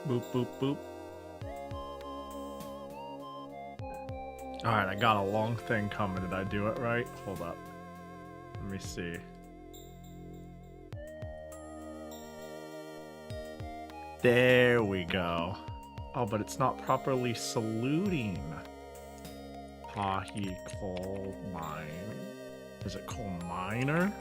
Boop, boop, boop. Alright, I got a long thing coming. Did I do it right? Hold up. Let me see. There we go. Oh, but it's not properly saluting. Pahi coal mine. Is it coal miner?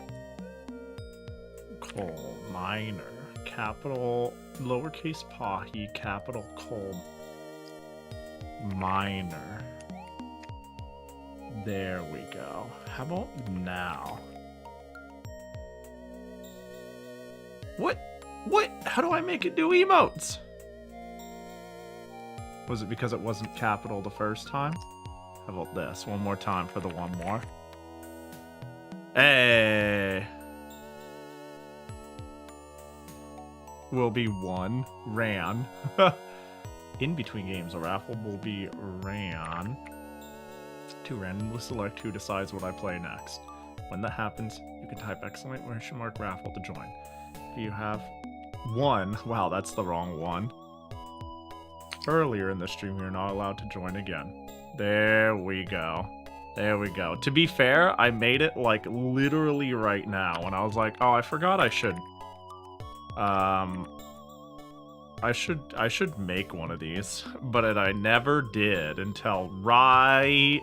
Coal miner. Capital, lowercase Pahi, capital coal miner. There we go. How about now? What? What? How do I make it do emotes? Was it because it wasn't capital the first time? How about this? One more time for the one more. Hey! Will be one. Ran. In between games, a raffle will be ran. To randomly select who decides what I play next. When that happens, you can type !mark raffle to join. If you have one, wow, that's the wrong one. Earlier in the stream, you're not allowed to join again. There we go. There we go. To be fair, I made it like literally right now, and I was like, oh, I forgot I should. I should make one of these, but I never did until right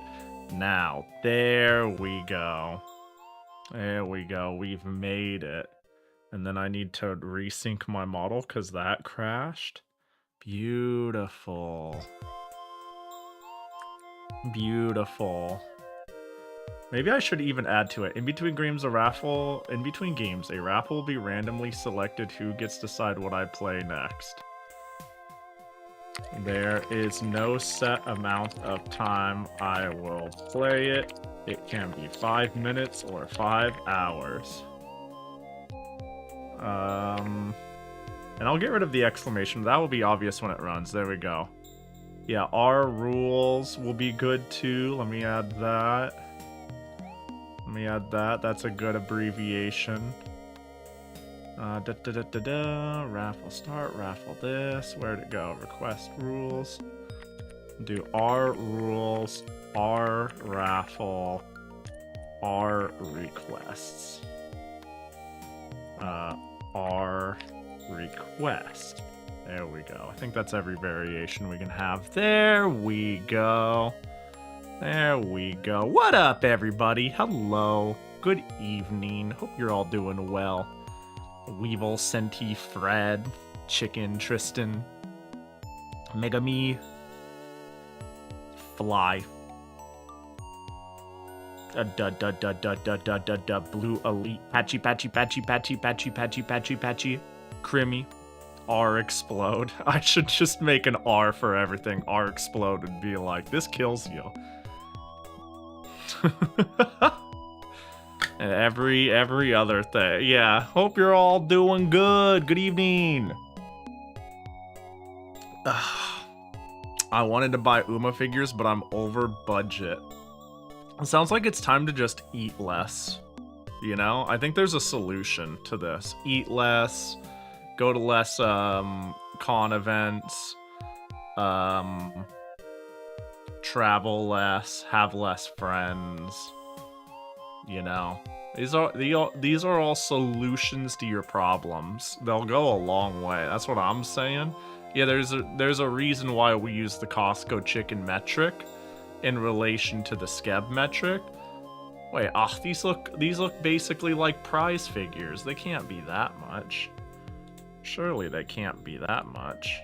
now. There we go. There we go. We've made it. And then I need to resync my model because that crashed. Beautiful. Beautiful. Maybe I should even add to it. In between games, a raffle will be randomly selected who gets to decide what I play next. There is no set amount of time I will play it. It can be 5 minutes or 5 hours. And I'll get rid of the exclamation. That will be obvious when it runs. There we go. Yeah, our rules will be good too. Let me add that. That's a good abbreviation. Raffle start, raffle this. Where'd it go? Request rules. Do our rules, our raffle, our requests. Our request. There we go. I think that's every variation we can have. There we go. There we go. What up, everybody? Hello. Good evening. Hope you're all doing well. Weevil, Senti, Fred, Chicken, Tristan, Megami, Fly, Blue Elite, Patchy, Crimmy, R Explode. I should just make an R for everything. R Explode would be like, this kills you. And every other thing. Yeah, hope you're all doing good. Good evening. I wanted to buy Uma figures, but I'm over budget. It sounds like it's time to just eat less. You know? I think there's a solution to this. Eat less, go to less con events, travel less, have less friends. You know, these are all solutions to your problems. They'll go a long way. That's what I'm saying. Yeah, there's a reason why we use the Costco chicken metric in relation to the Skeb metric. Wait, these look basically like prize figures. They can't be that much. Surely they can't be that much.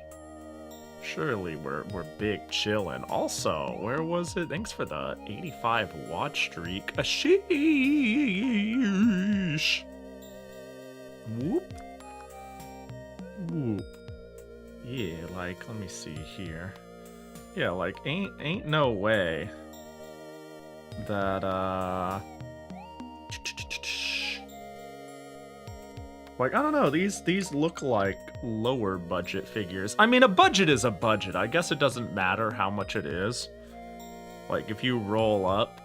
Surely we're big chillin'. Also, where was it? Thanks for the 85 watch streak. A sheesh. Whoop. Whoop. Yeah, like, let me see here. Yeah, like, ain't no way that, like, I don't know, these look like lower budget figures. I mean, a budget is a budget. I guess it doesn't matter how much it is. Like, if you roll up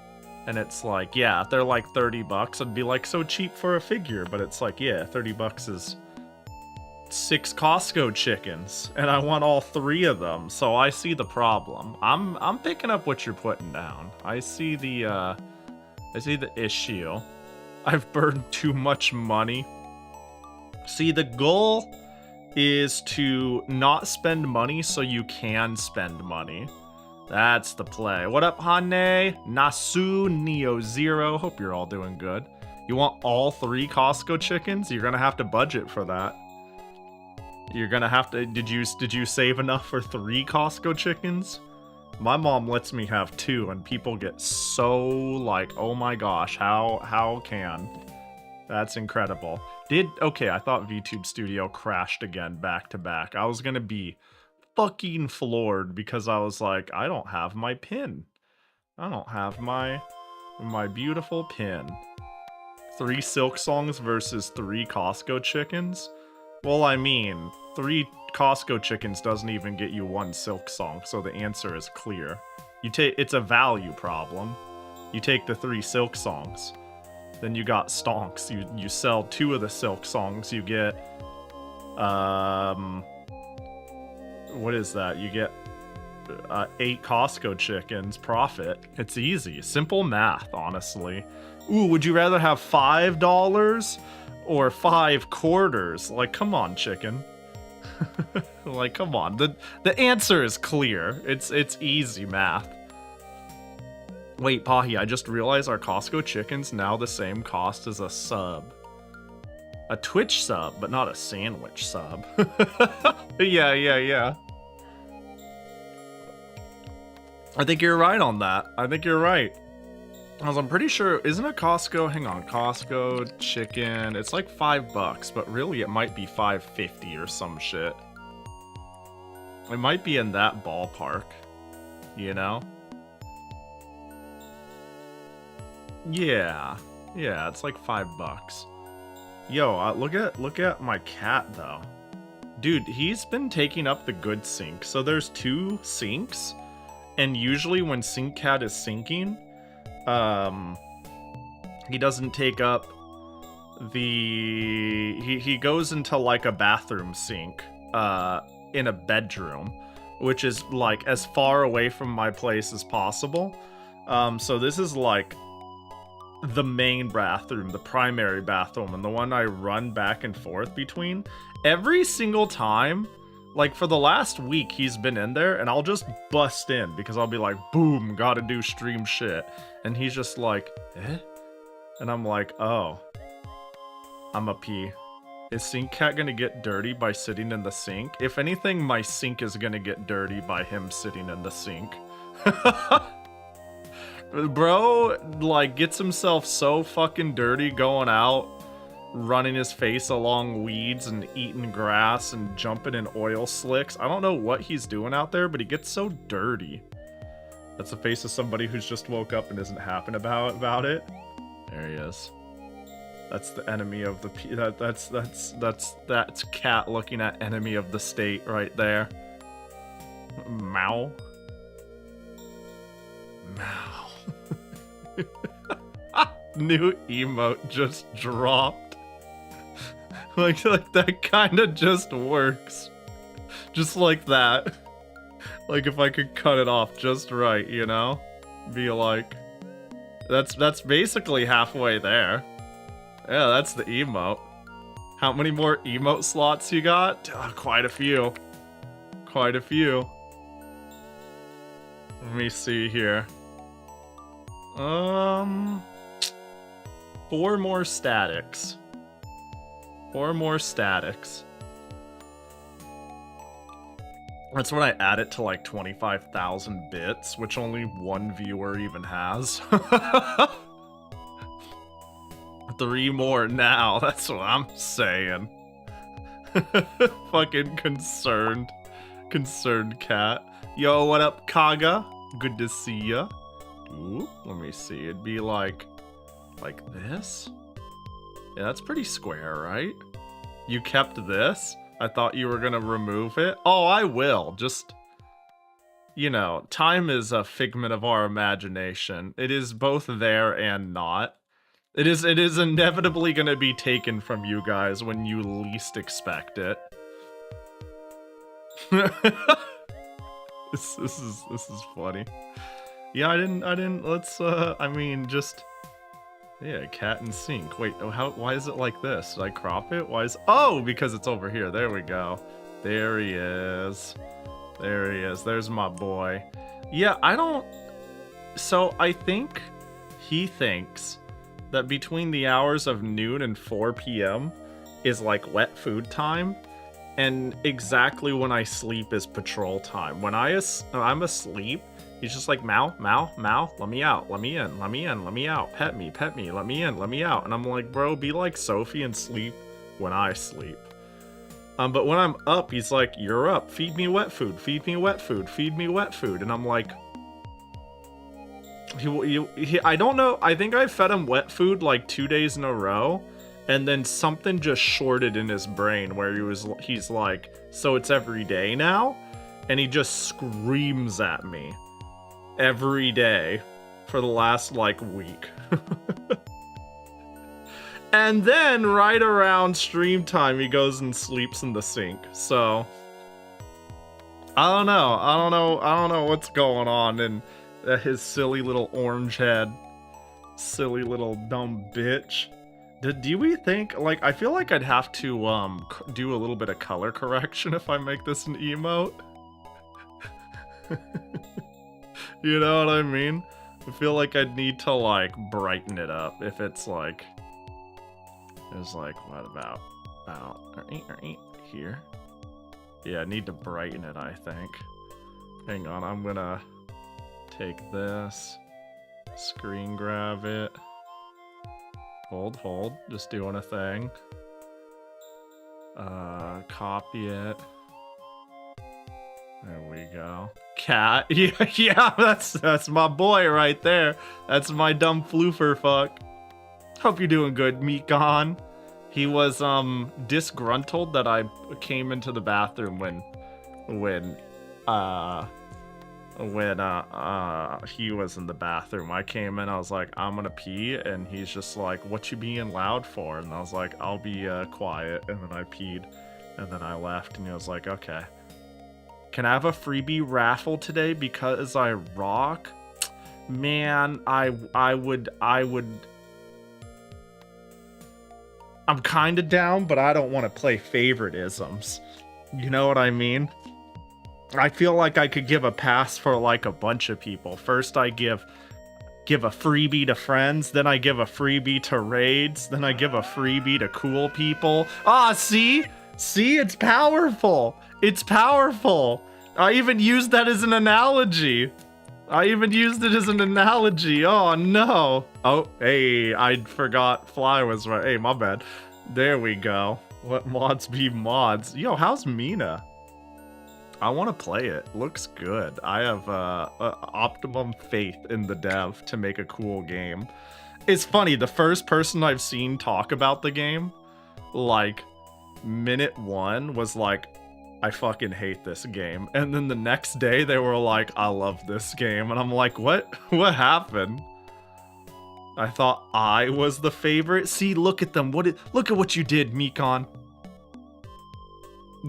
and it's like, yeah, they're like 30 bucks, it'd be like so cheap for a figure, but it's like, yeah, 30 bucks is 6 Costco chickens, and I want all 3 of them, so I see the problem. I'm picking up what you're putting down. I see the issue. I've burned too much money. See, the goal is to not spend money so you can spend money. That's the play. What up, Hane? Nasu, Neo Zero. Hope you're all doing good. You want all 3 Costco chickens? You're gonna have to budget for that. You're gonna have to. Did you save enough for 3 Costco chickens? My mom lets me have 2, and people get so like, oh my gosh, how can? That's incredible. Okay, I thought VTube Studio crashed again back to back. I was gonna be fucking floored because I was like, I don't have my pin. I don't have my beautiful pin. 3 Silk Songs versus 3 Costco chickens? Well, I mean, 3 Costco chickens doesn't even get you 1 Silk Song, so the answer is clear. It's a value problem. You take the 3 Silk Songs, then you got stonks. You sell 2 of the Silk Songs, you get what is that? You get 8 Costco chickens profit. It's easy, simple math, honestly. Ooh, would you rather have $5 or 5 quarters? Like, come on, chicken. Like, come on. The answer is clear. It's easy math. Wait, Pahi, I just realized our Costco chicken's now the same cost as a sub. A Twitch sub, but not a sandwich sub. Yeah. I think you're right on that. I think you're right. I'm pretty sure, isn't a Costco, hang on, Costco chicken, it's like $5, but really it might be $5.50 or some shit. It might be in that ballpark, you know? Yeah, it's like $5. Yo, look at my cat though. Dude, he's been taking up the good sink. So there's 2 sinks, and usually when Sink Cat is sinking, he doesn't take up he goes into like a bathroom sink in a bedroom, which is like as far away from my place as possible. So this is like the main bathroom, the primary bathroom, and the one I run back and forth between. Every single time, like for the last week, he's been in there, and I'll just bust in because I'll be like, boom, gotta do stream shit. And he's just like, eh? And I'm like, oh, I'm a pee. Is Sink Cat gonna get dirty by sitting in the sink? If anything, my sink is gonna get dirty by him sitting in the sink. Bro, like, gets himself so fucking dirty going out, running his face along weeds and eating grass and jumping in oil slicks. I don't know what he's doing out there, but he gets so dirty. That's the face of somebody who's just woke up and isn't happy about it. There he is. That's the enemy of the that's Cat looking at enemy of the state right there. Mow. New emote just dropped. like that kind of just works. Just like that. Like if I could cut it off just right, you know? Be like, that's basically halfway there. Yeah, that's the emote. How many more emote slots you got? Quite a few. Quite a few. Let me see here. 4 more statics. 4 more statics. That's when I add it to like 25,000 bits, which only 1 viewer even has. 3 more now, that's what I'm saying. Fucking concerned. Concerned cat. Yo, what up, Kaga? Good to see ya. Ooh, let me see. It'd be like this? Yeah, that's pretty square, right? You kept this? I thought you were gonna remove it. Oh, I will. Just, you know, time is a figment of our imagination. It is both there and not. It is inevitably gonna be taken from you guys when you least expect it. This is funny. Yeah, I didn't, let's, I mean, just, yeah, cat and sink. Wait, why is it like this? Did I crop it? Why is, oh, because it's over here. There we go. There he is. There he is. There's my boy. Yeah, so I think he thinks that between the hours of noon and 4 p.m. is like wet food time, and exactly when I sleep is patrol time. When I'm asleep, he's just like, meow, meow, meow, let me out, let me in, let me in, let me out, pet me, let me in, let me out. And I'm like, bro, be like Sophie and sleep when I sleep. But when I'm up, he's like, you're up, feed me wet food, feed me wet food, feed me wet food. And I'm like, I don't know, I think I fed him wet food like 2 days in a row, and then something just shorted in his brain where he's like, so it's every day now? And he just screams at me every day for the last like week. And then right around stream time, he goes and sleeps in the sink. So I don't know what's going on in his silly little orange head. Silly little dumb bitch. Do we think, like, I feel like I'd have to do a little bit of color correction if I make this an emote. You know what I mean? I feel like I'd need to like brighten it up if it's like, what about here? Yeah, I need to brighten it, I think. Hang on, I'm gonna take this, screen grab it. Hold, just doing a thing. Copy it. There we go. Cat. Yeah, that's my boy right there. That's my dumb floofer fuck. Hope you're doing good, Meekon. He was disgruntled that I came into the bathroom when he was in the bathroom. I came in, I was like, I'm gonna pee, and he's just like, what you being loud for? And I was like, I'll be quiet. And then I peed, and then I left, and he was like, okay. Can I have a freebie raffle today because I rock? Man, I would. I'm kind of down, but I don't want to play favoritisms. You know what I mean? I feel like I could give a pass for like a bunch of people. First I give a freebie to friends, then I give a freebie to raids, then I give a freebie to cool people. Ah, see? See, it's powerful. It's powerful. I even used that as an analogy. Oh no. Oh, hey, I forgot Fly was right. Hey, my bad. There we go. Let mods be mods. Yo, how's Mina? I want to play it. Looks good. I have optimum faith in the dev to make a cool game. It's funny, the first person I've seen talk about the game, like, minute 1 was like, I fucking hate this game. And then the next day they were like, I love this game. And I'm like, what? What happened? I thought I was the favorite. See, look at them. Look at what you did, Meekon.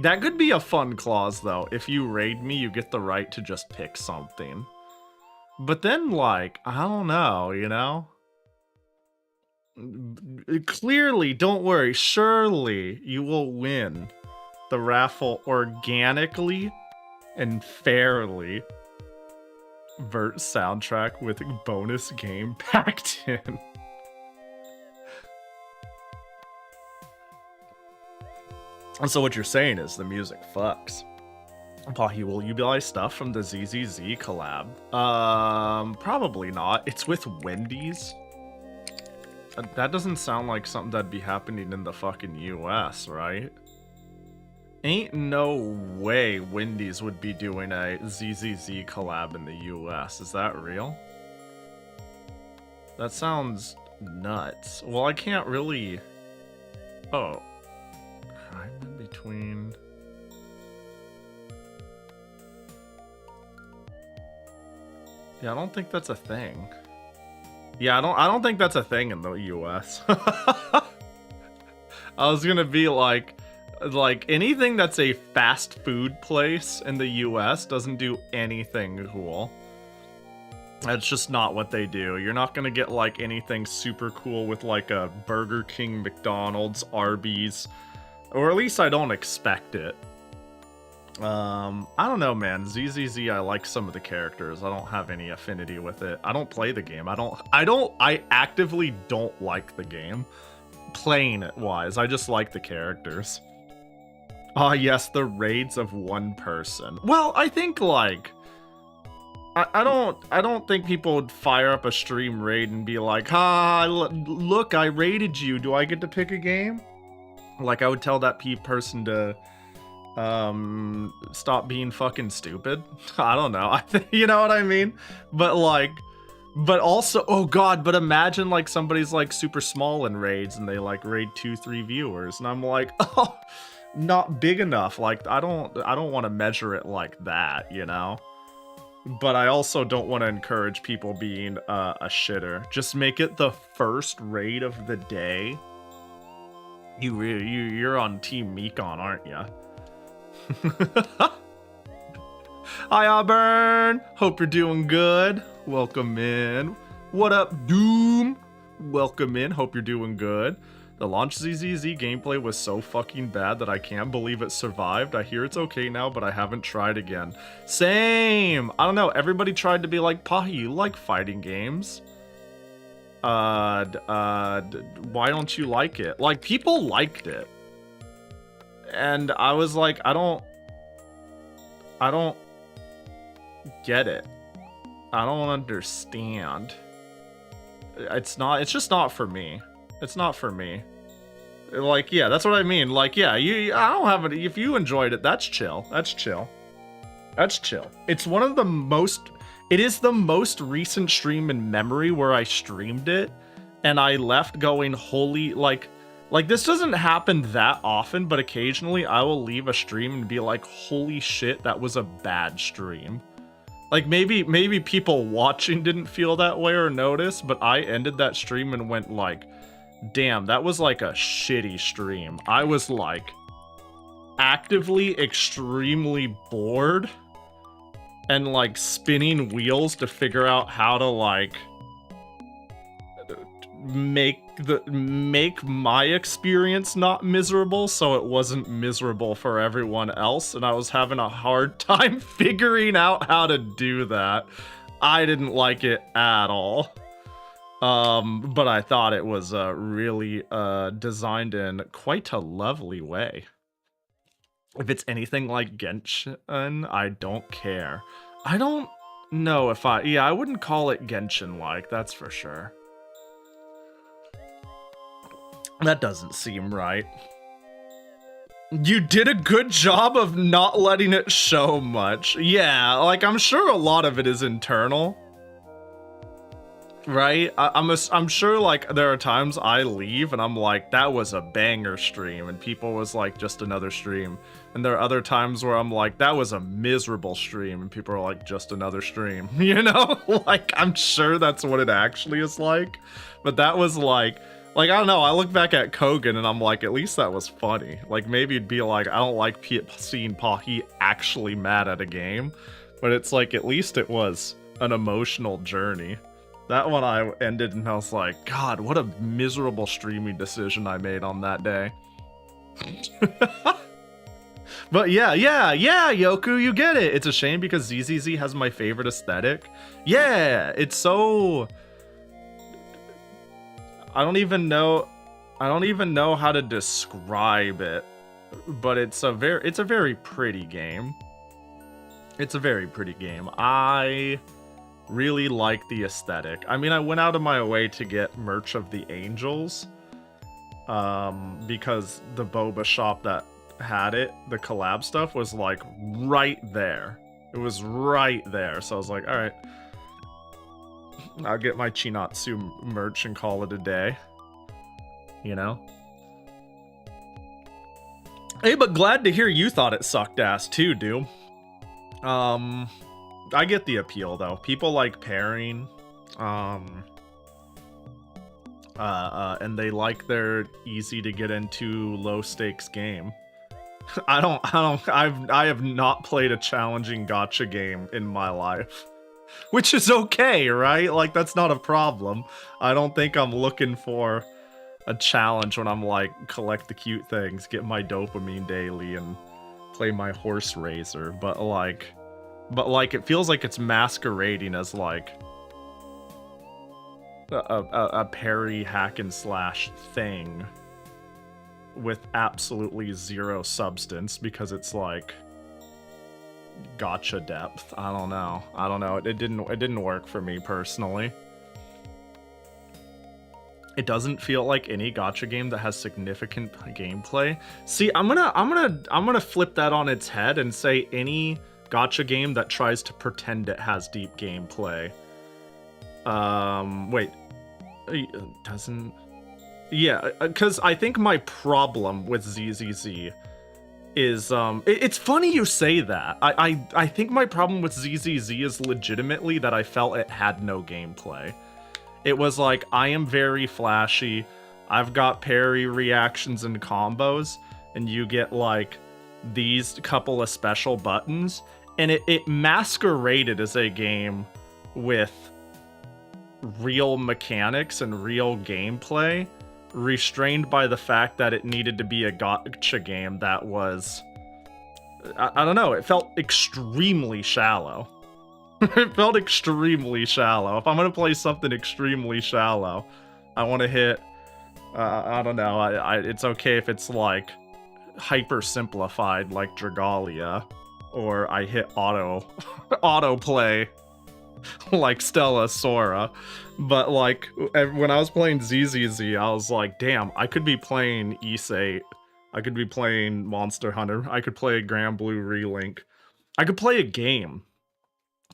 That could be a fun clause, though. If you raid me, you get the right to just pick something. But then, like, I don't know, you know? Clearly, don't worry, surely you will win the raffle organically and fairly. Vert soundtrack with bonus game packed in. And so what you're saying is the music fucks. Pahi, will you buy stuff from the ZZZ collab? Probably not. It's with Wendy's. That doesn't sound like something that'd be happening in the fucking US, right? Ain't no way Wendy's would be doing a ZZZ collab in the US. Is that real? That sounds nuts. Well, I can't really... Oh. I'm in between... Yeah, I don't think that's a thing. Yeah, I don't think that's a thing in the US. I was gonna be like, Like, anything that's a fast food place in the US doesn't do anything cool. That's just not what they do. You're not gonna get, like, anything super cool with, like, a Burger King, McDonald's, Arby's. Or at least I don't expect it. I don't know, man. ZZZ, I like some of the characters. I don't have any affinity with it. I don't play the game. I actively don't like the game. Playing it wise. I just like the characters. Ah, yes, the raids of one person. Well, I think, like, I don't think people would fire up a stream raid and be like, look, I raided you. Do I get to pick a game? Like, I would tell that person to, stop being fucking stupid. I don't know. You know what I mean? But, like, but also, oh god, but imagine, like, somebody's, like, super small in raids and they, like, raid 2-3 viewers. And I'm like, oh, not big enough. Like, I don't want to measure it like that, you know? But I also don't want to encourage people being a shitter. Just make it the first raid of the day. You're on Team Mekon, aren't ya? Hi, Auburn. Hope you're doing good. Welcome in. What up, Doom? Welcome in. Hope you're doing good. The launch ZZZ gameplay was so fucking bad that I can't believe it survived. I hear it's okay now, but I haven't tried again. Same! I don't know, everybody tried to be like, Pahi, you like fighting games. Why don't you like it? Like, people liked it. And I was like, I don't get it. I don't understand. It's just not for me. It's not for me. Like, yeah, that's what I mean. Like, yeah, I don't have it. If you enjoyed it, that's chill. That's chill. That's chill. It's one of the most, it is the most recent stream in memory where I streamed it and I left going, holy, like this doesn't happen that often, but occasionally I will leave a stream and be like, holy shit, that was a bad stream. Like, maybe people watching didn't feel that way or notice, but I ended that stream and went like, damn, that was like a shitty stream. I was like actively extremely bored and like spinning wheels to figure out how to like make my experience not miserable so it wasn't miserable for everyone else, and I was having a hard time figuring out how to do that. I didn't like it at all. But I thought it was really designed in quite a lovely way. If it's anything like Genshin, I don't care. I don't know if I wouldn't call it Genshin-like, that's for sure. That doesn't seem right. You did a good job of not letting it show much. Yeah, like, I'm sure a lot of it is internal. Right? I'm sure, like, there are times I leave and I'm like, that was a banger stream, and people was like, just another stream. And there are other times where I'm like, that was a miserable stream, and people are like, just another stream. You know? Like, I'm sure that's what it actually is like. But that was like, I don't know, I look back at Kogan and I'm like, at least that was funny. Like, maybe it'd be like, I don't like seeing Pahi actually mad at a game. But it's like, at least it was an emotional journey. That one I ended and I was like, God, what a miserable streaming decision I made on that day. But yeah, Yoku, you get it. It's a shame because ZZZ has my favorite aesthetic. Yeah, it's so... I don't even know how to describe it, but it's a very pretty game. It's a very pretty game. I really like the aesthetic. I mean, I went out of my way to get merch of the Angels, because the boba shop that had it, the collab stuff, was like right there. It was right there. So I was like, all right, I'll get my Chinatsu merch and call it a day. You know? Hey, but glad to hear you thought it sucked ass too, Doom. I get the appeal though. People like pairing. And they like their easy to get into low stakes game. I have not played a challenging gacha game in my life. Which is okay, right? Like, that's not a problem. I don't think I'm looking for a challenge when I'm like, collect the cute things, get my dopamine daily, and play my horse racer. But like, it feels like it's masquerading as like a parry hack and slash thing with absolutely zero substance, because it's like gacha depth. I don't know. It didn't work for me personally. It doesn't feel like any gacha game that has significant gameplay. See, I'm gonna flip that on its head and say any gacha game that tries to pretend it has deep gameplay. Wait, it doesn't. Yeah, because I think my problem with ZZZ is, it's funny you say that. I think my problem with ZZZ is legitimately that I felt it had no gameplay. It was like, I am very flashy, I've got parry reactions and combos, and you get like these couple of special buttons, and it masqueraded as a game with real mechanics and real gameplay, restrained by the fact that it needed to be a gacha game that was, I don't know, it felt extremely shallow. It felt extremely shallow. If I'm gonna play something extremely shallow, I want to hit, I don't know, it's okay if it's like hyper simplified like Dragalia, or I hit autoplay like Stella Sora. But like, when I was playing ZZZ, I was like, damn, I could be playing Issei, I could be playing Monster Hunter, I could play Grand Blue Relink, I could play a game,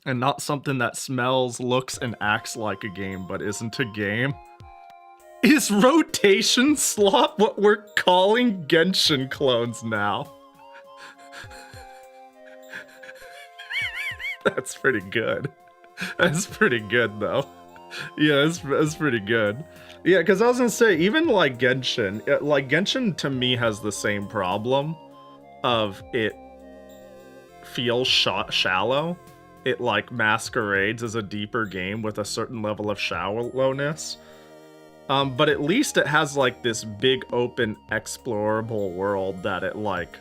and not something that smells, looks, and acts like a game, but isn't a game. Is rotation slop what we're calling Genshin clones now? That's pretty good. That's pretty good, though. Yeah, that's pretty good. Yeah, because I was gonna say, even like Genshin to me has the same problem of it feels shallow. It like masquerades as a deeper game with a certain level of shallowness. But at least it has like this big open explorable world that it like,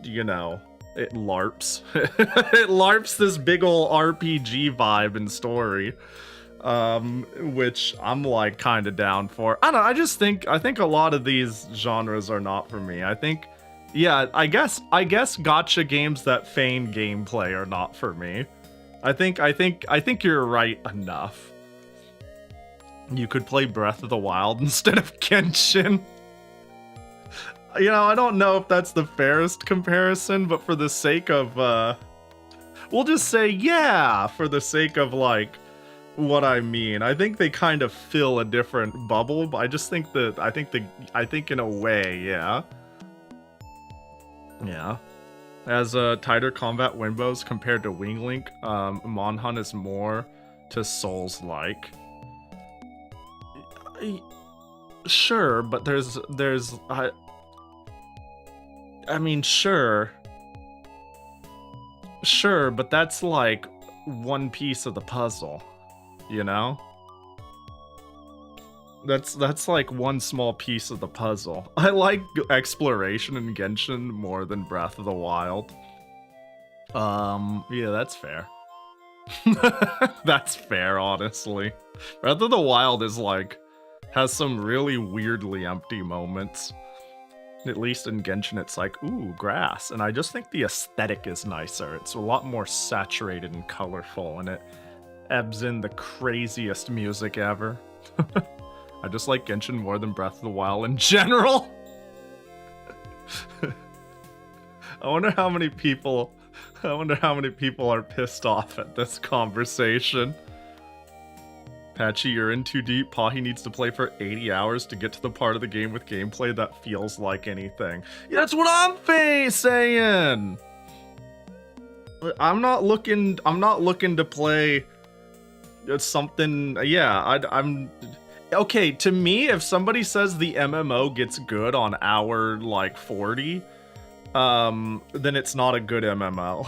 you know, it LARPs. It LARPs this big ol' RPG vibe and story. Which I'm like kind of down for. I don't know, I think a lot of these genres are not for me. I think, yeah, I guess gacha games that feign gameplay are not for me. I think you're right enough. You could play Breath of the Wild instead of Genshin. You know, I don't know if that's the fairest comparison, but for the sake of, we'll just say, yeah, for the sake of like what I mean. I think they kind of fill a different bubble, but I just think that, I think in a way, yeah. Yeah. As tighter combat wimbos compared to Wing Link, Monhun is more to Souls-like. Sure, but there's I mean, sure, but that's like one piece of the puzzle, you know? That's like one small piece of the puzzle. I like exploration in Genshin more than Breath of the Wild. Yeah, that's fair. That's fair, honestly. Breath of the Wild is like, has some really weirdly empty moments. At least in Genshin, it's like, ooh, grass. And I just think the aesthetic is nicer. It's a lot more saturated and colorful, and it ebbs in the craziest music ever. I just like Genshin more than Breath of the Wild in general. I wonder how many people are pissed off at this conversation. Patchy, you're in too deep. Pahi needs to play for 80 hours to get to the part of the game with gameplay that feels like anything. Yeah, that's what I'm saying. I'm not looking to play something. Yeah, I'm okay. To me, if somebody says the MMO gets good on hour like 40, then it's not a good MMO.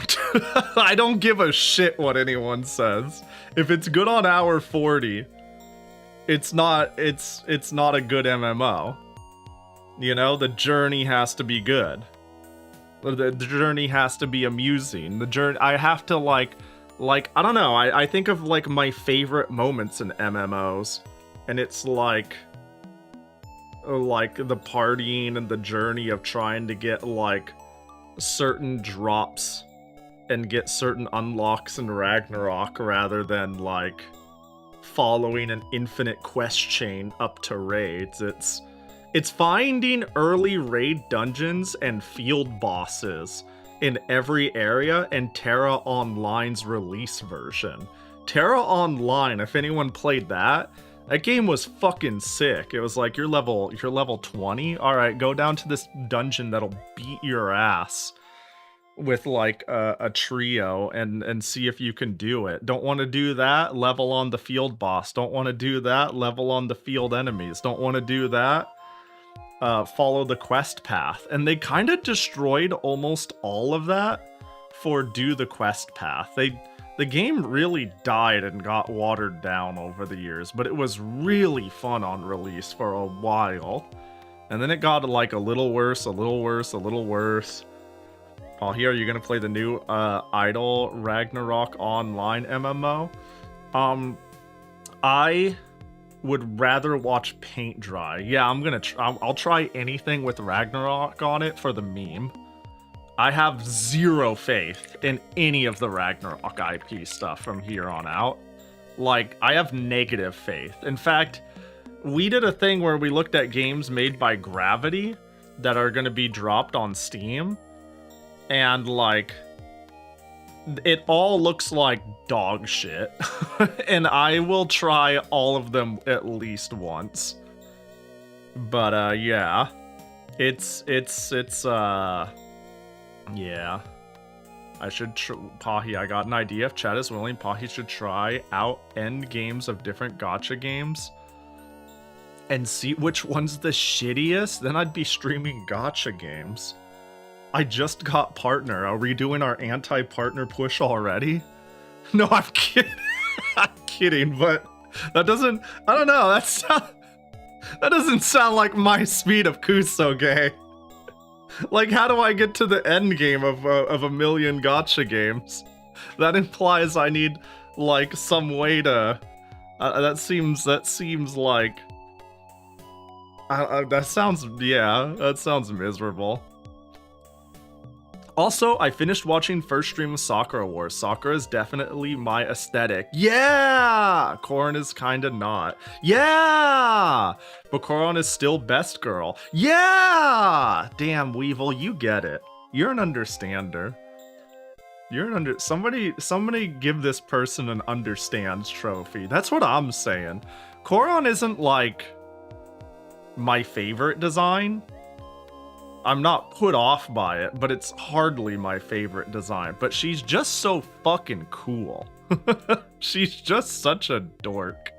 I don't give a shit what anyone says. If it's good on hour 40, it's not a good MMO. You know, the journey has to be good. The journey has to be amusing. The journey, I have to like I don't know, I think of like my favorite moments in MMOs, and it's like the partying and the journey of trying to get like certain drops and get certain unlocks in Ragnarok, rather than like following an infinite quest chain up to raids. It's finding early raid dungeons and field bosses in every area, and Terra Online's release version. Terra Online, if anyone played that game was fucking sick. It was like, you're level 20? Alright, go down to this dungeon that'll beat your ass with like a trio and see if you can do it. Don't want to do that? Level on the field boss. Don't want to do that? Level on the field enemies. Don't want to do that? Follow the quest path. And they kind of destroyed almost all of that for do the quest path. The game really died and got watered down over the years, but it was really fun on release for a while. And then it got like a little worse, a little worse, a little worse. Pahi, are you gonna play the new Idol Ragnarok Online MMO? I would rather watch paint dry. Yeah, I'll try anything with Ragnarok on it for the meme. I have zero faith in any of the Ragnarok IP stuff from here on out. Like, I have negative faith. In fact, we did a thing where we looked at games made by Gravity that are going to be dropped on Steam, and like, it all looks like dog shit. And I will try all of them at least once. But yeah, it's yeah, I should Pahi, I got an idea. If chat is willing, Pahi should try out end games of different gacha games and see which one's the shittiest. Then I'd be streaming gacha games. I just got partner. Are we doing our anti-partner push already? No, I'm kidding. I'm kidding, but that doesn't, I don't know, that doesn't sound like my speed of Kusoge. Like, how do I get to the end game of a million gacha games? That implies I need like some way to. That seems like. That sounds miserable. Also, I finished watching first stream of Sakura Wars. Sakura is definitely my aesthetic. Yeah! Korin is kinda not. Yeah! But Korin is still best girl. Yeah! Damn, Weevil, you get it. You're an understander. Somebody give this person an understands trophy. That's what I'm saying. Korin isn't like my favorite design. I'm not put off by it, but it's hardly my favorite design. But she's just so fucking cool. She's just such a dork.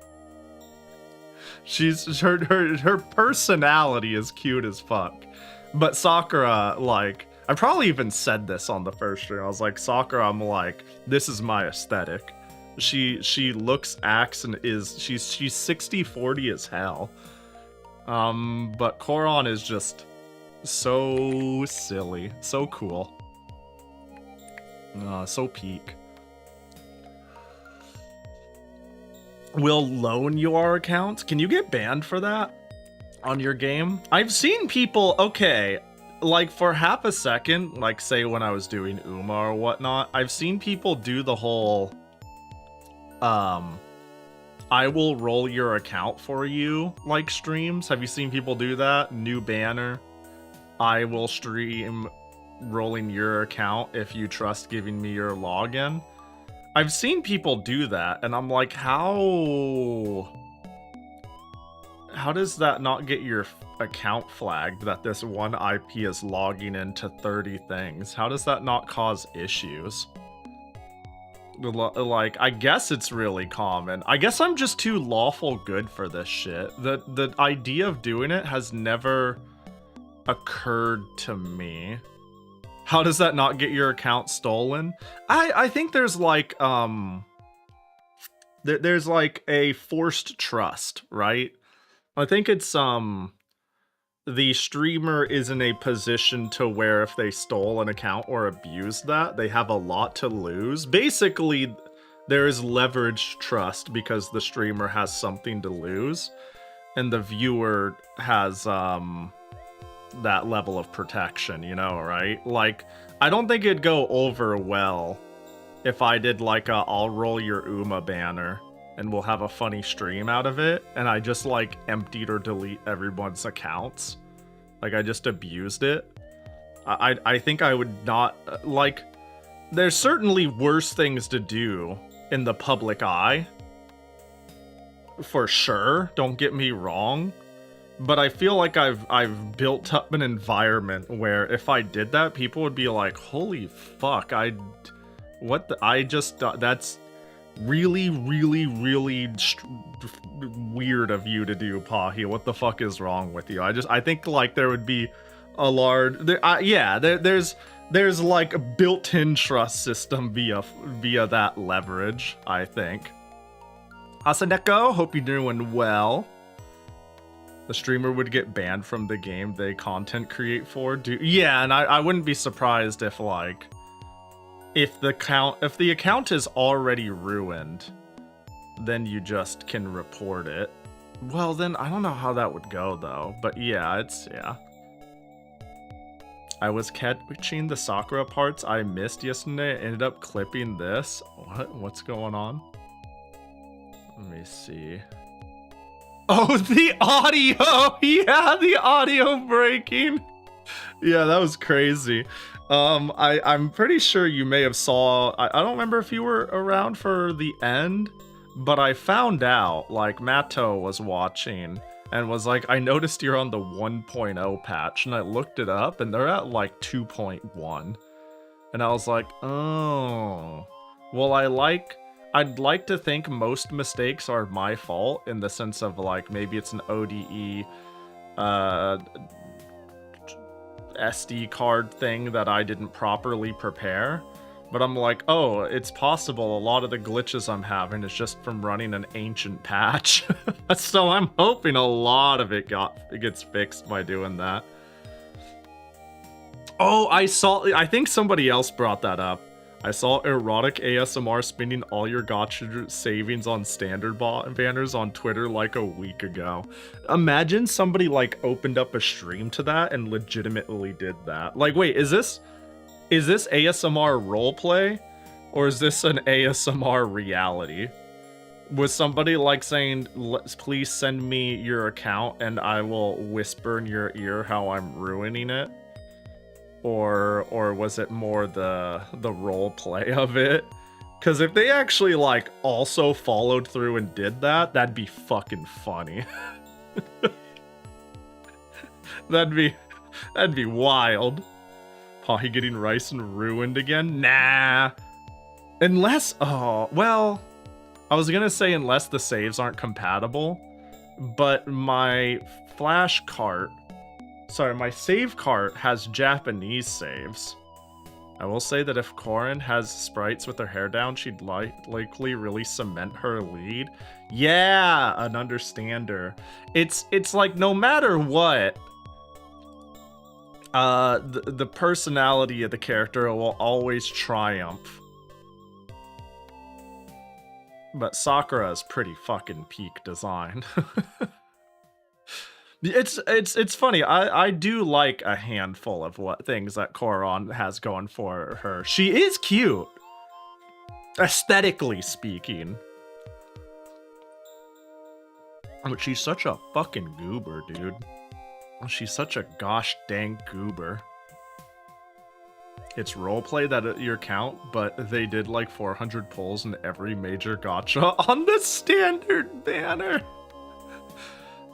Her personality is cute as fuck. But Sakura, like, I probably even said this on the first stream. I was like, Sakura, I'm like, this is my aesthetic. She looks, acts, and she's 60-40 as hell. But Korin is just so silly, so cool, so peak. Will loan your account? Can you get banned for that on your game? I've seen people, okay, like for half a second, like say when I was doing Uma or whatnot, I've seen people do the whole I will roll your account for you like streams. Have you seen people do that? New banner. I will stream rolling your account if you trust giving me your login. I've seen people do that, and I'm like, how does that not get your account flagged that this one IP is logging into 30 things? How does that not cause issues? Like, I guess it's really common. I guess I'm just too lawful good for this shit. The idea of doing it has never occurred to me. How does that not get your account stolen? I think there's like there's like a forced trust, right? I think it's the streamer is in a position to where if they stole an account or abused that, they have a lot to lose. Basically, there is leveraged trust because the streamer has something to lose, and the viewer has that level of protection, you know, right? Like, I don't think it'd go over well if I did like a I'll roll your Uma banner and we'll have a funny stream out of it, and I just like emptied or delete everyone's accounts. Like I just abused it. I think I would not, like, there's certainly worse things to do in the public eye. For sure, don't get me wrong. But I feel like I've built up an environment where if I did that, people would be like, holy fuck, that's really, really, really weird of you to do, Pahi. What the fuck is wrong with you? I think like there would be a large, there's like a built-in trust system via that leverage, I think. Asaneko, hope you're doing well. The streamer would get banned from the game they content create for. Yeah, and I wouldn't be surprised if like if the account is already ruined, then you just can report it. Well, then I don't know how that would go though. But yeah, yeah. I was catching the Sakura parts I missed yesterday. Ended up clipping this. What's going on? Let me see. Oh, the audio! Yeah, the audio breaking. Yeah, that was crazy. I'm pretty sure you may have saw. I don't remember if you were around for the end, but I found out like Matto was watching and was like, I noticed you're on the 1.0 patch, and I looked it up, and they're at like 2.1, and I was like, oh, well, I'd like to think most mistakes are my fault in the sense of like maybe it's an ODE SD card thing that I didn't properly prepare. But I'm like, oh, it's possible a lot of the glitches I'm having is just from running an ancient patch. So I'm hoping a lot of it gets fixed by doing that. Oh, I think somebody else brought that up. I saw erotic ASMR spending all your gacha savings on standard banners on Twitter like a week ago. Imagine somebody like opened up a stream to that and legitimately did that. Like, wait, is this ASMR roleplay, or is this an ASMR reality? Was somebody like saying, please send me your account and I will whisper in your ear how I'm ruining it? Or was it more the role play of it? Because if they actually like also followed through and did that, that'd be fucking funny. that'd be wild. Pahi getting rice and ruined again? Nah. Unless, oh, well, I was gonna say unless the saves aren't compatible, but my my save cart has Japanese saves. I will say that if Corin has sprites with her hair down, she'd likely really cement her lead. Yeah, an understander. It's like no matter what, the personality of the character will always triumph. But Sakura is pretty fucking peak design. It's funny. I do like a handful of things that Coron has going for her. She is cute, aesthetically speaking. But she's such a fucking goober, dude. She's such a gosh dang goober. It's roleplay that your count, but they did like 400 pulls in every major gacha on the standard banner.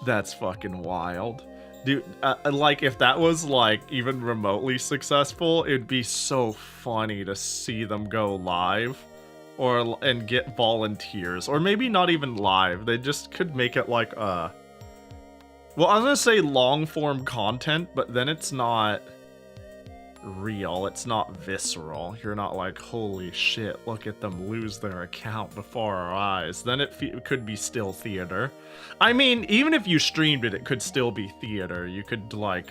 That's fucking wild. Dude, like, if that was, like, even remotely successful, it'd be so funny to see them go live and get volunteers. Or maybe not even live. They just could make it, like, well, I was gonna say long-form content, but then it's not... real. It's not visceral. You're not like, holy shit, look at them lose their account before our eyes. Then it could be still theater. I mean, even if you streamed it, it could still be theater. You could like,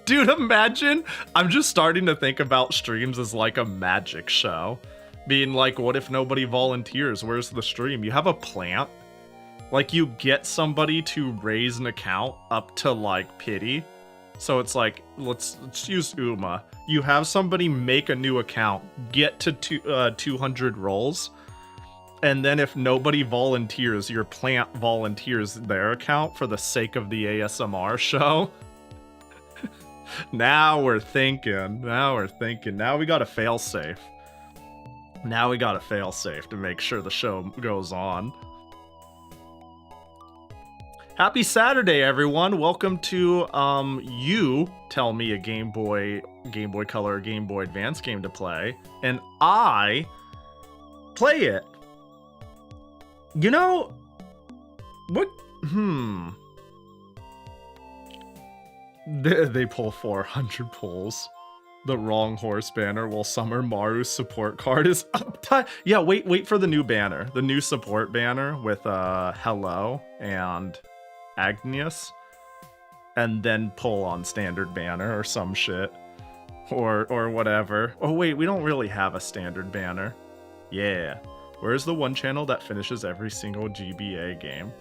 dude, imagine. I'm just starting to think about streams as like a magic show. Being like, what if nobody volunteers? Where's the stream? You have a plant. Like, you get somebody to raise an account up to like pity. So it's like, let's use Uma. You have somebody make a new account, get to 200 rolls, and then if nobody volunteers, your plant volunteers their account for the sake of the ASMR show. Now we're thinking. Now we got a fail-safe. Now we got a fail-safe to make sure the show goes on. Happy Saturday, everyone. Welcome to, you tell me a Game Boy Color, Game Boy Advance game to play, and I play it. You know, what, They pull 400 pulls. The wrong horse banner while Summer Maru's support card is up. Yeah, wait for the new banner. The new support banner with, Hello and Agnes, and then pull on standard banner or some shit, or whatever. Oh wait, we don't really have a standard banner. Yeah, where's the one channel that finishes every single GBA game?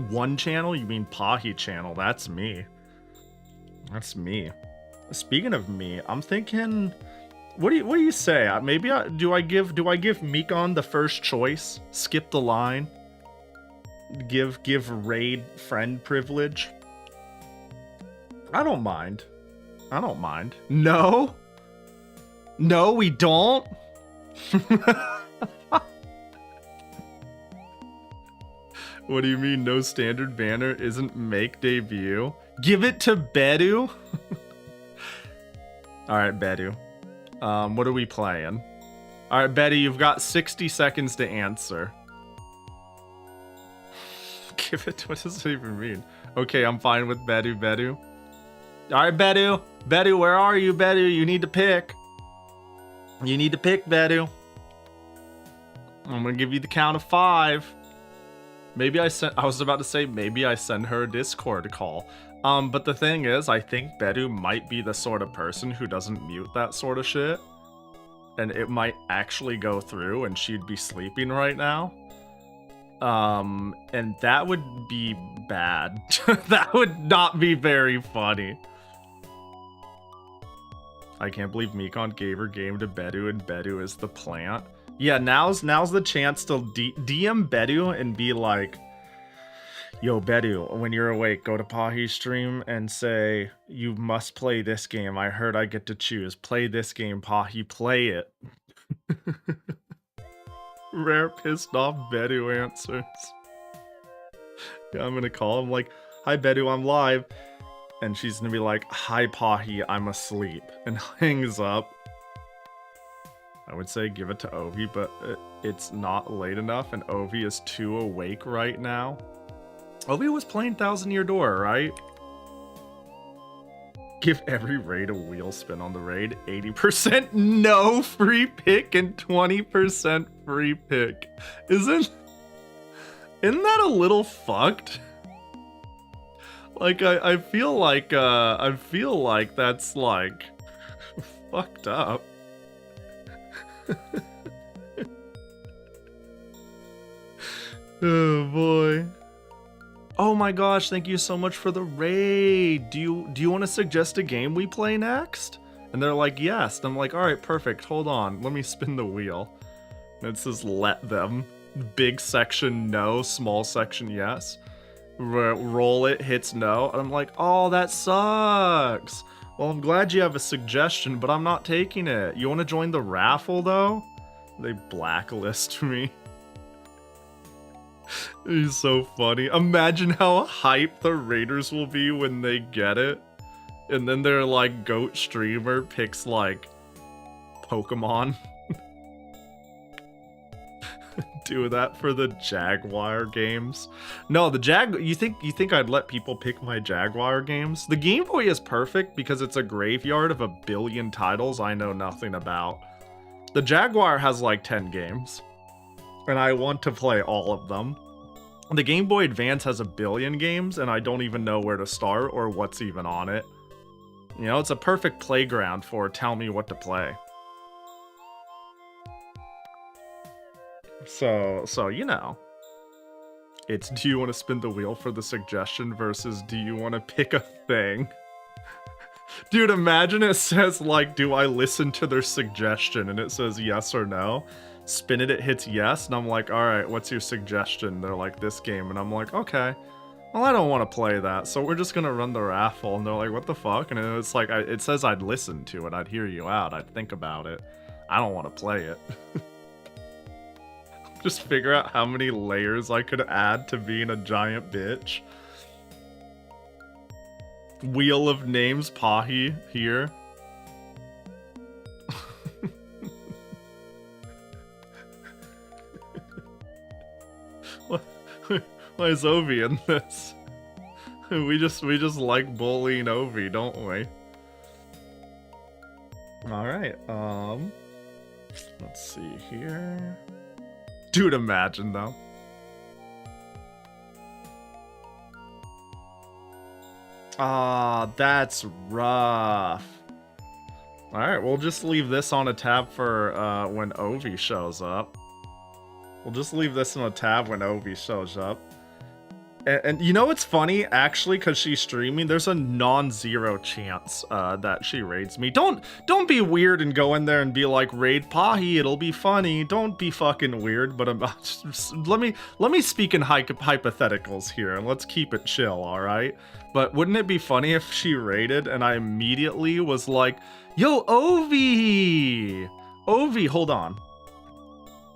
One channel? You mean Pahi channel? That's me. That's me. Speaking of me, I'm thinking, what do you say? Maybe do I give Mikon the first choice? Skip the line. Give raid friend privilege. I don't mind. No, we don't. What do you mean no standard banner isn't make debut? Give it to Bedu. All right, Bedu. What are we playing? All right, Bedu, you've got 60 seconds to answer. Give it, what does it even mean? Okay, I'm fine with Bedu. Alright, Bedu, where are you, Bedu? You need to pick. Bedu. I'm gonna give you the count of 5. I was about to say, maybe I send her a Discord call. But the thing is, I think Bedu might be the sort of person who doesn't mute that sort of shit. And it might actually go through and she'd be sleeping right now. And that would be bad. That would not be very funny. I can't believe Mikon gave her game to Bedu and Bedu is the plant. Yeah, now's the chance to DM Bedu and be like, yo, Bedu, when you're awake, go to Pahi's stream and say, you must play this game. I heard I get to choose. Play this game, Pahi, play it. Rare pissed off Bedu answers. Yeah, I'm gonna call him like, hi Bedu, I'm live. And she's gonna be like, hi Pahi, I'm asleep. And hangs up. I would say give it to Ovi, but it's not late enough and Ovi is too awake right now. Ovi was playing Thousand Year Door, right? Give every raid a wheel spin on the raid. 80% no free pick and 20% free pick. Isn't that a little fucked? Like I feel like that's like fucked up. Oh boy. Oh my gosh, thank you so much for the raid. Do you want to suggest a game we play next? And they're like, yes. And I'm like, all right, perfect. Hold on. Let me spin the wheel. And it says, let them. Big section, no. Small section, yes. Roll it, hits no. And I'm like, oh, that sucks. Well, I'm glad you have a suggestion, but I'm not taking it. You want to join the raffle, though? They blacklist me. He's so funny. Imagine how hyped the raiders will be when they get it. And then their, like, goat streamer picks, like, Pokemon. Do that for the Jaguar games. No, the you think I'd let people pick my Jaguar games? The Game Boy is perfect because it's a graveyard of a billion titles I know nothing about. The Jaguar has like 10 games, and I want to play all of them. The Game Boy Advance has a billion games, and I don't even know where to start or what's even on it. You know, it's a perfect playground for tell me what to play. So you know, it's do you want to spin the wheel for the suggestion versus do you want to pick a thing? Dude, imagine it says like, do I listen to their suggestion? And it says yes or no. Spin it, it hits yes, and I'm like, all right, what's your suggestion? They're like, this game, and I'm like, okay. Well, I don't want to play that, so we're just gonna run the raffle. And they're like, what the fuck? And it's like, it says I'd listen to it, I'd hear you out, I'd think about it. I don't want to play it. Just figure out how many layers I could add to being a giant bitch. Wheel of Names Pahi here. Why is Ovi in this? We just like bullying Ovi, don't we? Alright, let's see here. Dude, imagine though. Ah, that's rough. Alright, we'll just leave this on a tab for when Ovi shows up. We'll just leave this on a tab when Ovi shows up. And you know what's funny? Actually, because she's streaming, there's a non-zero chance that she raids me. Don't be weird and go in there and be like, raid Pahi, it'll be funny. Don't be fucking weird, but let me speak in hypotheticals here, and let's keep it chill, alright? But wouldn't it be funny if she raided and I immediately was like, yo, Ovi! Ovi, hold on.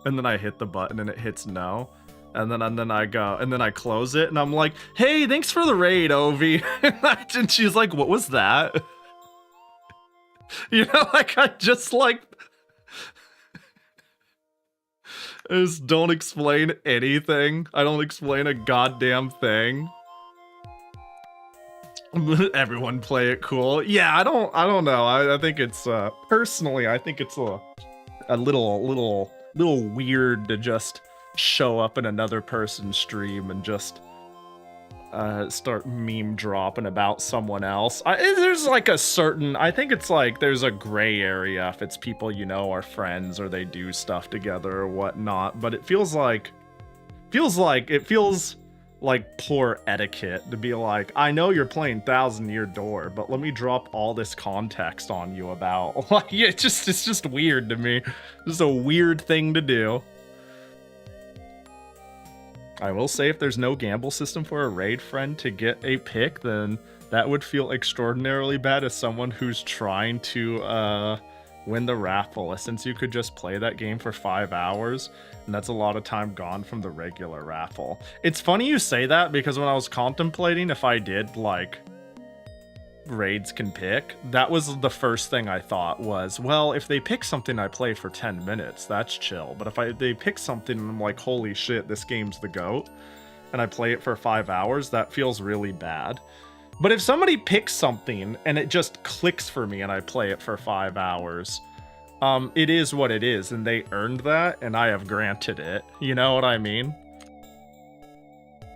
And then I hit the button and it hits no. And then I go, and then I close it, and I'm like, hey, thanks for the raid, Ovi. And she's like, what was that? You know, like, I just don't explain anything. I don't explain a goddamn thing. Everyone play it cool. Yeah, I don't know. I think it's, personally, I think it's a little weird to just show up in another person's stream and just start meme dropping about someone else. There's like a certain, I think it's like there's a gray area if it's people you know are friends or they do stuff together or whatnot, but it feels like poor etiquette to be like, I know you're playing Thousand Year Door, but let me drop all this context on you about, like, it's just weird to me. Just a weird thing to do. I will say if there's no gamble system for a raid friend to get a pick, then that would feel extraordinarily bad as someone who's trying to win the raffle, since you could just play that game for 5 hours, and that's a lot of time gone from the regular raffle. It's funny you say that, because when I was contemplating if I did, like, raids can pick, that was the first thing I thought was, well, if they pick something I play for 10 minutes, that's chill. But if they pick something and I'm like, holy shit, this game's the GOAT, and I play it for 5 hours, that feels really bad. But if somebody picks something and it just clicks for me and I play it for 5 hours, it is what it is, and they earned that, and I have granted it. You know what I mean?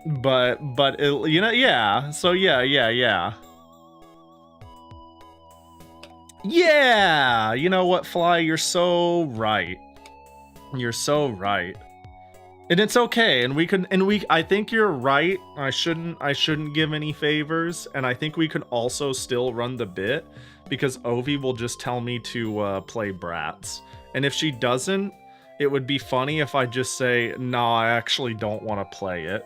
But it, you know, yeah. So yeah. Yeah, you know what, Fly? You're so right. You're so right. And it's okay, and I think you're right. I shouldn't give any favors, and I think we can also still run the bit, because Ovi will just tell me to play Bratz. And if she doesn't, it would be funny if I just say, nah, I actually don't want to play it.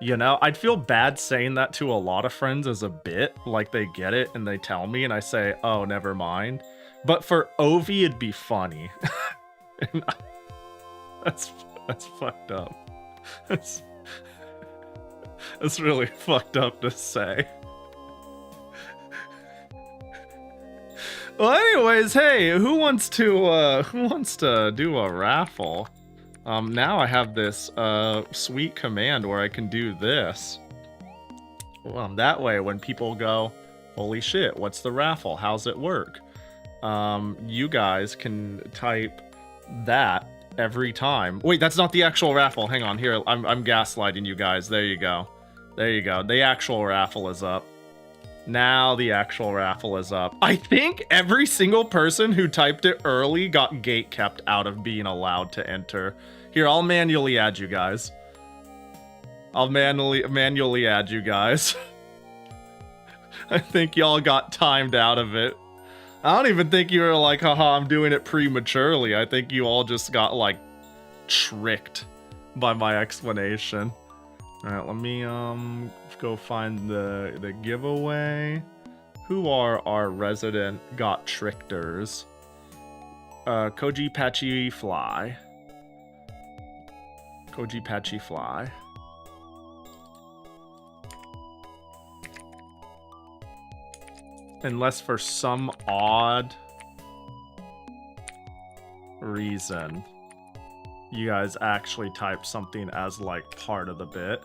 You know, I'd feel bad saying that to a lot of friends as a bit, like they get it and they tell me and I say, oh, never mind. But for Ovi, it'd be funny. That's fucked up. That's really fucked up to say. Well, anyways, hey, who wants to do a raffle? Now I have this sweet command where I can do this. That way, when people go, holy shit, what's the raffle? How's it work? You guys can type that every time. Wait, that's not the actual raffle. Hang on, here, I'm gaslighting you guys. There you go. There you go. The actual raffle is up. Now the actual raffle is up. I think every single person who typed it early got gate kept out of being allowed to enter. Here, I'll manually add you guys. I'll manually add you guys. I think y'all got timed out of it. I don't even think you were like, haha, I'm doing it prematurely. I think you all just got, like, tricked by my explanation. Alright, let me, go find the giveaway. Who are our resident got trickters? Koji Patchy Fly. Koji Patchy Fly. Unless for some odd reason you guys actually type something as like part of the bit.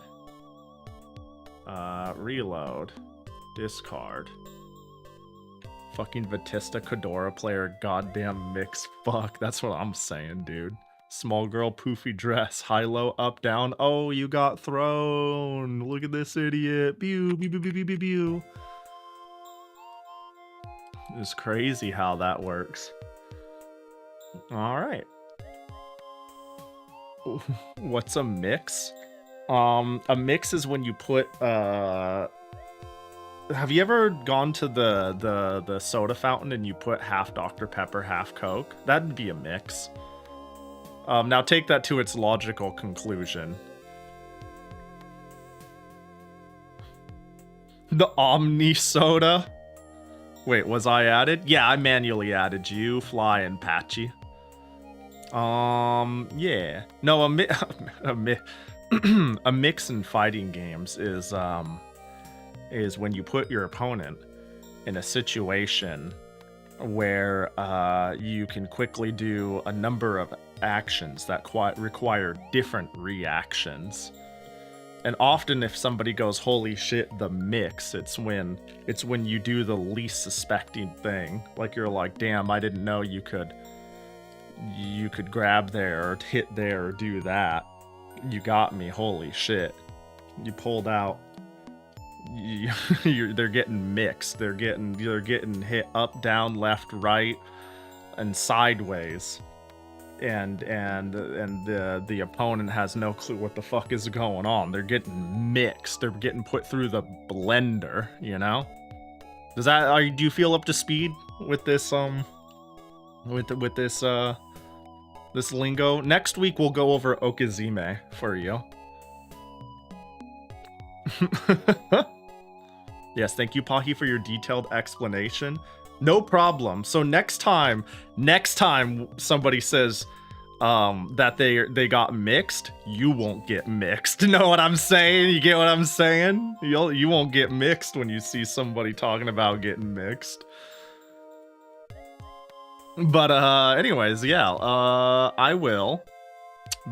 Reload. Discard. Fucking Batista Kodora player goddamn mix. Fuck, that's what I'm saying, dude. Small girl poofy dress. High low up down. Oh, you got thrown. Look at this idiot. Pew pew pew pew pew pew. It's crazy how that works. Alright. What's a mix? A mix is when you put, have you ever gone to the soda fountain and you put half Dr. Pepper, half Coke? That'd be a mix. Now take that to its logical conclusion. The Omni Soda? Wait, was I added? Yeah, I manually added you, Fly, and Patchy. Yeah. No, a mix in fighting games is when you put your opponent in a situation where you can quickly do a number of actions that require different reactions. And often if somebody goes, holy shit, the mix, it's when you do the least suspecting thing. Like you're like, damn, I didn't know you could grab there or hit there or do that. You got me, holy shit. You pulled out. They're getting mixed. They're getting hit up, down, left, right, and sideways. And the opponent has no clue what the fuck is going on. They're getting mixed. They're getting put through the blender, you know? Does that do you feel up to speed with this this lingo? Next week we'll go over Okizime for you. Yes, thank you, Pahi, for your detailed explanation. No problem. So next time somebody says that they got mixed, you won't get mixed. Know what I'm saying? You get what I'm saying? You won't get mixed when you see somebody talking about getting mixed. But anyways, yeah, I will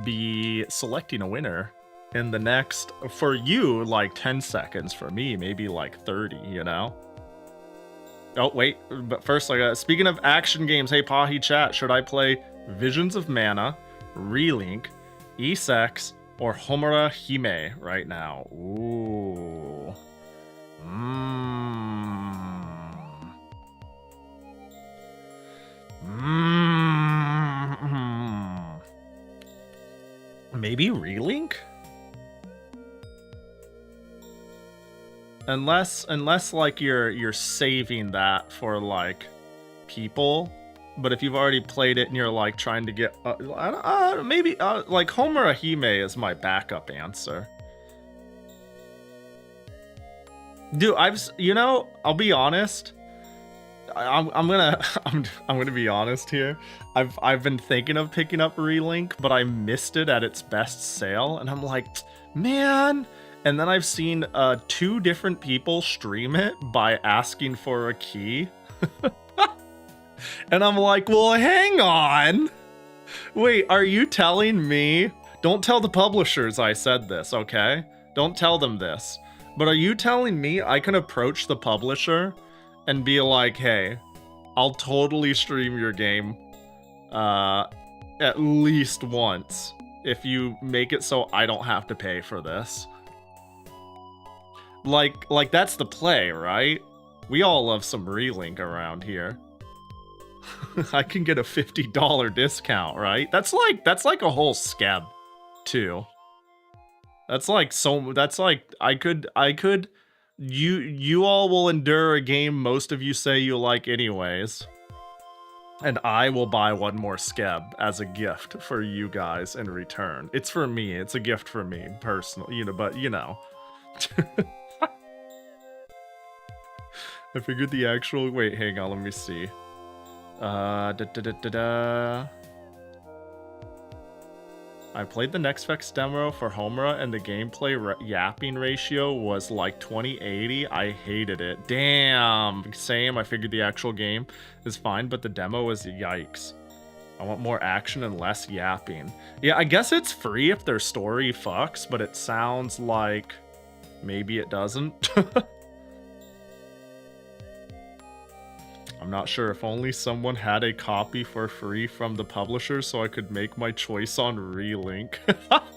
be selecting a winner in the next, for you, like 10 seconds. For me, maybe like 30, you know? Oh, wait, but first, speaking of action games, hey, Pahi chat, should I play Visions of Mana, Relink, Isex, or Homura Hime right now? Ooh. Maybe Relink? Unless like you're saving that for like people, but if you've already played it and you're like trying to get maybe like Homura Hime is my backup answer. Dude, I'll be honest. I'm gonna be honest here. I've been thinking of picking up Relink, but I missed it at its best sale, and I'm like, man. And then I've seen 2 different people stream it by asking for a key. And I'm like, well, hang on. Wait, are you telling me? Don't tell the publishers I said this, okay? Don't tell them this. But are you telling me I can approach the publisher and be like, hey, I'll totally stream your game at least once if you make it so I don't have to pay for this? Like that's the play, right? We all love some relink around here. I can get a $50 discount, right? That's like a whole scab, too. That's like I could you all will endure a game most of you say you like anyways. And I will buy one more scab as a gift for you guys in return. It's for me. It's a gift for me, personal, but you know. I figured the actual... Wait, hang on, let me see. I played the NextFX demo for Homura and the gameplay yapping ratio was like 2080. I hated it. Damn. Same, I figured the actual game is fine, but the demo was yikes. I want more action and less yapping. Yeah, I guess it's free if their story fucks, but it sounds like maybe it doesn't. I'm not sure. If only someone had a copy for free from the publisher so I could make my choice on relink.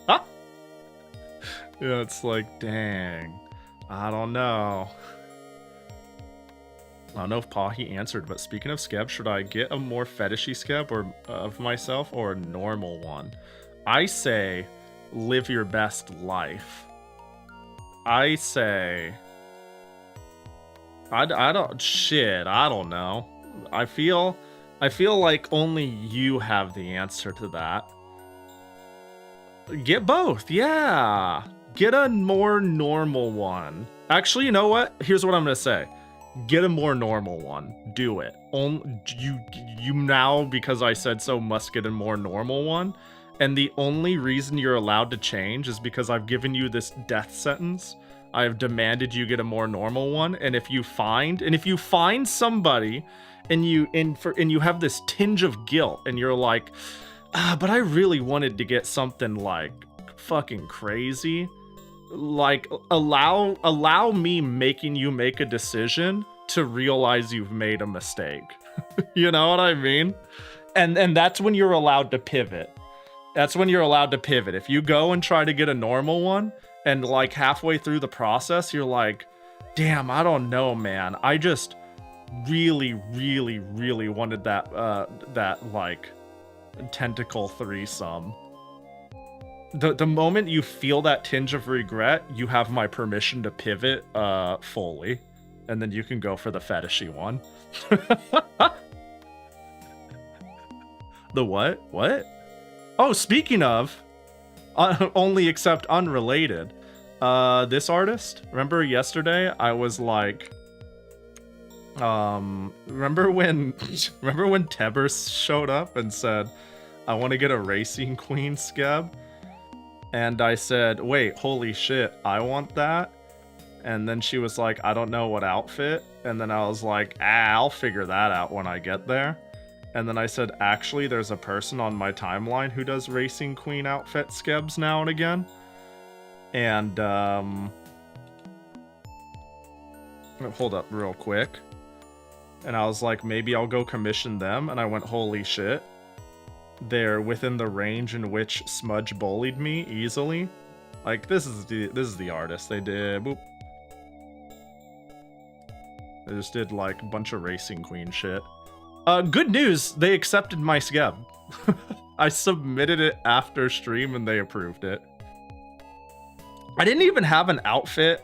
Yeah, it's like, dang. I don't know. I don't know if Pahi answered, but speaking of scab, should I get a more fetishy scab or of myself or a normal one? I say, live your best life. I say... I don't know. I feel like only you have the answer to that. Get both, yeah. Get a more normal one. Actually, you know what? Here's what I'm gonna say. Get a more normal one. Do it. You now, because I said so, must get a more normal one. And the only reason you're allowed to change is because I've given you this death sentence. I have demanded you get a more normal one, and if you find somebody, and you have this tinge of guilt, and you're like, but I really wanted to get something like fucking crazy, like allow me making you make a decision to realize you've made a mistake. You know what I mean? And that's when you're allowed to pivot. That's when you're allowed to pivot. If you go and try to get a normal one, and like halfway through the process, you're like, damn, I don't know, man. I just really, really, really wanted that like tentacle threesome. The moment you feel that tinge of regret, you have my permission to pivot fully. And then you can go for the fetishy one. The what? What? Oh, speaking of... only except unrelated. This artist, remember yesterday I was like, remember when Tebers showed up and said, I want to get a Racing Queen scab? And I said, wait, holy shit, I want that? And then she was like, I don't know what outfit. And then I was like, I'll figure that out when I get there. And then I said, actually, there's a person on my timeline who does Racing Queen outfit skebs now and again. And, hold up real quick. And I was like, maybe I'll go commission them. And I went, holy shit. They're within the range in which Smudge bullied me easily. Like, this is the artist. They did, boop. They just did, like, a bunch of Racing Queen shit. Good news, they accepted my scab. I submitted it after stream and they approved it. I didn't even have an outfit,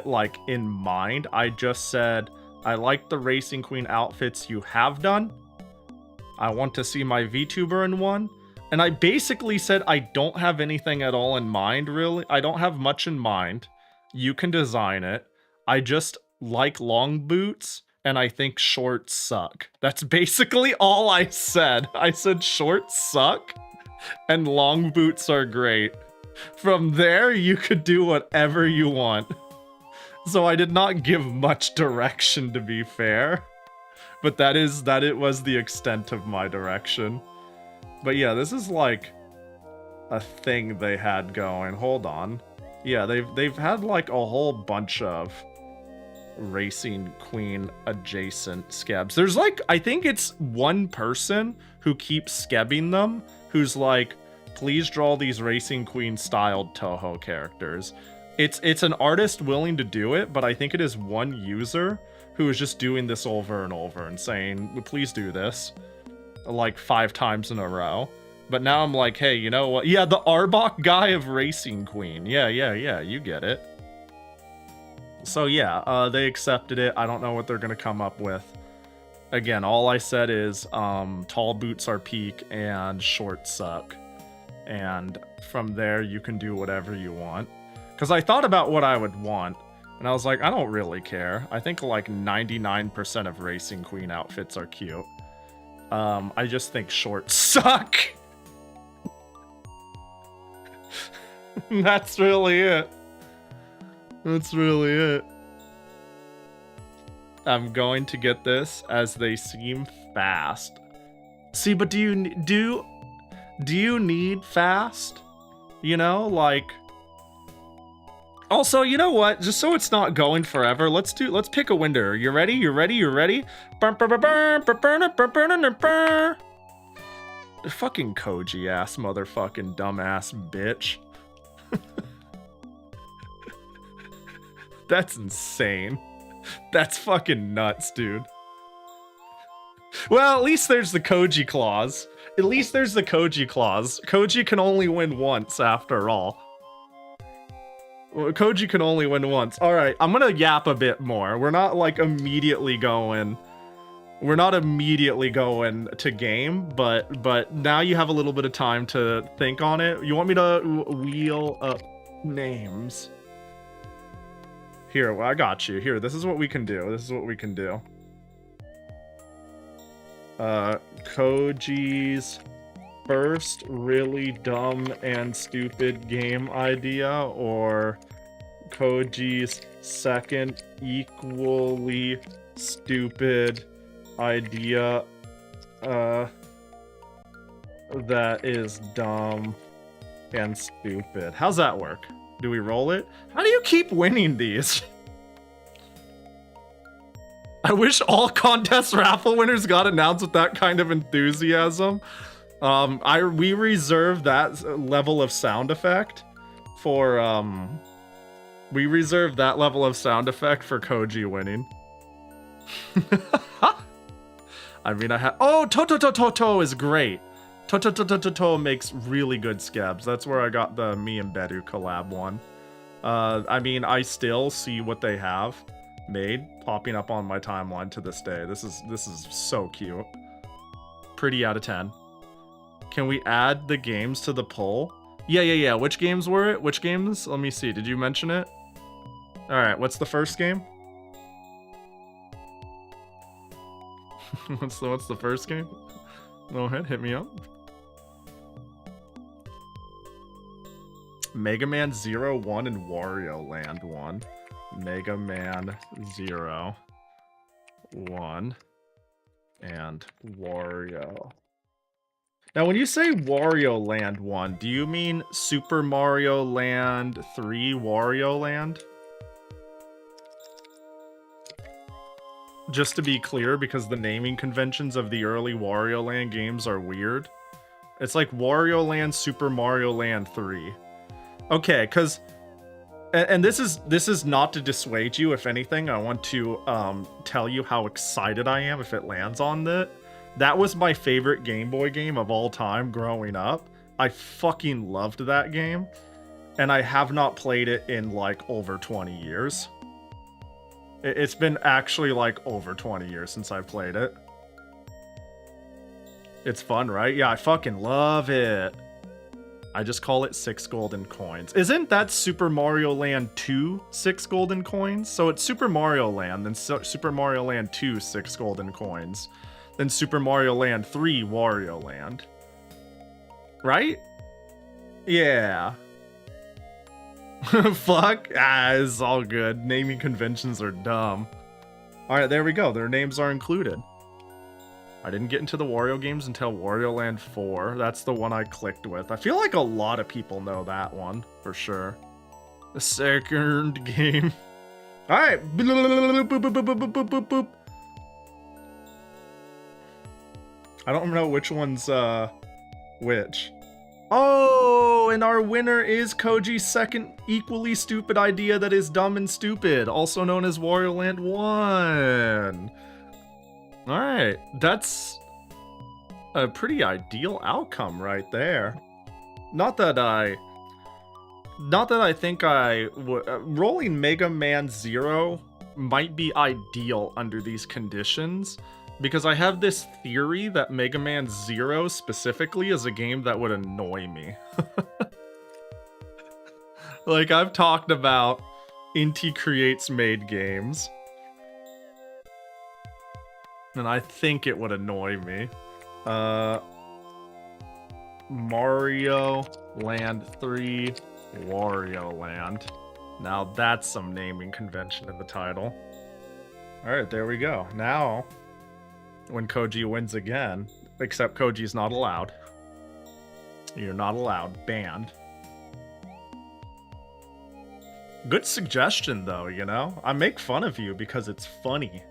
like, in mind. I just said, I like the Racing Queen outfits you have done. I want to see my VTuber in one. And I basically said, I don't have anything at all in mind, really. I don't have much in mind. You can design it. I just like long boots. And I think shorts suck. That's basically all I said. I said shorts suck, and long boots are great. From there, you could do whatever you want. So I did not give much direction, to be fair. But it was the extent of my direction. But yeah, this is like a thing they had going. Hold on. Yeah, they've had like a whole bunch of Racing Queen adjacent skebs. There's like, I think it's one person who keeps skebbing them, who's like, please draw these Racing Queen styled Toho characters. It's an artist willing to do it, but I think it is one user who is just doing this over and over and saying, please do this, like 5 times in a row. But now I'm like, hey, you know what? Yeah, the Arbok guy of Racing Queen. Yeah, you get it. So yeah, they accepted it. I don't know what they're gonna come up with. Again, all I said is tall boots are peak and shorts suck. And from there, you can do whatever you want. Because I thought about what I would want, and I was like, I don't really care. I think like 99% of Racing Queen outfits are cute. I just think shorts suck. That's really it. That's really it. I'm going to get this as they seem fast. See, but do you need fast? You know, like. Also, you know what? Just so it's not going forever, let's pick a winner. You ready? You ready? You ready? Fucking Koji ass motherfucking dumbass bitch. That's insane. That's fucking nuts, dude. Well, at least there's the Koji clause. At least there's the Koji clause. Koji can only win once, after all. Well, Koji can only win once. Alright, I'm gonna yap a bit more. We're not, like, immediately going... We're not immediately going to game, but now you have a little bit of time to think on it. You want me to wheel up names? Here, well, I got you. Here, this is what we can do. This is what we can do. Koji's first really dumb and stupid game idea, or Koji's second equally stupid idea that is dumb and stupid. How's that work? Do we roll it? How do you keep winning these? I wish all contest raffle winners got announced with that kind of enthusiasm. We reserve that level of sound effect for we reserve that level of sound effect for Koji winning. I mean, oh, Toto is great. Toto makes really good skebs. That's where I got the me and Beru collab one. I mean, I still see what they have made popping up on my timeline to this day. This is so cute. Pretty out of 10. Can we add the games to the poll? Yeah. Which games were it? Which games? Let me see. Did you mention it? All right. What's the first game? What's the first game? Go ahead, hit me up. Mega Man 0, 1, and Wario Land 1. Mega Man 0, 1, and Wario. Now, when you say Wario Land 1, do you mean Super Mario Land 3 Wario Land? Just to be clear, because the naming conventions of the early Wario Land games are weird. It's like Wario Land, Super Mario Land 3. Okay, because... And this is not to dissuade you, if anything. I want to tell you how excited I am if it lands on that. That was my favorite Game Boy game of all time growing up. I fucking loved that game. And I have not played it in like over 20 years. It's been actually like over 20 years since I've played it. It's fun, right? Yeah, I fucking love it. I just call it 6 golden coins. Isn't that Super Mario Land 2 6 golden coins? So it's Super Mario Land, then Super Mario Land 2 6 golden coins, then Super Mario Land 3 Wario Land. Right? Yeah. Fuck. It's all good. Naming conventions are dumb. Alright, there we go. Their names are included. I didn't get into the Wario games until Wario Land 4. That's the one I clicked with. I feel like a lot of people know that one, for sure. The second game. Alright. I don't know which one's, which. Oh, and our winner is Koji's second equally stupid idea that is dumb and stupid, also known as Wario Land 1. Alright, that's a pretty ideal outcome right there. Not that I think rolling Mega Man 0 might be ideal under these conditions, because I have this theory that Mega Man 0 specifically is a game that would annoy me. Like, I've talked about Inti Creates made games, and I think it would annoy me. Mario Land 3, Wario Land. Now that's some naming convention in the title. Alright, there we go. Now, when Koji wins again, except Koji's not allowed. You're not allowed. Banned. Good suggestion, though, you know? I make fun of you because it's funny.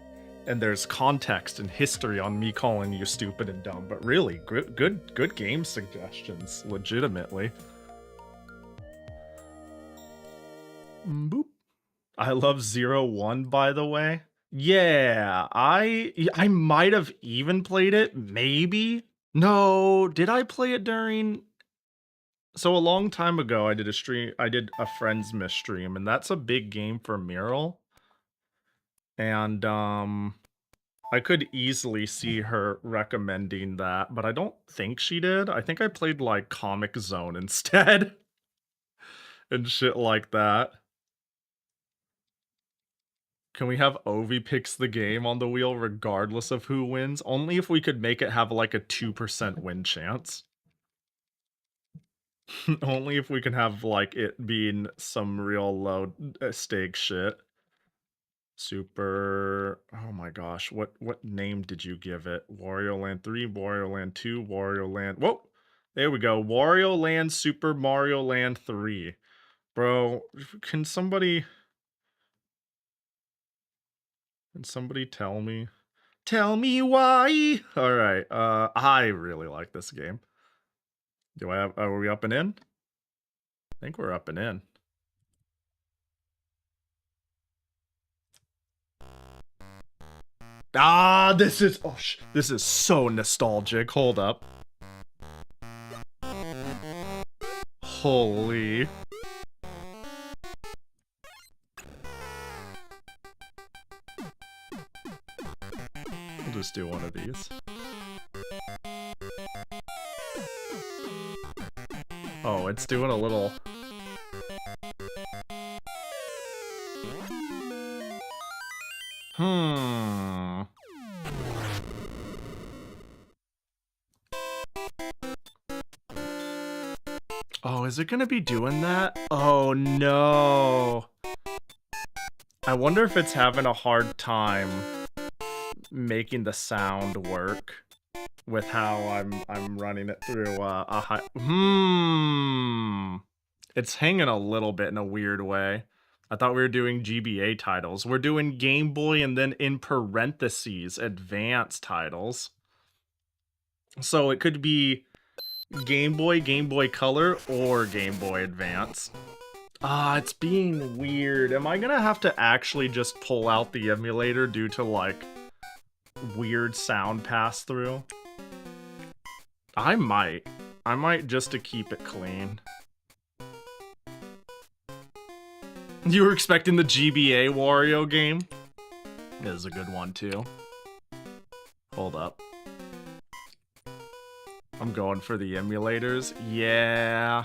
And there's context and history on me calling you stupid and dumb. But really, good game suggestions. Legitimately. Boop. I love 01, by the way. Yeah, I might have even played it, maybe? No, did I play it during... So a long time ago, I did a Friendsmas stream, and that's a big game for Mural. And, I could easily see her recommending that, but I don't think she did. I think I played, like, Comic Zone instead. And shit like that. Can we have Ovi picks the game on the wheel regardless of who wins? Only if we could make it have like a 2% win chance. Only if we can have like it being some real low stake shit. Super... Oh my gosh, what name did you give it? Wario Land 3, Wario Land 2, Wario Land... Whoa! There we go. Wario Land Super Mario Land 3. Bro, can somebody tell me? Tell me why! Alright, I really like this game. Are we up and in? I think we're up and in. Ah, this is so nostalgic. Hold up. Holy. We'll just do one of these. Oh, it's doing a little... Oh, is it gonna be doing that? Oh no. I wonder if it's having a hard time making the sound work with how I'm running it through a high... It's hanging a little bit in a weird way. I thought we were doing GBA titles. We're doing Game Boy and then in parentheses, Advance titles. So it could be Game Boy, Game Boy Color, or Game Boy Advance. Ah, it's being weird. Am I gonna have to actually just pull out the emulator due to, like, weird sound pass-through? I might. I might just to keep it clean. You were expecting the GBA Wario game? It is a good one, too. Hold up. I'm going for the emulators. Yeah.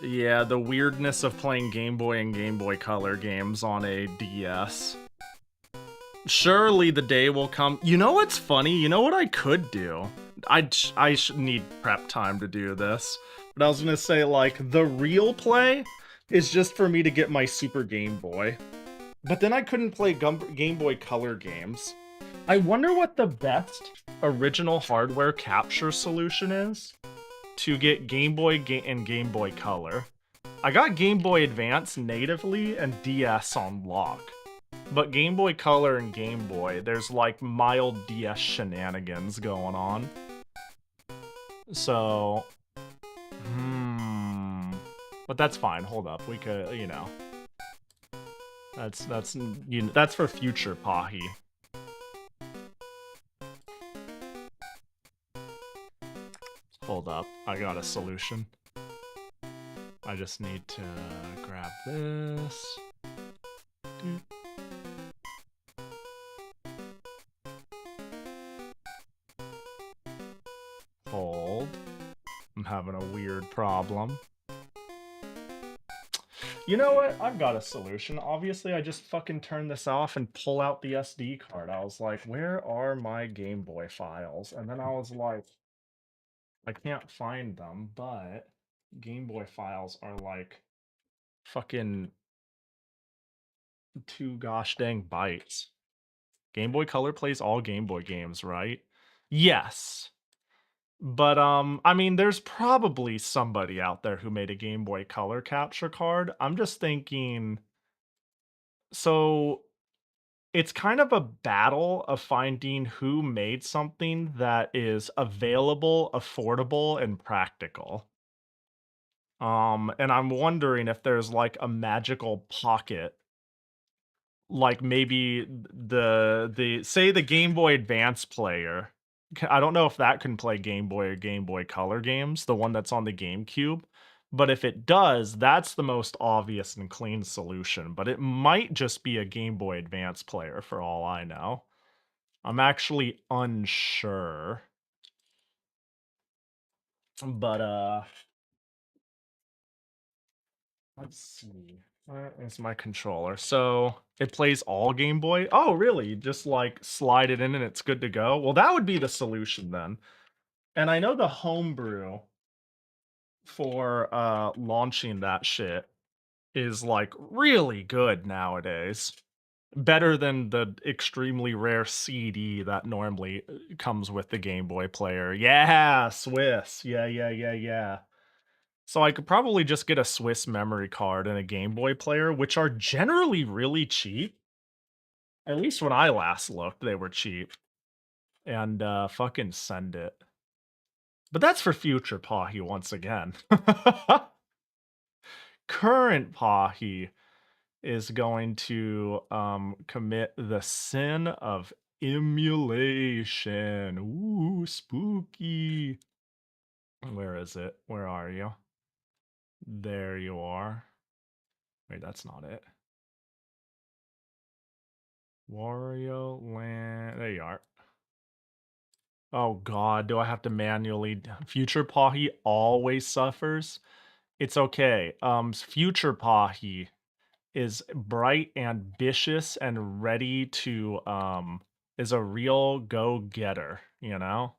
Yeah, the weirdness of playing Game Boy and Game Boy Color games on a DS. Surely the day will come. You know what's funny? You know what I could do? I should need prep time to do this. But I was gonna say, like, the real play is just for me to get my Super Game Boy. But then I couldn't play Game Boy Color games. I wonder what the best original hardware capture solution is to get Game Boy and Game Boy Color. I got Game Boy Advance natively and DS on lock. But Game Boy Color and Game Boy, there's like mild DS shenanigans going on. So, but that's fine. Hold up, we could, you know, that's for future Pahi. Hold up, I got a solution. I just need to grab this. Hold. I'm having a weird problem. You know what? I've got a solution. Obviously, I just fucking turn this off and pull out the SD card. I was like, where are my Game Boy files? And then I was like, I can't find them, but Game Boy files are like fucking 2 gosh dang bytes. Game Boy Color plays all Game Boy games, right? Yes. But, I mean, there's probably somebody out there who made a Game Boy Color capture card. I'm just thinking... So, it's kind of a battle of finding who made something that is available, affordable, and practical. And I'm wondering if there's, like, a magical pocket. Like, maybe say the Game Boy Advance player. I don't know if that can play Game Boy or Game Boy Color games, the one that's on the GameCube. But if it does, that's the most obvious and clean solution. But it might just be a Game Boy Advance player for all I know. I'm actually unsure. But, let's see. Where is my controller? So it plays all Game Boy? Oh, really? You just like slide it in and it's good to go? Well, that would be the solution then. And I know the homebrew for launching that shit is like really good nowadays. Better than the extremely rare CD that normally comes with the Game Boy player. Yeah, Swiss. Yeah. So I could probably just get a Swiss memory card and a Game Boy player, which are generally really cheap. At least when I last looked, they were cheap. And fucking send it. But that's for future Pahi once again. Current Pahi is going to commit the sin of emulation. Ooh, spooky. Where is it? Where are you? There you are. Wait, that's not it. Wario Land. There you are. Oh god, do I have to manually... Future Pahi always suffers? It's okay. Future Pahi is bright, ambitious, and ready to, is a real go-getter, you know?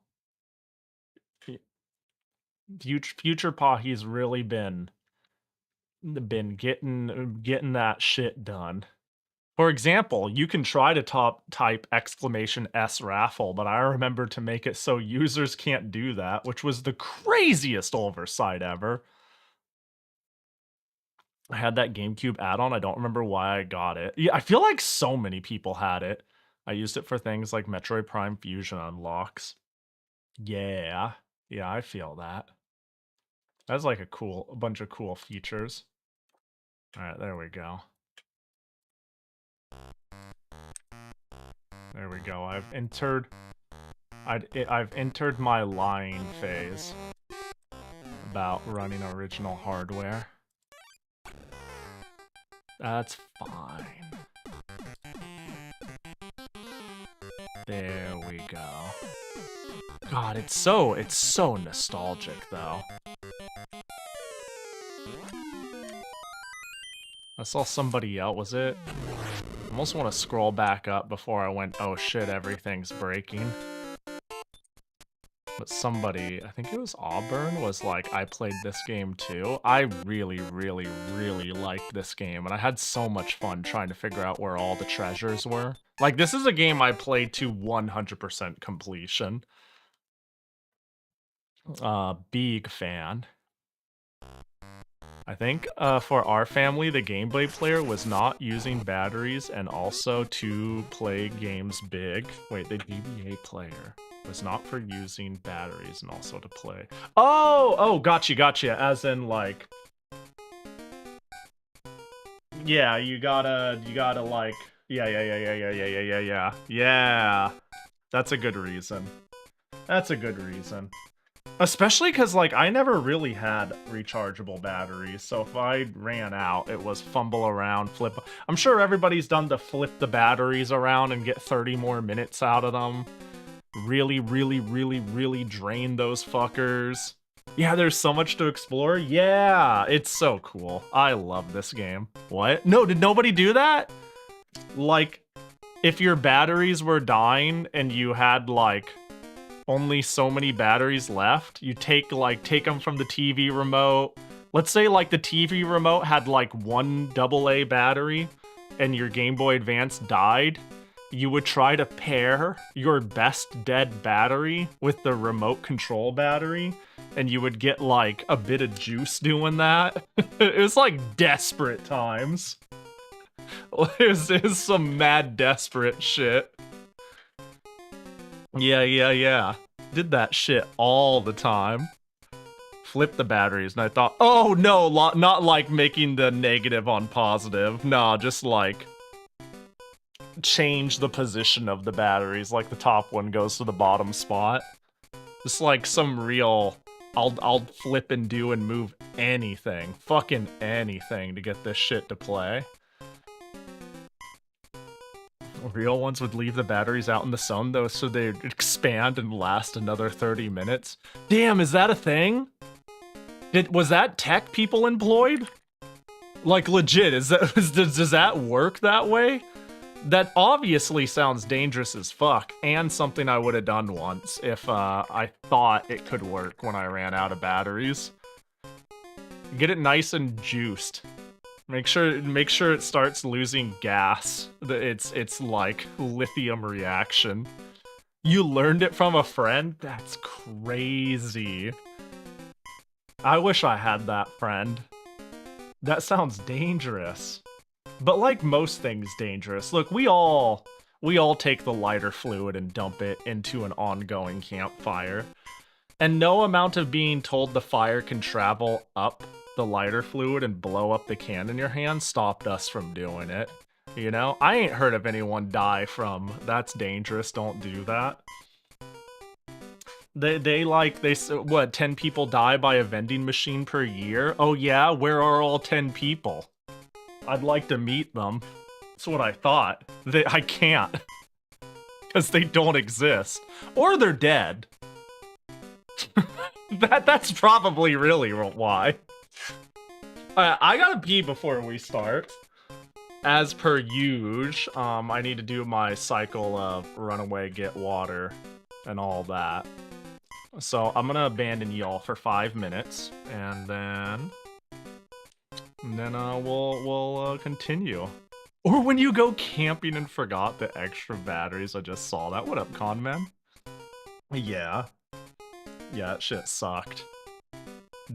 Future Pahi's really been getting that shit done. For example, you can try to type exclamation S raffle, but I remember to make it so users can't do that, which was the craziest oversight ever. I had that GameCube add-on. I don't remember why I got it. Yeah, I feel like so many people had it. I used it for things like Metroid Prime Fusion unlocks. Yeah. Yeah, I feel that. That's like a bunch of cool features. All right, there we go. There we go. I've entered my lying phase about running original hardware. That's fine. There we go. God, it's so nostalgic though. I saw somebody else, was it? I almost want to scroll back up before I went, oh shit, everything's breaking. But somebody, I think it was Auburn, was like, I played this game too. I really, really, really liked this game, and I had so much fun trying to figure out where all the treasures were. Like, this is a game I played to 100% completion. Big fan. I think for our family, the Game Boy player was not using batteries and also to play games big. Wait, the GBA player was not for using batteries and also to play. Oh, gotcha. As in, like, yeah, you gotta, like, yeah. That's a good reason. That's a good reason. Especially because, like, I never really had rechargeable batteries, so if I ran out, it was fumble around, flip. I'm sure everybody's done to flip the batteries around and get 30 more minutes out of them. Really, really, really, really drain those fuckers. Yeah, there's so much to explore. Yeah, it's so cool. I love this game. What? No, did nobody do that? Like, if your batteries were dying and you had, like, only so many batteries left, you take them from the TV remote. Let's say, like, the TV remote had, like, one AA battery and your Game Boy Advance died. You would try to pair your best dead battery with the remote control battery, and you would get, like, a bit of juice doing that. It was, like, desperate times. It was some mad desperate shit. Yeah. Did that shit all the time. Flip the batteries, and I thought, oh no, not like making the negative on positive. Nah, just like change the position of the batteries, like the top one goes to the bottom spot. Just like some real, I'll flip and do and move anything, fucking anything to get this shit to play. Real ones would leave the batteries out in the sun, though, so they'd expand and last another 30 minutes. Damn, is that a thing? Was that tech people employed? Like, legit, does that work that way? That obviously sounds dangerous as fuck, and something I would have done once if I thought it could work when I ran out of batteries. Get it nice and juiced. Make sure it starts losing gas. It's like lithium reaction. You learned it from a friend? That's crazy. I wish I had that friend. That sounds dangerous. But like most things dangerous, look, we all take the lighter fluid and dump it into an ongoing campfire. And no amount of being told the fire can travel up the lighter fluid and blow up the can in your hand stopped us from doing it. You know? I ain't heard of anyone die from, that's dangerous, don't do that. They what, 10 people die by a vending machine per year? Oh yeah, where are all 10 people? I'd like to meet them. That's what I thought. I can't. Because they don't exist. Or they're dead. That's probably really why. I gotta pee before we start. As per usual, I need to do my cycle of run away, get water, and all that. So I'm gonna abandon y'all for 5 minutes, and then we'll continue. Or when you go camping and forgot the extra batteries, I just saw that. What up, Conman? Yeah. Yeah, that shit sucked.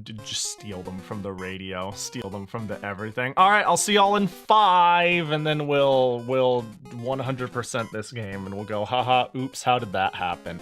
Just steal them from the radio, steal them from the everything. All right, I'll see y'all in 5, and then we'll 100% this game, and we'll go, haha, oops, how did that happen?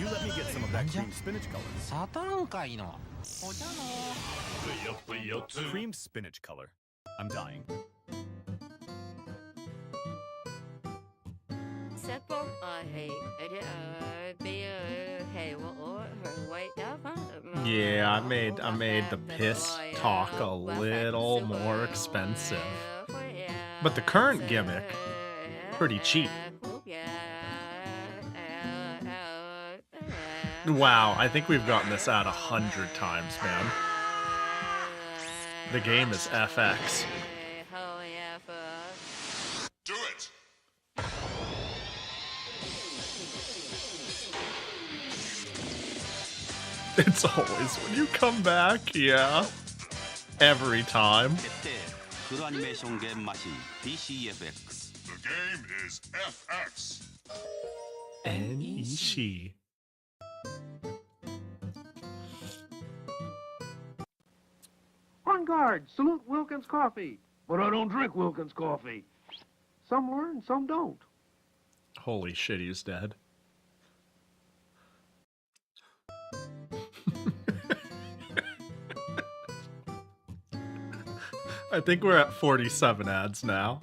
You let me get some of that cream spinach color. サタン会のお茶の Cream spinach color. I'm dying. Yeah, I made the piss talk a little more expensive. But the current gimmick, pretty cheap. Wow, I think we've gotten this out 100 times, man. The game is FX. Do it! It's always when you come back, yeah. Every time. The game is FX. Nishi. On guard, salute Wilkins coffee. But I don't drink Wilkins coffee. Some learn, some don't. Holy shit, he's dead. I think we're at 47 ads now.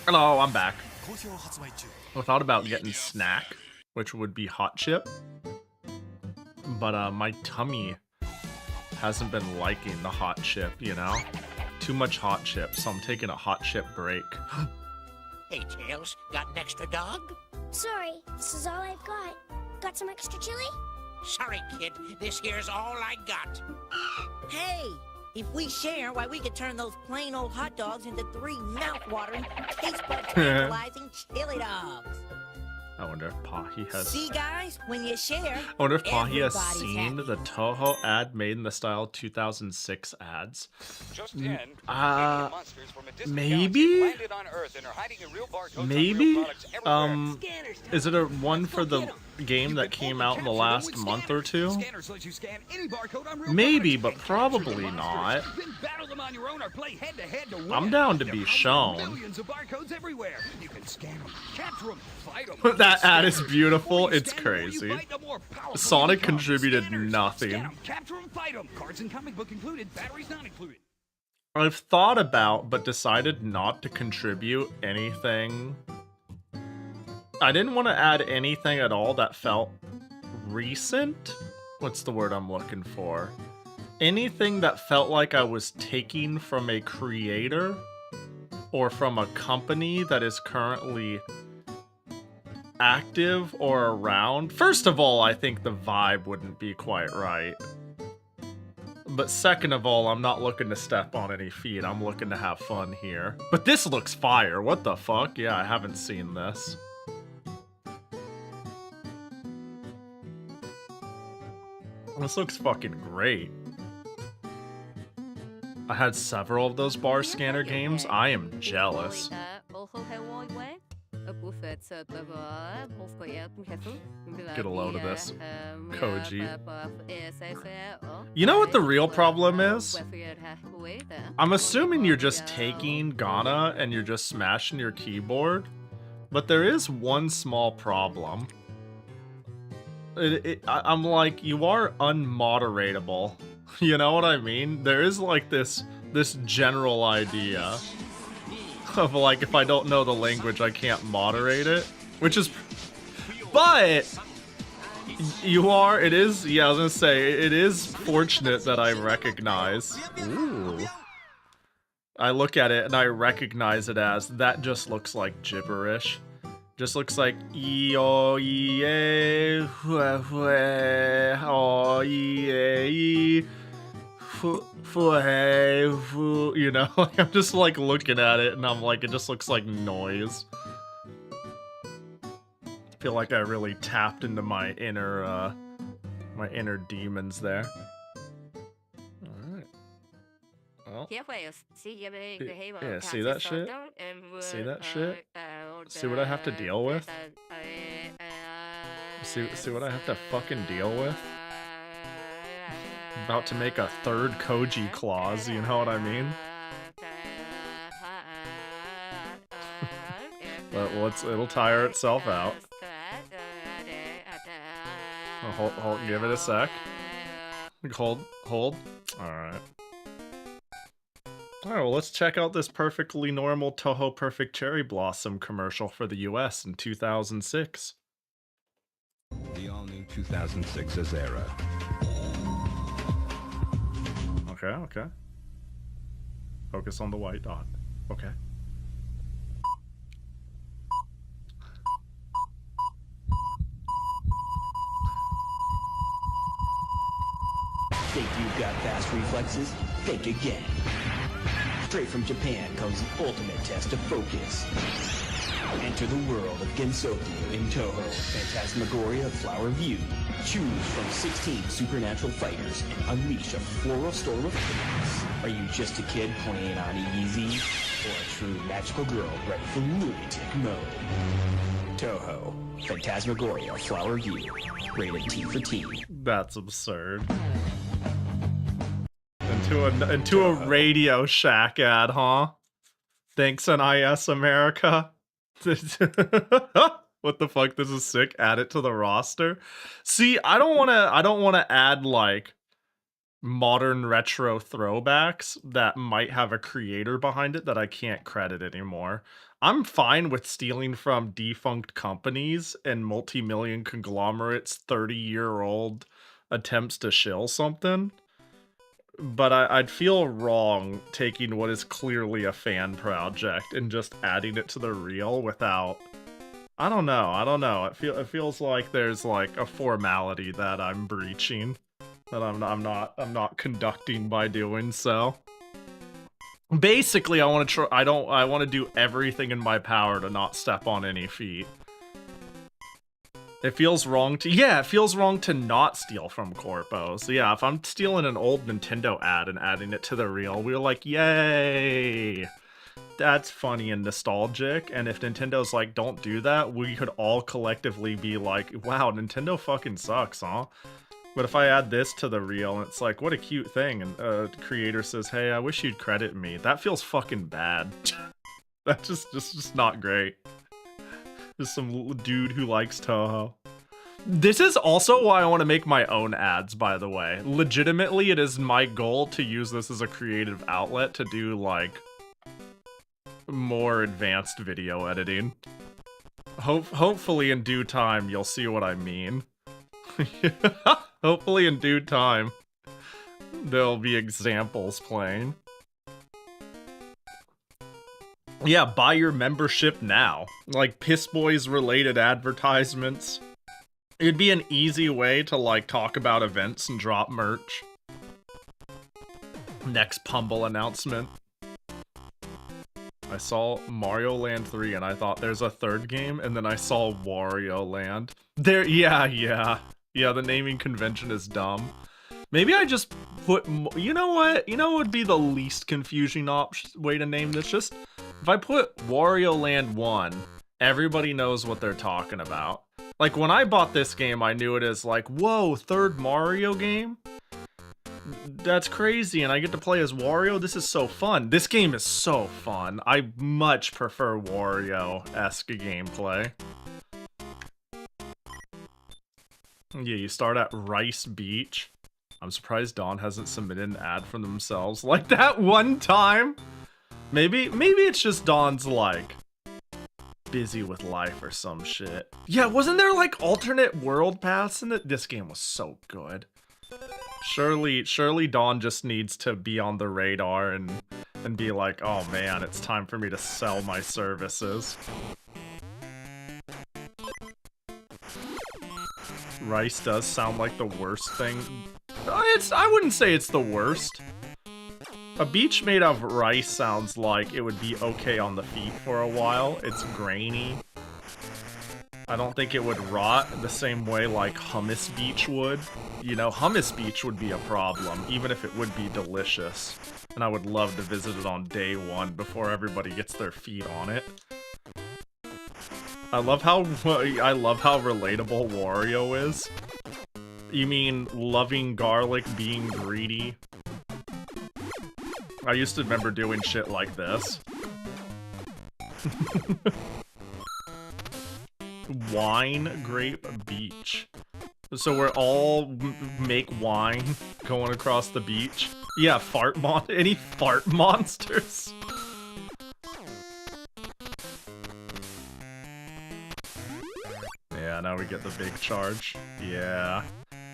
Hello, I'm back. I thought about getting snack, which would be hot chip. But my tummy hasn't been liking the hot chip, you know? Too much hot chip, so I'm taking a hot chip break. Hey, Tails, got an extra dog? Sorry, this is all I've got. Got some extra chili? Sorry, kid, this here's all I got. Hey, if we share, why, we could turn those plain old hot dogs into 3 mouth-watering, taste-bud-tantalizing chili dogs. I wonder if Pahi has... See, guys, when you share, I wonder if Pahi has everybody's seen happy. the Toho ad made in the style 2006 ads. Just in, monsters from a distant maybe? galaxy landed on Earth and are hiding a real barcodes on Maybe? real products everywhere. Is it a one for the game that came out in the last month or two? Scanners let you scan any barcode on real Maybe, but products. probably not. Then battle them on your own or play head-to-head to win. I'm down to There be are shown. Millions of barcodes everywhere. You can scan them, capture them, fight them. That ad is beautiful. It's crazy. Sonic contributed nothing. Capture them, fight them. Cards and comic book included, batteries not included. I've thought about, but decided not to contribute anything. I didn't want to add anything at all that felt recent. What's the word I'm looking for? Anything that felt like I was taking from a creator or from a company that is currently active or around. First of all, I think the vibe wouldn't be quite right. But second of all, I'm not looking to step on any feet. I'm looking to have fun here. But this looks fire. What the fuck? Yeah, I haven't seen this. This looks fucking great. I had several of those bar scanner games. I am jealous. Get a load of this. Koji. You know what the real problem is? I'm assuming you're just taking Ghana and you're just smashing your keyboard. But there is one small problem. I'm like, you are unmoderatable. You know what I mean? There is like this general idea of like, if I don't know the language, I can't moderate it. Which is... But... You are... It is... Yeah, I was gonna say, it is fortunate that I recognize... Ooh. I look at it and I recognize it as, that just looks like gibberish. Just looks like E-O-E-A, O-E-A-E, you know, I'm just like looking at it and I'm like, it just looks like noise. I feel like I really tapped into my inner demons there. Alright. Well, yeah, see that shit? See that shit? See what I have to deal with? See what I have to fucking deal with? About to make a third Koji clause, you know what I mean? But it'll tire itself out. Hold, give it a sec. Hold. Alright. Alright, well, let's check out this perfectly normal Toho Perfect Cherry Blossom commercial for the US in 2006. The all-new 2006 Azera. Okay. Focus on the white dot. Okay. Think you've got fast reflexes? Think again. Straight from Japan comes the ultimate test of focus. Enter the world of Gensokyo in Toho, Phantasmagoria Flower View. Choose from 16 supernatural fighters and unleash a floral storm of chaos. Are you just a kid playing on easy? Or a true magical girl ready for lunatic mode? Toho, Phantasmagoria Flower View. Rated T for Teen. That's absurd. Into a Radio Shack ad, huh? Thanks, NIS America. What the fuck? This is sick. Add it to the roster. See, I don't want to add like modern retro throwbacks that might have a creator behind it that I can't credit anymore. I'm fine with stealing from defunct companies and multi-million conglomerates 30-year-old attempts to shill something. But I'd feel wrong taking what is clearly a fan project and just adding it to the reel without... I don't know. It feels like there's like a formality that I'm breaching, that I'm not conducting by doing so. Basically, I want to do everything in my power to not step on any feet. It feels wrong to not steal from Corpo. So yeah, if I'm stealing an old Nintendo ad and adding it to the reel, we're like, yay! That's funny and nostalgic. And if Nintendo's like, don't do that, we could all collectively be like, wow, Nintendo fucking sucks, huh? But if I add this to the reel and it's like, what a cute thing, and a creator says, hey, I wish you'd credit me, that feels fucking bad. That's just not great. Just some dude who likes Toho. This is also why I want to make my own ads, by the way. Legitimately, it is my goal to use this as a creative outlet to do, like, more advanced video editing. Hopefully in due time, you'll see what I mean. Hopefully in due time, there'll be examples playing. Yeah, buy your membership now. Like, Piss Boys related advertisements. It'd be an easy way to, like, talk about events and drop merch. Next Pumble announcement. I saw Mario Land 3 and I thought there's a third game, and then I saw Wario Land. Yeah, the naming convention is dumb. Maybe I just put, you know what would be the least confusing way to name this? Just, if I put Wario Land 1, everybody knows what they're talking about. Like, when I bought this game, I knew it as like, whoa, third Mario game? That's crazy, and I get to play as Wario? This is so fun. This game is so fun. I much prefer Wario-esque gameplay. Yeah, you start at Rice Beach. I'm surprised Dawn hasn't submitted an ad for themselves like that one time. Maybe it's just Dawn's, like, busy with life or some shit. Yeah, wasn't there, like, alternate world paths in it? This game was so good. Surely Dawn just needs to be on the radar and be like, oh man, it's time for me to sell my services. Rice does sound like the worst thing. I wouldn't say it's the worst. A beach made of rice sounds like it would be okay on the feet for a while. It's grainy. I don't think it would rot the same way like Hummus Beach would. You know, Hummus Beach would be a problem, even if it would be delicious. And I would love to visit it on day one before everybody gets their feet on it. I love how relatable Wario is. You mean loving garlic, being greedy? I used to remember doing shit like this. Wine, grape, beach. So we're all make wine going across the beach. Yeah, any fart monsters? Yeah, now we get the big charge. Yeah.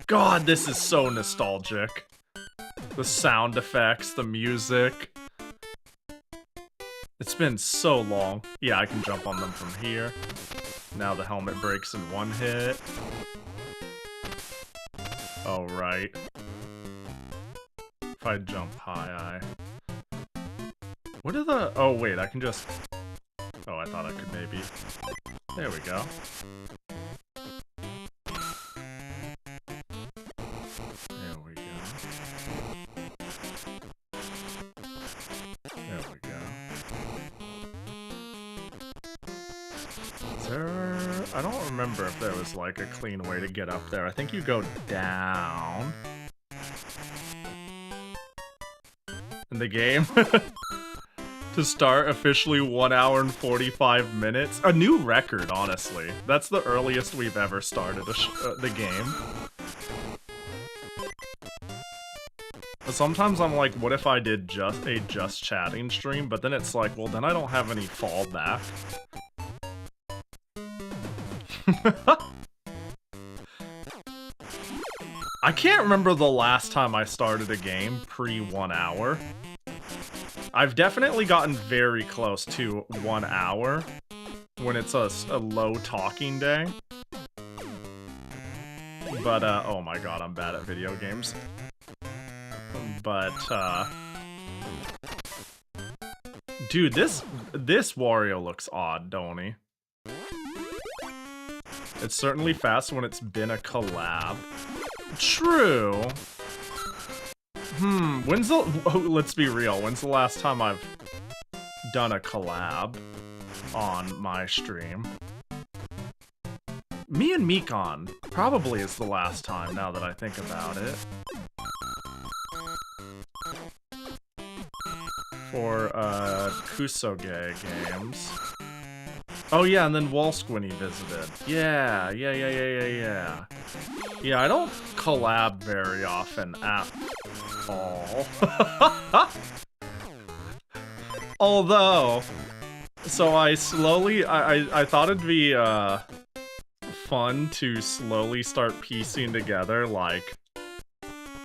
God, this is so nostalgic. The sound effects, the music. It's been so long. Yeah, I can jump on them from here. Now the helmet breaks in one hit. Oh, right. If I jump high, What are the... Oh, wait, I can just... Oh, I thought I could maybe... There we go. There we go. There we go. Is there... I don't remember if there was, like, a clean way to get up there. I think you go down... in the game. To start officially 1 hour and 45 minutes. A new record, honestly. That's the earliest we've ever started the game. But sometimes I'm like, what if I did just a just chatting stream? But then it's like, well, then I don't have any fallback. I can't remember the last time I started a game pre 1 hour. I've definitely gotten very close to 1 hour when it's a low talking day. But, oh my god, I'm bad at video games. But, dude, this Wario looks odd, don't he? It's certainly fast when it's been a collab. True. When's the... Oh, let's be real. When's the last time I've done a collab on my stream? Me and Mikon probably is the last time, now that I think about it. For, Kusoge games. Oh yeah, and then Walsquinny visited. Yeah. Yeah, I don't collab very often at all. Although, so I thought it'd be, fun to slowly start piecing together, like,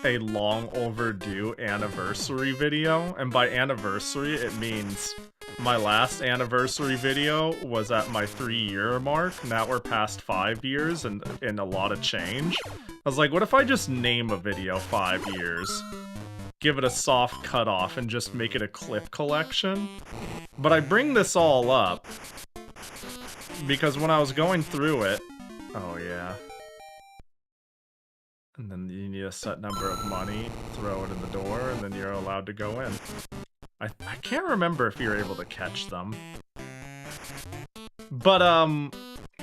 a long overdue anniversary video. And by anniversary, it means my last anniversary video was at my 3-year mark. Now we're past 5 years and a lot of change. I was like, what if I just name a video 5 years? Give it a soft cutoff and just make it a clip collection? But I bring this all up because when I was going through it... Oh yeah. And then you need a set number of money, throw it in the door, and then you're allowed to go in. I can't remember if you're able to catch them. But,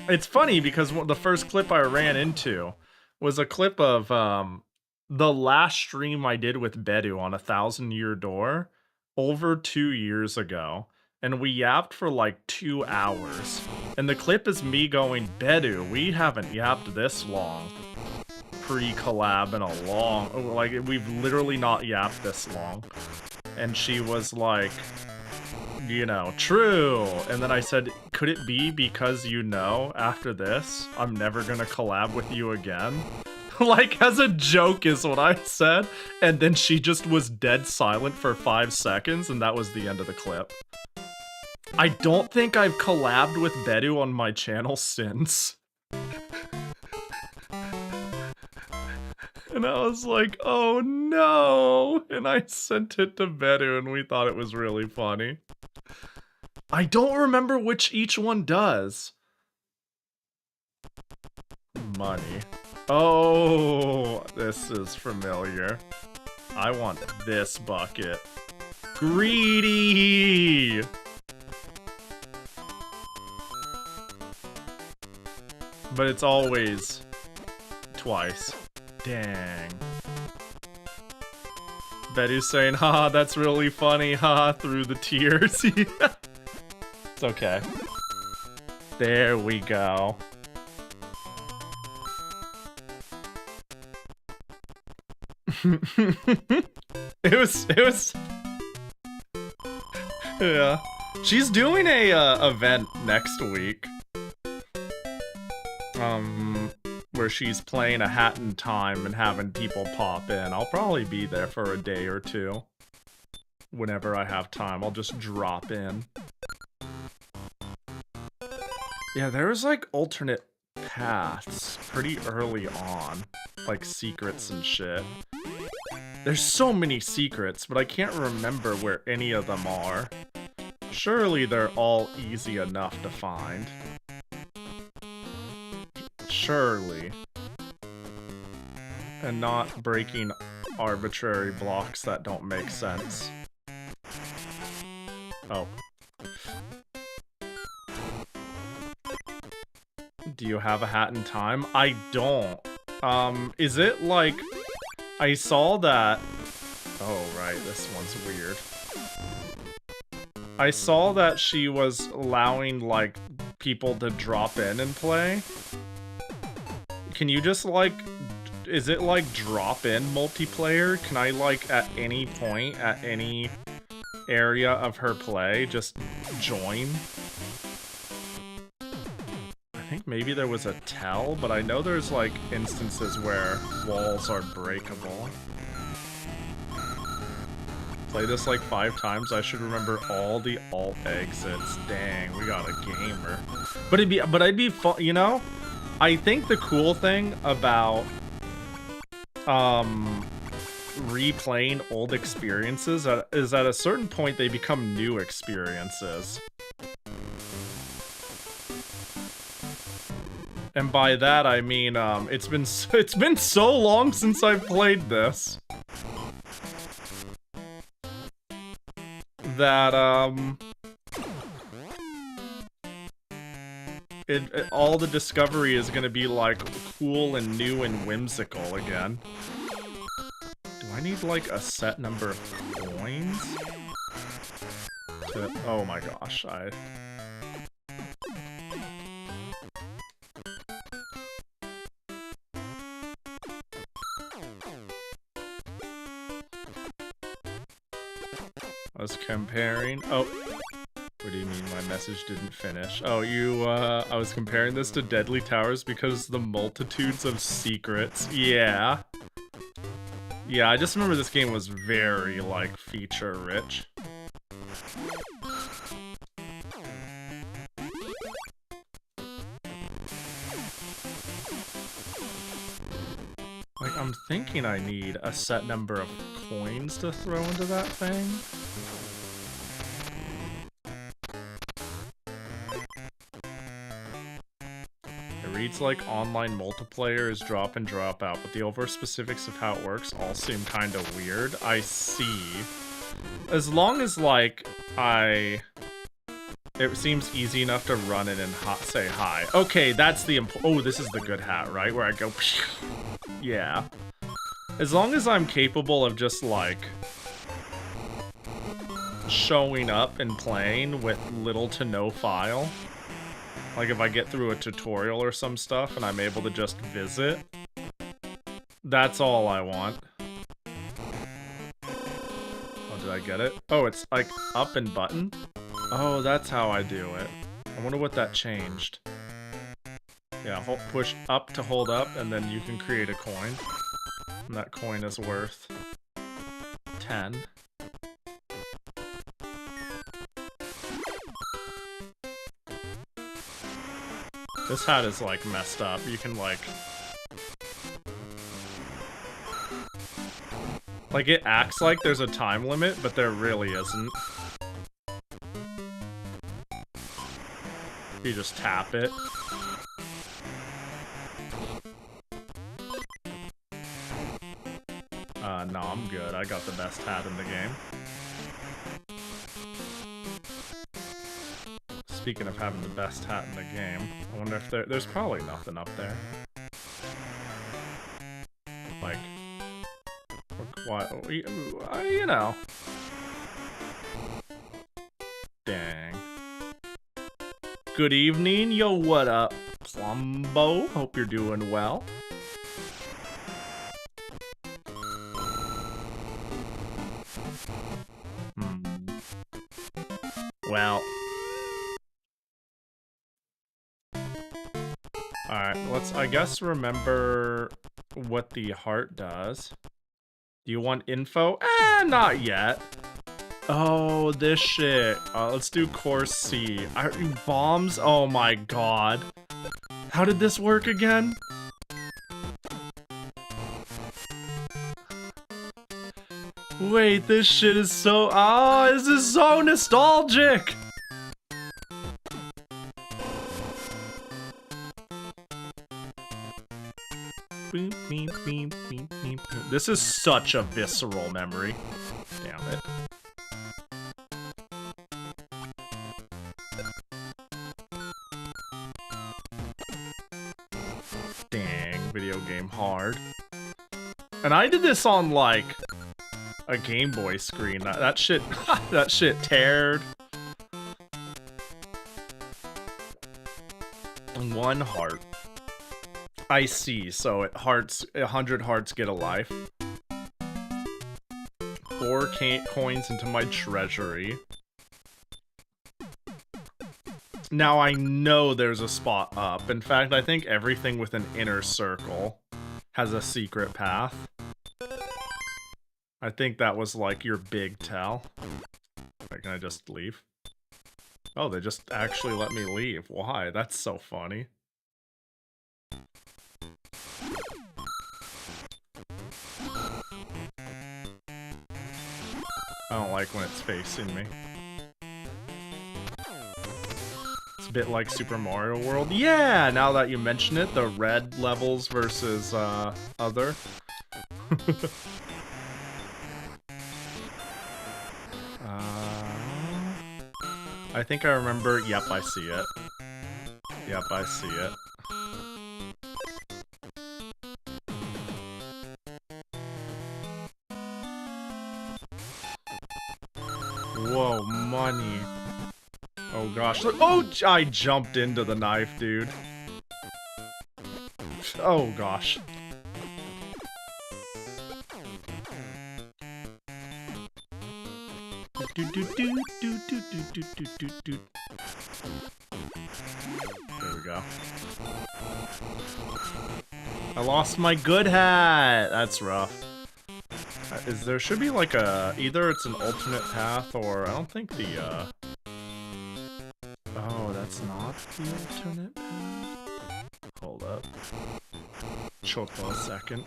it's funny because the first clip I ran into was a clip of, the last stream I did with Bedu on 1,000 Year Door over 2 years ago. And we yapped for like 2 hours. And the clip is me going, Bedu, we haven't yapped this long. Pre-collab in a long... Like, we've literally not yapped this long. And she was like, you know, true. And then I said, could it be because you know, after this, I'm never gonna collab with you again? Like, as a joke is what I said. And then she just was dead silent for 5 seconds, and that was the end of the clip. I don't think I've collabed with Bedu on my channel since. And I was like, oh no! And I sent it to Bedu and we thought it was really funny. I don't remember which each one does. Money. Oh, this is familiar. I want this bucket. Greedy! But it's always twice. Dang. Betty's saying, haha, that's really funny, haha, through the tears. It's okay. There we go. It was yeah. She's doing a event next week. Where she's playing a Hat in Time and having people pop in. I'll probably be there for a day or two. Whenever I have time, I'll just drop in. Yeah, there's like alternate paths pretty early on. Like secrets and shit. There's so many secrets, but I can't remember where any of them are. Surely they're all easy enough to find. Surely. And not breaking arbitrary blocks that don't make sense. Oh. Do you have a Hat in Time? I don't. Is it like... I saw that... Oh, right, this one's weird. I saw that she was allowing, like, people to drop in and play. Can you just, like... Is it, like, drop-in multiplayer? Can I, like, at any point, at any area of her play, just join? I think maybe there was a tell, but I know there's, like, instances where walls are breakable. Play this, like, 5 times. I should remember all the alt exits. Dang, we got a gamer. But it'd be fun, you know? I think the cool thing about replaying old experiences is at a certain point they become new experiences. And by that I mean it's been so long since I've played this that all the discovery is gonna be like cool and new and whimsical again. Do I need like a set number of coins? Oh my gosh, I was comparing. Oh. What do you mean my message didn't finish? Oh, I was comparing this to Deadly Towers because the multitudes of secrets. Yeah. Yeah, I just remember this game was very, like, feature-rich. Like, I'm thinking I need a set number of coins to throw into that thing. Reads like online multiplayer is drop and drop out, but the over specifics of how it works all seem kind of weird. I see. As long as, like, it seems easy enough to run it and say hi. Okay, that's the oh, this is the good hat, right? Where I go, yeah. As long as I'm capable of just, like, showing up and playing with little to no file. Like if I get through a tutorial or some stuff and I'm able to just visit, that's all I want. Oh, did I get it? Oh, it's like up and button? Oh, that's how I do it. I wonder what that changed. Yeah, push up to hold up and then you can create a coin. And that coin is worth 10. This hat is, like, messed up. You can, like... Like, it acts like there's a time limit, but there really isn't. You just tap it. No, I'm good. I got the best hat in the game. Speaking of having the best hat in the game, I wonder if there's probably nothing up there. Why? You know. Dang. Good evening, yo, what up, Plumbo? Hope you're doing well. Well. Alright, let's, I guess, remember what the heart does. Do you want info? Not yet. Oh, this shit. Let's do course C. Bombs? Oh my god. How did this work again? Wait, this shit is so... Oh, this is so nostalgic! This is such a visceral memory. Damn it. Dang, video game hard. And I did this on, like, a Game Boy screen. That shit, that shit teared. One heart. I see, so it hearts, 100 hearts get a life. 4 coins into my treasury. Now I know there's a spot up. In fact, I think everything with an inner circle has a secret path. I think that was like your big tell. Wait, can I just leave? Oh, they just actually let me leave. Why? That's so funny. I don't like when it's facing me. It's a bit like Super Mario World. Yeah, now that you mention it, the red levels versus other. I think I remember. Yep, I see it. Yep, I see it. Whoa, money. Oh gosh. Oh, I jumped into the knife, dude. Oh gosh. There we go. I lost my good hat. That's rough. There should be like a, either it's an alternate path or I don't think the oh, that's not the alternate path. Hold up. Choto a second.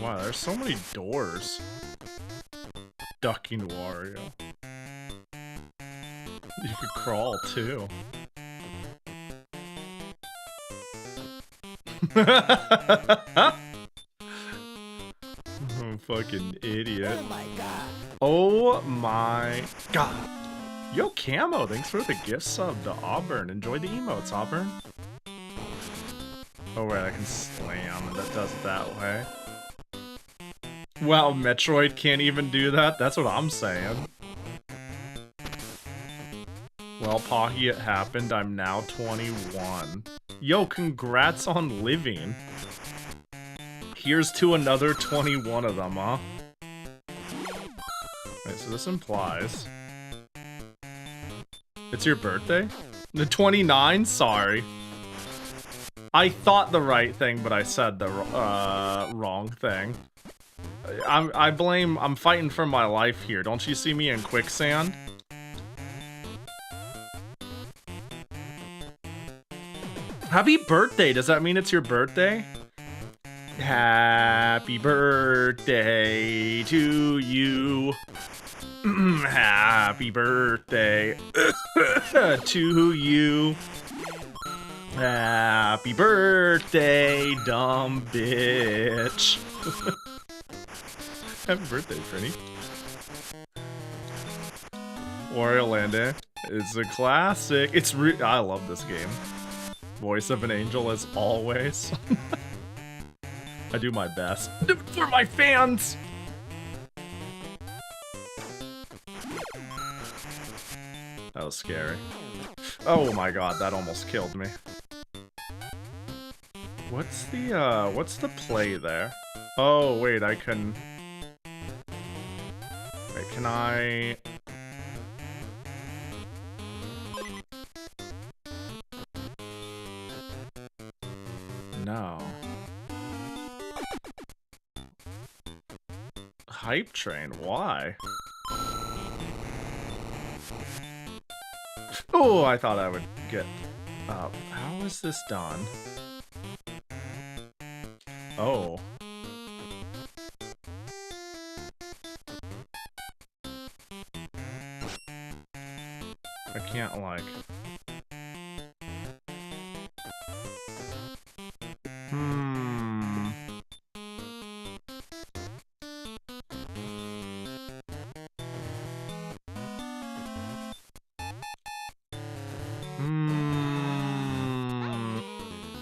Wow, there's so many doors. Ducking Wario. You could crawl too. I'm a fucking idiot. Oh my god. Oh my god. Yo, Camo, thanks for the gift sub to Auburn. Enjoy the emotes, Auburn. Oh, right, I can slam, and that does it that way. Wow, Metroid can't even do that? That's what I'm saying. Well, Pahi, it happened. I'm now 21. Yo, congrats on living. Here's to another 21 of them, huh? Wait, so this implies... It's your birthday? The 29? Sorry. I thought the right thing, but I said the wrong thing. I'm fighting for my life here. Don't you see me in quicksand? Happy birthday! Does that mean it's your birthday? Happy birthday to you. Happy birthday to you. Happy birthday, dumb bitch. Happy birthday, Frenny. Wario Land is a classic. I love this game. Voice of an angel as always. I do my best for my fans. That was scary. Oh my god, that almost killed me. What's the play there? Oh wait, I can. Wait, can I? No. Hype train, why? Oh, I thought I would get up. How is this done? Oh. I can't, like...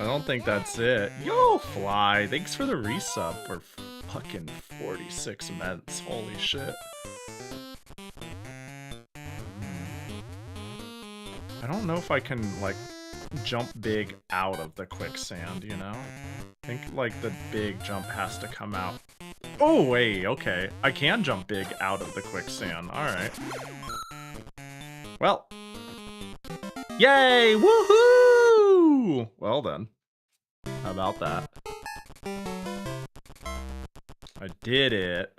I don't think that's it. Yo, Fly! Thanks for the resub for fucking 46 months. Holy shit. I don't know if I can, like, jump big out of the quicksand, you know? I think, like, the big jump has to come out. Oh, wait, okay. I can jump big out of the quicksand. Alright. Well. Yay! Woohoo! Well then. How about that? I did it.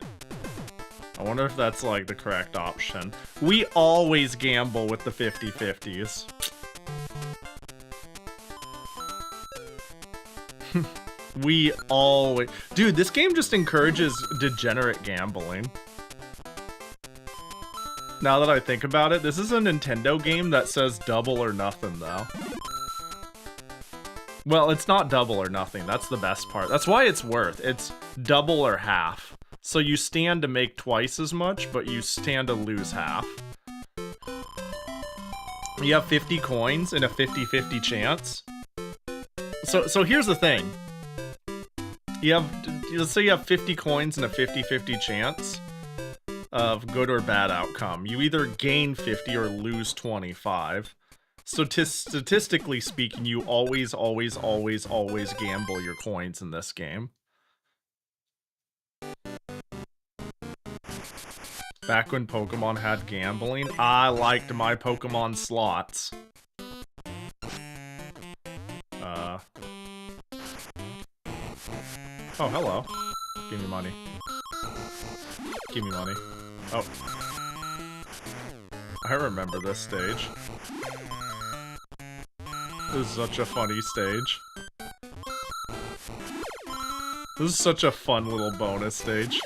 I wonder if that's, like, the correct option. We always gamble with the 50-50s. We always... Dude, this game just encourages degenerate gambling. Now that I think about it, this is a Nintendo game that says double or nothing, though. Well, it's not double or nothing. That's the best part. That's why it's worth. It's double or half. So you stand to make twice as much, but you stand to lose half. You have 50 coins and a 50-50 chance. So here's the thing. Let's say you have 50 coins and a 50-50 chance of good or bad outcome. You either gain 50 or lose 25. So statistically speaking, you always gamble your coins in this game. Back when Pokemon had gambling, I liked my Pokemon slots. Oh, hello. Give me money. Give me money. Oh. I remember this stage. This is such a funny stage. This is such a fun little bonus stage.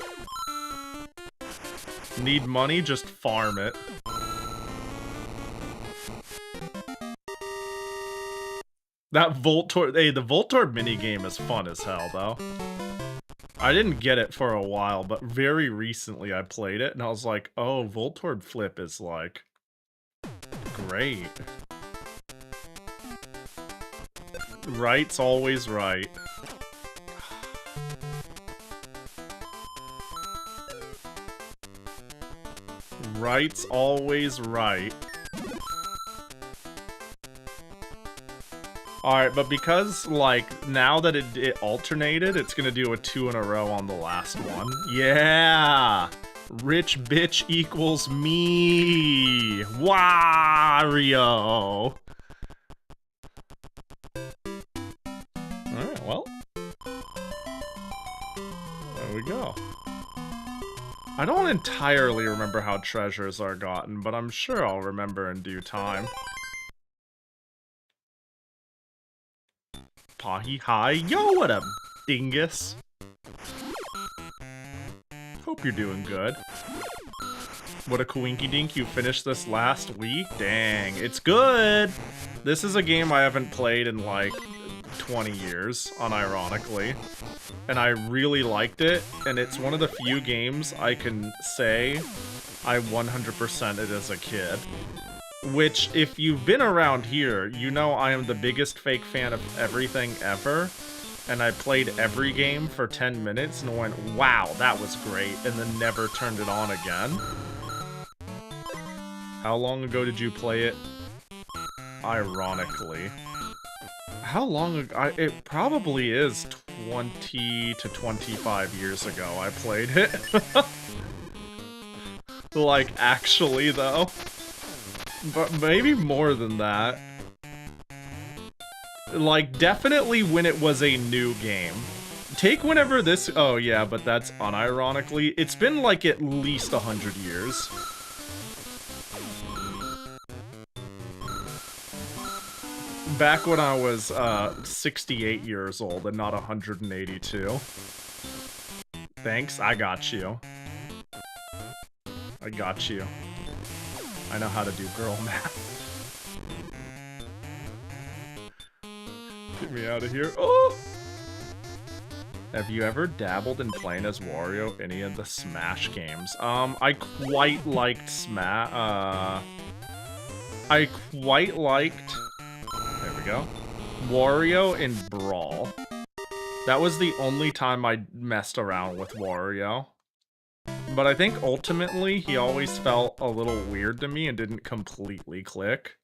Need money? Just farm it. That Voltorb... Hey, the Voltorb minigame is fun as hell, though. I didn't get it for a while, but very recently I played it, and I was like, oh, Voltorb Flip is, like, great. Right's always right. Right's always right. Alright, but because, like, now that it alternated, it's gonna do a 2 in a row on the last one. Yeah! Rich bitch equals me! Wario! Alright, well. There we go. I don't entirely remember how treasures are gotten, but I'm sure I'll remember in due time. Pahi, hi. Yo, what up, dingus? Hope you're doing good. What a coinky dink, you finished this last week? Dang, it's good! This is a game I haven't played in like 20 years, unironically. And I really liked it, and it's one of the few games I can say I 100%ed as a kid. Which, if you've been around here, you know I am the biggest fake fan of everything ever. And I played every game for 10 minutes and went, wow, that was great, and then never turned it on again. How long ago did you play it? Ironically. How long ago? It probably is 20 to 25 years ago I played it. Like, actually, though. But maybe more than that. Like, definitely when it was a new game. Take whenever this... Oh, yeah, but that's unironically. It's been, like, at least 100 years. Back when I was 68 years old and not 182. Thanks, I got you. I got you. I know how to do girl math. Get me out of here. Oh! Have you ever dabbled in playing as Wario any of the Smash games? I quite liked I quite liked... There we go. Wario in Brawl. That was the only time I messed around with Wario. But I think ultimately he always felt a little weird to me and didn't completely click.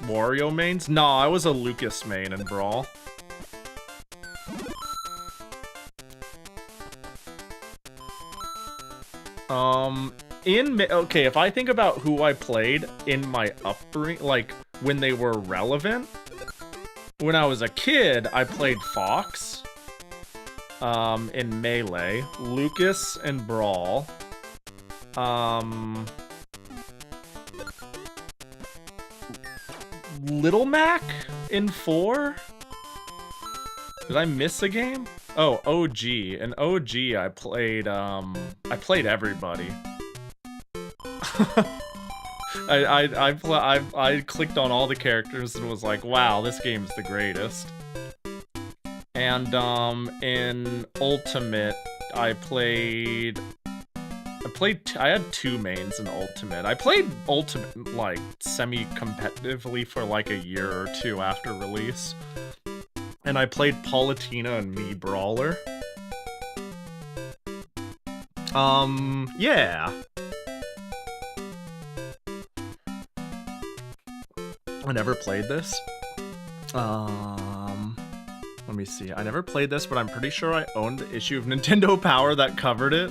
Wario mains? No, I was a Lucas main in Brawl. Okay, if I think about who I played in my upbringing, like, when they were relevant, when I was a kid, I played Fox, in Melee, Lucas in Brawl, Little Mac in 4? Did I miss a game? Oh, OG. In OG, I played everybody. I clicked on all the characters and was like, wow, this game's the greatest. And, in Ultimate, I had 2 mains in Ultimate. I played Ultimate, like, semi-competitively for, like, a year or 2 after release. And I played Palutena and Mii Brawler. Yeah. I never played this. Let me see. I never played this, but I'm pretty sure I owned the issue of Nintendo Power that covered it.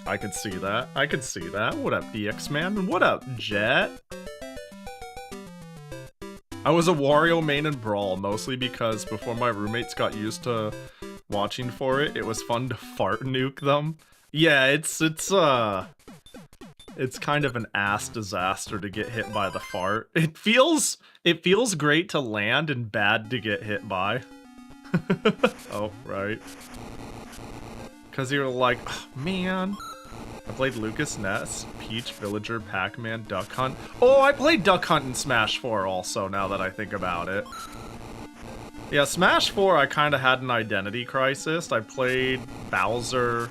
I could see that. I could see that. What up, DX Man? What up, Jet? I was a Wario main in Brawl, mostly because before my roommates got used to watching for it, it was fun to fart nuke them. Yeah, it's kind of an ass disaster to get hit by the fart. It feels great to land and bad to get hit by. Oh, right. Cause you're like, oh, man. I played Lucas Ness, Peach, Villager, Pac-Man, Duck Hunt. Oh, I played Duck Hunt in Smash 4 also, now that I think about it. Yeah, Smash 4, I kind of had an identity crisis. I played Bowser,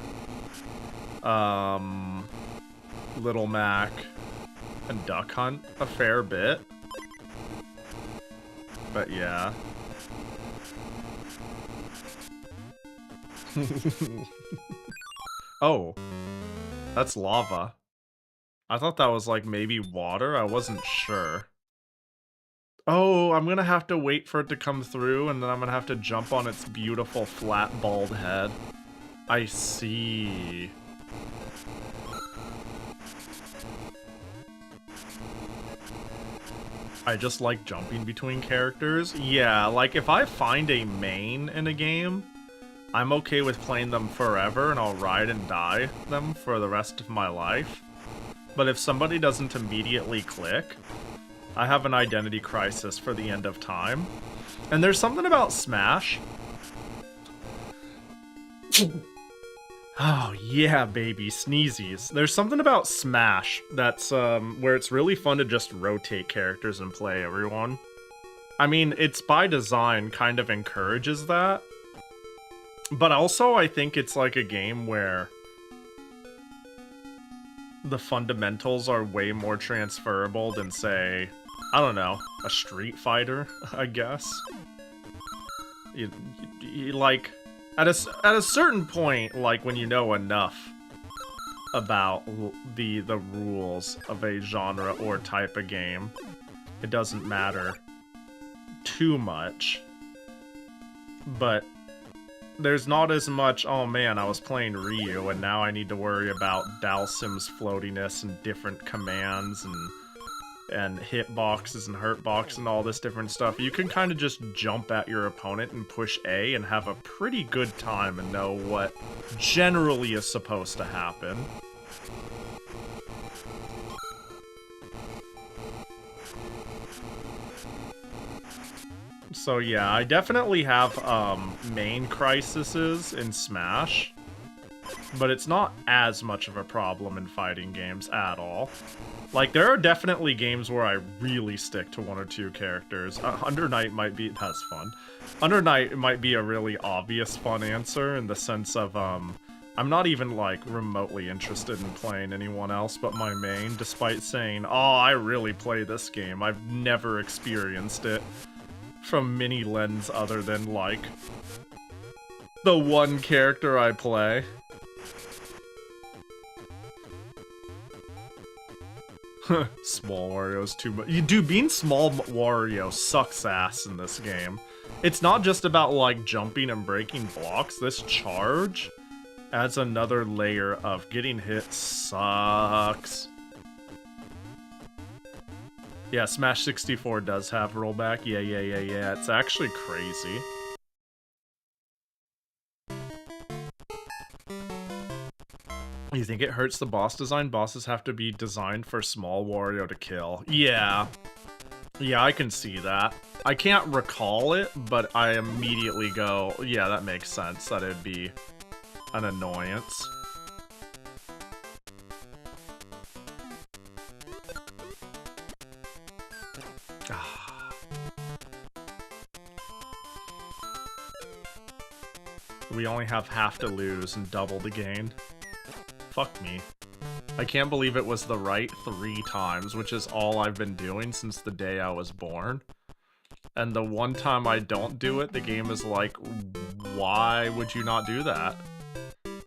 Little Mac, and Duck Hunt a fair bit. But yeah. Oh. That's lava. I thought that was like maybe water. I wasn't sure. Oh, I'm gonna have to wait for it to come through and then I'm gonna have to jump on its beautiful flat bald head. I see. I just like jumping between characters. Yeah, like if I find a main in a game, I'm okay with playing them forever and I'll ride and die them for the rest of my life. But if somebody doesn't immediately click, I have an identity crisis for the end of time. And there's something about Smash. Oh yeah, baby, sneezies. There's something about Smash that's where it's really fun to just rotate characters and play everyone. I mean, it's by design kind of encourages that. But also, I think it's like a game where the fundamentals are way more transferable than, say, I don't know, a Street Fighter, I guess. You like, at a certain point, like, when you know enough about the rules of a genre or type of game, it doesn't matter too much. But there's not as much, oh man, I was playing Ryu and now I need to worry about Dalsim's floatiness and different commands and hitboxes and hurtbox and all this different stuff. You can kind of just jump at your opponent and push A and have a pretty good time and know what generally is supposed to happen. So yeah, I definitely have main crises in Smash, but it's not as much of a problem in fighting games at all. Like, there are definitely games where I really stick to one or two characters. Under Night might be, that's fun. Under Night might be a really obvious fun answer in the sense of, I'm not even, like, remotely interested in playing anyone else but my main, despite saying, oh, I really play this game. I've never experienced it from many lens other than, like, the one character I play. Small Wario's too much. Dude, being Small Wario sucks ass in this game. It's not just about, like, jumping and breaking blocks. This charge adds another layer of getting hit sucks. Yeah, Smash 64 does have rollback. Yeah. It's actually crazy. You think it hurts the boss design? Bosses have to be designed for Small Wario to kill. Yeah. Yeah, I can see that. I can't recall it, but I immediately go, yeah, that makes sense, that it'd be an annoyance. We only have half to lose and double to gain. Fuck me. I can't believe it was the right 3 times, which is all I've been doing since the day I was born. And the one time I don't do it, the game is like, why would you not do that?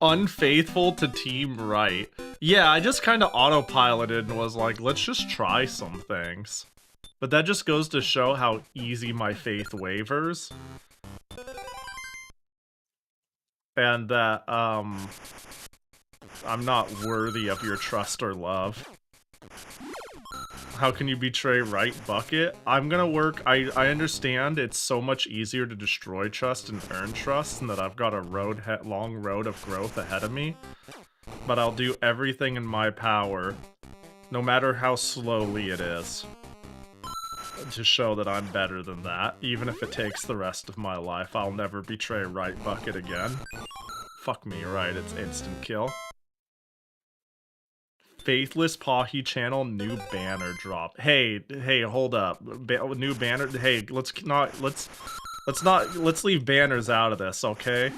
Unfaithful to Team Right. Yeah, I just kind of autopiloted and was like, let's just try some things. But that just goes to show how easy my faith wavers. And that, I'm not worthy of your trust or love. How can you betray Right Bucket? I'm gonna work, I understand it's so much easier to destroy trust and earn trust, and that I've got a long road of growth ahead of me. But I'll do everything in my power, no matter how slowly it is, to show that I'm better than that. Even if it takes the rest of my life, I'll never betray Right Bucket again. Fuck me, right, it's instant kill. Faithless Pahi channel, new banner drop. Hey, hold up. New banner, hey, let's leave banners out of this, okay?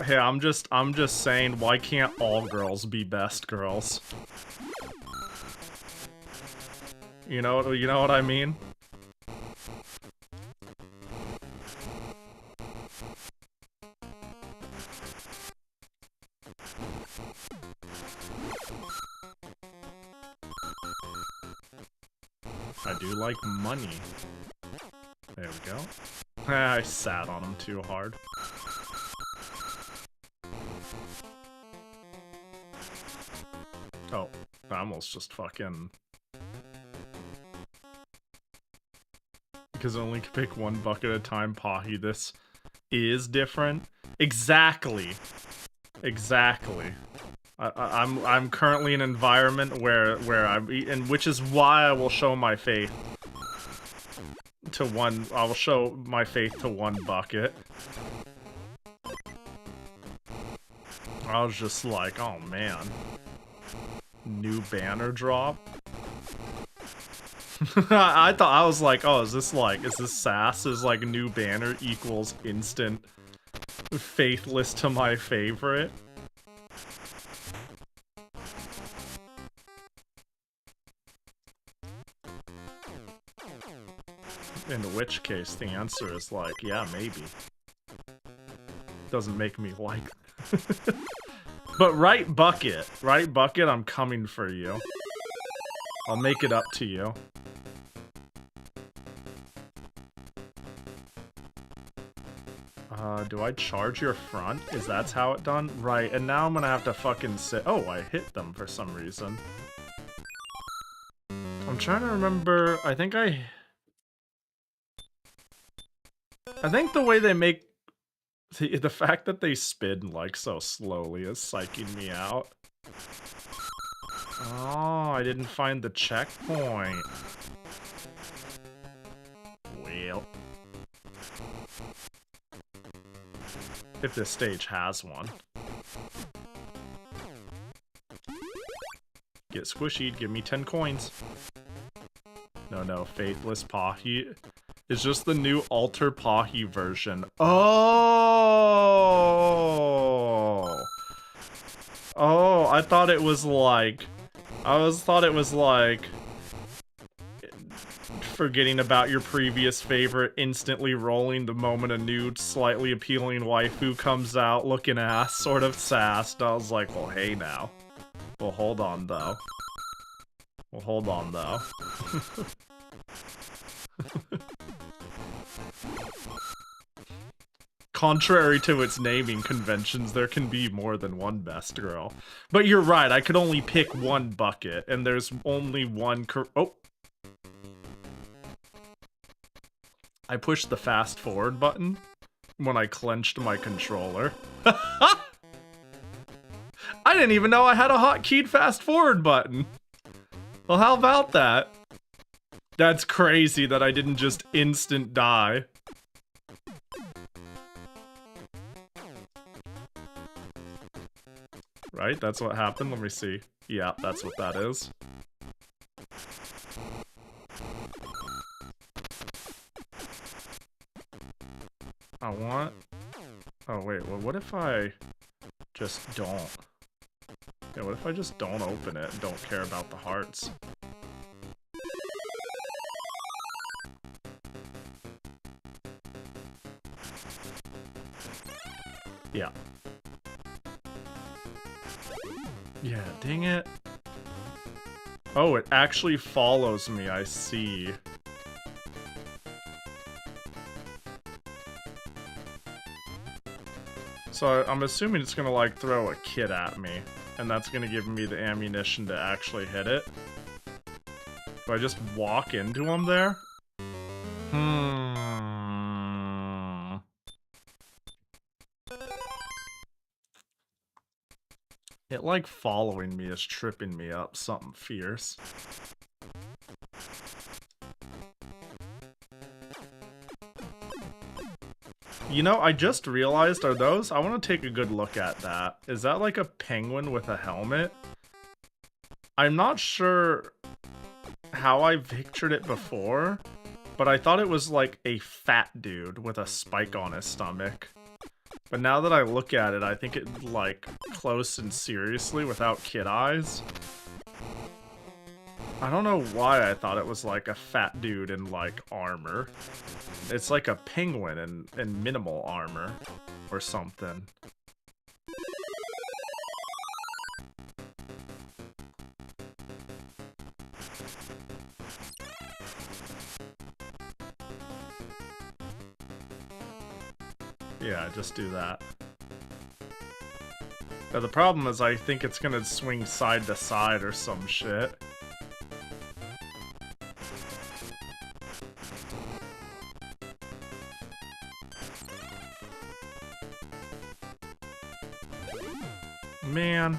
Hey, I'm just saying, why can't all girls be best girls? You know what I mean? I do like money. There we go. I sat on him too hard. Oh, I almost just fucking... Because I only can pick one bucket at a time, Pahi, this is different. Exactly. Exactly. I'm currently in an environment where and which is why I will show my faith to one. I will show my faith to one bucket. All I was just like, oh man. New banner drop? I thought, I was like, oh, is this sass? Is like new banner equals instant faithless to my favorite? In which case, the answer is like, yeah, maybe. Doesn't make me like But right bucket, I'm coming for you. I'll make it up to you. Do I charge your front? Is that's how it done? Right, and now I'm gonna have to fucking sit. Oh, I hit them for some reason. I'm trying to remember. I think the way they make the fact that they spin like so slowly is psyching me out. Oh, I didn't find the checkpoint. Well. If this stage has one. Get squishied, give me 10 coins. No, Faithless Pahi. It's just the new Alter Pahi version. Oh! Oh, I thought it was like... forgetting about your previous favorite, instantly rolling the moment a nude, slightly appealing waifu comes out, looking ass, sort of sassed. I was like, well, hey now. Well, hold on, though. Contrary to its naming conventions, there can be more than one best girl. But you're right, I could only pick one bucket, and there's only one oh! I pushed the fast forward button when I clenched my controller. I didn't even know I had a hotkeyed fast forward button. Well, how about that? That's crazy that I didn't just instant die. Right? That's what happened? Let me see. Yeah, that's what that is. I want... Oh, wait. Well, what if I just don't? Yeah, what if I just don't open it and don't care about the hearts? Yeah. Yeah, dang it. Oh, it actually follows me, I see. So I'm assuming it's gonna like throw a kid at me, and that's gonna give me the ammunition to actually hit it. Do I just walk into him there? It like following me is tripping me up something fierce. You know, I just realized, are those? I want to take a good look at that. Is that like a penguin with a helmet? I'm not sure how I pictured it before, but I thought it was like a fat dude with a spike on his stomach. But now that I look at it, I think it like close and seriously without kid eyes. I don't know why I thought it was like a fat dude in like armor. It's like a penguin in minimal armor or something. Yeah, just do that. Now the problem is I think it's gonna swing side to side or some shit. Man.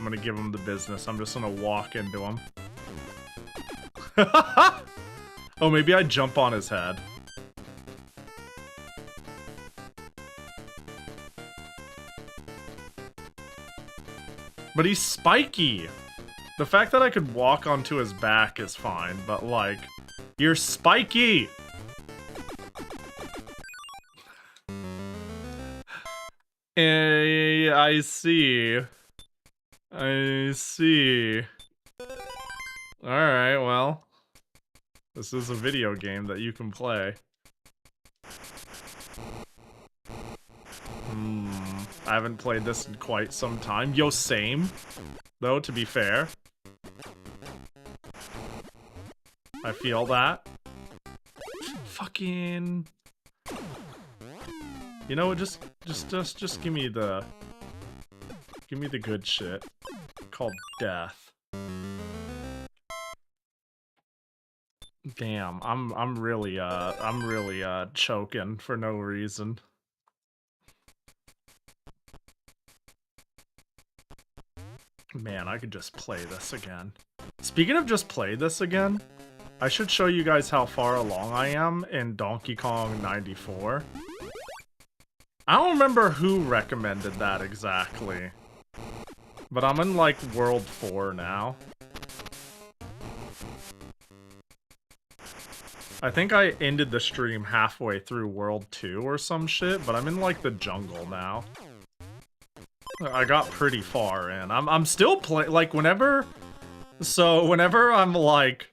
gonna give him the business. I'm just gonna walk into him. Oh, maybe I jump on his head. But he's spiky! The fact that I could walk onto his back is fine, but like, you're spiky! I see. I see. Alright, well. This is a video game that you can play. I haven't played this in quite some time. Yo, same. Though, to be fair. I feel that. Fucking... You know what, just give me the... Give me the good shit. Called death. Damn, I'm really choking for no reason. Man, I could just play this again. Speaking of just play this again, I should show you guys how far along I am in Donkey Kong 94. I don't remember who recommended that exactly. But I'm in, like, World 4 now. I think I ended the stream halfway through World 2 or some shit, but I'm in, like, the jungle now. I got pretty far in. I'm still playing, like, whenever I'm, like,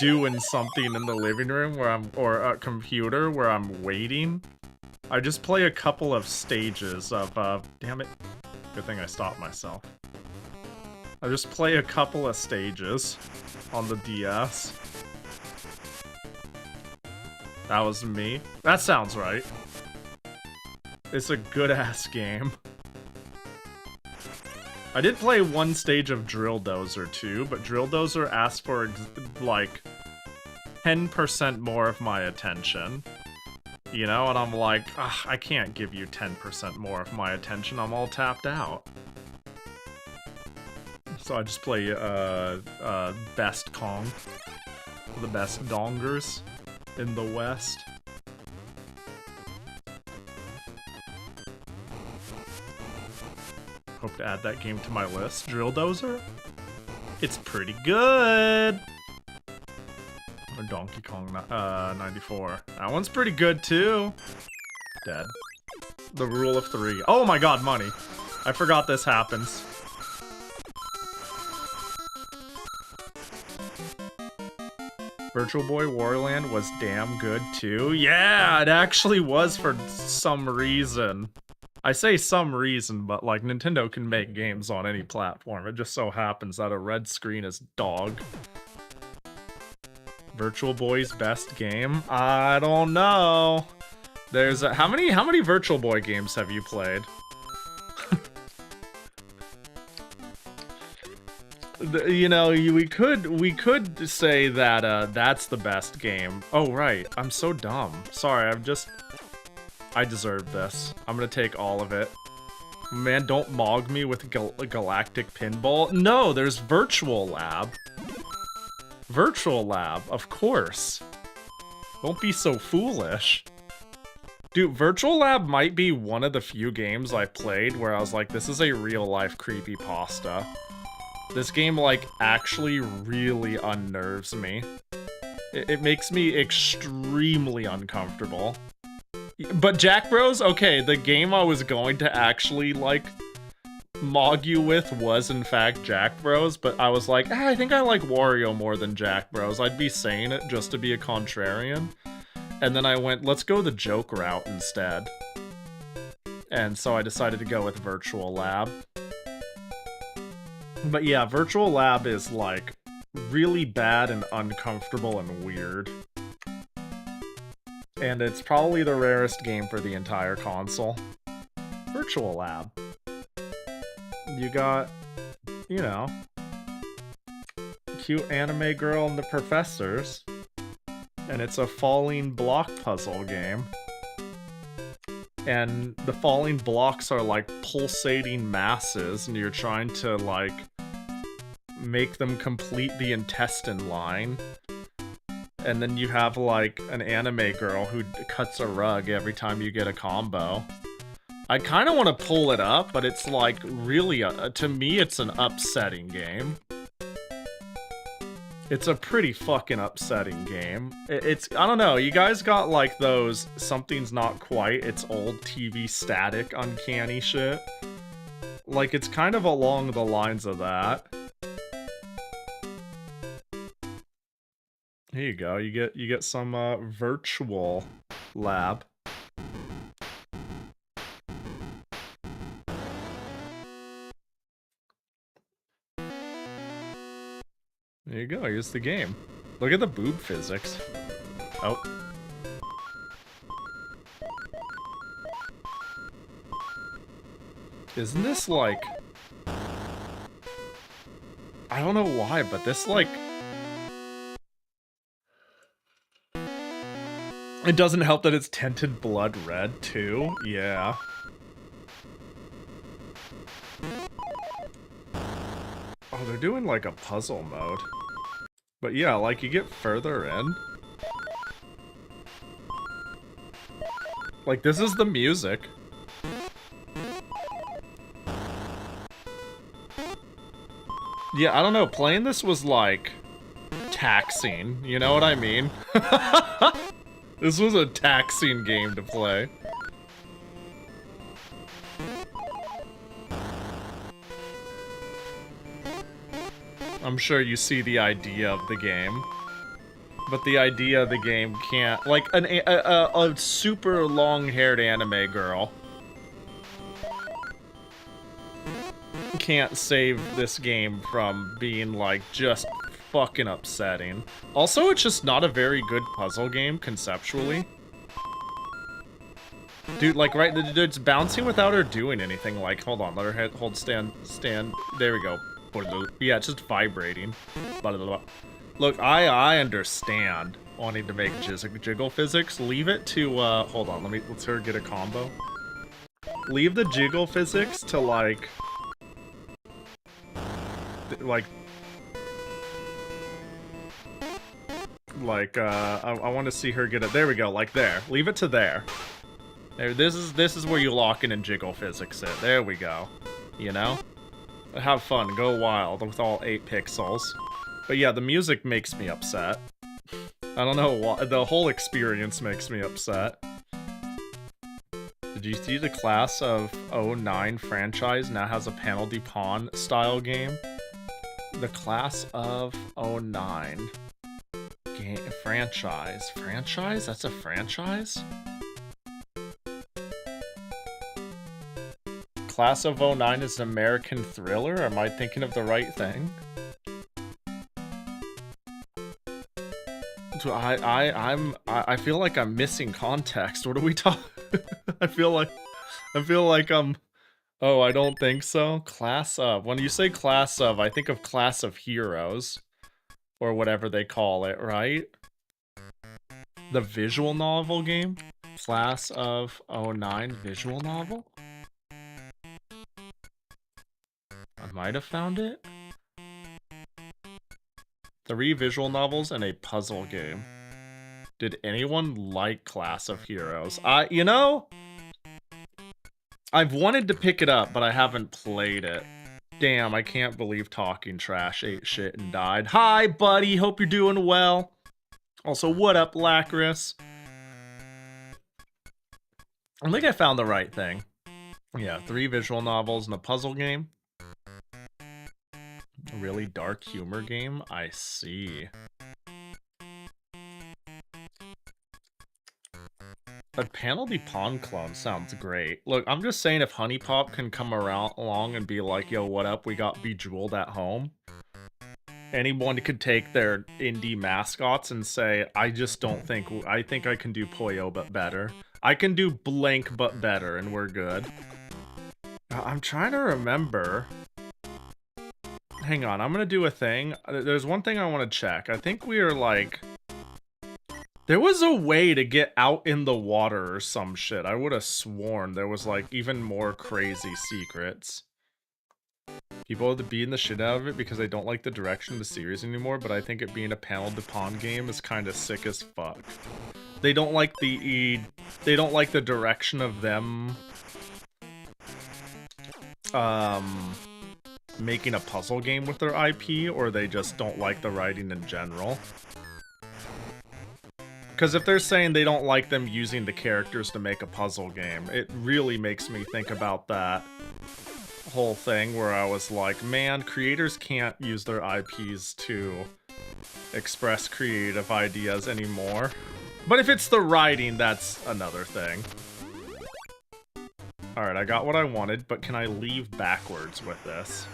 doing something in the living room where or a computer where I'm waiting, I just play a couple of stages of, damn it. Good thing I stopped myself. I just play a couple of stages on the DS. That was me. That sounds right. It's a good-ass game. I did play one stage of Drill Dozer too, but Drill Dozer asked for, like, 10% more of my attention. You know, and I'm like, I can't give you 10% more of my attention, I'm all tapped out. So I just play, Best Kong. The best dongers in the West. Hope to add that game to my list. Drill Dozer? It's pretty good! Or Donkey Kong 94. That one's pretty good too. Dead. The rule of 3. Oh my god, money. I forgot this happens. Virtual Boy Warland was damn good too. Yeah, it actually was for some reason. I say some reason, but like Nintendo can make games on any platform. It just so happens that a red screen is dog. Virtual Boy's best game? I don't know. There's how many Virtual Boy games have you played? You know, we could say that that's the best game. Oh right, I'm so dumb. Sorry, I deserve this. I'm gonna take all of it. Man, don't mog me with Galactic Pinball. No, there's Virtual Lab. Virtual Lab, of course. Don't be so foolish. Dude, Virtual Lab might be one of the few games I played where I was like, this is a real-life creepypasta. This game, like, actually really unnerves me. It makes me extremely uncomfortable. But Jack Bros, okay, the game I was going to actually, like, mog you with was, in fact, Jack Bros, but I was like, I think I like Wario more than Jack Bros. I'd be saying it just to be a contrarian. And then I went, let's go the joke route instead. And so I decided to go with Virtual Lab. But yeah, Virtual Lab is, like, really bad and uncomfortable and weird. And it's probably the rarest game for the entire console. Virtual Lab. You got, you know, cute anime girl and the professors. And it's a falling block puzzle game. and the falling blocks are like pulsating masses, and you're trying to like make them complete the intestine line. And then you have like an anime girl who cuts a rug every time you get a combo. I kind of want to pull it up, but it's like really, to me, it's an upsetting game. It's a pretty fucking upsetting game. It's, I don't know, you guys got like those something's not quite, it's old TV static uncanny shit. Like, it's kind of along the lines of that. Here you go. You get some virtual lab. There you go. Here's the game. Look at the boob physics. Oh. Isn't this like... I don't know why, but this like... It doesn't help that it's tinted blood red, too. Yeah. Oh, they're doing, like, a puzzle mode. But yeah, like, you get further in. Like, this is the music. Yeah, I don't know. Playing this was, like, taxing. You know what I mean? This was a taxing game to play. I'm sure you see the idea of the game. But the idea of the game can't... Like, a super long-haired anime girl can't save this game from being, like, just fucking upsetting. Also, it's just not a very good puzzle game, conceptually. Dude, like, right, it's bouncing without her doing anything. Like, hold on, let her hold stand. There we go. Yeah, it's just vibrating. Look, I understand wanting to make jiggle physics. Leave it to, hold on, let's her get a combo. Leave the jiggle physics to, like, I want to see her get it. There we go, like there. Leave it to there. There. This is where you lock in and jiggle physics it. There we go. You know? Have fun. Go wild with all 8 pixels. But yeah, the music makes me upset. I don't know why. The whole experience makes me upset. Did you see the Class of 09 franchise now has a Panel de Pawn style game? The Class of 09 game franchise. Franchise? That's a franchise? Class of 09 is an American thriller? Am I thinking of the right thing? I feel like I'm missing context. What are we talking? I feel like I'm... Oh, I don't think so. Class of. When you say Class of, I think of Class of Heroes. Or whatever they call it, right? The visual novel game? Class of 09 visual novel? I might have found it. 3 visual novels and a puzzle game. Did anyone like Class of Heroes? You know, I've wanted to pick it up, but I haven't played it. Damn, I can't believe Talking Trash ate shit and died. Hi, buddy. Hope you're doing well. Also, what up, Lacris? I think I found the right thing. Yeah, 3 visual novels and a puzzle game. A really dark humor game? I see. A Panel de Pawn clone sounds great. Look, I'm just saying if Honey Pop can come along and be like, yo, what up, we got Bejeweled at home. Anyone could take their indie mascots and say, I think I can do Puyo but better. I can do blank but better, and we're good. I'm trying to remember. Hang on, I'm gonna do a thing. There's one thing I want to check. I think we are like... There was a way to get out in the water or some shit. I would have sworn there was like even more crazy secrets. People have to beat the shit out of it because they don't like the direction of the series anymore, but I think it being a panel de pon game is kind of sick as fuck. They don't like the direction of them making a puzzle game with their IP, or they just don't like the writing in general. Because if they're saying they don't like them using the characters to make a puzzle game, it really makes me think about that whole thing where I was like, man, creators can't use their IPs to express creative ideas anymore. But if it's the writing, that's another thing. Alright, I got what I wanted, but can I leave backwards with this?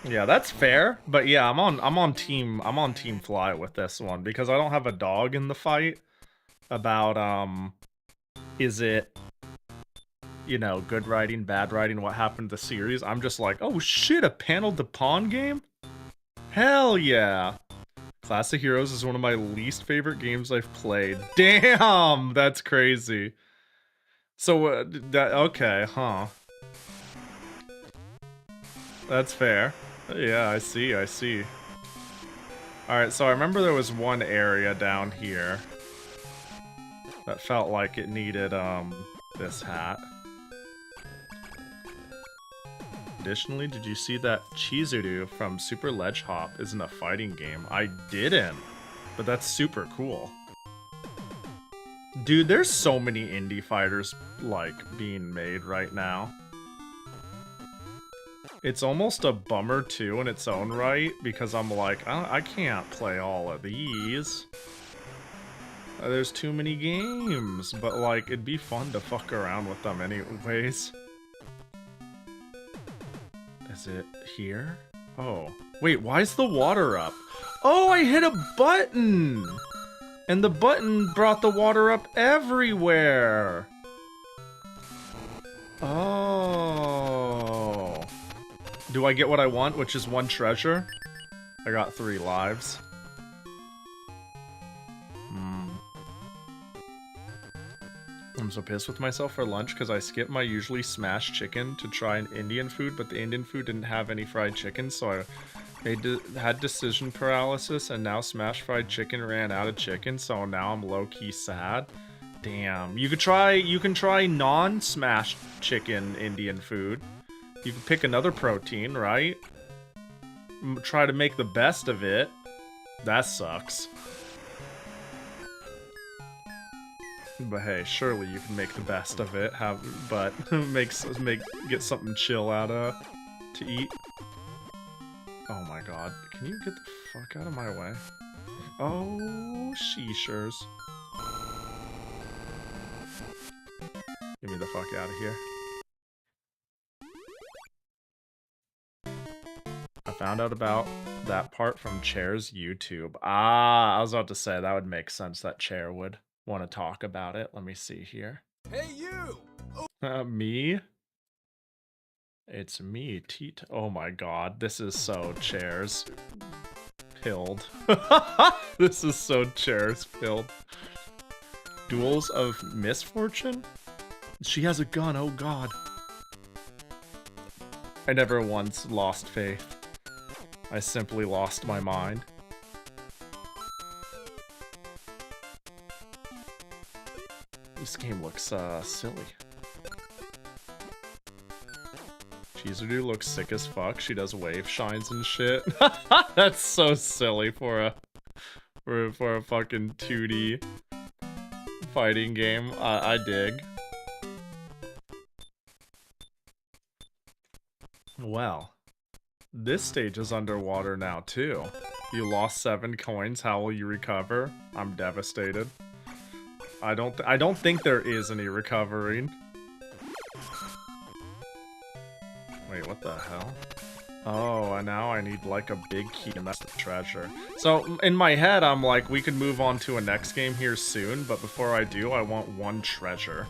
Yeah, that's fair, but yeah, I'm on team fly with this one because I don't have a dog in the fight about is it, you know, good writing, bad writing, what happened to the series. I'm just like, oh shit, a panel de pon game? Hell yeah. Class of Heroes is one of my least favorite games I've played. Damn, that's crazy. So okay, huh? That's fair. Yeah, I see. Alright, so I remember there was one area down here that felt like it needed, this hat. Additionally, did you see that Chizuru from Super Ledge Hop isn't a fighting game? I didn't, but that's super cool. Dude, there's so many indie fighters, like, being made right now. It's almost a bummer, too, in its own right, because I'm like, I can't play all of these. There's too many games, but, like, it'd be fun to fuck around with them anyways. Is it here? Oh. Wait, why is the water up? Oh, I hit a button! And the button brought the water up everywhere! Oh. Do I get what I want, which is 1 treasure? I got 3 lives. I'm so pissed with myself for lunch because I skipped my usually smashed chicken to try an Indian food, but the Indian food didn't have any fried chicken, so I had decision paralysis, and now smashed fried chicken ran out of chicken, so now I'm low-key sad. Damn. You can try non-smashed chicken Indian food. You can pick another protein, right? Try to make the best of it. That sucks. But hey, surely you can make the best of it. But get something chill out of to eat. Oh my god, can you get the fuck out of my way? Oh, sheeshers. Get me the fuck out of here. I found out about that part from Chair's YouTube. Ah, I was about to say that would make sense that Chair would want to talk about it. Let me see here. Hey, you! Me? It's me, ఠ. Oh my god, this is so Chair's pilled. This is so Chair's pilled. Duels of Misfortune? She has a gun, oh god. I never once lost faith. I simply lost my mind. This game looks, silly. Chizuru looks sick as fuck. She does wave shines and shit. That's so silly for a fucking 2D fighting game. I dig. Well, this stage is underwater now too. You lost 7 coins. How will you recover? I'm devastated. I don't think there is any recovering. Wait, what the hell? Oh, and now I need like a big key, and that's the treasure. So in my head, I'm like, we can move on to a next game here soon, but before I do, I want 1 treasure.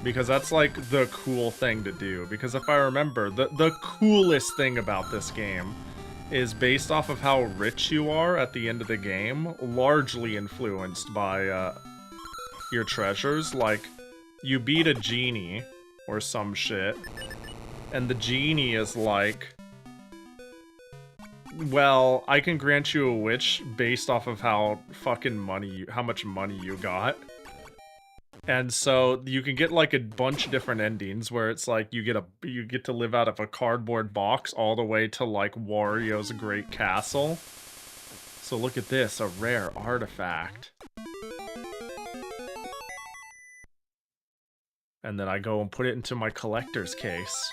because that's like the cool thing to do. Because if I remember, the coolest thing about this game is based off of how rich you are at the end of the game, largely influenced by your treasures. Like, you beat a genie or some shit, and the genie is like, well, I can grant you a wish based off of how how much money you got. And so you can get like a bunch of different endings where it's like you get to live out of a cardboard box all the way to like Wario's Great Castle. So look at this, a rare artifact. And then I go and put it into my collector's case.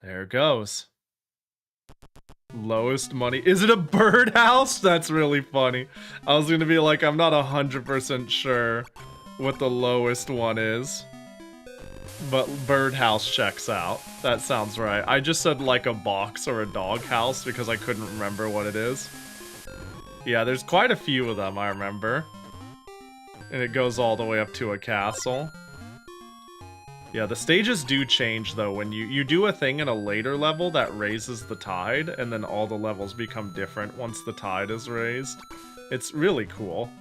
There it goes. Lowest money. Is it a birdhouse? That's really funny. I was gonna be like, I'm not 100% sure what the lowest one is. But birdhouse checks out. That sounds right. I just said like a box or a dog house because I couldn't remember what it is. Yeah, there's quite a few of them, I remember. And it goes all the way up to a castle. Yeah, the stages do change, though. When you do a thing in a later level that raises the tide, and then all the levels become different once the tide is raised. It's really cool.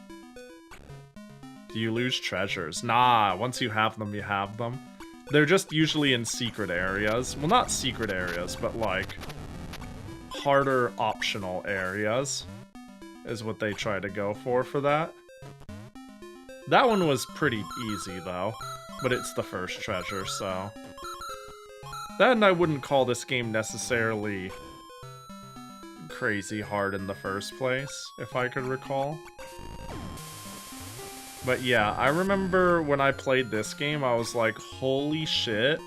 Do you lose treasures? Nah, once you have them, you have them. They're just usually in secret areas. Well, not secret areas, but like harder optional areas is what they try to go for that. That one was pretty easy, though. But it's the first treasure, so... Then I wouldn't call this game necessarily crazy hard in the first place, if I could recall. But yeah, I remember when I played this game, I was like, holy shit,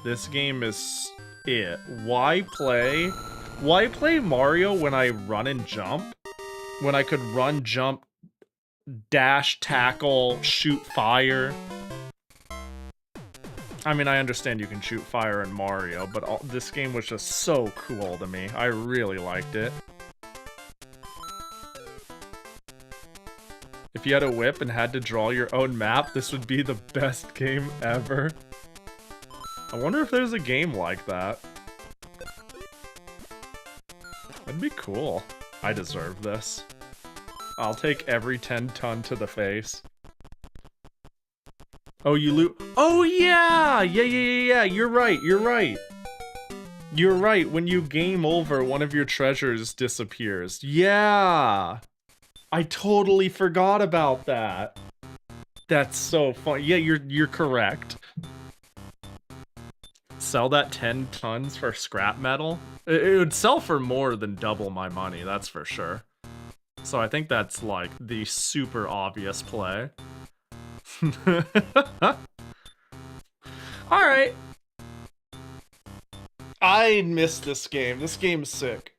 this game is it. Why play Mario when I run and jump? When I could run, jump, dash, tackle, shoot fire... I mean, I understand you can shoot fire in Mario, but this game was just so cool to me. I really liked it. If you had a whip and had to draw your own map, this would be the best game ever. I wonder if there's a game like that. That'd be cool. I deserve this. I'll take every 10-ton to the face. Oh, you loot. Oh, yeah! Yeah. You're right. You're right. When you game over, one of your treasures disappears. Yeah! I totally forgot about that. That's so fun. Yeah, you're correct. Sell that 10 tons for scrap metal? It would sell for more than double my money, that's for sure. So I think that's like the super obvious play. Alright. I miss this game. This game's sick.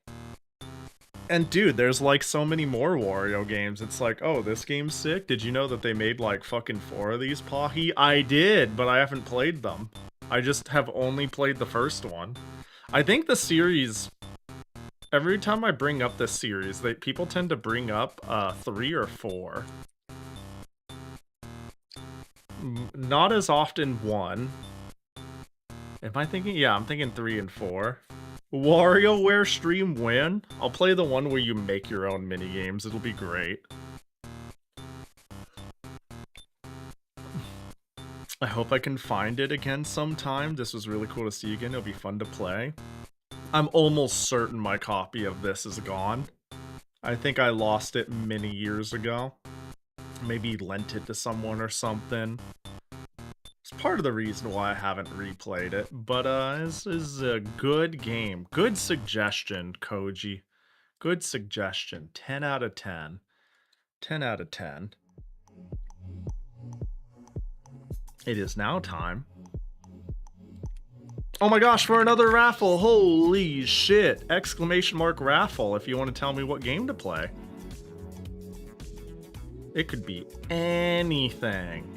And dude, there's like so many more Wario games. It's like, oh, this game's sick? Did you know that they made like fucking 4 of these, Pahi? I did, but I haven't played them. I just have only played the first one. I think the series... Every time I bring up this series, people tend to bring up 3 or 4. Not as often 1. Am I thinking? Yeah, I'm thinking 3 and 4. WarioWare stream when? I'll play the one where you make your own minigames. It'll be great. I hope I can find it again sometime. This was really cool to see again. It'll be fun to play. I'm almost certain my copy of this is gone. I think I lost it many years ago. Maybe lent it to someone or something. It's part of the reason why I haven't replayed it, but this is a good game. Good suggestion, Koji. Good suggestion. 10 out of 10. 10 out of 10. It is now time. Oh my gosh, for another raffle. Holy shit. Exclamation mark raffle if you want to tell me what game to play. It could be anything.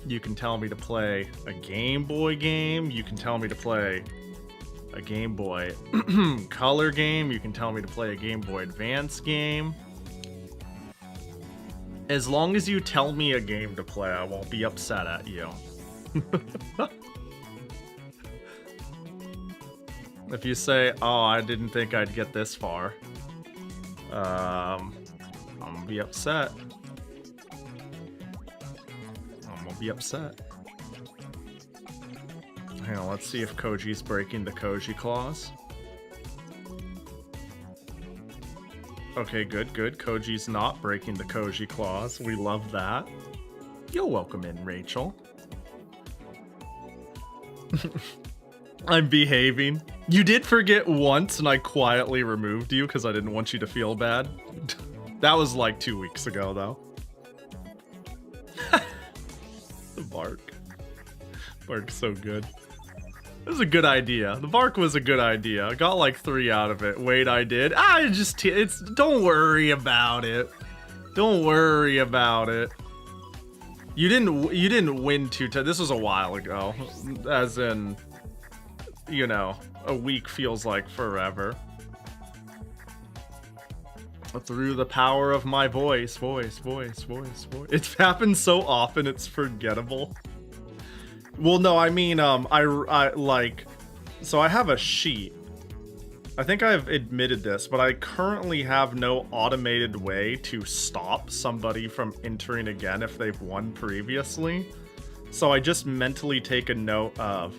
You can tell me to play a Game Boy game. You can tell me to play a Game Boy Color game. You can tell me to play a Game Boy Advance game. As long as you tell me a game to play, I won't be upset at you. If you say, oh, I didn't think I'd get this far, I'm gonna be upset. I'm gonna be upset. Hang on, let's see if Koji's breaking the Koji clause. Okay, good, good. Koji's not breaking the Koji clause. We love that. You're welcome in, Rachel. I'm behaving. You did forget once, and I quietly removed you because I didn't want you to feel bad. That was like 2 weeks ago, though. The bark. Bark's so good. It was a good idea. The bark was a good idea. I got like 3 out of it. Wait, I did. Don't worry about it. Don't worry about it. You didn't win 2 times. This was a while ago. As in, you know, a week feels like forever. Through the power of my voice. It's happened so often it's forgettable. Well, no, I mean, so I have a sheet. I think I've admitted this, but I currently have no automated way to stop somebody from entering again if they've won previously. So I just mentally take a note of,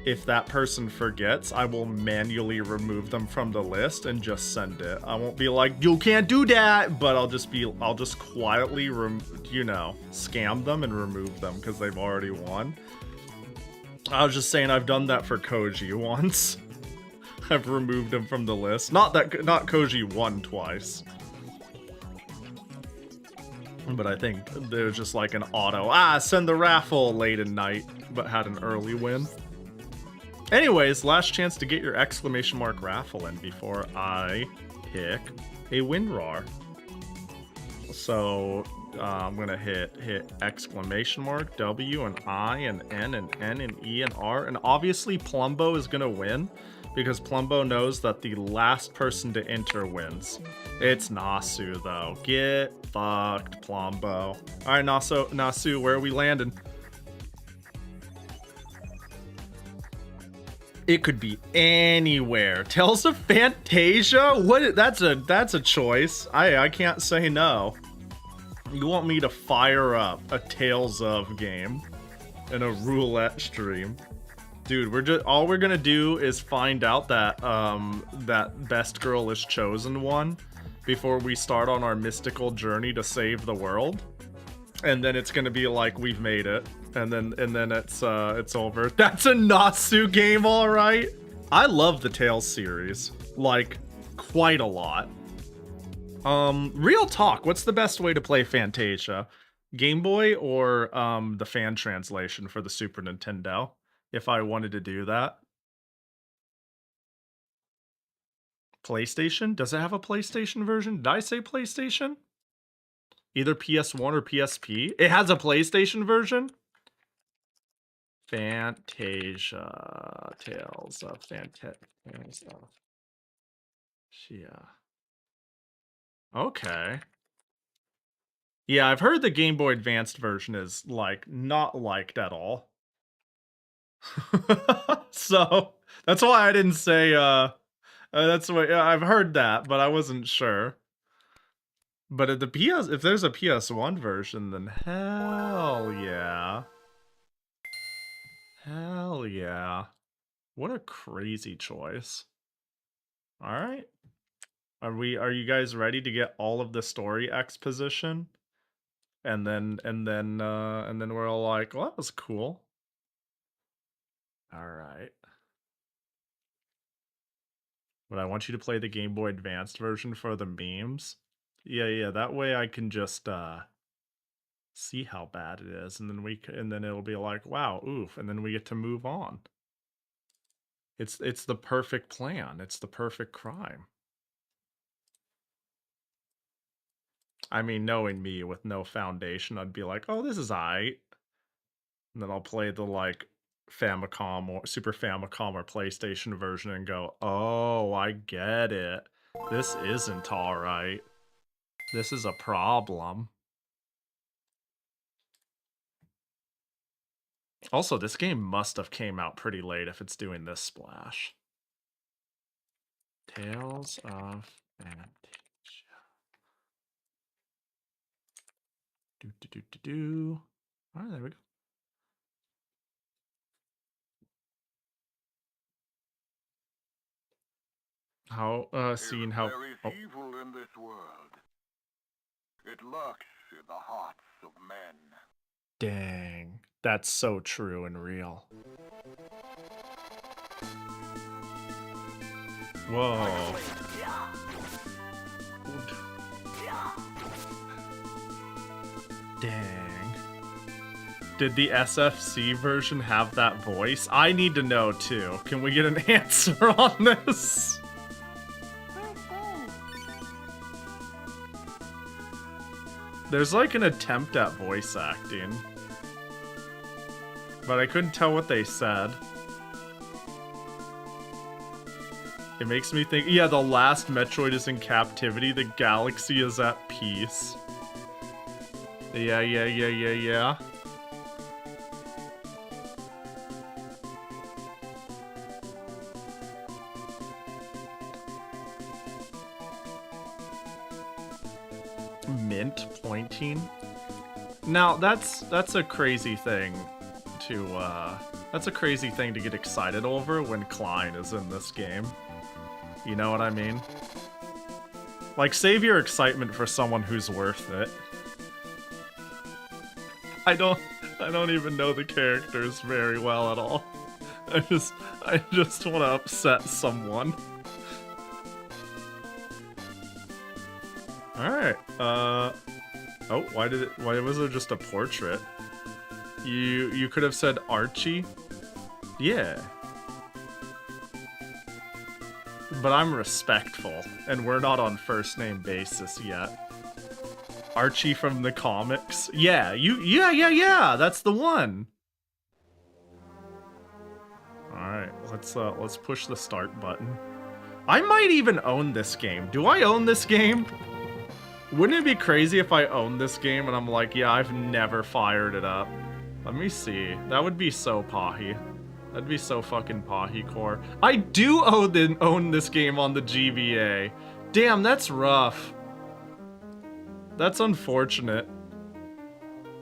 if that person forgets, I will manually remove them from the list and just send it. I won't be like, you can't do that, but I'll just quietly, scam them and remove them because they've already won. I was just saying I've done that for Koji once. I've removed him from the list. Not Koji won twice. But I think there's just like an auto, send the raffle late at night, but had an early win. Anyways, last chance to get your exclamation mark raffle in before I pick a WinRAR. So I'm gonna hit exclamation mark, W and I and N and N and E and R, and obviously Plumbo is gonna win because Plumbo knows that the last person to enter wins. It's Nasu though. Get fucked, Plumbo. All right, Nasu, where are we landing? It could be anywhere. Tales of Fantasia? What? That's a choice. I can't say no. You want me to fire up a Tales of game in a roulette stream? Dude, all we're gonna do is find out that that best girl is chosen one before we start on our mystical journey to save the world. And then it's gonna be like we've made it. And then it's over. That's a Nasu game, all right. I love the Tales series, like quite a lot. Real talk. What's the best way to play Fantasia? Game Boy or the fan translation for the Super Nintendo? If I wanted to do that. PlayStation? Does it have a PlayStation version? Did I say PlayStation? Either PS1 or PSP. It has a PlayStation version. Fantasia, Tales of Fantasia. Okay. Yeah, I've heard the Game Boy Advanced version is like not liked at all. So that's why I didn't say. That's why I've heard that, but I wasn't sure. But at if there's a PS1 version, then hell yeah. Hell yeah. What a crazy choice. All right. Are you guys ready to get all of the story exposition? And then we're all like, well, that was cool. All right. But I want you to play the Game Boy Advanced version for the memes. Yeah, that way I can just see how bad it is, and then it'll be like, wow, oof, and then we get to move on. It's the perfect plan. It's the perfect crime. I mean, knowing me with no foundation, I'd be like, oh, this is aight. And then I'll play the like Famicom or Super Famicom or PlayStation version and go, oh, I get it. This isn't alright. This is a problem. Also, this game must have came out pretty late if it's doing this splash. Tales of Fantasia. Do. Alright, there we go. How, seeing how... There is evil in this world. It lurks in the hearts of men. Dang. That's so true and real. Whoa. Dang. Did the SFC version have that voice? I need to know too. Can we get an answer on this? There's like an attempt at voice acting. But I couldn't tell what they said. It makes me think, yeah, the last Metroid is in captivity, the galaxy is at peace. Yeah. Mint pointing? Now, that's a crazy thing to, that's a crazy thing to get excited over when Klein is in this game. You know what I mean? Like, save your excitement for someone who's worth it. I don't even know the characters very well at all. I just want to upset someone. Alright, oh, why was there just a portrait? You could have said Archie? Yeah. But I'm respectful, and we're not on first name basis yet. Archie from the comics? Yeah, yeah, that's the one! Alright, let's push the start button. I might even own this game. Do I own this game? Wouldn't it be crazy if I owned this game and I'm like, yeah, I've never fired it up? Let me see. That would be so Pahi. That'd be so fucking Pahi core. I do own this game on the GBA. Damn, that's rough. That's unfortunate.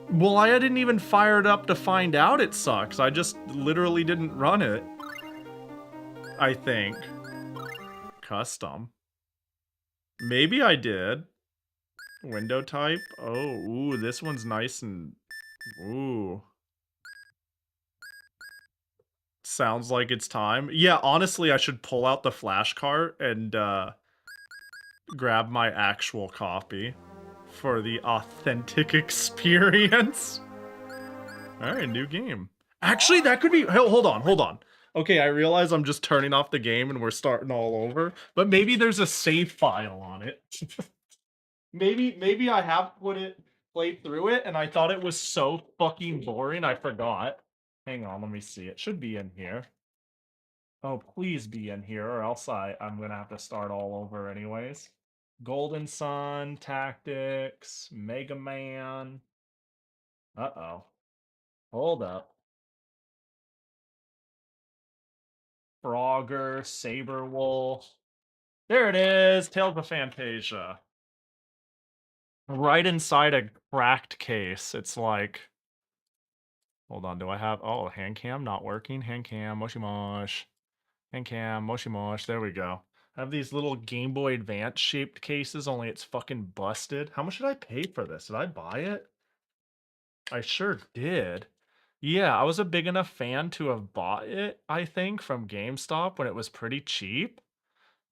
Well, I didn't even fire it up to find out it sucks. I just literally didn't run it. I think. Custom. Maybe I did. Window type? Oh, ooh, this one's nice and... Ooh. Sounds like it's time. Yeah, honestly, I should pull out the flash cart and grab my actual copy for the authentic experience. Alright, new game. Actually, that could be... Hold on. Okay, I realize I'm just turning off the game and we're starting all over, but maybe there's a save file on it. Maybe I have played through it and I thought it was so fucking boring I forgot. Hang on, let me see. It should be in here. Oh, please be in here or else I'm gonna have to start all over anyways. Golden Sun, Tactics, Mega Man. Uh-oh. Hold up. Frogger, Saberwolf. There it is! Tales of Fantasia. Right inside a cracked case. It's like... Hold on, do I have... Oh, hand cam not working. Hand cam, moshi mosh. Hand cam, moshi mosh. There we go. I have these little Game Boy Advance shaped cases, only it's fucking busted. How much did I pay for this? Did I buy it? I sure did. Yeah, I was a big enough fan to have bought it, I think, from GameStop when it was pretty cheap.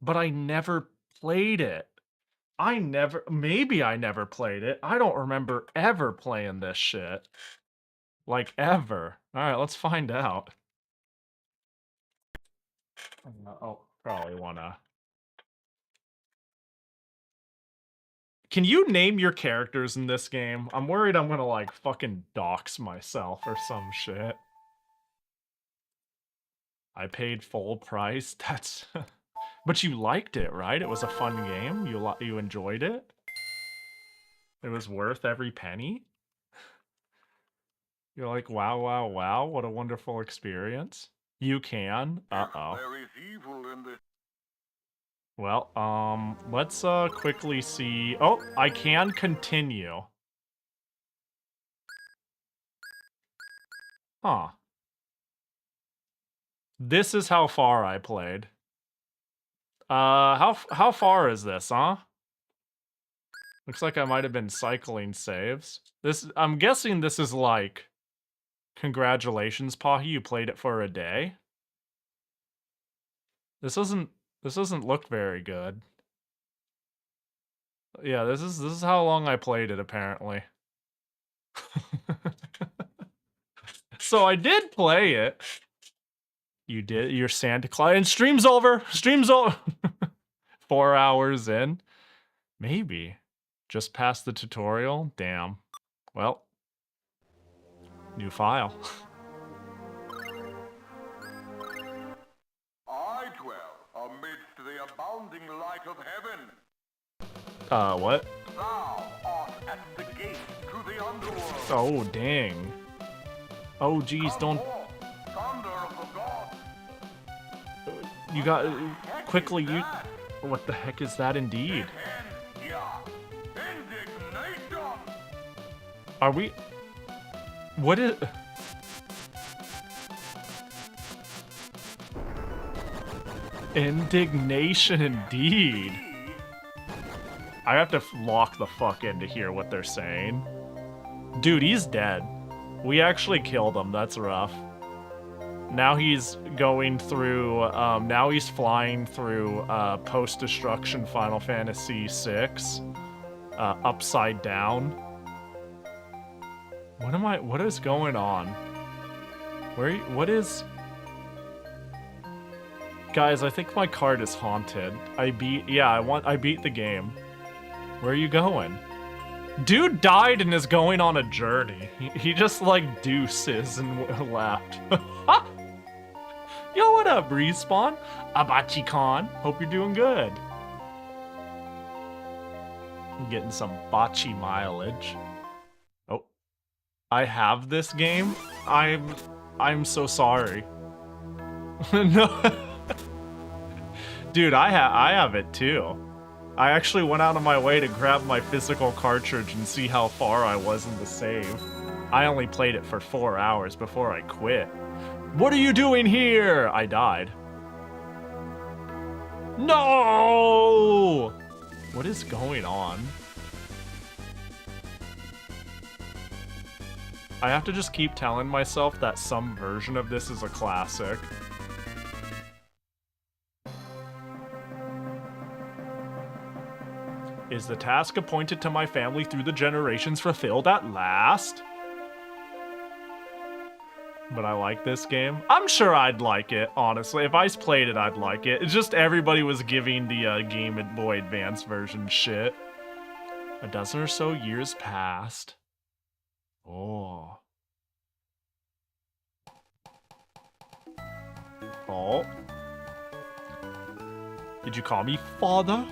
But I never played it. Maybe I never played it. I don't remember ever playing this shit. Like, ever. Alright, let's find out. Oh, probably wanna... Can you name your characters in this game? I'm worried I'm gonna, like, fucking dox myself or some shit. I paid full price? That's... But you liked it, right? It was a fun game? You enjoyed it? It was worth every penny? You're like, wow, wow, wow, what a wonderful experience. You can. Uh-oh. There is evil in this. Well, let's quickly see. Oh, I can continue. Huh. This is how far I played. How far is this, huh? Looks like I might have been cycling saves. I'm guessing this is like, congratulations, Pahi, you played it for a day. This doesn't look very good. Yeah, this is how long I played it, apparently. So I did play it. You did? Your Santa Claus. And stream's over! Stream's over! 4 hours in? Maybe. Just past the tutorial? Damn. Well. New file. I dwell amidst the abounding light of heaven. What? Thou art at the gate to the underworld. Oh, dang. Oh, geez, don't... Thunder of the gods. You got... quickly, you... What the heck is that indeed? Are we... What is... Indignation indeed. I have to lock the fuck in to hear what they're saying. Dude, he's dead. We actually killed him, that's rough. Now he's going through, now he's flying through post-destruction Final Fantasy VI. Upside down. What is going on? What is... Guys, I think my card is haunted. I beat the game. Where are you going? Dude died and is going on a journey. He just like deuces and left. Yo, what up, Respawn? Abachi-con. Hope you're doing good. I'm getting some bocce mileage. Oh. I have this game? I'm so sorry. No. Dude, I have it too. I actually went out of my way to grab my physical cartridge and see how far I was in the save. I only played it for 4 hours before I quit. What are you doing here? I died. No! What is going on? I have to just keep telling myself that some version of this is a classic. Is the task appointed to my family through the generations fulfilled at last? But I like this game. I'm sure I'd like it, honestly. If I played it, I'd like it. It's just everybody was giving the Gameboy Advance version shit. A dozen or so years passed. Oh. Oh. Did you call me father?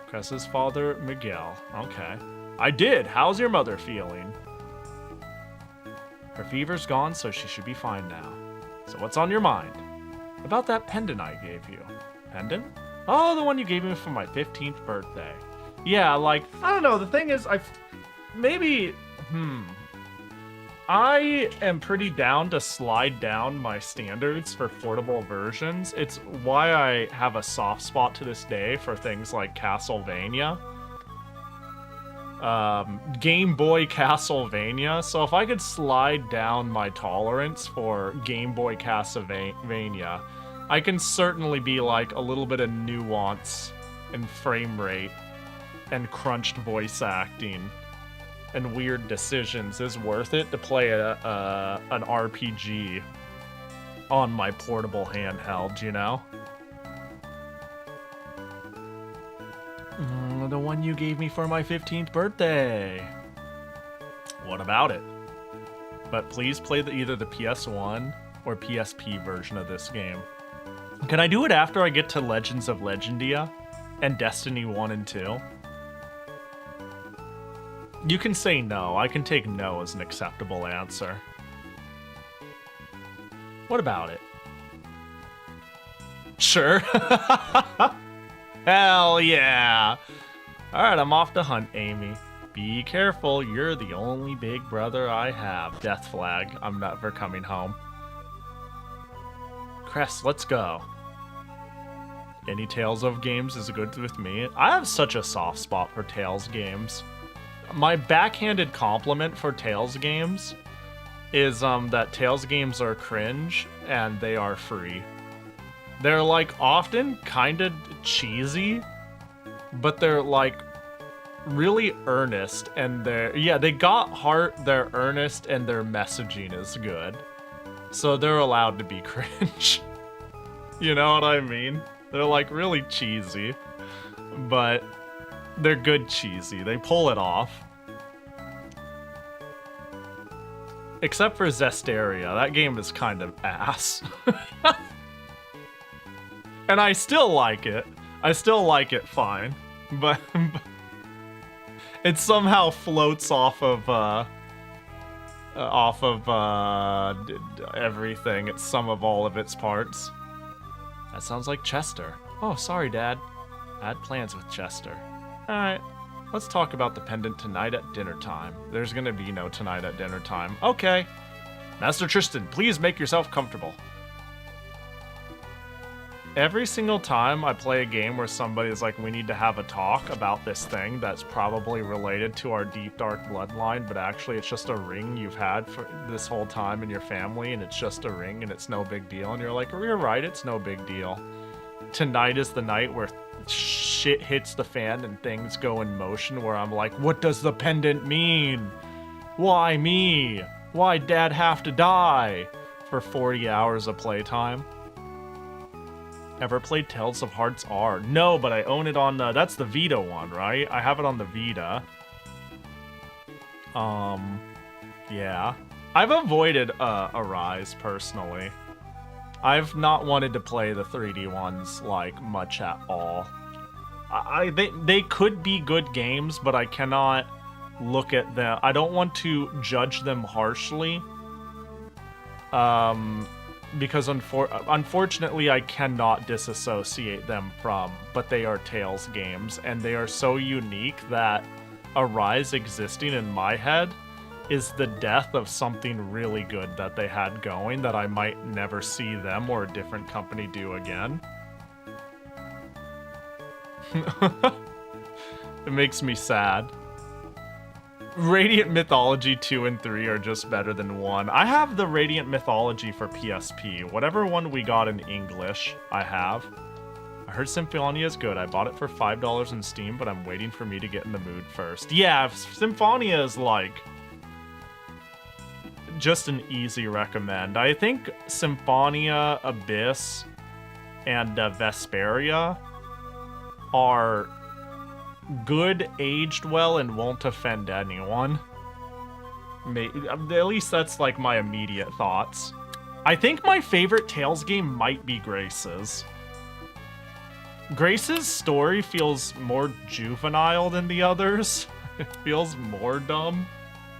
Cressa's father, Miguel. Okay. I did. How's your mother feeling? Her fever's gone, so she should be fine now. So what's on your mind? About that pendant I gave you. Pendant? Oh, the one you gave me for my 15th birthday. Yeah, like, I don't know, the thing is, I am pretty down to slide down my standards for portable versions. It's why I have a soft spot to this day for things like Castlevania. Game Boy Castlevania. So if I could slide down my tolerance for Game Boy Castlevania, I can certainly be like a little bit of nuance and frame rate and crunched voice acting and weird decisions is worth it to play an RPG on my portable handheld, you know? The one you gave me for my 15th birthday. What about it? But please play either the PS1 or PSP version of this game. Can I do it after I get to Legends of Legendia and Destiny 1 and 2? You can say no. I can take no as an acceptable answer. What about it? Sure. Hell yeah. Alright, I'm off to hunt, Amy. Be careful, you're the only big brother I have. Death flag. I'm never coming home. Cress, let's go. Any Tales of games is good with me. I have such a soft spot for Tales games. My backhanded compliment for Tales games is that Tales games are cringe and they are free. They're like often kind of cheesy, but they're like really earnest, and they got heart, they're earnest, and their messaging is good. So they're allowed to be cringe. You know what I mean? They're like really cheesy, but they're good cheesy. They pull it off. Except for Zestiria, that game is kind of ass. And I still like it. I still like it fine, but it somehow floats off of everything. It's some of all of its parts. That sounds like Chester. Oh, sorry, Dad. I had plans with Chester. Alright, let's talk about the pendant tonight at dinner time. There's gonna be no tonight at dinner time. Okay. Master Tristan, please make yourself comfortable. Every single time I play a game where somebody's like, we need to have a talk about this thing that's probably related to our deep, dark bloodline, but actually it's just a ring you've had for this whole time in your family, and it's just a ring and it's no big deal, and you're like, you're right, it's no big deal. Tonight is the night where shit hits the fan and things go in motion, where I'm like, what does the pendant mean? Why me? Why'd Dad have to die? For 40 hours of playtime. Ever played Tales of Hearts R? No, but I own it on the... That's the Vita one, right? I have it on the Vita. Yeah. I've avoided Arise, personally. I've not wanted to play the 3D ones, like, much at all. They could be good games, but I cannot look at them... I don't want to judge them harshly. Because unfortunately I cannot disassociate them from, but they are Tales games, and they are so unique that Arise existing in my head is the death of something really good that they had going that I might never see them or a different company do again. It makes me sad. Radiant Mythology 2 and 3 are just better than 1. I have the Radiant Mythology for PSP. Whatever one we got in English, I have. I heard Symphonia is good. I bought it for $5 in Steam, but I'm waiting for me to get in the mood first. Yeah, Symphonia is like... just an easy recommend. I think Symphonia, Abyss, and Vesperia are... good, aged well, and won't offend anyone. At least that's like my immediate thoughts. I think my favorite Tales game might be Grace's. Grace's story feels more juvenile than the others. It feels more dumb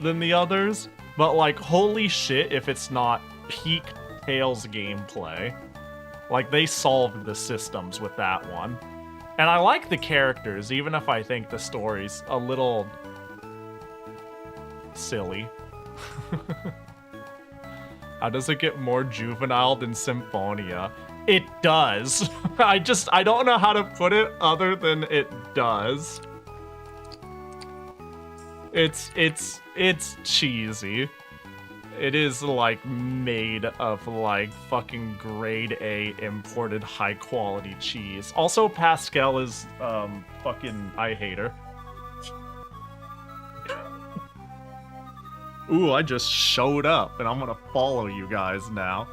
than the others. But like, holy shit if it's not peak Tales gameplay. Like, they solved the systems with that one. And I like the characters, even if I think the story's a little... silly. How does it get more juvenile than Symphonia? It does. I don't know how to put it other than it does. It's cheesy. It is, like, made of, like, fucking grade A imported high-quality cheese. Also, Pascal is, fucking... I hate her. Ooh, I just showed up, and I'm gonna follow you guys now.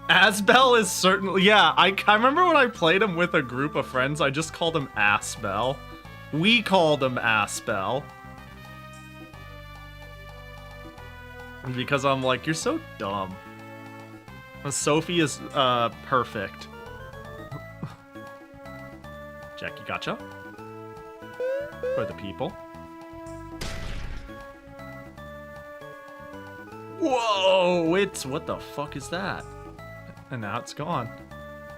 Asbel is certainly... Yeah, I remember when I played him with a group of friends, I just called him Asbel. We called him Asbel. Because I'm like, you're so dumb. Sophie is, perfect. Jackie, gotcha. For the people. Whoa, what the fuck is that? And now it's gone.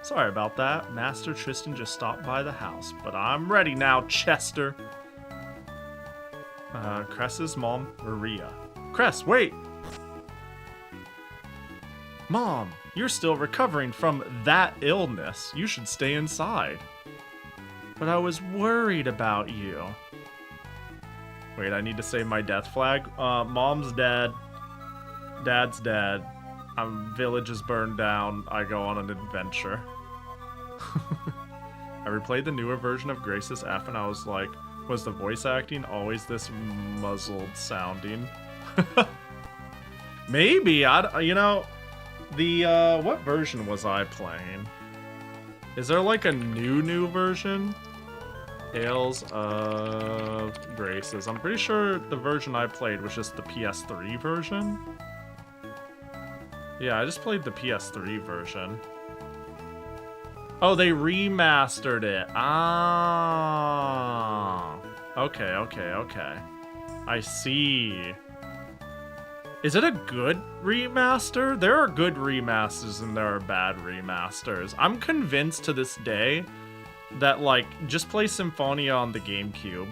Sorry about that. Master Tristan just stopped by the house, but I'm ready now, Chester. Cress's mom, Maria. Cress, wait! Mom, you're still recovering from that illness. You should stay inside. But I was worried about you. Wait, I need to say my death flag. Mom's dead. Dad's dead. Village is burned down. I go on an adventure. I replayed the newer version of Grace's F and I was like, was the voice acting always this muzzled sounding? Maybe. You know, what version was I playing? Is there like a new version? Tales of Graces. I'm pretty sure the version I played was just the PS3 version. Yeah, I just played the PS3 version. Oh, they remastered it. Ah. Okay. I see. Is it a good remaster? There are good remasters and there are bad remasters. I'm convinced to this day that, like, just play Symphonia on the GameCube.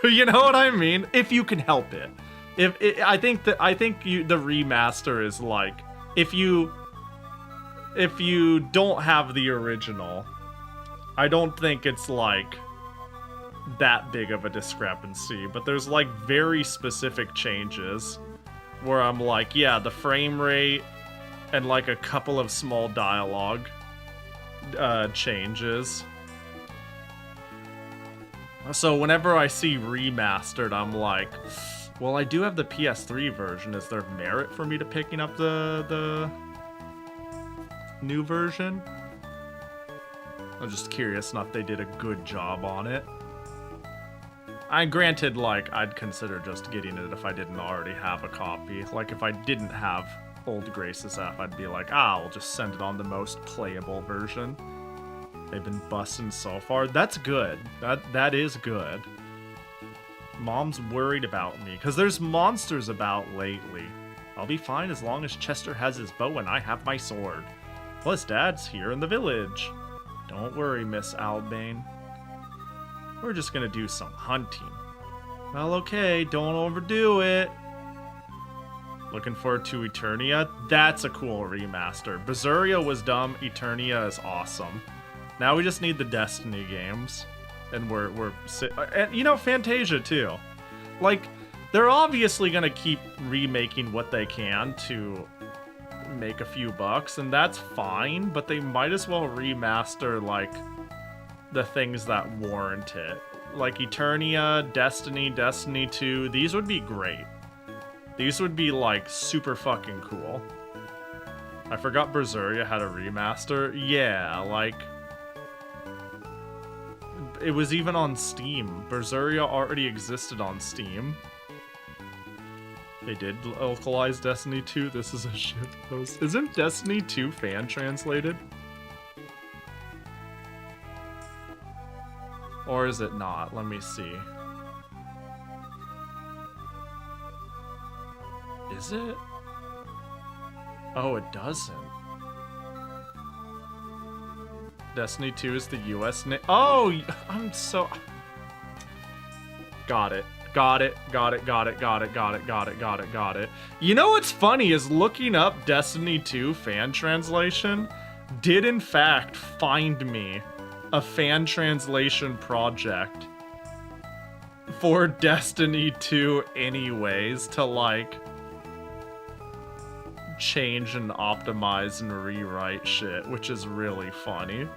You know what I mean? If you can help it. I think the remaster is like, if you don't have the original, I don't think it's like that big of a discrepancy, but there's like very specific changes where I'm like, yeah, the frame rate and like a couple of small dialogue changes. So whenever I see remastered, I'm like, well, I do have the PS3 version. Is there merit for me to picking up the new version? I'm just curious enough they did a good job on it. Granted, like, I'd consider just getting it if I didn't already have a copy. Like, if I didn't have Old Grace's F, I'd be like, I'll just send it on the most playable version. They've been busting so far. That's good. That is good. Mom's worried about me, because there's monsters about lately. I'll be fine as long as Chester has his bow and I have my sword. Plus, Dad's here in the village. Don't worry, Miss Albane. We're just gonna do some hunting. Well, okay, don't overdo it. Looking forward to Eternia. That's a cool remaster. Berseria was dumb. Eternia is awesome. Now we just need the Destiny games. And and you know, Fantasia too. Like, they're obviously gonna keep remaking what they can to make a few bucks, and that's fine, but they might as well remaster, like, the things that warrant it. Like Eternia, Destiny, Destiny 2, these would be great. These would be, like, super fucking cool. I forgot Berseria had a remaster. Yeah, like, it was even on Steam. Berseria already existed on Steam. They did localize Destiny 2. This is a shit post. Isn't Destiny 2 fan translated? Or is it not? Let me see. Is it? Oh, it doesn't. Destiny 2 is the US name. Oh, I'm so... Got it. Got it. You know what's funny is looking up Destiny 2 fan translation did in fact find me a fan translation project for Destiny 2 anyways to, like, change and optimize and rewrite shit, which is really funny.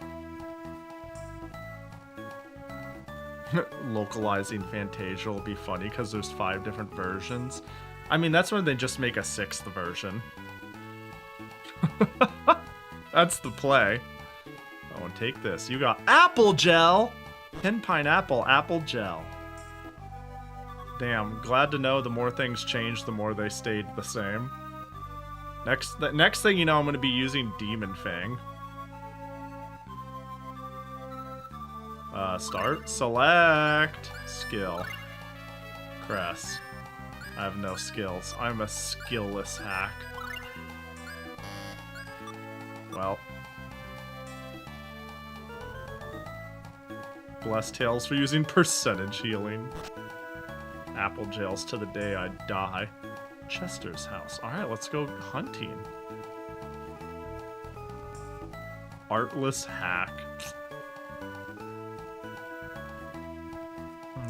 Localizing Fantasia will be funny because there's 5 different versions. I mean, that's when they just make a 6th version. That's the play. Oh, and take this. You got apple gel! Pin pineapple, apple gel. Damn, glad to know the more things changed, the more they stayed the same. Next thing you know, I'm going to be using Demon Fang. Start, select, skill, Cress. I have no skills. I'm a skillless hack. Well. Blessed Tales for using percentage healing. Apple jails to the day I die. Chester's house. Alright, let's go hunting. Artless hack.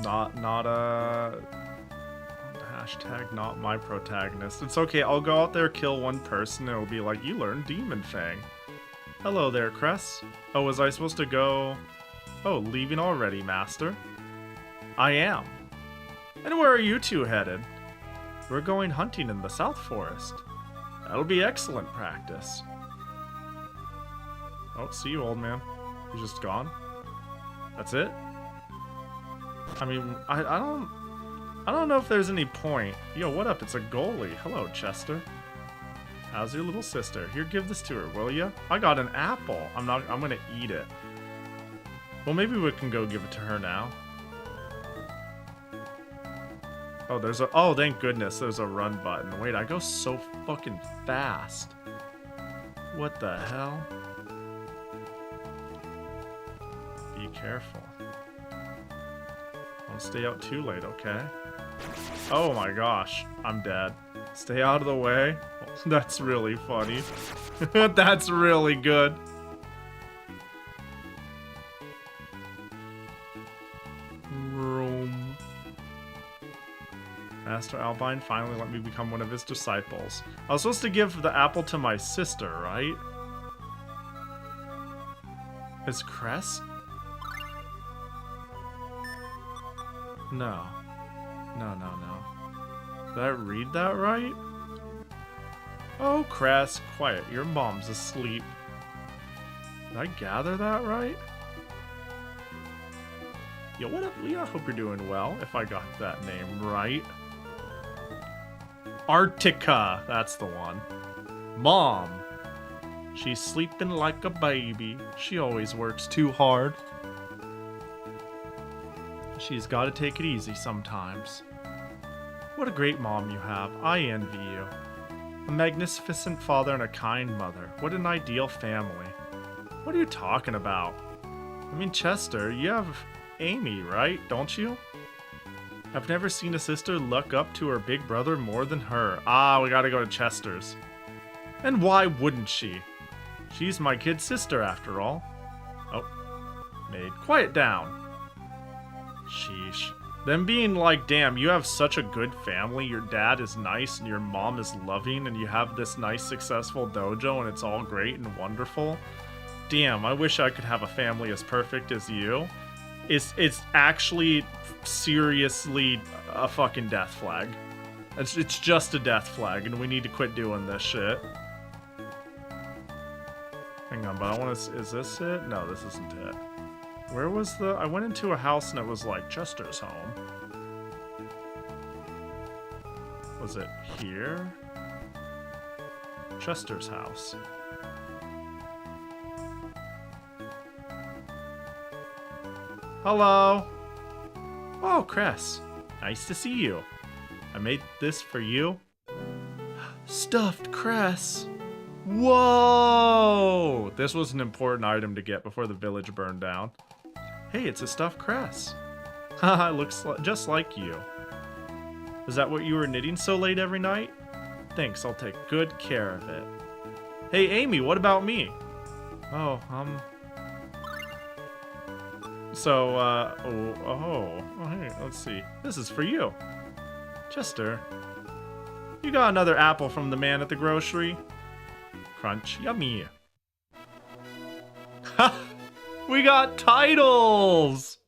Not a... Hashtag not my protagonist. It's okay, I'll go out there, kill one person, and it'll be like, you learned Demon Fang. Hello there, Cress. Oh, was I supposed to go... Oh, leaving already, Master? I am. And where are you two headed? We're going hunting in the South Forest. That'll be excellent practice. Oh, see you, old man. He's just gone? That's it? I mean, I don't know if there's any point. Yo, what up? It's a goalie. Hello, Chester. How's your little sister? Here, give this to her, will ya? I got an apple. I'm gonna eat it. Well, maybe we can go give it to her now. Oh, there's a... Oh, thank goodness, there's a run button. Wait, I go so fucking fast. What the hell? Be careful. Don't stay out too late, okay? Oh my gosh, I'm dead. Stay out of the way. That's really funny. That's really good. Room. Master Albine finally let me become one of his disciples. I was supposed to give the apple to my sister, right? Is Cress? No. No. Did I read that right? Oh, Cress, quiet. Your mom's asleep. Did I gather that right? Yo, what up, Leah? Hope you're doing well, if I got that name right. Arctica, that's the one. Mom. She's sleeping like a baby. She always works too hard. She's got to take it easy sometimes. What a great mom you have. I envy you. A magnificent father and a kind mother. What an ideal family. What are you talking about? I mean, Chester, you have Amy, right? Don't you? I've never seen a sister look up to her big brother more than her. Ah, we gotta go to Chester's. And why wouldn't she? She's my kid sister, after all. Oh. Maid, quiet down. Sheesh. Them being like, damn, you have such a good family, your dad is nice, and your mom is loving, and you have this nice, successful dojo, and it's all great and wonderful. Damn, I wish I could have a family as perfect as you. It's actually seriously a fucking death flag. It's just a death flag, and we need to quit doing this shit. Hang on, but I want to... Is this it? No, this isn't it. Where was the... I went into a house and it was like Chester's home. Was it here? Chester's house. Hello. Oh, Cress. Nice to see you. I made this for you. Stuffed Cress. Whoa! This was an important item to get before the village burned down. Hey, it's a stuffed Cress. Haha, looks just like you. Is that what you were knitting so late every night? Thanks, I'll take good care of it. Hey, Amy, what about me? Oh, So, hey, let's see. This is for you. Chester, you got another apple from the man at the grocery? Crunch, yummy. Ha! We got titles!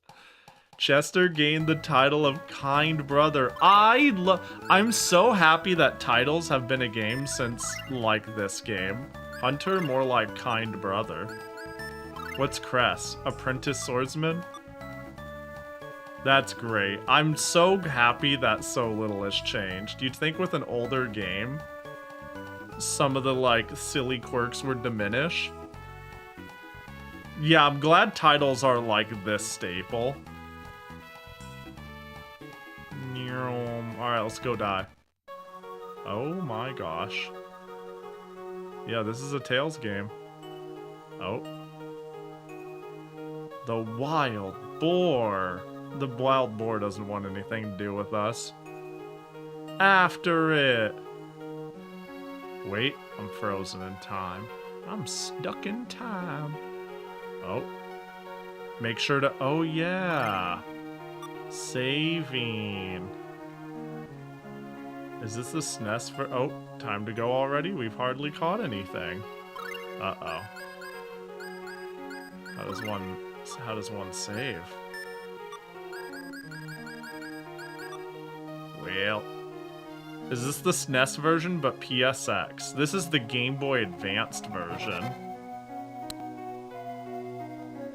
Chester gained the title of Kind Brother. I'm so happy that titles have been a game since, like, this game. Hunter, more like Kind Brother. What's Cress? Apprentice Swordsman? That's great. I'm so happy that so little has changed. Do you think with an older game, some of the, like, silly quirks would diminish? Yeah, I'm glad titles are like this staple. Alright, Tails, go die. Oh my gosh. Yeah, this is a Tails game. Oh. The wild boar. The wild boar doesn't want anything to do with us. After it. Wait, I'm frozen in time. I'm stuck in time. Oh. Make sure to... Oh, yeah. Saving. Is this the SNES for... Oh, time to go already? We've hardly caught anything. Uh-oh. How does one save? Well... Is this the SNES version, but PSX? This is the Game Boy Advanced version.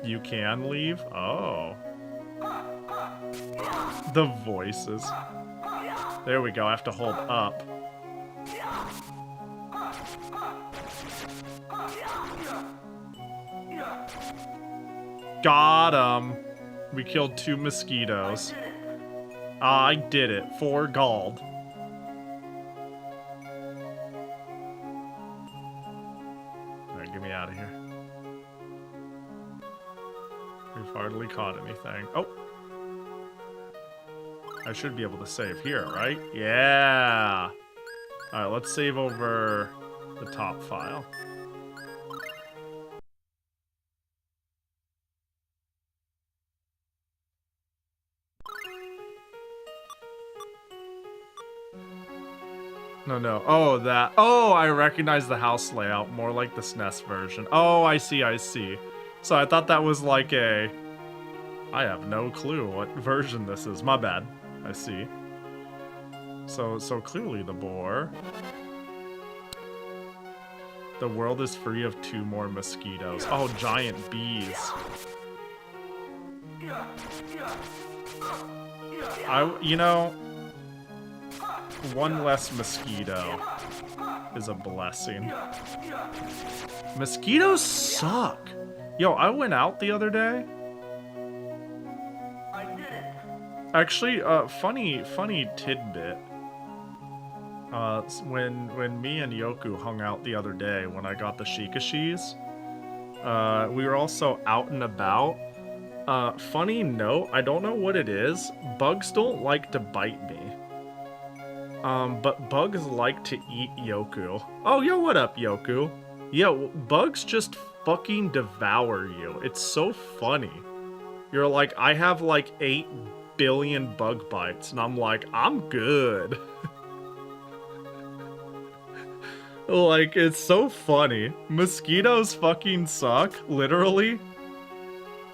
You can leave? Oh. The voices. There we go, I have to hold up. Got him! We killed 2 mosquitoes. I did it. 4 gold. Alright, get me out of here. We've hardly caught anything. Oh! I should be able to save here, right? Yeah! Alright, let's save over the top file. No. Oh, that. Oh, I recognize the house layout. More like the SNES version. Oh, I see. So I thought that was like a... I have no clue what version this is. My bad. I see. So clearly the boar. The world is free of 2 more mosquitoes. Oh, giant bees. You know... 1 less mosquito is a blessing. Mosquitoes suck. Yo, I went out the other day. Actually, funny tidbit. When me and Yoku hung out the other day, when I got the Shikashis, we were also out and about. Funny note, I don't know what it is. Bugs don't like to bite me. But bugs like to eat Yoku. Oh, yo, what up, Yoku? Yo, bugs just fucking devour you. It's so funny. You're like, I have like 8 billion bug bites, and I'm like, I'm good. Like, it's so funny. Mosquitoes fucking suck, literally.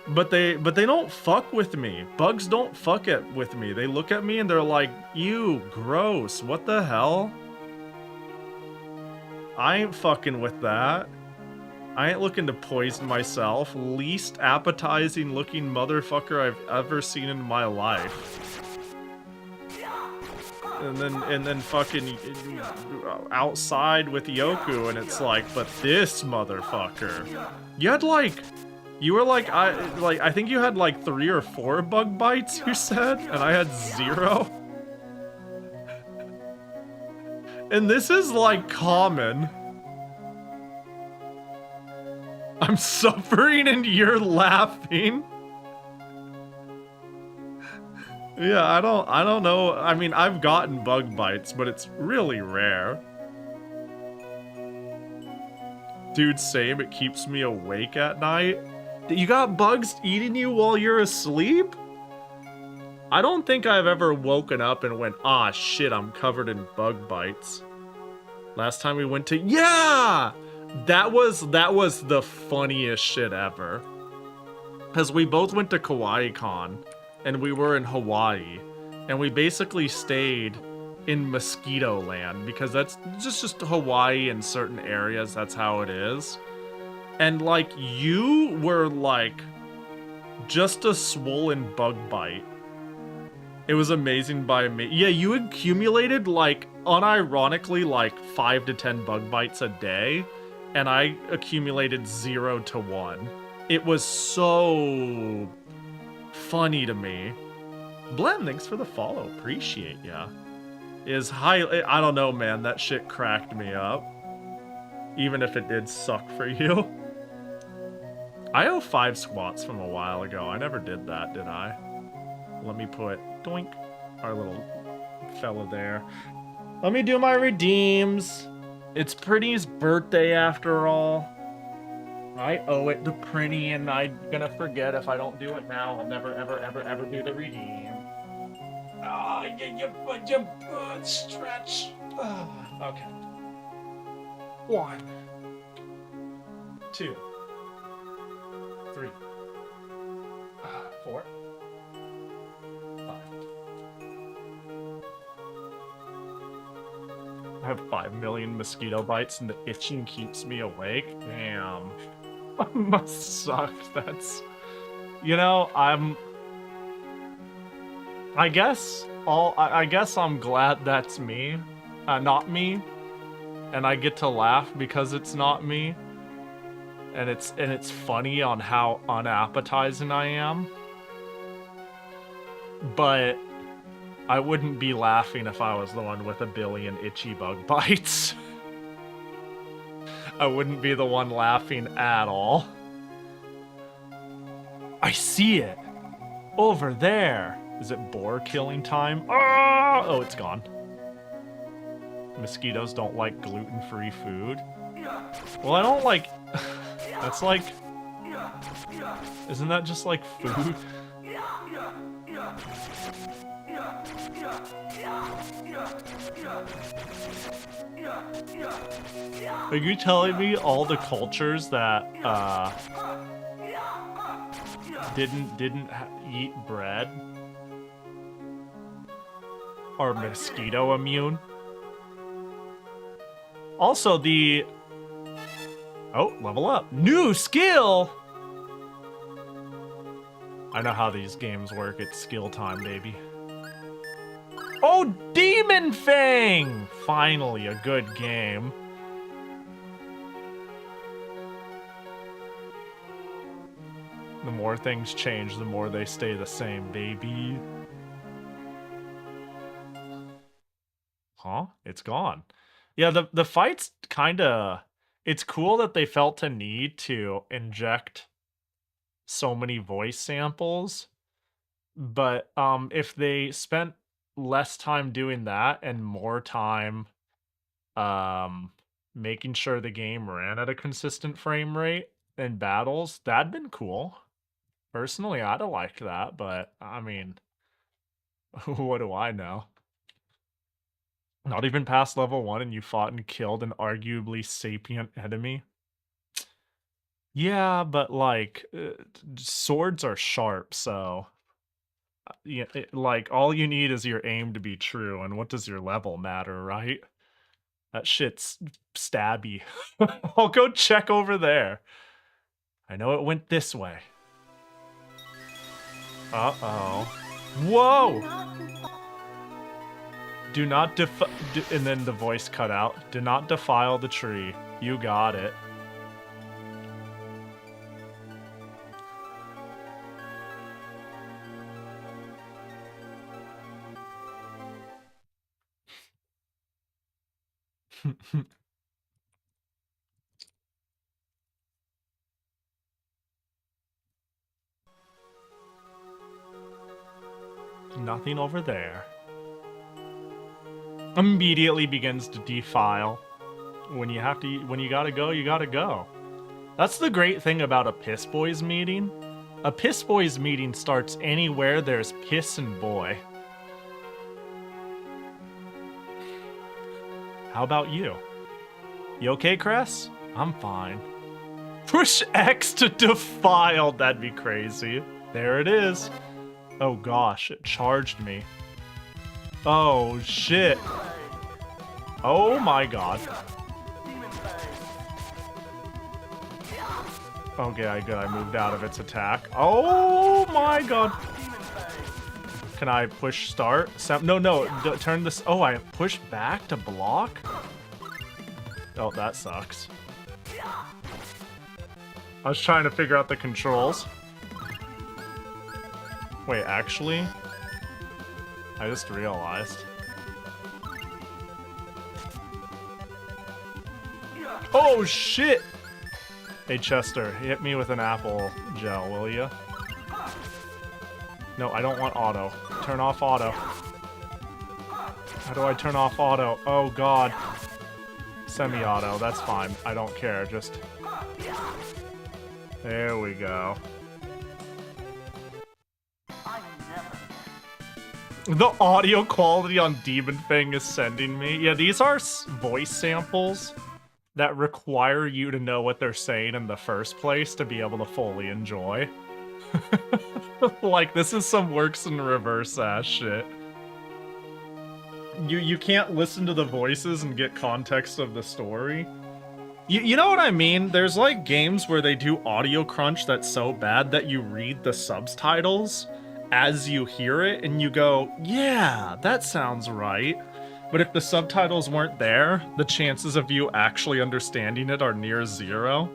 But they don't fuck with me. Bugs don't fuck with me. They look at me and they're like, ew, gross, what the hell? I ain't fucking with that. I ain't looking to poison myself. Least appetizing looking motherfucker I've ever seen in my life. And then fucking outside with Yoku, and it's like, but this motherfucker. You were like, I think you had like 3 or 4 bug bites, you said, and I had 0. And this is like common. I'm suffering and you're laughing. Yeah, I don't know. I mean, I've gotten bug bites, but it's really rare. Dude, same, it keeps me awake at night. You got bugs eating you while you're asleep? I don't think I've ever woken up and went, ah, shit, I'm covered in bug bites. Last time we went to... Yeah! That was the funniest shit ever. Because we both went to Kawaii-Con, and we were in Hawaii, and we basically stayed in Mosquito Land, because that's just Hawaii in certain areas, that's how it is. And, like, you were, like, just a swollen bug bite. It was amazing by me. Yeah, you accumulated, like, unironically, like, 5 to 10 bug bites a day, and I accumulated 0 to 1. It was so funny to me. Blend, thanks for the follow. Appreciate ya. is highly... I don't know, man. That shit cracked me up. Even if it did suck for you. I owe 5 squats from a while ago. I never did that, did I? Let me put, doink, our little fella there. Let me do my redeems. It's Pretty's birthday after all. I owe it to Pretty, and I'm gonna forget if I don't do it now. I'll never, ever, ever, ever do the redeem. Oh, you stretch. Okay. 1, 2, 3, 4, 5. I have 5 million mosquito bites and the itching keeps me awake. Damn. Must suck. That's... You know, I guess I'm glad that's me. Not me. And I get to laugh because it's not me. And it's funny on how unappetizing I am. But I wouldn't be laughing if I was the one with 1 billion itchy bug bites. I wouldn't be the one laughing at all. I see it! Over there! Is it boar killing time? Oh, it's gone. Mosquitoes don't like gluten-free food. Well, I don't like... That's like... Isn't that just like food? Are you telling me all the cultures that didn't eat bread are mosquito immune? Also the... Oh, level up. New skill! I know how these games work. It's skill time, baby. Oh, Demon Fang! Finally, a good game. The more things change, the more they stay the same, baby. Huh? It's gone. Yeah, the fight's kinda... It's cool that they felt a need to inject so many voice samples, but if they spent less time doing that and more time making sure the game ran at a consistent frame rate in battles, that'd been cool. Personally, I'd have liked that, but I mean, what do I know? Not even past level 1 and you fought and killed an arguably sapient enemy? Yeah, but like, swords are sharp, so... Yeah, like, all you need is your aim to be true, and what does your level matter, right? That shit's stabby. I'll go check over there. I know it went this way. Uh-oh. Whoa! Do not and then the voice cut out. Do not defile the tree. You got it. Nothing over there. Immediately begins to defile. When you gotta go, you gotta go. That's the great thing about a Piss Boys meeting. A Piss Boys meeting starts anywhere there's piss and boy. How about you? You okay, Cress? I'm fine. Push X to defile, that'd be crazy. There it is. Oh gosh, it charged me. Oh shit. Oh my god. Okay, good, I moved out of its attack. Oh my god. Can I push start? No, turn this. Oh, I push back to block? Oh, that sucks. I was trying to figure out the controls. Wait, actually? I just realized. Oh, shit! Hey, Chester, hit me with an apple gel, will you? No, I don't want auto. Turn off auto. How do I turn off auto? Oh, God. Semi-auto, that's fine. I don't care, just... There we go. The audio quality on Demon Fang is sending me. Yeah, these are voice samples that require you to know what they're saying in the first place to be able to fully enjoy. Like, this is some works in reverse ass shit. You can't listen to the voices and get context of the story. You know what I mean? There's like games where they do audio crunch that's so bad that you read the subtitles as you hear it and you go, yeah, that sounds right. But if the subtitles weren't there, the chances of you actually understanding it are near zero.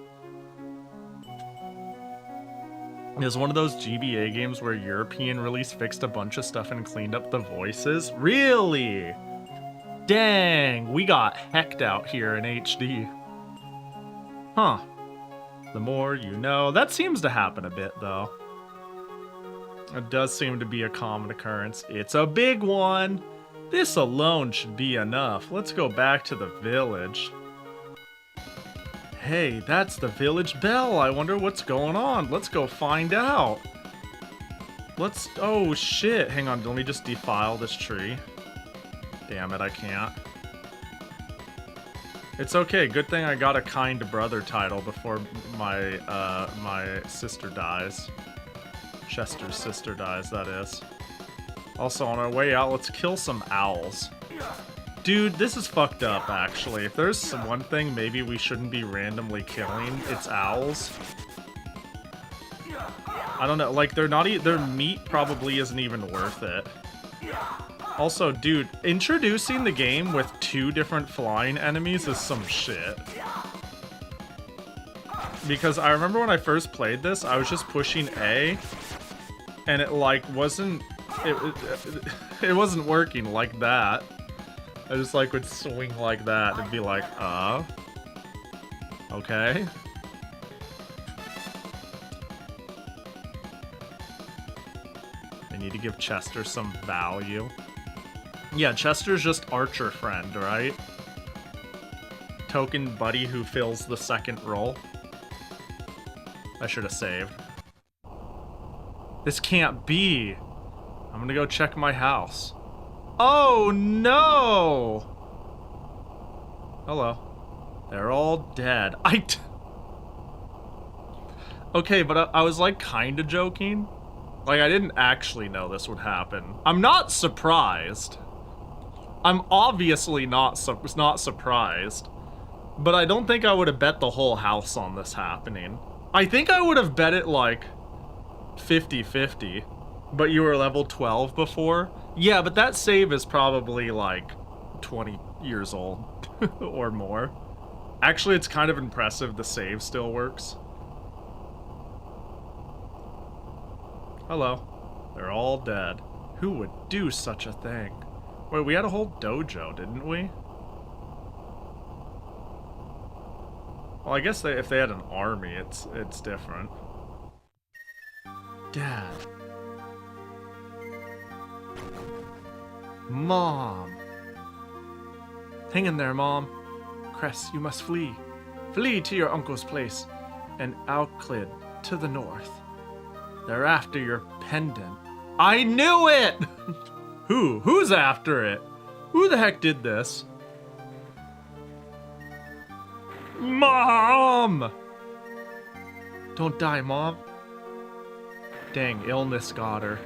It's one of those GBA games where European release fixed a bunch of stuff and cleaned up the voices. Really? Dang, we got hecked out here in HD. Huh. The more you know. That seems to happen a bit, though. It does seem to be a common occurrence. It's a big one! This alone should be enough. Let's go back to the village. Hey, that's the village bell. I wonder what's going on. Let's go find out. Let's... Oh, shit. Hang on, let me just defile this tree. Damn it, I can't. It's okay. Good thing I got a kind brother title before my my sister dies. Chester's sister dies, that is. Also, on our way out, let's kill some owls. Dude, this is fucked up, actually. If there's some one thing maybe we shouldn't be randomly killing, it's owls. I don't know, like, they're not their meat probably isn't even worth it. Also, dude, introducing the game with 2 different flying enemies is some shit. Because I remember when I first played this, I was just pushing A, and it, like, wasn't... It wasn't working like that. I just, like, would swing like that and be like, okay. I need to give Chester some value. Yeah, Chester's just archer friend, right? Token buddy who fills the second role. I should have saved. This can't be. I'm gonna go check my house. Oh no! Hello. They're all dead. Okay, but I was like kinda joking. Like, I didn't actually know this would happen. I'm not surprised. I'm obviously not surprised. But I don't think I would have bet the whole house on this happening. I think I would have bet it like 50-50. But you were level 12 before? Yeah, but that save is probably like 20 years old or more. Actually, it's kind of impressive the save still works. Hello. They're all dead. Who would do such a thing? Wait, we had a whole dojo, didn't we? Well, I guess if they had an army, it's different. Dad. Mom. Hang in there, Mom. Cress, you must flee. Flee to your uncle's place, and Alclid to the north. They're after your pendant. I knew it! Who's after it? Who the heck did this? Mom! Don't die, Mom. Dang, illness got her.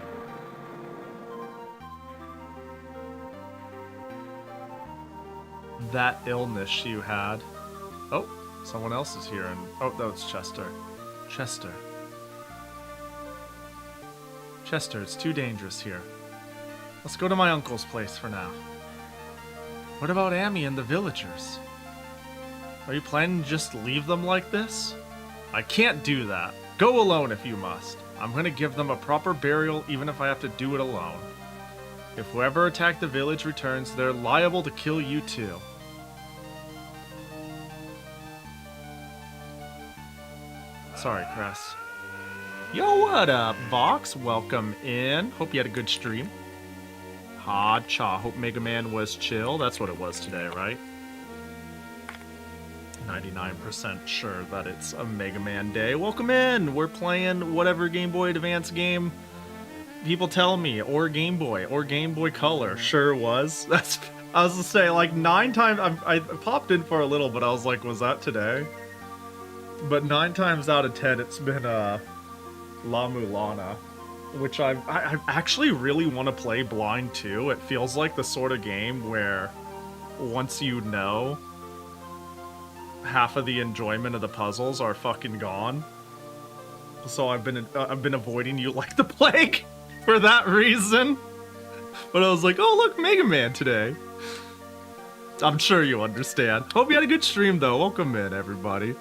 That illness you had. Oh, someone else is here, and oh, that was Chester. Chester. Chester, it's too dangerous here. Let's go to my uncle's place for now. What about Amy and the villagers? Are you planning to just leave them like this? I can't do that. Go alone if you must. I'm gonna give them a proper burial even if I have to do it alone. If whoever attacked the village returns, they're liable to kill you too. Sorry, Chris. Yo, what up, Vox? Welcome in. Hope you had a good stream. Ha cha. Hope Mega Man was chill. That's what it was today, right? 99% sure that it's a Mega Man day. Welcome in. We're playing whatever Game Boy Advance game people tell me, or Game Boy Color. Sure was. That's. I was to say, like, 9 times. I popped in for a little, but I was like, was that today? But 9 times out of 10, it's been La Mulana, which I actually really want to play blind too. It feels like the sort of game where once you know, half of the enjoyment of the puzzles are fucking gone. So I've been avoiding you like the plague for that reason. But I was like, oh look, Mega Man today. I'm sure you understand. Hope you had a good stream though. Welcome in, everybody.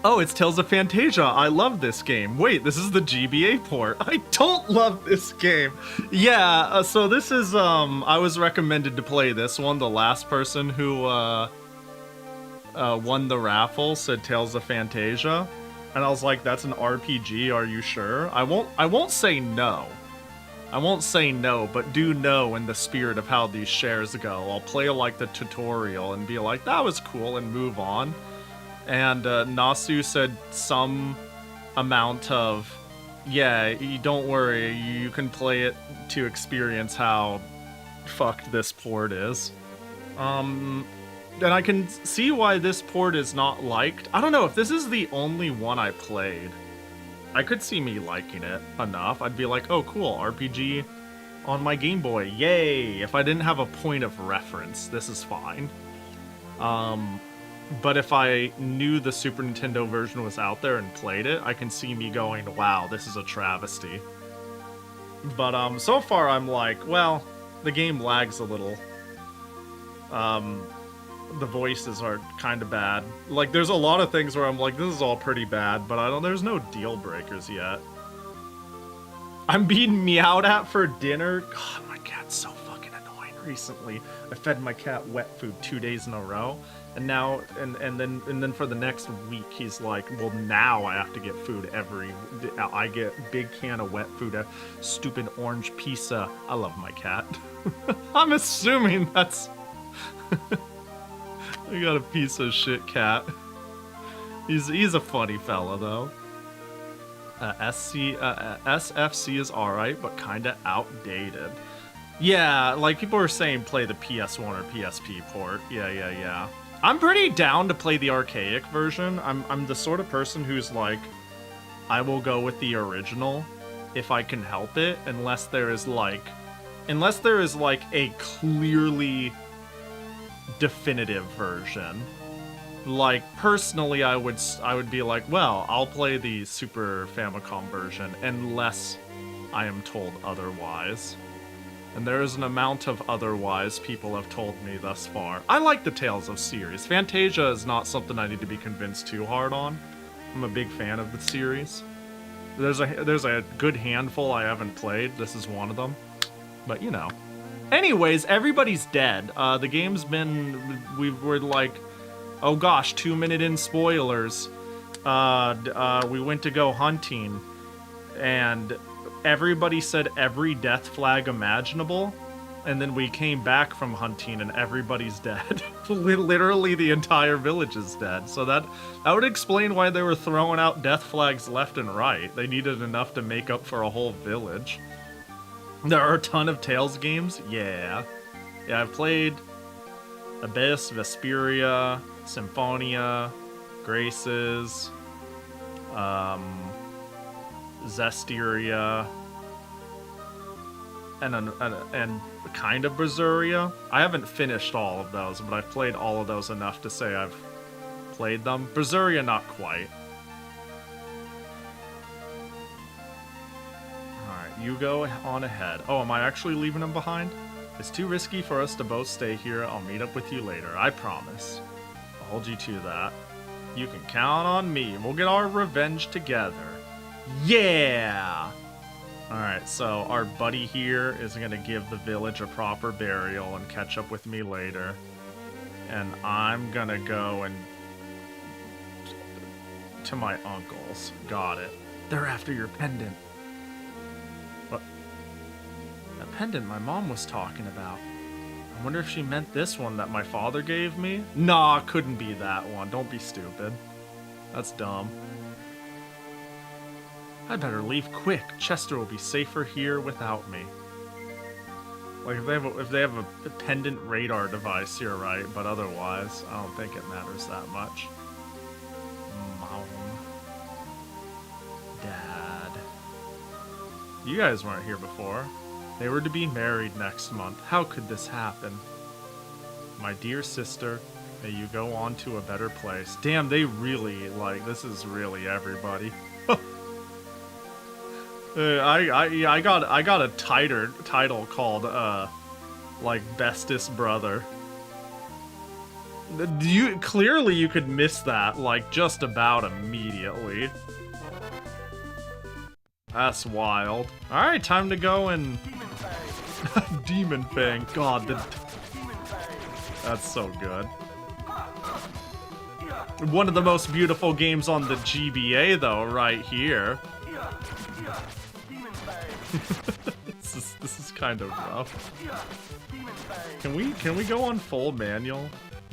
Oh, it's Tales of Fantasia. I love this game. Wait, this is the GBA port. I don't love this game. Yeah, so this is, I was recommended to play this one. The last person who, won the raffle said Tales of Fantasia. And I was like, that's an RPG, are you sure? I won't say no. I won't say no, but do know in the spirit of how these shares go. I'll play like the tutorial and be like, that was cool, and move on. And Nasu said some amount of, yeah, you don't worry, you can play it to experience how fucked this port is. And I can see why this port is not liked. I don't know, if this is the only one I played, I could see me liking it enough. I'd be like, oh cool, RPG on my Game Boy, yay! If I didn't have a point of reference, this is fine. But if I knew the Super Nintendo version was out there and played it, I can see me going, wow, this is a travesty. But so far I'm like, well, the game lags a little. The voices are kind of bad. Like, there's a lot of things where I'm like, this is all pretty bad, but there's no deal breakers yet. I'm being meowed at for dinner. God, my cat's so fucking annoying recently. I fed my cat wet food 2 days in a row, and now, and then for the next week, he's like, well, now I have to get food I get big can of wet food, a stupid orange pizza. I love my cat. I'm assuming that's... I got a piece of shit cat. He's a funny fella though. SFC is alright, but kinda outdated. Yeah, like people are saying play the PS1 or PSP port. Yeah. I'm pretty down to play the archaic version. I'm the sort of person who's like, I will go with the original if I can help it, unless there is like a clearly definitive version. Like, personally, I would be like, well, I'll play the Super Famicom version unless I am told otherwise. And there is an amount of otherwise people have told me thus far. I like the Tales of series. Fantasia is not something I need to be convinced too hard on. I'm a big fan of the series. There's a good handful I haven't played. This is one of them. But, you know. Anyways, everybody's dead. The game's been... We're like... Oh gosh, 2-minute in spoilers. We went to go hunting, and everybody said every death flag imaginable, and then we came back from hunting and everybody's dead. Literally the entire village is dead. So that would explain why they were throwing out death flags left and right. They needed enough to make up for a whole village. There are a ton of Tales games. Yeah, I've played Abyss, Vesperia, Symphonia, Graces, Zestiria, and kind of Berseria. I haven't finished all of those, but I've played all of those enough to say I've played them. Berseria, not quite. Alright, you go on ahead. Oh, am I actually leaving him behind? It's too risky for us to both stay here. I'll meet up with you later, I promise. I'll hold you to that. You can count on me. We'll get our revenge together. Yeah! Alright, so our buddy here is going to give the village a proper burial and catch up with me later. And I'm going to go and to my uncles. Got it. They're after your pendant. What? That pendant my mom was talking about. I wonder if she meant this one that my father gave me? Nah, couldn't be that one. Don't be stupid. That's dumb. I better leave quick. Chester will be safer here without me. Like, if they have a pendant radar device here, right? But otherwise, I don't think it matters that much. Mom. Dad. You guys weren't here before. They were to be married next month. How could this happen? My dear sister, may you go on to a better place. Damn, they really, like, this is really everybody. I got a title called like bestest brother. Clearly you could miss that like just about immediately. That's wild. All right, time to go and Demon Fang. God, that's so good. One of the most beautiful games on the GBA though, right here. This is kind of rough. Can we go on full manual?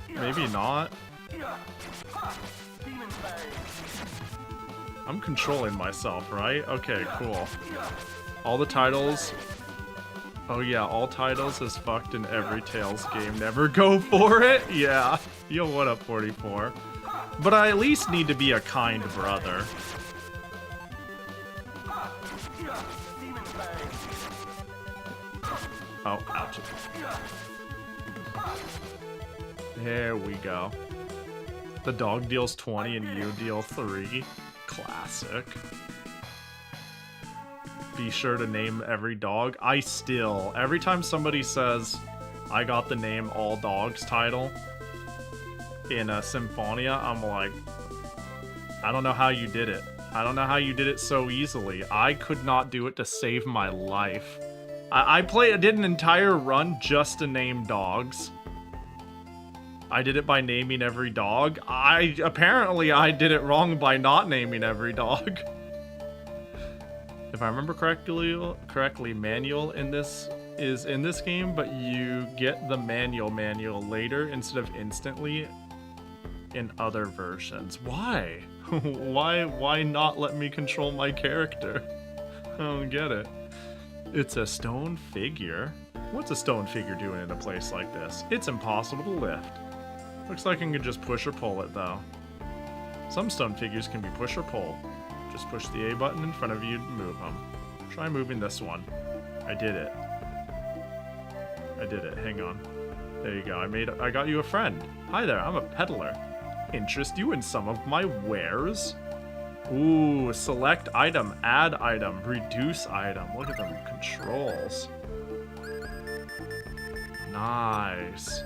Maybe not. I'm controlling myself, right? Okay, cool. All the titles. Oh yeah, all titles is fucked in every Tales game. Never go for it? Yeah. Yo, what up, 44? But I at least need to be a kind brother. Oh, ouch. There we go. The dog deals 20 and you deal 3. Classic. Be sure to name every dog. Every time somebody says, I got the name all dogs title in a Symphonia, I'm like, I don't know how you did it. I don't know how you did it so easily. I could not do it to save my life. I did an entire run just to name dogs. I did it by naming every dog. Apparently I did it wrong by not naming every dog. If I remember correctly, manual in this is in this game, but you get the manual later instead of instantly in other versions. Why? Why not let me control my character? I don't get it. It's a stone figure. What's a stone figure doing in a place like this? It's impossible to lift. Looks like I can just push or pull it though. Some stone figures can be push or pull. Just push the A button in front of you to move them. Try moving this one. I did it. Hang on. There you go. I got you a friend. Hi there, I'm a peddler. Interest you in some of my wares? Ooh, select item, add item, reduce item. Look at them controls. Nice.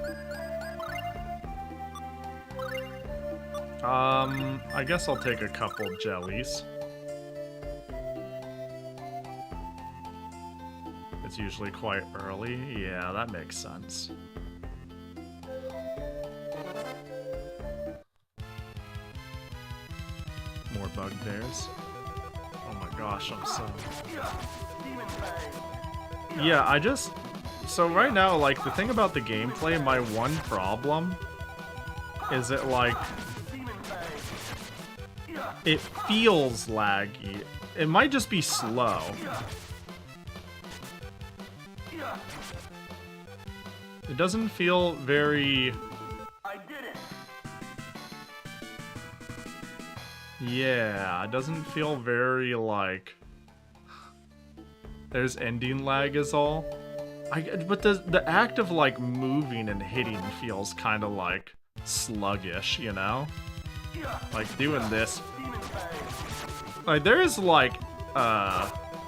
I guess I'll take a couple jellies. It's usually quite early. Yeah, that makes sense. More bugbears. Oh my gosh, I'm so... Yeah, so right now, like, the thing about the gameplay, my one problem is it, like... It feels laggy. It might just be slow. It doesn't feel very... Yeah, it doesn't feel very, like... There's ending lag is all. But the act of, like, moving and hitting feels kind of, like, sluggish, you know? Like, doing this... Like, there's, like,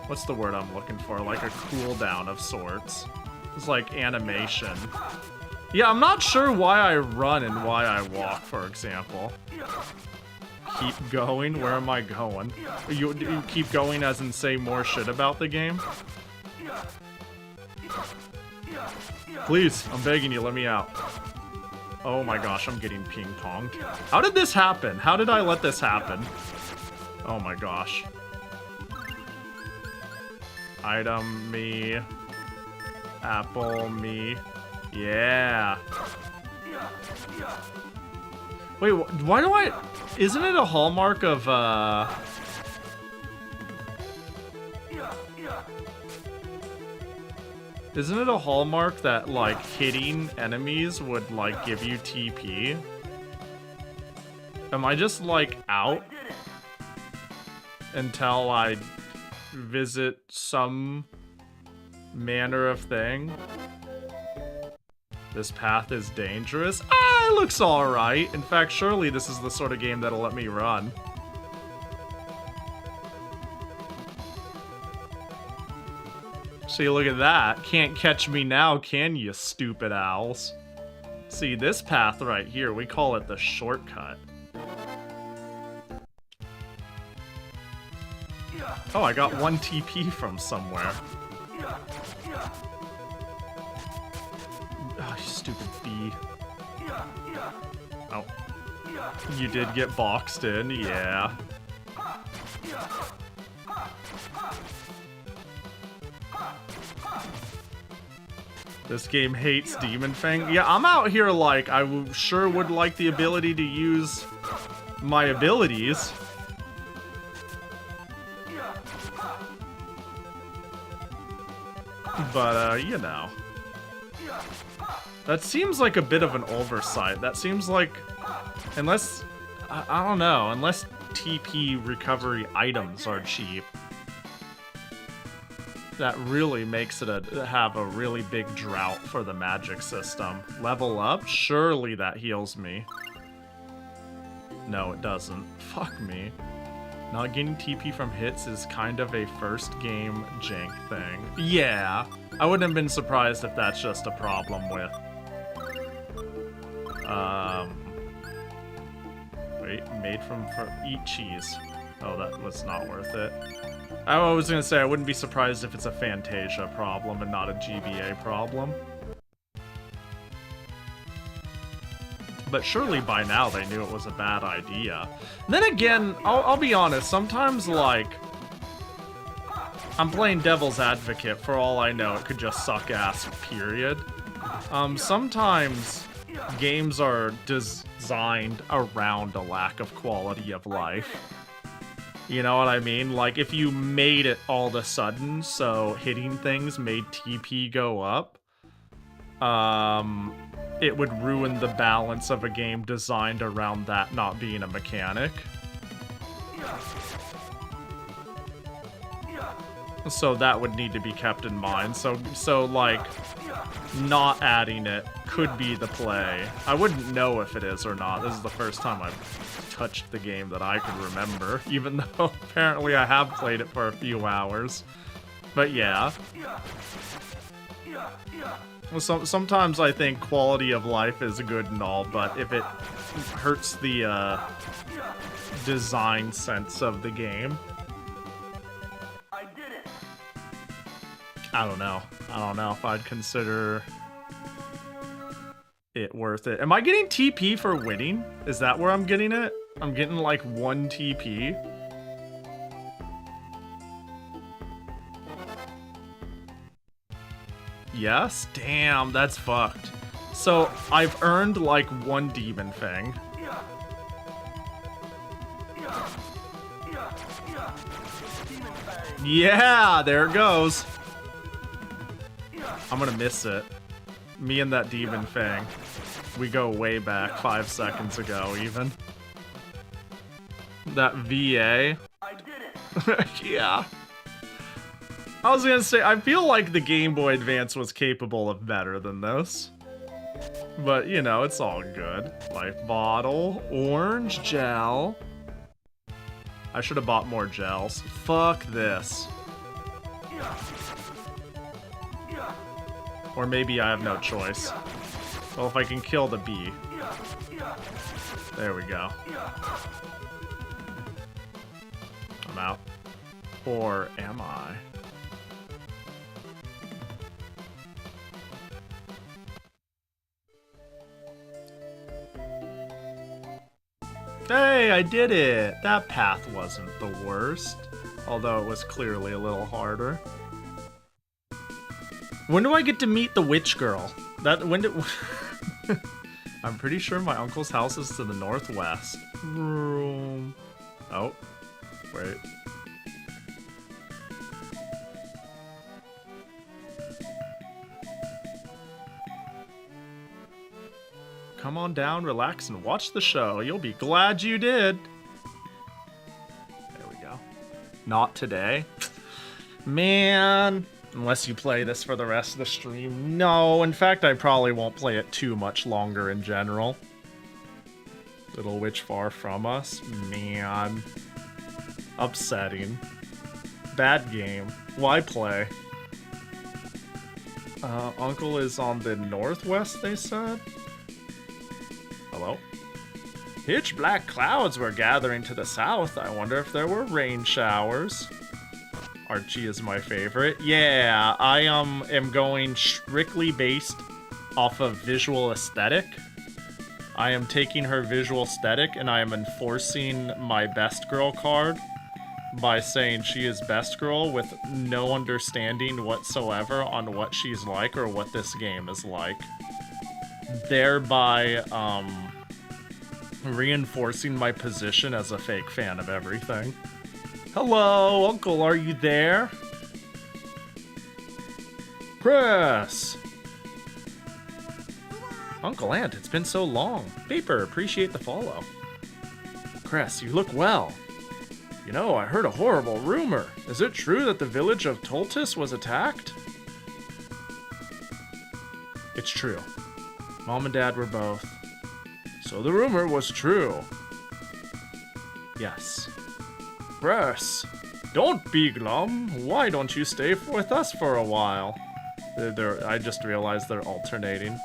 what's the word I'm looking for? Like, a cooldown of sorts. It's like animation. Yeah, I'm not sure why I run and why I walk, for example. Keep going? Where am I going? You keep going as in say more shit about the game? Please, I'm begging you, let me out. Oh my gosh, I'm getting ping-ponged. How did this happen? How did I let this happen? Oh my gosh. Item me. Apple me. Yeah. Wait, why do I... Isn't it a hallmark of, Isn't it a hallmark that, like, hitting enemies would, like, give you TP? Am I just, like, out until I visit some manner of thing? This path is dangerous? Ah, it looks alright. In fact, surely this is the sort of game that'll let me run. See, look at that. Can't catch me now, can you, stupid owls? See, this path right here, we call it the shortcut. Oh, I got 1 TP from somewhere. Oh, you stupid bee. Oh. You did get boxed in, yeah. This game hates Demon Fang. Yeah, I'm out here like, I sure would like the ability to use my abilities. But, you know. That seems like a bit of an oversight. That seems like, unless, I don't know, unless TP recovery items are cheap. That really makes it have a really big drought for the magic system. Level up? Surely that heals me. No, it doesn't. Fuck me. Not getting TP from hits is kind of a first game jank thing. Yeah, I wouldn't have been surprised if that's just a problem with... Wait, made from... Eat cheese. Oh, that was not worth it. I was gonna say, I wouldn't be surprised if it's a Fantasia problem and not a GBA problem. But surely by now they knew it was a bad idea. Then again, I'll be honest, sometimes, like, I'm playing devil's advocate. For all I know, it could just suck ass, period. Sometimes games are designed around a lack of quality of life. You know what I mean? Like, if you made it all of a sudden, so hitting things made TP go up, it would ruin the balance of a game designed around that not being a mechanic. So that would need to be kept in mind. So like, not adding it could be the play. I wouldn't know if it is or not. This is the first time I've touched the game that I can remember, even though apparently I have played it for a few hours. But yeah. Sometimes I think quality of life is good and all, but if it hurts the design sense of the game, I don't know. I don't know if I'd consider it worth it. Am I getting TP for winning? Is that where I'm getting it? I'm getting like 1 TP. Yes? Damn, that's fucked. So, I've earned like 1 Demon Fang. Yeah, there it goes. I'm gonna miss it. Me and that Demon Fang. We go way back, 5 seconds ago, even. That VA. I did it. Yeah. I was gonna say, I feel like the Game Boy Advance was capable of better than this. But, you know, it's all good. Life bottle, orange gel. I should have bought more gels. Fuck this. Or maybe I have no choice. Well, if I can kill the bee. There we go. I'm out. Or am I? Hey, I did it! That path wasn't the worst. Although it was clearly a little harder. When do I get to meet the witch girl? I'm pretty sure my uncle's house is to the northwest. Oh, wait. Come on down, relax, and watch the show. You'll be glad you did. There we go. Not today. Man. Unless you play this for the rest of the stream. No, in fact, I probably won't play it too much longer in general. Little Witch Far From Us. Man. Upsetting. Bad game. Why play? Uncle is on the northwest, they said? Hello? Pitch black clouds were gathering to the south. I wonder if there were rain showers. Archie is my favorite. Yeah, I am going strictly based off of visual aesthetic. I am taking her visual aesthetic and I am enforcing my best girl card by saying she is best girl with no understanding whatsoever on what she's like or what this game is like. Thereby, reinforcing my position as a fake fan of everything. Hello, Uncle, are you there? Chris! Uncle Ant, it's been so long. Paper, appreciate the follow. Chris, you look well. You know, I heard a horrible rumor. Is it true that the village of Toltis was attacked? It's true. Mom and Dad were both. So the rumor was true. Yes. Chris, don't be glum. Why don't you stay with us for a while? I just realized they're alternating.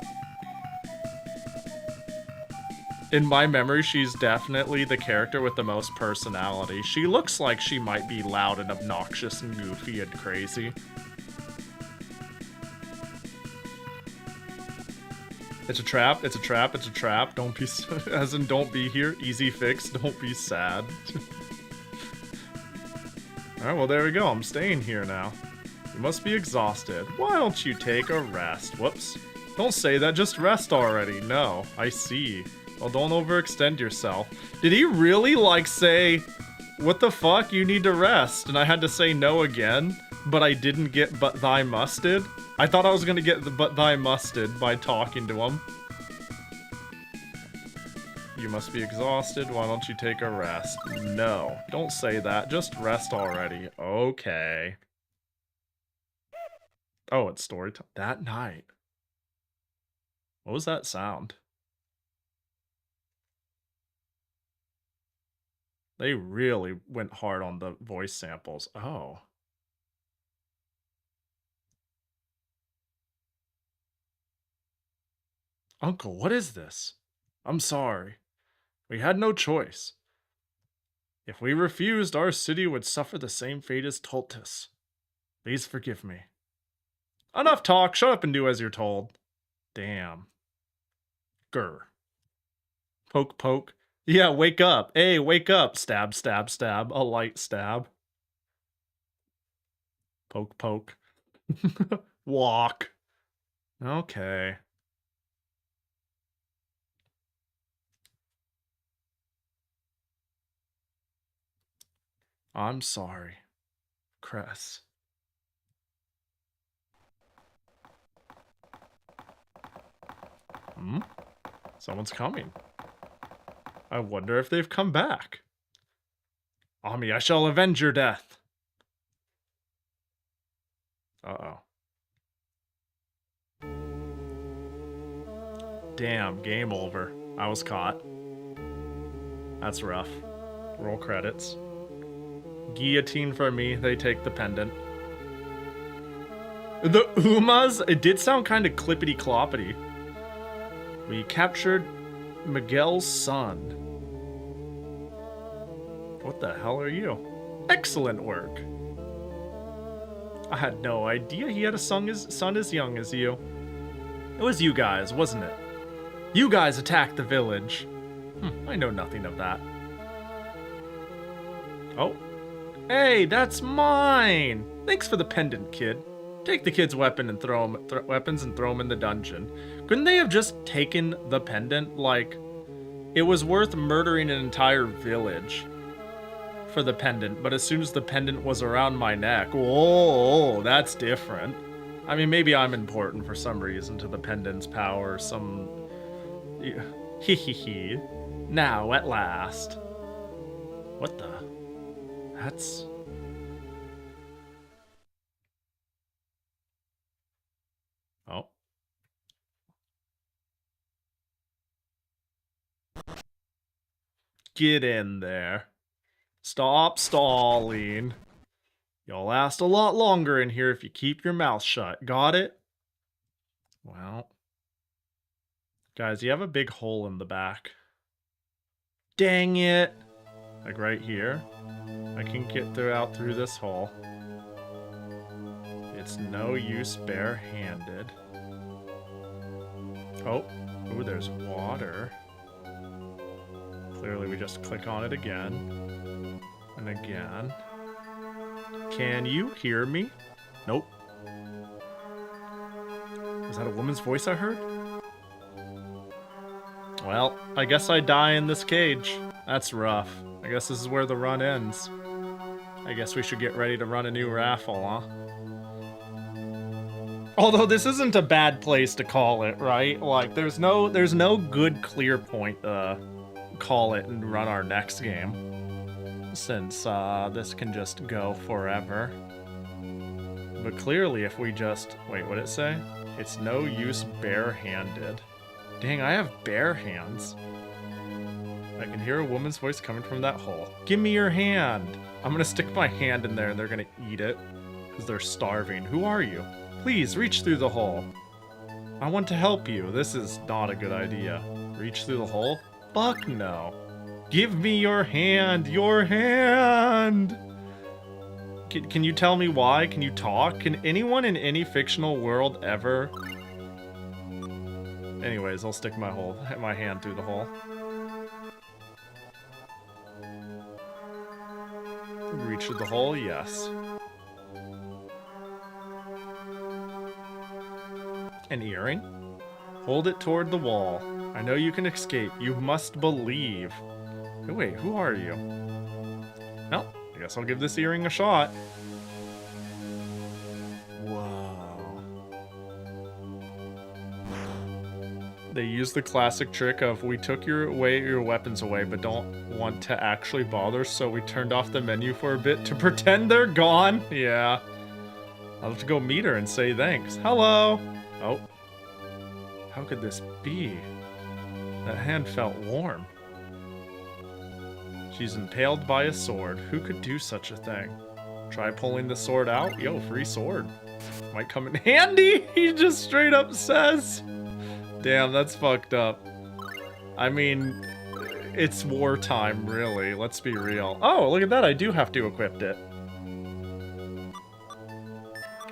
In my memory, she's definitely the character with the most personality. She looks like she might be loud and obnoxious and goofy and crazy. It's a trap, it's a trap, it's a trap. Don't be, as in don't be here. Easy fix, don't be sad. Alright, well there we go. I'm staying here now. You must be exhausted. Why don't you take a rest? Whoops. Don't say that, just rest already. No, I see. Well, don't overextend yourself. Did he really, like, say, what the fuck, you need to rest? And I had to say no again, but I didn't get but thy musted? I thought I was gonna get the but thy musted by talking to him. You must be exhausted, why don't you take a rest? No, don't say that, just rest already. Okay. Oh, it's story time. That night. What was that sound? They really went hard on the voice samples. Oh. Uncle, what is this? I'm sorry. We had no choice. If we refused, our city would suffer the same fate as Toltis. Please forgive me. Enough talk. Shut up and do as you're told. Damn. Grr. Poke, poke. Yeah, wake up. Hey, wake up. Stab, stab, stab. A light stab. Poke, poke. Walk. Okay. I'm sorry. Cress. Hmm? Someone's coming. I wonder if they've come back. Ami, I shall avenge your death. Uh-oh. Damn, game over. I was caught. That's rough. Roll credits. Guillotine for me, they take the pendant. The Umas? It did sound kind of clippity-cloppity. We captured Miguel's son. What the hell are you? Excellent work. I had no idea he had a son as young as you. It was you guys, wasn't it? You guys attacked the village. I know nothing of that. Oh. Hey, that's mine! Thanks for the pendant, kid. Take the kid's weapon and weapons and throw them in the dungeon. Couldn't they have just taken the pendant? Like, it was worth murdering an entire village for the pendant, but as soon as the pendant was around my neck, whoa, that's different. I mean, maybe I'm important for some reason to the pendant's power, some... Hee. Now, at last. What the? That's... Oh. Get in there. Stop stalling. You'll last a lot longer in here if you keep your mouth shut. Got it? Well. Guys, you have a big hole in the back. Dang it! Like right here. I can get out through this hole. It's no use bare-handed. Oh, there's water. Clearly we just click on it again. And again. Can you hear me? Nope. Was that a woman's voice I heard? Well, I guess I die in this cage. That's rough. I guess this is where the run ends. I guess we should get ready to run a new raffle, huh? Although this isn't a bad place to call it, right? Like, there's no good clear point to call it and run our next game. Since this can just go forever. But clearly if we just... Wait, what'd it say? It's no use bare-handed. Dang, I have bare hands. I can hear a woman's voice coming from that hole. Give me your hand! I'm gonna stick my hand in there and they're gonna eat it. Because they're starving. Who are you? Please, reach through the hole. I want to help you. This is not a good idea. Reach through the hole? Fuck no. Give me your hand! Your hand! Can you tell me why? Can you talk? Can anyone in any fictional world ever... Anyways, I'll stick my hand through the hole. Reach through the hole? Yes. An earring? Hold it toward the wall. I know you can escape. You must believe. Oh, wait, who are you? Well, I guess I'll give this earring a shot. They used the classic trick of we took your weapons away but don't want to actually bother, so we turned off the menu for a bit to pretend they're gone. Yeah. I'll have to go meet her and say thanks. Hello! Oh. How could this be? That hand felt warm. She's impaled by a sword. Who could do such a thing? Try pulling the sword out? Yo, free sword. Might come in handy, he just straight up says. Damn, that's fucked up. I mean, it's wartime, really. Let's be real. Oh, look at that. I do have to equip it.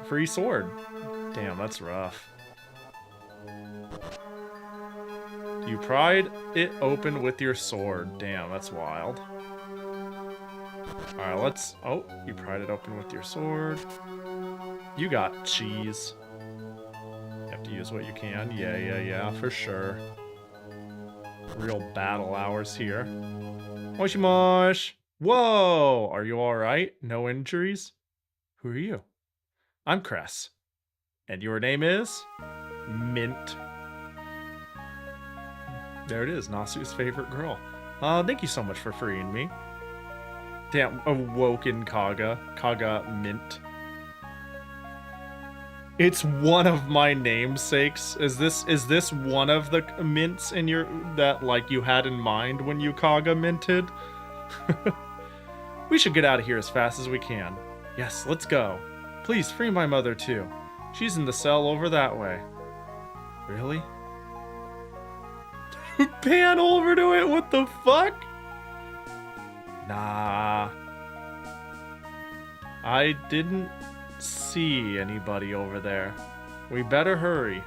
Free sword. Damn, that's rough. You pried it open with your sword. Damn, that's wild. Alright, let's... Oh, you pried it open with your sword. You got cheese. To use what you can. Yeah, for sure. Real battle hours here. Moshi mosh! Whoa! Are you alright? No injuries? Who are you? I'm Cress. And your name is? Mint. There it is, Nasu's favorite girl. Thank you so much for freeing me. Damn, awoken Kaga. Kaga Mint. It's one of my namesakes. Is this one of the mints in your that like you had in mind when you Kaga minted? We should get out of here as fast as we can. Yes, let's go. Please free my mother too. She's in the cell over that way. Really? Pan over to it, what the fuck? Nah. I didn't see anybody over there. We better hurry.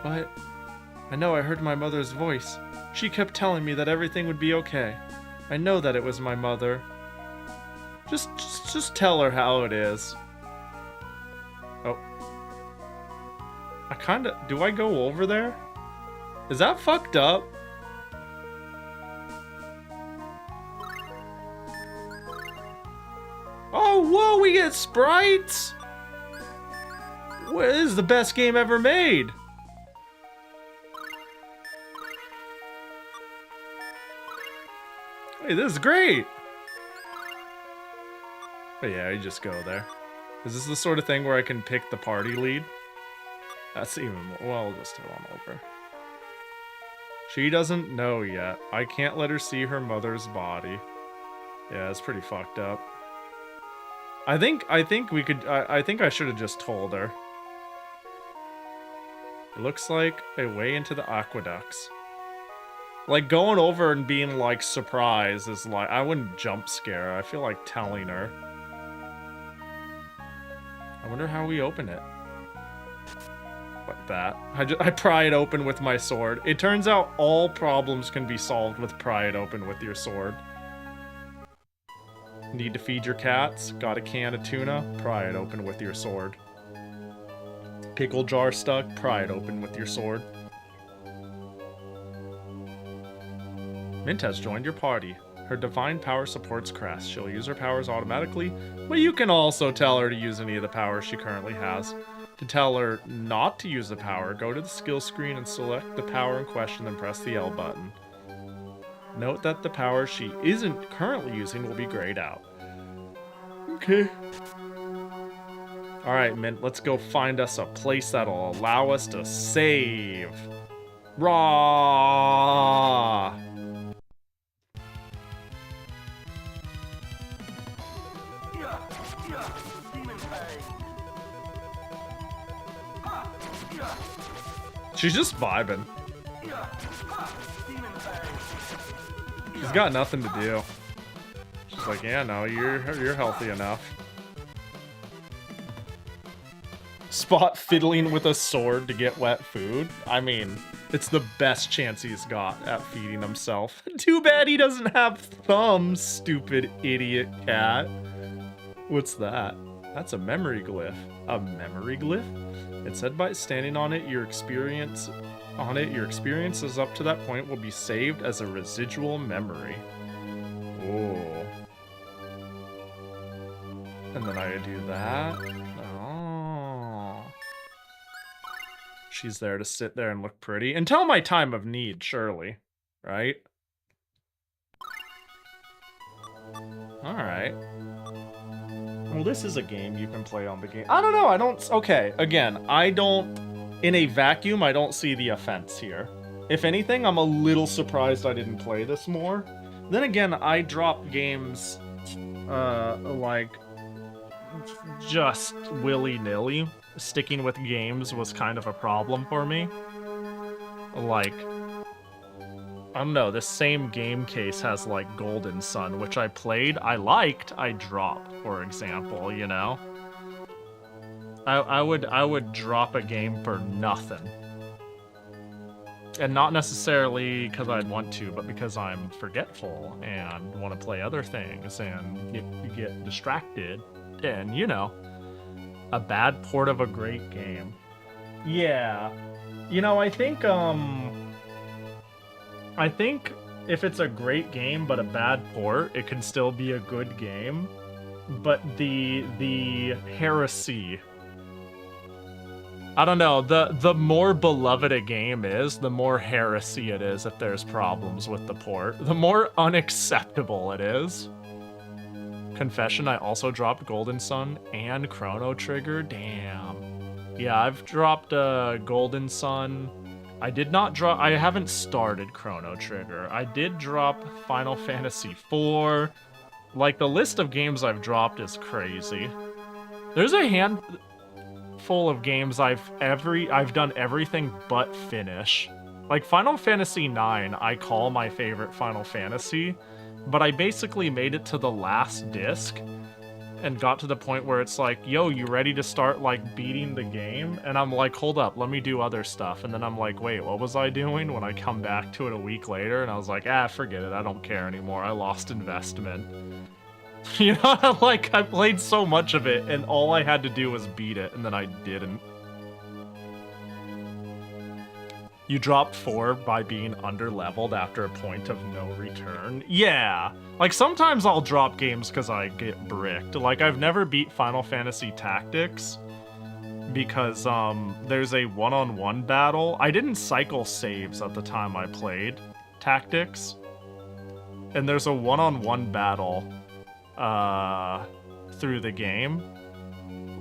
But I know I heard my mother's voice. She kept telling me that everything would be okay. I know that it was my mother. Just tell her how it is. Oh. Do I go over there? Is that fucked up? Oh, whoa, we get sprites! Well, this is the best game ever made! Hey, this is great! But yeah, you just go there. Is this the sort of thing where I can pick the party lead? That's even more. Well, I'll just head on over. She doesn't know yet. I can't let her see her mother's body. Yeah, it's pretty fucked up. I think we could. I think I should have just told her. It looks like a way into the aqueducts. Like, going over and being, like, surprised is like... I wouldn't jump scare her. I feel like telling her. I wonder how we open it. Like that. I pry it open with my sword. It turns out all problems can be solved with pry it open with your sword. Need to feed your cats? Got a can of tuna? Pry it open with your sword. Pickle jar stuck? Pry it open with your sword. Mint has joined your party. Her divine power supports Crest. She'll use her powers automatically, but you can also tell her to use any of the powers she currently has. To tell her not to use the power, go to the skill screen and select the power in question, then press the L button. Note that the power she isn't currently using will be grayed out. Okay. Alright, Mint, let's go find us a place that'll allow us to save. Raw! She's just vibing. She's got nothing to do. She's like, yeah, no, you're healthy enough. Spot fiddling with a sword to get wet food. I mean, it's the best chance he's got at feeding himself. Too bad he doesn't have thumbs, stupid idiot cat. What's that? That's a memory glyph. A memory glyph? It said by standing on it, your experiences up to that point will be saved as a residual memory. Oh. And then I do that. Oh. She's there to sit there and look pretty. Until my time of need, surely. Right? Alright. Well, this is a game you can play on the game. I don't know, okay, again, in a vacuum, I don't see the offense here. If anything, I'm a little surprised I didn't play this more. Then again, I drop games, like, just willy-nilly. Sticking with games was kind of a problem for me. Like, I don't know, this same game case has, like, Golden Sun, which I played, I liked, I dropped, for example, you know? I would drop a game for nothing. And not necessarily because I'd want to, but because I'm forgetful and want to play other things and get distracted. And, you know, a bad port of a great game. Yeah. You know, I think if it's a great game but a bad port, it can still be a good game. But the heresy, I don't know, the more beloved a game is, the more heresy it is if there's problems with the port. The more unacceptable it is. Confession, I also dropped Golden Sun and Chrono Trigger. Damn. Yeah, I've dropped Golden Sun. I haven't started Chrono Trigger. I did drop Final Fantasy IV. Like, the list of games I've dropped is crazy. There's a handful of games I've done everything but finish. Like, Final Fantasy IX, I call my favorite Final Fantasy, but I basically made it to the last disc, and got to the point where it's like, yo, you ready to start like beating the game? And I'm like, hold up, let me do other stuff. And then I'm like, wait, what was I doing? When I come back to it a week later, and I was like, forget it, I don't care anymore. I lost investment. You know, like, I played so much of it, and all I had to do was beat it, and then I didn't. You dropped 4 by being under-leveled after a point of no return? Yeah. Like, sometimes I'll drop games because I get bricked. Like, I've never beat Final Fantasy Tactics because, there's a one-on-one battle. I didn't cycle saves at the time I played Tactics. And there's a one-on-one battle, through the game.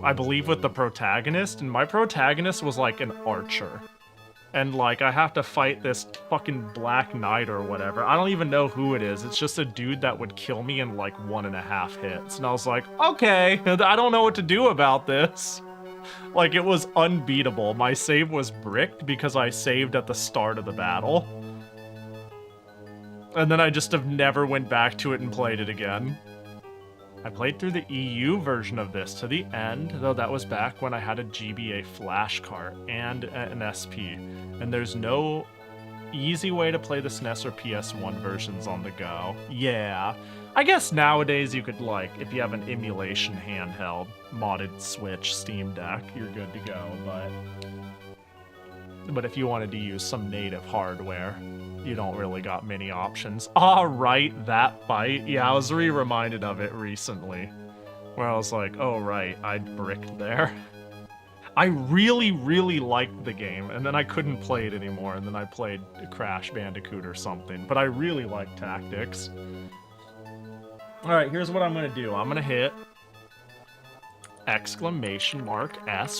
I believe with the protagonist, and my protagonist was like an archer. And, like, I have to fight this fucking Black Knight or whatever. I don't even know who it is. It's just a dude that would kill me in, like, 1.5 hits. And I was like, okay, I don't know what to do about this. Like, it was unbeatable. My save was bricked because I saved at the start of the battle. And then I just have never went back to it and played it again. I played through the EU version of this to the end, though that was back when I had a GBA flash cart and an SP. And there's no easy way to play the SNES or PS1 versions on the go. Yeah, I guess nowadays you could, like, if you have an emulation handheld, modded Switch, Steam Deck, you're good to go, but if you wanted to use some native hardware, you don't really got many options. Right, that fight. Yeah, I was reminded of it recently, where I was like, oh right, I bricked there. I really, really liked the game, and then I couldn't play it anymore, and then I played Crash Bandicoot or something, but I really liked Tactics. Alright, here's what I'm gonna do. I'm gonna hit !S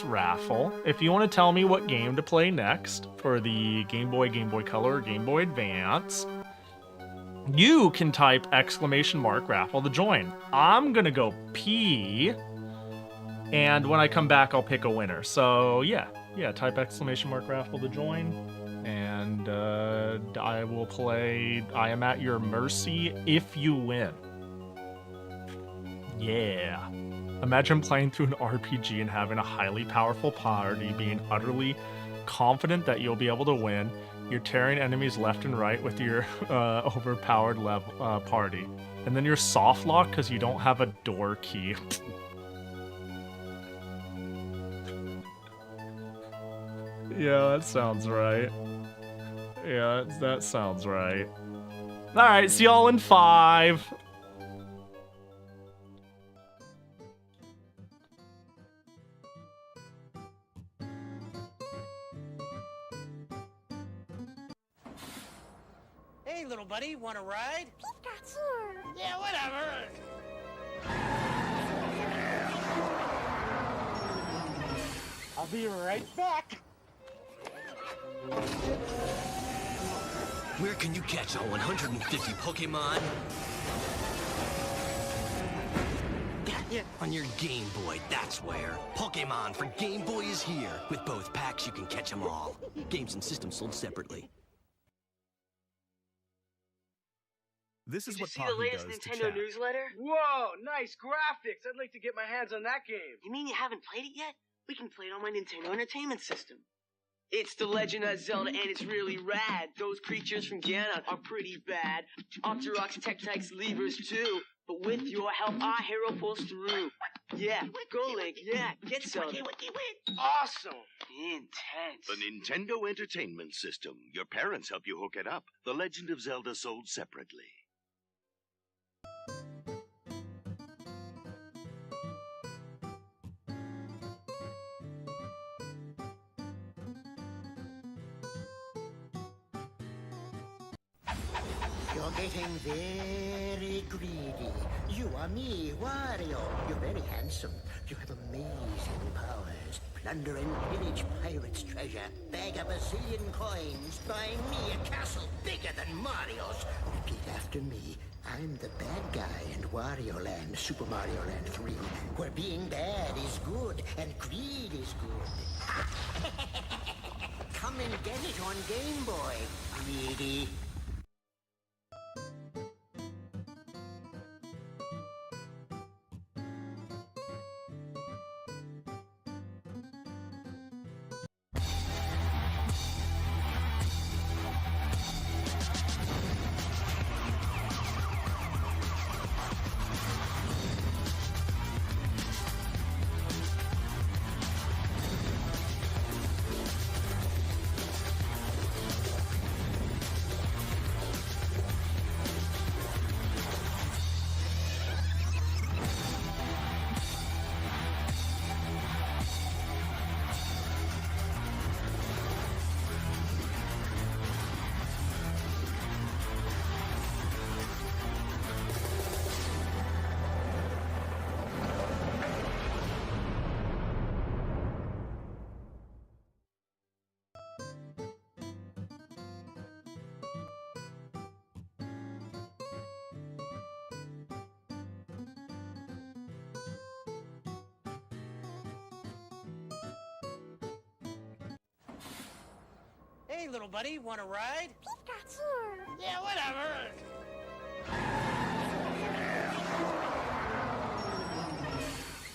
raffle. If you want to tell me what game to play next for the Game Boy, Game Boy Color, or Game Boy Advance, you can type !raffle to join. I'm gonna go pee, and when I come back, I'll pick a winner. So yeah, type !raffle to join, and I will play I Am at Your Mercy if you win. Yeah. Imagine playing through an RPG and having a highly powerful party, being utterly confident that you'll be able to win. You're tearing enemies left and right with your overpowered party. And then you're soft locked because you don't have a door key. Yeah, that sounds right. Yeah, that sounds right. Alright, see y'all in 5. Hey, little buddy, want a ride? Yeah, whatever. I'll be right back. Where can you catch all 150 Pokemon? Yeah, on your Game Boy, that's where. Pokemon for Game Boy is here. With both packs, you can catch them all. Games and systems sold separately. This is Did what you see the Pahi latest does to Nintendo chat. newsletter? Whoa, nice graphics. I'd like to get my hands on that game. You mean you haven't played it yet? We can play it on my Nintendo Entertainment System. It's The Legend of Zelda, and it's really rad. Those creatures from Ganon are pretty bad. Octorok's Tech-Tyke's levers, too. But with your help, our hero pulls through. Yeah, go Link, yeah, get Zelda. Awesome. Intense. The Nintendo Entertainment System. Your parents help you hook it up. The Legend of Zelda sold separately. You're getting very greedy. You are me, Wario. You're very handsome. You have amazing powers. Plunder and pillage pirates' treasure. Bag a bazillion coins. Buy me a castle bigger than Mario's. Repeat after me. I'm the bad guy in Wario Land, Super Mario Land 3, where being bad is good and greed is good. Come and get it on Game Boy, greedy. Hey, little buddy, want a ride? Yeah, whatever.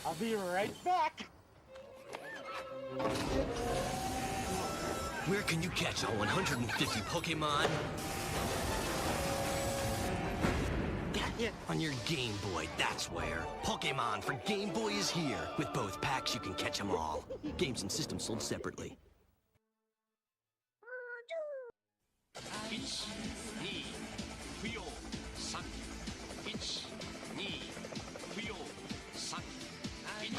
I'll be right back. Where can you catch all 150 Pokemon? On your Game Boy, that's where. Pokemon for Game Boy is here. With both packs, you can catch them all. Games and systems sold separately. 1、2、不要、3、1、2、不要、3、1、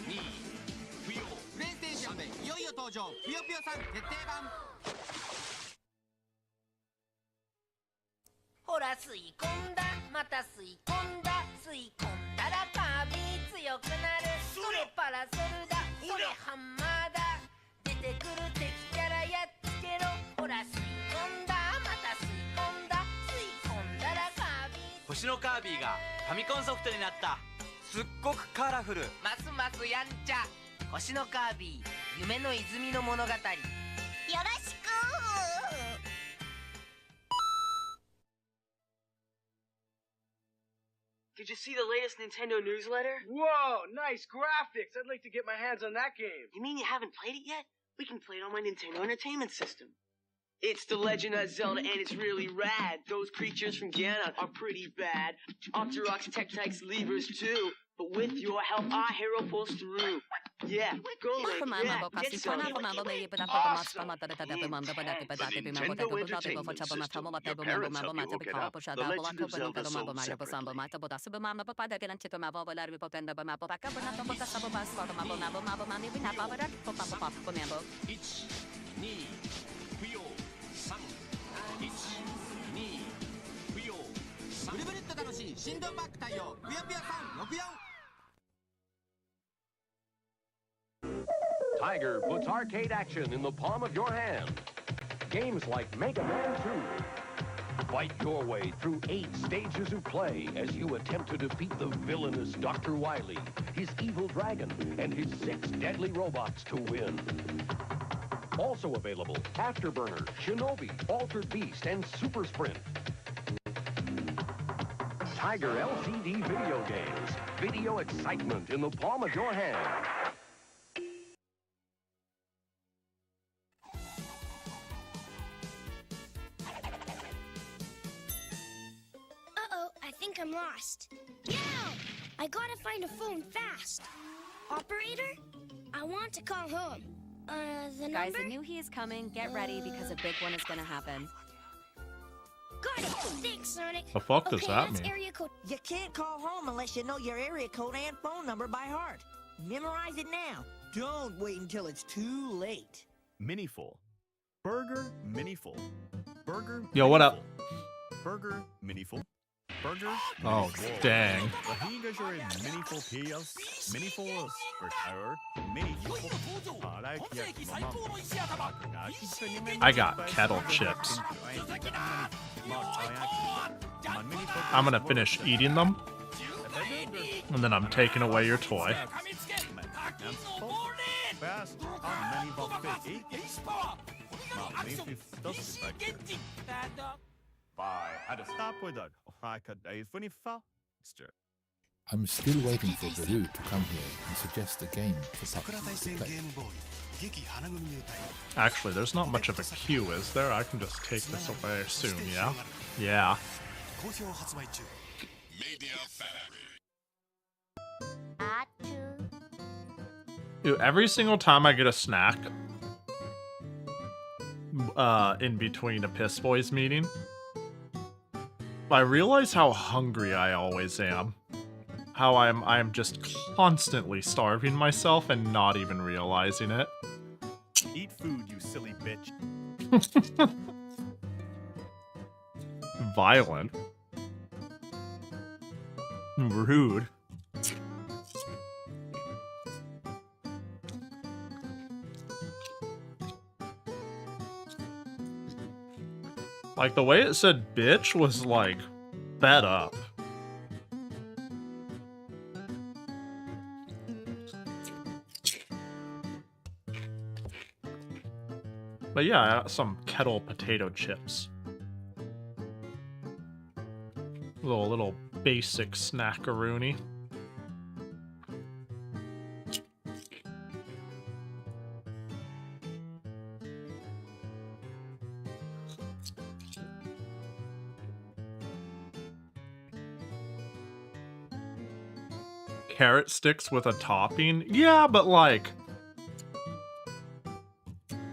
2、不要。プレイステーションでいよいよ登場ぷよぷよさん決定版。ほら吸い込んだまた吸い込んだ吸い込んだらカービィ強くなるそれパラソルだそれハンマーだ出てくる敵キャラやっつけろほら吸い込んだまた吸い込んだ吸い込んだらカービィ星のカービィがファミコンソフトになった。すっごくカラフル。ますますやんちゃ星のカービィ夢の泉の物語よろしく Did you see the latest Nintendo newsletter? Whoa, nice graphics. I'd like to get my hands on that game. You mean you haven't played it yet? We can play it on my Nintendo Entertainment System. It's The Legend of Zelda, and it's really rad. Those creatures from Ganon are pretty bad. Octoroks, Tech-Tykes, Levers too. But with your help, our hero pulls through. Yeah, go Link, yeah, get some. Awesome! Tiger puts arcade action in the palm of your hand. Games like Mega Man 2. Fight your way through 8 stages of play as you attempt to defeat the villainous Dr. Wily, his evil dragon, and his 6 deadly robots to win. Also available, Afterburner, Shinobi, Altered Beast, and Super Sprint. Tiger LCD video games. Video excitement in the palm of your hand. Uh-oh, I think I'm lost. Yo! I gotta find a phone fast. Operator? I want to call home. The Guys, number? I knew he is coming. Get ready because a big one is gonna happen. Got it! Thanks, Sonic. The fuck does Okay, that that's mean? Area code. You can't call home unless you know your area code and phone number by heart. Memorize it now. Don't wait until it's too late. Miniful. Burger Miniful. Burger. Yo, what up? Burger Miniful. Burger. Oh, dang. Miniful PS. Miniful Retire. Miniful. I got kettle chips. I'm gonna finish eating them, and then I'm taking away your toy. I'm still waiting for Baru to come here and suggest a game for Papi to play. Actually, there's not much of a queue, is there? I can just take this away soon, yeah? Yeah. Dude, every single time I get a snack in between a Piss Boys meeting, I realize how hungry I always am. How I'm just constantly starving myself and not even realizing it. Eat food, you silly bitch. Violent. Rude. Like, the way it said bitch was, like, fed up. But yeah, some kettle potato chips. Little basic snackaroonie. Carrot sticks with a topping? Yeah, but like...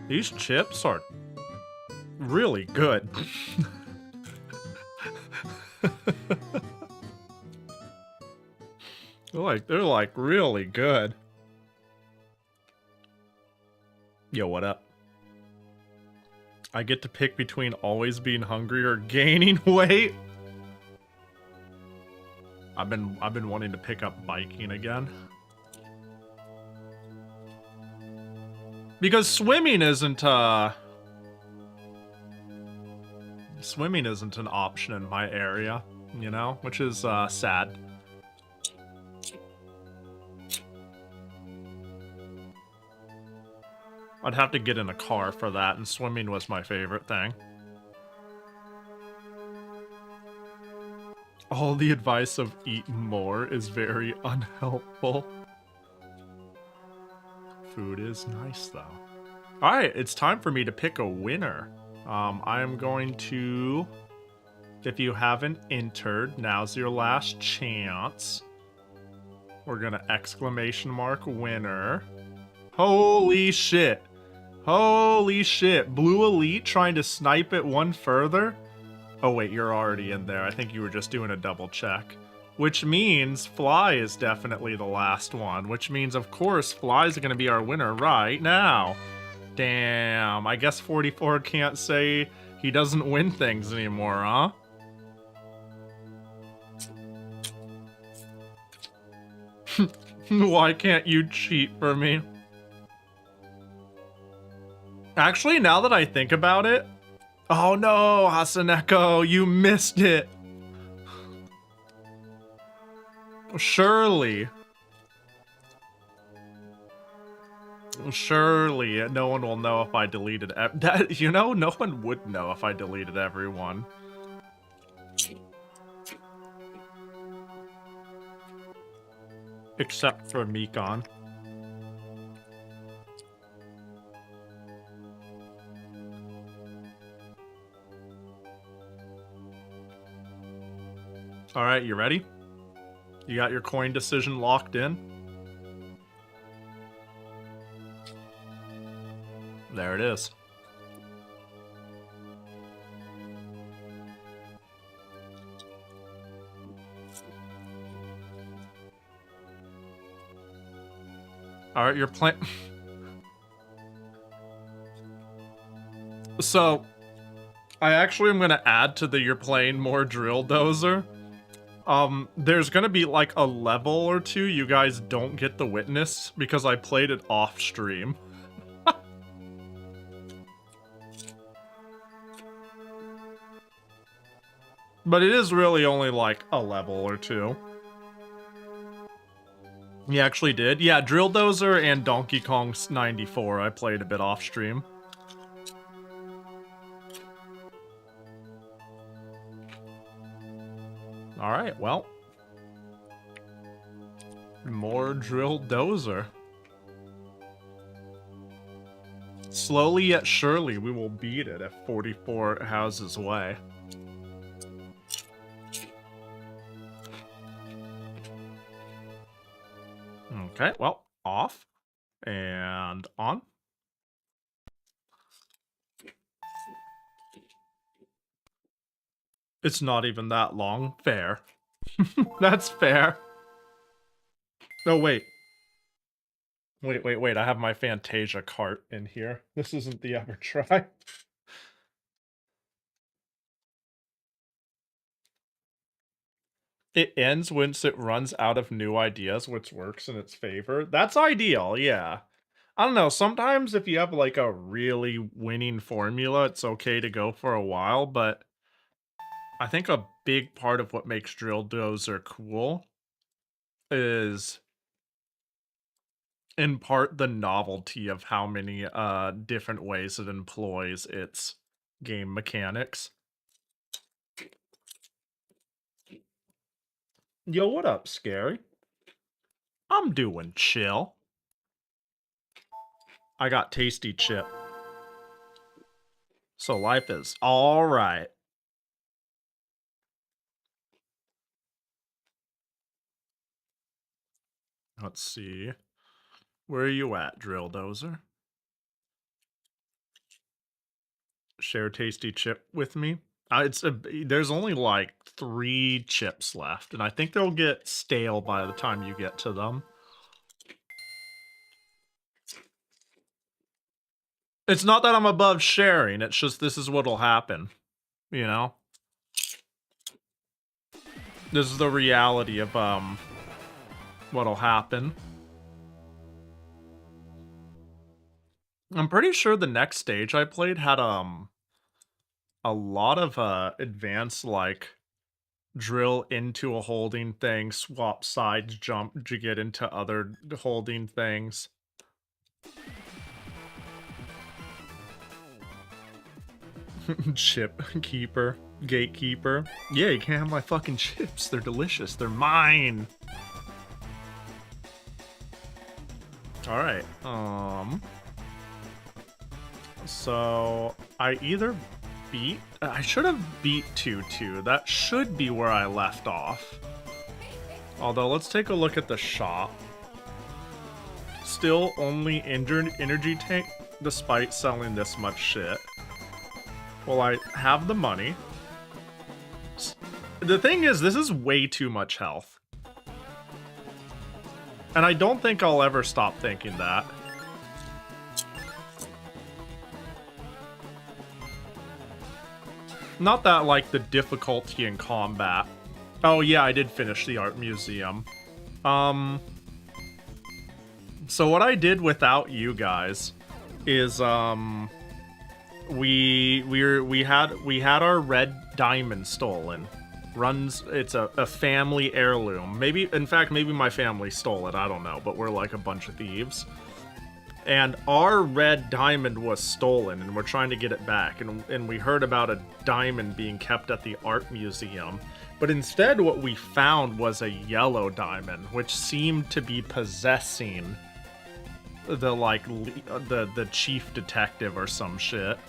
these chips are really good. They're like really good. Yo, what up? I get to pick between always being hungry or gaining weight. I've been wanting to pick up biking again. Because swimming isn't an option in my area, you know, which is sad. I'd have to get in a car for that, and swimming was my favorite thing. All the advice of eat more is very unhelpful. Food is nice, though. Alright, it's time for me to pick a winner. I am going to... if you haven't entered, now's your last chance. We're gonna exclamation mark winner. Holy shit. Holy shit. Blue Elite trying to snipe it one further? Oh wait, you're already in there. I think you were just doing a double check. Which means Fly is definitely the last one. Which means, of course, Fly's gonna be our winner right now. Damn, I guess 44 can't say he doesn't win things anymore, huh? Why can't you cheat for me? Actually, now that I think about it... oh no, Hasaneko, you missed it! Surely, no one will know if I deleted... you know, no one would know if I deleted everyone. Except for Mikon. Alright, you ready? You got your coin decision locked in? There it is. Alright, you're playing... So, I actually am going to add to the you're playing more Drill Dozer. There's gonna be like a level or two you guys don't get the witness because I played it off stream. But it is really only like a level or two. You actually did? Yeah, Drill Dozer and Donkey Kong 94 I played a bit off stream. Alright, well. More Drill Dozer. Slowly yet surely, we will beat it if 44 has his way. Okay, well, off. And on. It's not even that long. Fair. That's fair. No, wait. Wait. I have my Fantasia cart in here. This isn't the Ever Try. It ends once it runs out of new ideas, which works in its favor. That's ideal, yeah. I don't know, sometimes if you have like a really winning formula, it's okay to go for a while, but I think a big part of what makes Drill Dozer cool is in part the novelty of how many different ways it employs its game mechanics. Yo, what up, Scary? I'm doing chill. I got tasty chip. So life is all right. Let's see. Where are you at, Drill Dozer? Share tasty chip with me. There's only like 3 chips left, and I think they'll get stale by the time you get to them. It's not that I'm above sharing, it's just this is what'll happen, you know? This is the reality of what'll happen. I'm pretty sure the next stage I played had a lot of advanced, like, drill into a holding thing, swap sides, jump to get into other holding things. Chip keeper, gatekeeper. Yeah, you can't have my fucking chips. They're delicious. They're mine. All right. So I either beat. I should have beat 2-2. That should be where I left off. Although, let's take a look at the shop. Still only energy tank, despite selling this much shit. Well, I have the money. The thing is, this is way too much health. And I don't think I'll ever stop thinking that. Not that, like, the difficulty in combat. Oh, yeah, I did finish the art museum. So what I did without you guys is, we had our red diamond stolen. It's a family heirloom. Maybe, in fact, maybe my family stole it, I don't know, but we're like a bunch of thieves. And our red diamond was stolen, and we're trying to get it back. And we heard about a diamond being kept at the art museum. But instead, what we found was a yellow diamond, which seemed to be possessing the, like, the chief detective or some shit.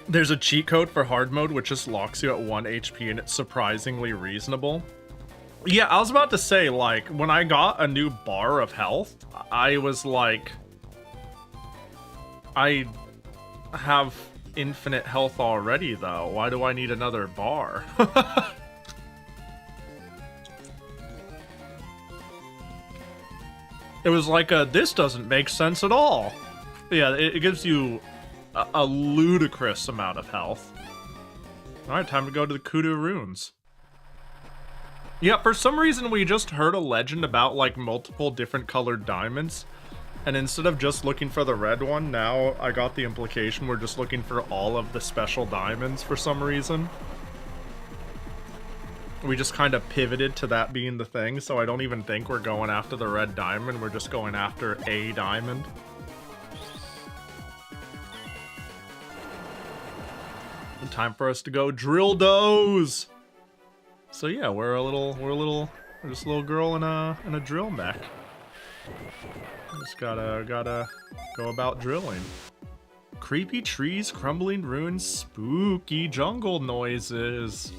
There's a cheat code for hard mode, which just locks you at 1 HP, and it's surprisingly reasonable. Yeah, I was about to say, like, when I got a new bar of health, I was like, I have infinite health already, though. Why do I need another bar? It was like this doesn't make sense at all. Yeah, it gives you a ludicrous amount of health. Alright, time to go to the Kudu Ruins. Yeah, for some reason we just heard a legend about, like, multiple different colored diamonds. And instead of just looking for the red one, now I got the implication we're just looking for all of the special diamonds for some reason. We just kind of pivoted to that being the thing, so I don't even think we're going after the red diamond, we're just going after a diamond. Time for us to go drill those! So yeah, we're just a little girl in a drill mech. Just gotta go about drilling. Creepy trees, crumbling ruins, spooky jungle noises.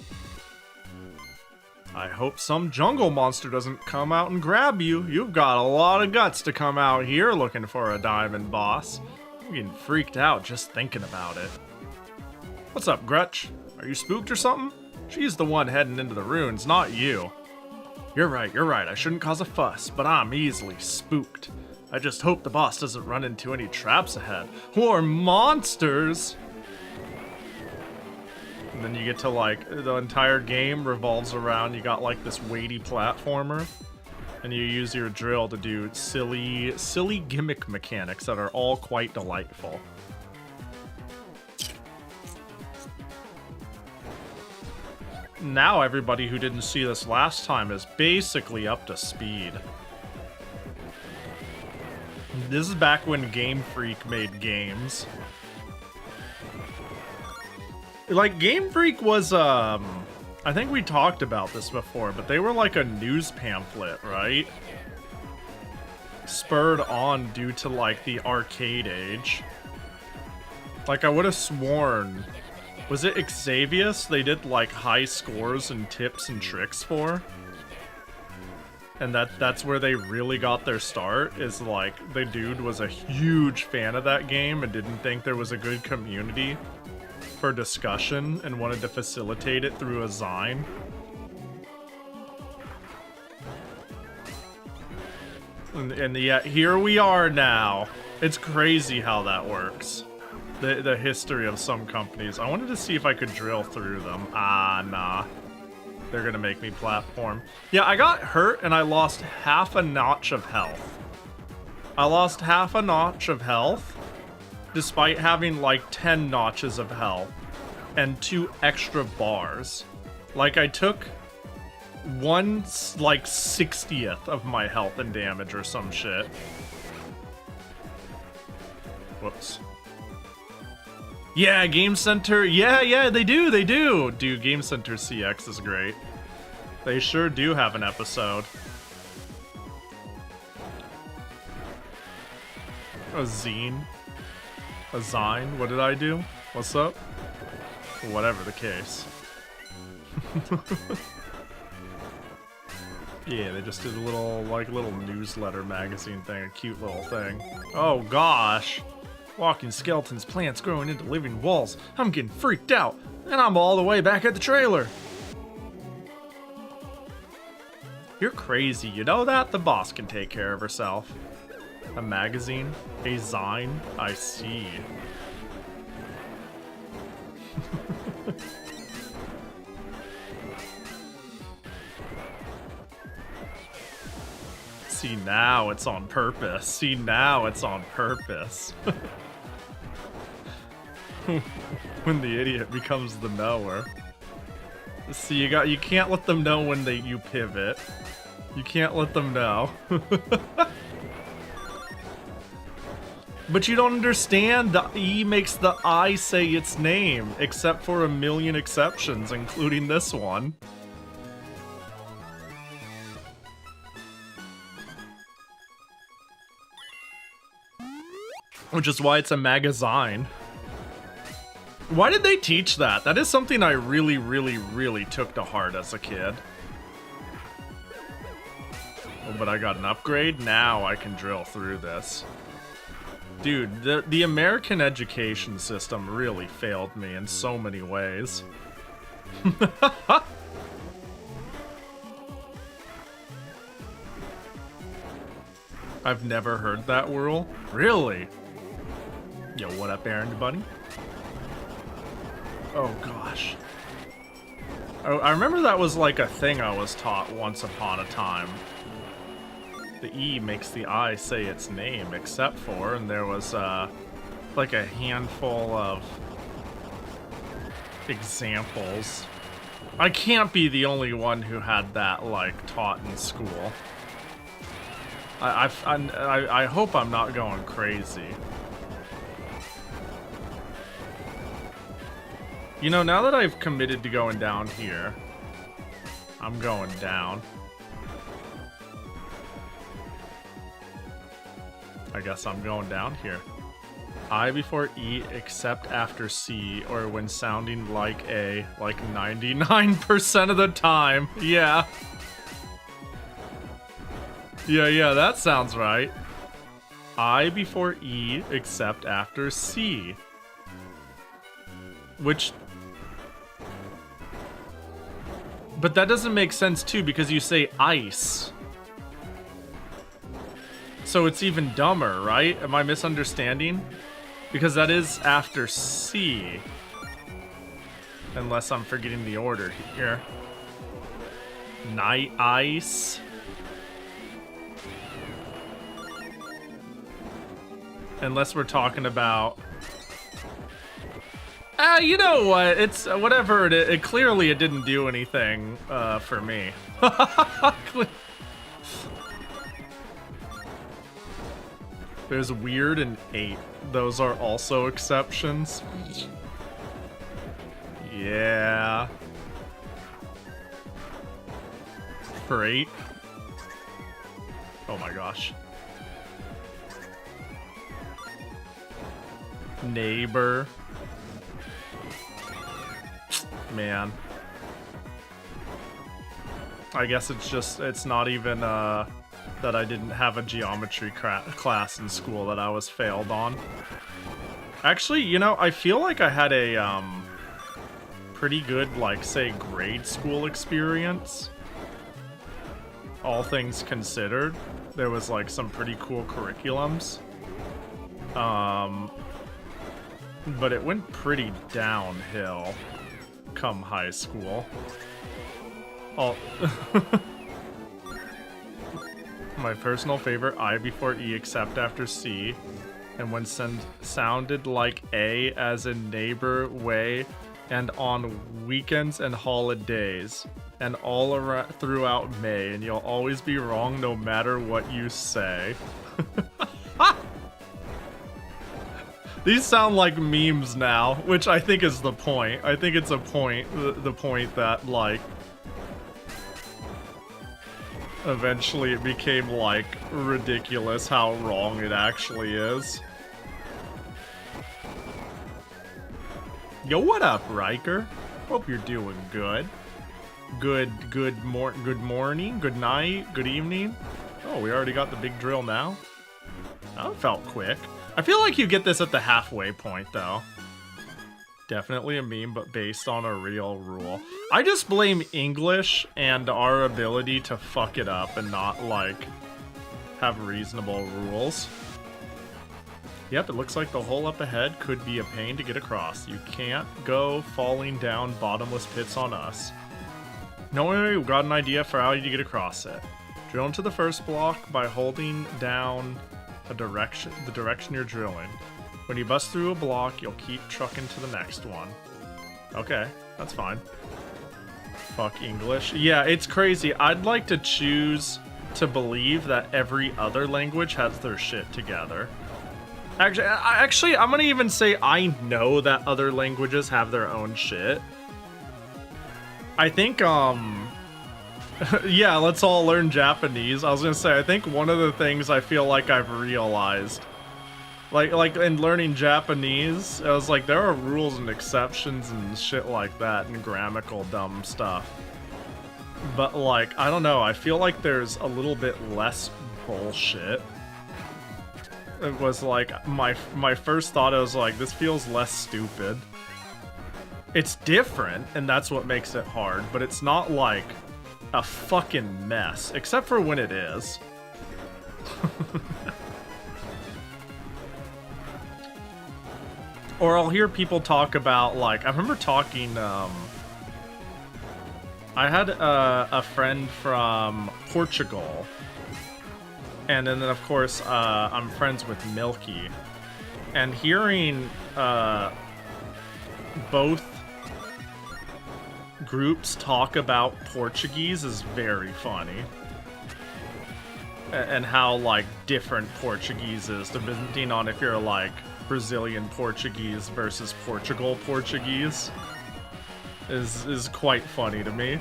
I hope some jungle monster doesn't come out and grab you. You've got a lot of guts to come out here looking for a diamond boss. I'm getting freaked out just thinking about it. What's up, Grutch? Are you spooked or something? She's the one heading into the ruins, not you. You're right, I shouldn't cause a fuss, but I'm easily spooked. I just hope the boss doesn't run into any traps ahead. Or monsters! And then you get to, like, the entire game revolves around, you got, like, this weighty platformer, and you use your drill to do silly gimmick mechanics that are all quite delightful. now everybody who didn't see this last time is basically up to speed. This is back when Game Freak made games. Like, Game Freak was, I think we talked about this before, but they were like a news pamphlet, right? Spurred on due to, like, the arcade age. Like, I would have sworn... Was it Xavius they did, like, high scores and tips and tricks for? And that's where they really got their start, is, like, the dude was a huge fan of that game and didn't think there was a good community for discussion and wanted to facilitate it through a Zine. And yet, here we are now. It's crazy how that works. The history of some companies. I wanted to see if I could drill through them. Ah, nah. They're gonna make me platform. Yeah, I got hurt and I lost half a notch of health. I lost half a notch of health despite having like 10 notches of health and 2 extra bars. Like, I took 1/60th of my health and damage or some shit. Whoops. Yeah, Game Center. Yeah, they do. Dude, Game Center CX is great. They sure do have an episode. A zine. A zine. What did I do? What's up? Whatever the case. Yeah, they just did a little newsletter magazine thing, a cute little thing. Oh gosh. Walking skeletons, plants growing into living walls. I'm getting freaked out, and I'm all the way back at the trailer. You're crazy, you know that? The boss can take care of herself. A magazine? A zine? I see. See, now it's on purpose. See, now it's on purpose. When the idiot becomes the knower. See, you can't let them know when you pivot. You can't let them know. But you don't understand, the E makes the I say its name, except for a million exceptions, including this one. Which is why it's a magazine. Why did they teach that? That is something I really, really, really took to heart as a kid. Oh, but I got an upgrade? Now I can drill through this. Dude, the American education system really failed me in so many ways. I've never heard that rule. Really? Yo, what up, errand buddy? Oh gosh. I remember that was like a thing I was taught once upon a time. The E makes the I say its name, except for, and there was like a handful of examples. I can't be the only one who had that like taught in school. I hope I'm not going crazy. You know, now that I've committed to going down here, I'm going down. I guess I'm going down here. I before E except after C, or when sounding like A, like 99% of the time. Yeah. Yeah, that sounds right. I before E except after C. Which... But that doesn't make sense too, because you say ice. So it's even dumber, right? Am I misunderstanding? Because that is after C. Unless I'm forgetting the order here. Night ice. Unless we're talking about... You know what? It's whatever it clearly it didn't do anything for me. There's weird and 8. Those are also exceptions. Yeah. For 8. Oh my gosh. Neighbor. Man. I guess it's not even that I didn't have a geometry class in school that I was failed on. Actually, you know, I feel like I had a pretty good, like, say, grade school experience. All things considered. There was, like, some pretty cool curriculums. But it went pretty downhill come high school. Oh. My personal favorite, I before E except after C, and when sounded like A as in neighbor way, and on weekends and holidays, and all around throughout May, and you'll always be wrong no matter what you say. These sound like memes now, which I think is the point. I think it's a point, the point that, like, eventually it became, like, ridiculous how wrong it actually is. Yo, what up, Riker? Hope you're doing good. Good morning, good night, good evening. Oh, we already got the big drill now? That felt quick. I feel like you get this at the halfway point, though. Definitely a meme, but based on a real rule. I just blame English and our ability to fuck it up and not, like, have reasonable rules. Yep, it looks like the hole up ahead could be a pain to get across. You can't go falling down bottomless pits on us. No worry, we've got an idea for how you get across it. Drill into the first block by holding down the direction you're drilling. When you bust through a block, you'll keep trucking to the next one. Okay, that's fine. Fuck English. Yeah, it's crazy. I'd like to choose to believe that every other language has their shit together. Actually, I'm gonna even say I know that other languages have their own shit. I think, yeah, let's all learn Japanese. I was gonna say, I think one of the things I feel like I've realized, like in learning Japanese, I was like, there are rules and exceptions and shit like that and grammatical dumb stuff. But, like, I don't know, I feel like there's a little bit less bullshit. It was like, my first thought, I was like, this feels less stupid. It's different, and that's what makes it hard, but it's not like a fucking mess, except for when it is. Or I'll hear people talk about, like, I remember talking, I had a friend from Portugal, and then of course, I'm friends with Milky, and hearing, both groups talk about Portuguese is very funny. And how, like, different Portuguese is, depending on if you're, like, Brazilian Portuguese versus Portugal Portuguese, is quite funny to me.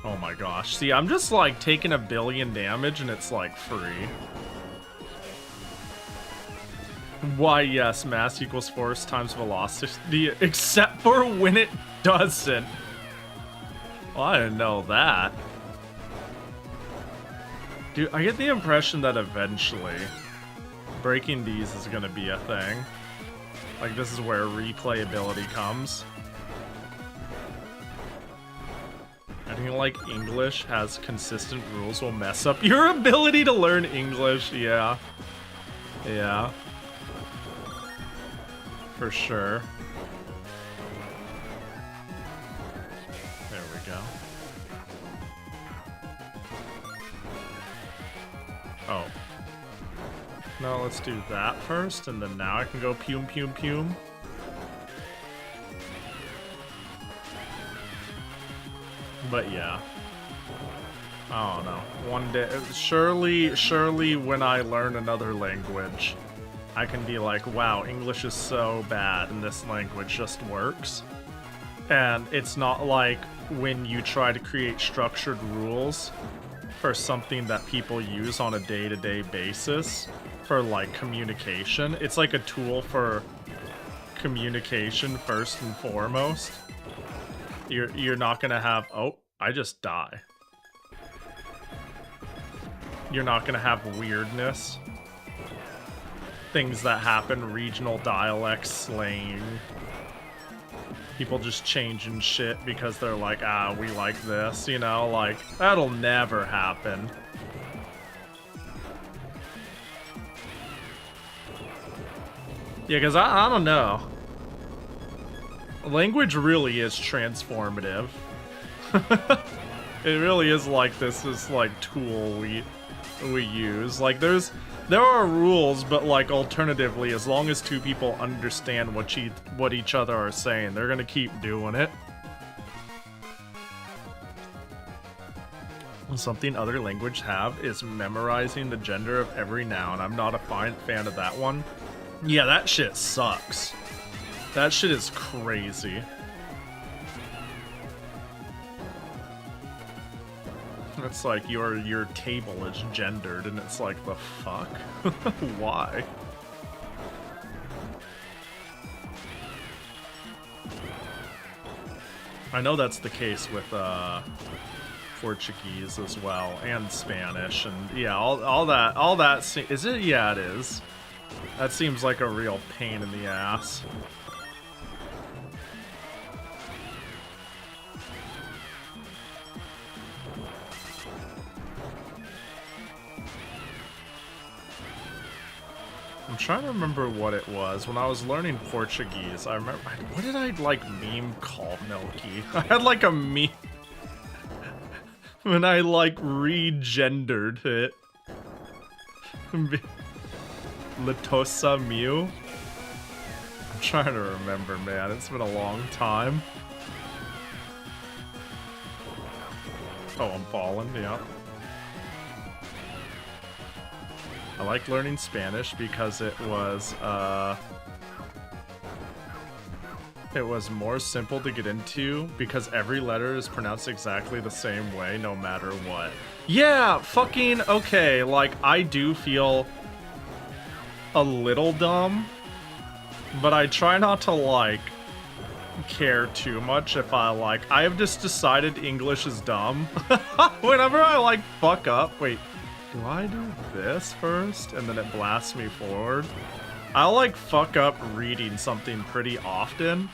Oh my gosh. See, I'm just, like, taking 1 billion damage and it's, like, free. Why, yes, mass equals force times velocity, except for when it doesn't. Well, I didn't know that. Dude, I get the impression that eventually breaking these is gonna be a thing. Like, this is where replayability comes. I think, like, English has consistent rules will mess up your ability to learn English. Yeah. Yeah. For sure. There we go. Oh. No, let's do that first, and then now I can go pume pume pume. But yeah. I don't know. One day, surely when I learn another language, I can be like, wow, English is so bad and this language just works. And it's not like when you try to create structured rules for something that people use on a day-to-day basis for like communication. It's like a tool for communication first and foremost. You're not gonna have, oh, I just die. You're not gonna have weirdness. Things that happen, regional dialects, slang. People just changing shit because they're like, ah, we like this, you know? Like, that'll never happen. Yeah, because I don't know. Language really is transformative. It really is like this like tool we use. Like there are rules, but like alternatively, as long as two people understand what each other are saying, they're gonna keep doing it. Something other languages have is memorizing the gender of every noun. I'm not a fan of that one. Yeah, that shit sucks. That shit is crazy. It's like your table is gendered, and it's like, the fuck? Why? I know that's the case with Portuguese as well, and Spanish, and yeah, all that. Is it? Yeah, it is. That seems like a real pain in the ass. I'm trying to remember what it was. When I was learning Portuguese, I remember... What did I, like, meme call Milky? I had, like, a meme... when I, like, regendered it. Latosa Mew? I'm trying to remember, man. It's been a long time. Oh, I'm falling, yeah. I like learning Spanish because it was more simple to get into because every letter is pronounced exactly the same way no matter what. Yeah, fucking okay, like I do feel a little dumb, but I try not to like care too much if I have just decided English is dumb. Whenever I like fuck up, wait. Do I do this first, and then it blasts me forward? I'll, like, fuck up reading something pretty often.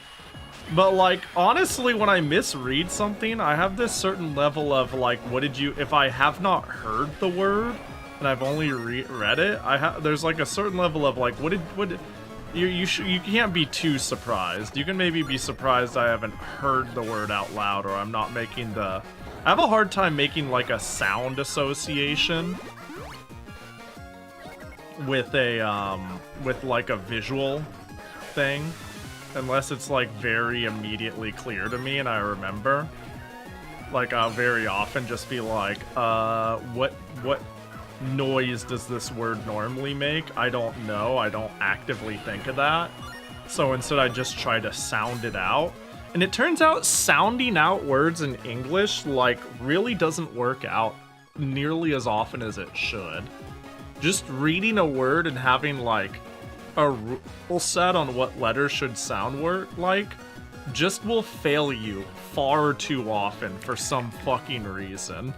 But, like, honestly, when I misread something, I have this certain level of, like, if I have not heard the word, and I've only read it, there's, like, a certain level of, like, you can't be too surprised. You can maybe be surprised I haven't heard the word out loud, or I'm not making the... I have a hard time making like a sound association with like a visual thing, unless it's like very immediately clear to me and I remember. Like I'll very often just be like, what noise does this word normally make? I don't know. I don't actively think of that. So instead I just try to sound it out. And it turns out sounding out words in English, like, really doesn't work out nearly as often as it should. Just reading a word and having, like, a rule set on what letters should sound like, just will fail you far too often for some fucking reason.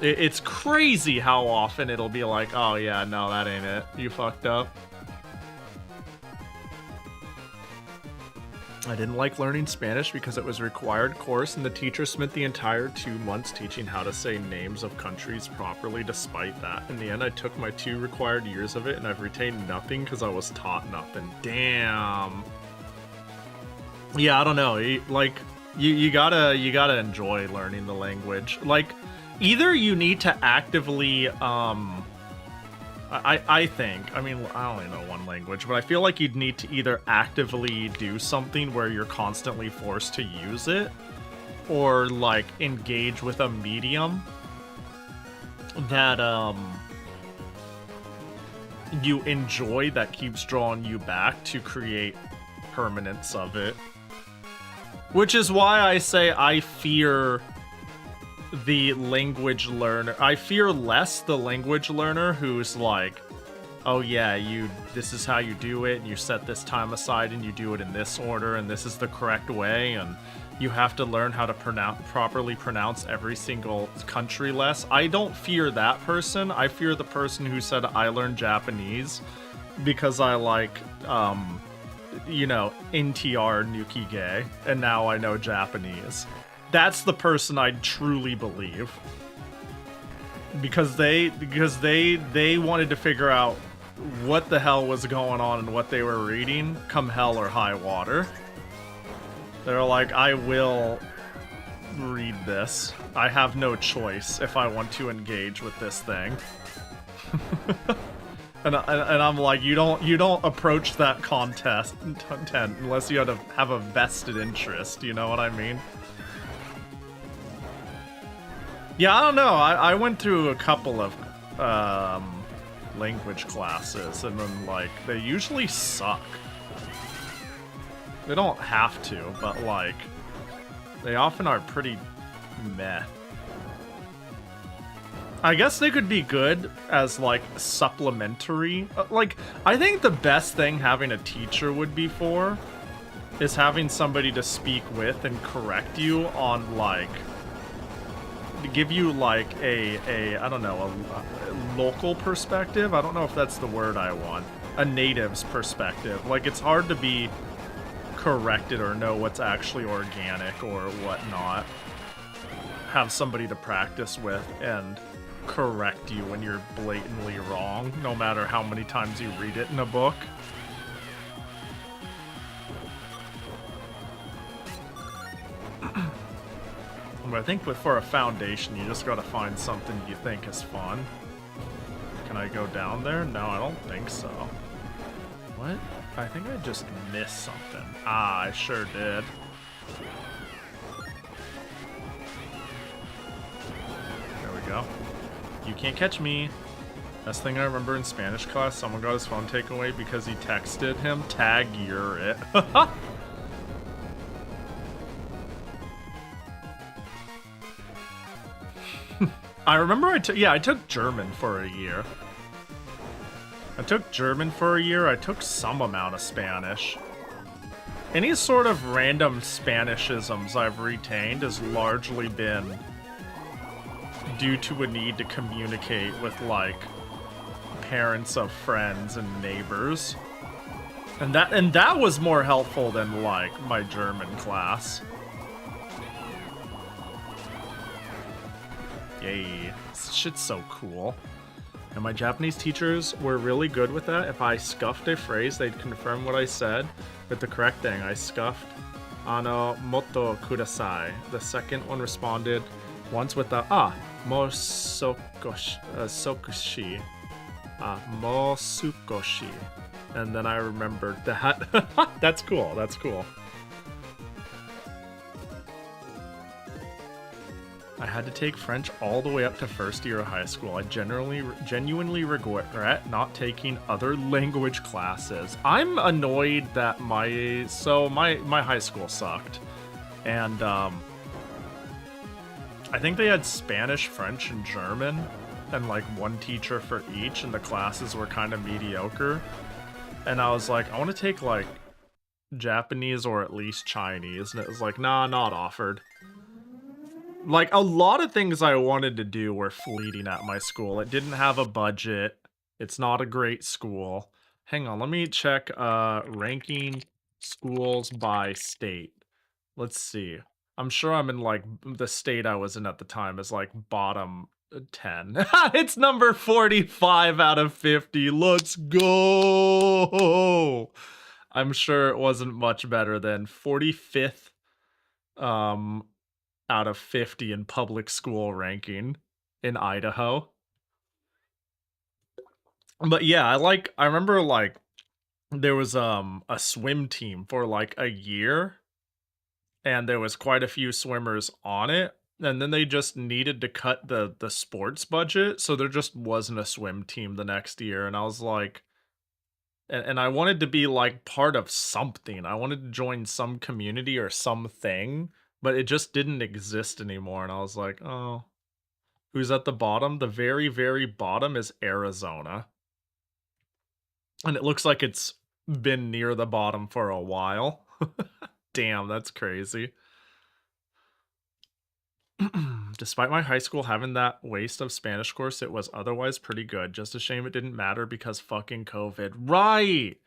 It's crazy how often it'll be like, oh yeah, no, that ain't it. You fucked up. I didn't like learning Spanish because it was a required course and the teacher spent the entire 2 months teaching how to say names of countries properly despite that. In the end, I took my 2 required years of it and I've retained nothing because I was taught nothing. Damn. Yeah, I don't know. Like, you gotta enjoy learning the language. Like, either you need to actively, I think, I mean, I only know one language, but I feel like you'd need to either actively do something where you're constantly forced to use it, or like engage with a medium that you enjoy that keeps drawing you back to create permanence of it. Which is why I say I fear the language learner. I fear less the language learner who's like, oh yeah, this is how you do it, and you set this time aside and you do it in this order, and this is the correct way, and you have to learn how to properly pronounce every single country less. I don't fear that person. I fear the person who said, I learned Japanese because I like, you know, NTR Nukige, and now I know Japanese. That's the person I truly believe. Because they wanted to figure out what the hell was going on and what they were reading, come hell or high water. They're like, I will read this. I have no choice if I want to engage with this thing. and I'm like, you don't approach that content unless you have a vested interest, you know what I mean? Yeah, I don't know. I went through a couple of language classes, and then, like, they usually suck. They don't have to, but, like, they often are pretty meh. I guess they could be good as, like, supplementary. Like, I think the best thing having a teacher would be for is having somebody to speak with and correct you on, like, give you like a I don't know, a local perspective. I don't know if that's the word I want. A native's perspective. Like, it's hard to be corrected or know what's actually organic or whatnot. Have somebody to practice with and correct you when you're blatantly wrong, no matter how many times you read it in a book. But I think for a foundation, you just gotta find something you think is fun. Can I go down there? No, I don't think so. What? I think I just missed something. Ah, I sure did. There we go. You can't catch me. Best thing I remember in Spanish class, someone got his phone taken away because he texted him, tag you're it. I remember I took German for a year. I took German for a year. I took some amount of Spanish. Any sort of random Spanishisms I've retained has largely been due to a need to communicate with, like, parents of friends and neighbors. And that was more helpful than, like, my German class. Yay. This shit's so cool. And my Japanese teachers were really good with that. If I scuffed a phrase, they'd confirm what I said with the correct thing. I scuffed motto kudasai. The second one responded once with the mo sokushi. Mo sukoshi. And then I remembered that. That's cool. That's cool. I had to take French all the way up to first year of high school. I genuinely regret not taking other language classes. I'm annoyed that my high school sucked. And I think they had Spanish, French, and German, and like one teacher for each, and the classes were kind of mediocre. And I was like, I want to take like Japanese or at least Chinese, and it was like, nah, not offered. Like, a lot of things I wanted to do were fleeting at my school. It didn't have a budget. It's not a great school. Hang on, let me check ranking schools by state. Let's see. I'm sure I'm in, like, the state I was in at the time is, like, bottom 10. It's number 45 out of 50. Let's go! I'm sure it wasn't much better than 45th, out of 50 in public school ranking in Idaho. But yeah, I remember like there was a swim team for like a year, and there was quite a few swimmers on it, and then they just needed to cut the sports budget, so there just wasn't a swim team the next year, and I was like, and I wanted to be like part of something. I wanted to join some community or something, but it just didn't exist anymore, and I was like, oh, who's at the bottom? The very, very bottom is Arizona. And it looks like it's been near the bottom for a while. Damn, that's crazy. Despite my high school having that waste of Spanish course, it was otherwise pretty good. Just a shame it didn't matter because fucking COVID. Right!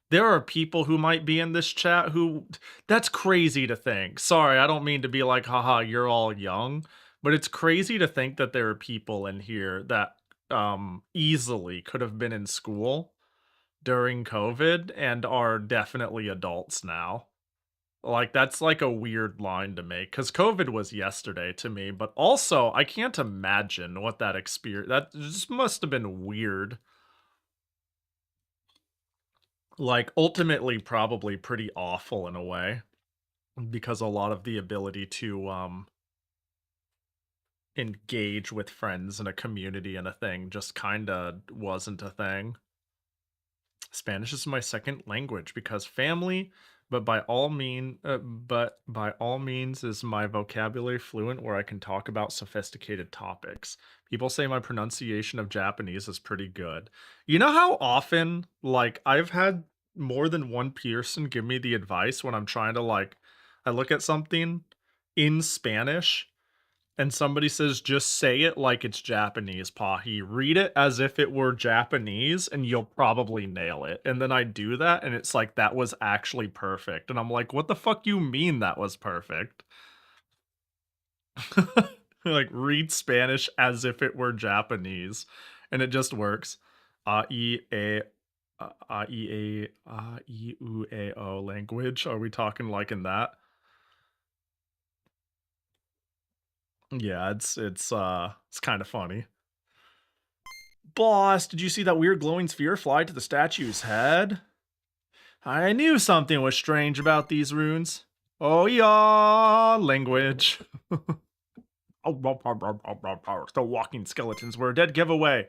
There are people who might be in this chat who... That's crazy to think. Sorry, I don't mean to be like, haha, you're all young. But it's crazy to think that there are people in here that easily could have been in school during COVID and are definitely adults now. Like, that's like a weird line to make, because COVID was yesterday to me, but also I can't imagine what that experience, that just must have been weird. Like, ultimately probably pretty awful in a way, because a lot of the ability to engage with friends in a community and a thing just kind of wasn't a thing. Spanish is my second language because family, but by all means is my vocabulary fluent where I can talk about sophisticated topics. People say my pronunciation of Japanese is pretty good. You know how often, like, I've had more than one person give me the advice when I'm trying to, like, I look at something in Spanish and somebody says, just say it like it's Japanese, Pahi. Read it as if it were Japanese, and you'll probably nail it. And then I do that, and it's like, that was actually perfect. And I'm like, what the fuck you mean that was perfect? Like, read Spanish as if it were Japanese. And it just works. A-I-E-A-I-E-U-A-O language. Are we talking like in that? Yeah, it's kind of funny. Boss, did you see that weird glowing sphere fly to the statue's head? I knew something was strange about these runes. Oh yeah, language. Still walking skeletons were a dead giveaway.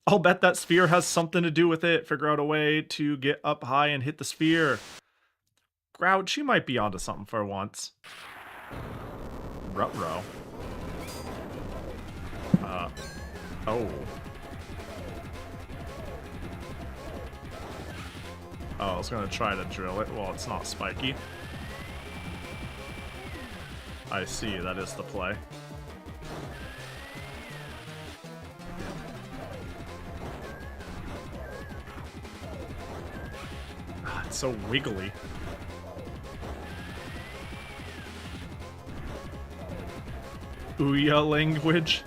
I'll bet that sphere has something to do with it. Figure out a way to get up high and hit the sphere. Grouch, you might be onto something for once. Ruh-roh. Oh. Oh, I was gonna try to drill it. Well, it's not spiky. I see, that is the play. Ah, it's so wiggly. Ouya language?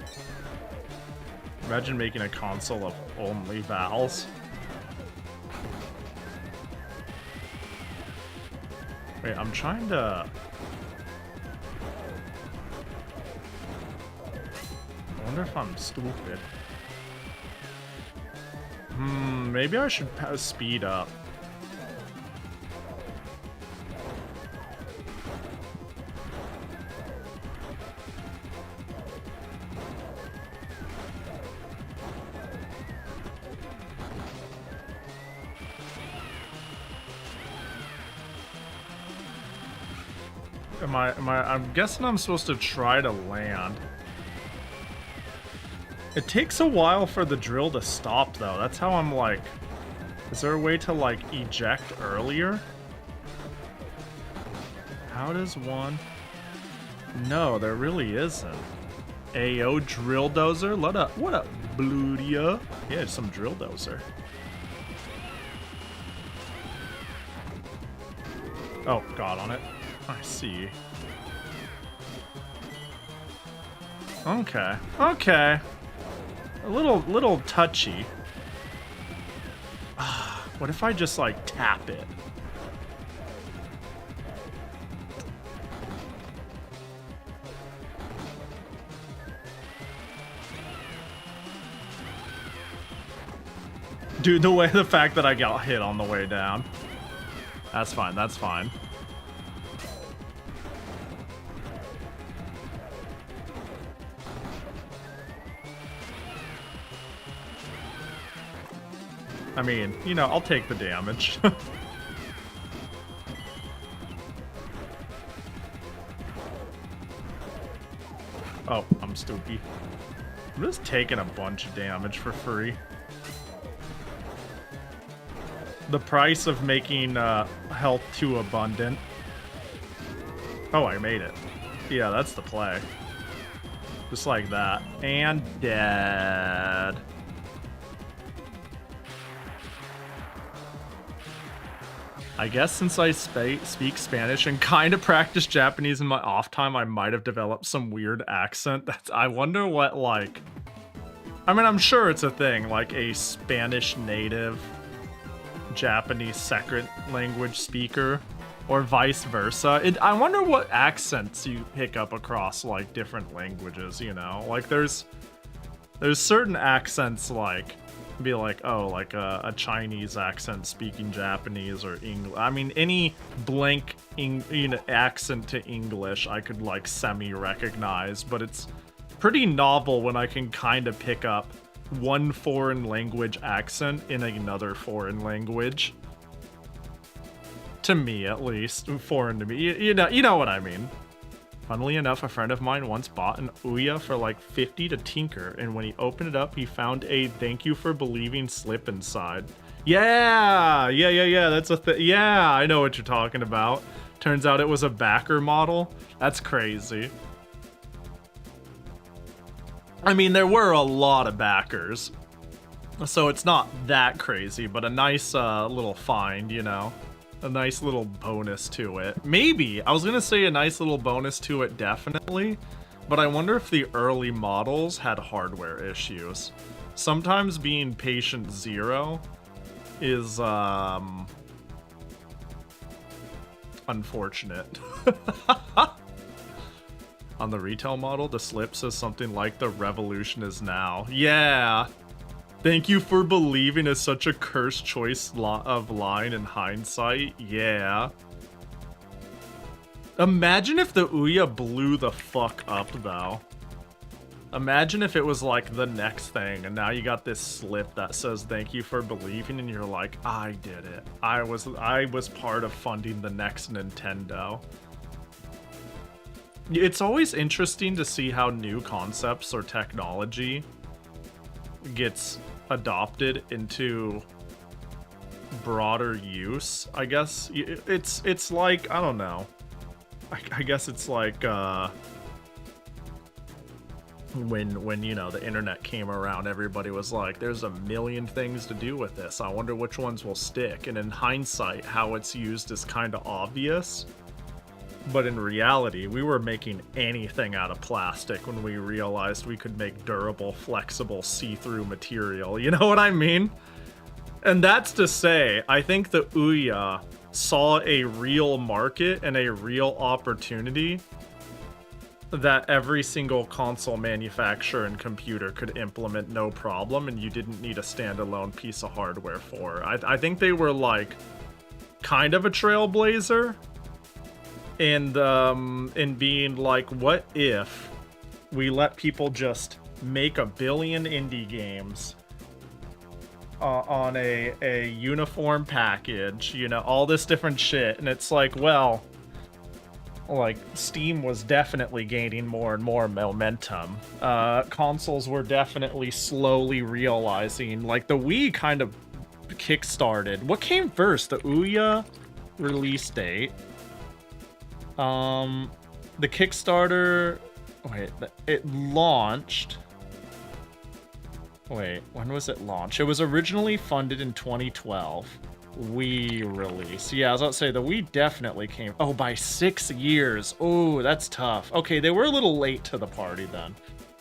Imagine making a console of only vowels. Wait, I'm trying to... I wonder if I'm stupid. Maybe I should speed up. I'm guessing I'm supposed to try to land. It takes a while for the drill to stop, though. That's how I'm like... Is there a way to, like, eject earlier? How does one... No, there really isn't. Ayo, drill dozer? What up, Bludia? Yeah, some drill dozer. Oh, got on it. I see. Okay. Okay. A little touchy. What if I just, like, tap it? Dude, the fact that I got hit on the way down. That's fine, that's fine. I mean, you know, I'll take the damage. Oh, I'm stupid. I'm just taking a bunch of damage for free. The price of making health too abundant. Oh, I made it. Yeah, that's the play. Just like that. And dead. I guess since I speak Spanish and kind of practice Japanese in my off time, I might have developed some weird accent. I wonder what, like... I mean, I'm sure it's a thing, like a Spanish native Japanese second language speaker, or vice versa. I wonder what accents you pick up across, like, different languages, you know? Like, there's certain accents, like... be like, oh, like a Chinese accent speaking Japanese or English. I mean, any blank accent to English I could like semi-recognize, but it's pretty novel when I can kind of pick up one foreign language accent in another foreign language. To me, at least. Foreign to me. You know what I mean. Funnily enough, a friend of mine once bought an Ouya for like 50 to tinker, and when he opened it up, he found a "thank you for believing" slip inside. Yeah, that's a thing. Yeah, I know what you're talking about. Turns out it was a backer model. That's crazy. I mean, there were a lot of backers, so it's not that crazy, but a nice little find, you know? A nice little bonus to it. Maybe. I was gonna say a nice little bonus to it, definitely. But I wonder if the early models had hardware issues. Sometimes being patient zero is, unfortunate. On the retail model, the slip says something like "the revolution is now." Yeah. Thank you for believing is such a cursed choice of line in hindsight. Yeah. Imagine if the Ouya blew the fuck up, though. Imagine if it was like the next thing, and now you got this slip that says "thank you for believing," and you're like, I did it. I was part of funding the next Nintendo. It's always interesting to see how new concepts or technology gets adopted into broader use. I guess it's like, I don't know. I guess it's like when you know the internet came around, everybody was like, there's a million things to do with this. I wonder which ones will stick. And in hindsight, how it's used is kind of obvious. But in reality, we were making anything out of plastic when we realized we could make durable, flexible, see-through material. You know what I mean? And that's to say, I think the Ouya saw a real market and a real opportunity that every single console manufacturer and computer could implement no problem, and you didn't need a standalone piece of hardware for. I think they were like kind of a trailblazer. And being like, what if we let people just make a billion indie games on a uniform package, you know, all this different shit. And it's like, well, like Steam was definitely gaining more and more momentum. Consoles were definitely slowly realizing, like the Wii kind of kickstarted. What came first, the Ouya release date? The Kickstarter, wait, it launched, wait, when was it launched? It was originally funded in 2012. Wii release. Yeah, I was about to say, the Wii definitely came, oh, by 6 years. Oh, that's tough. Okay, they were a little late to the party then.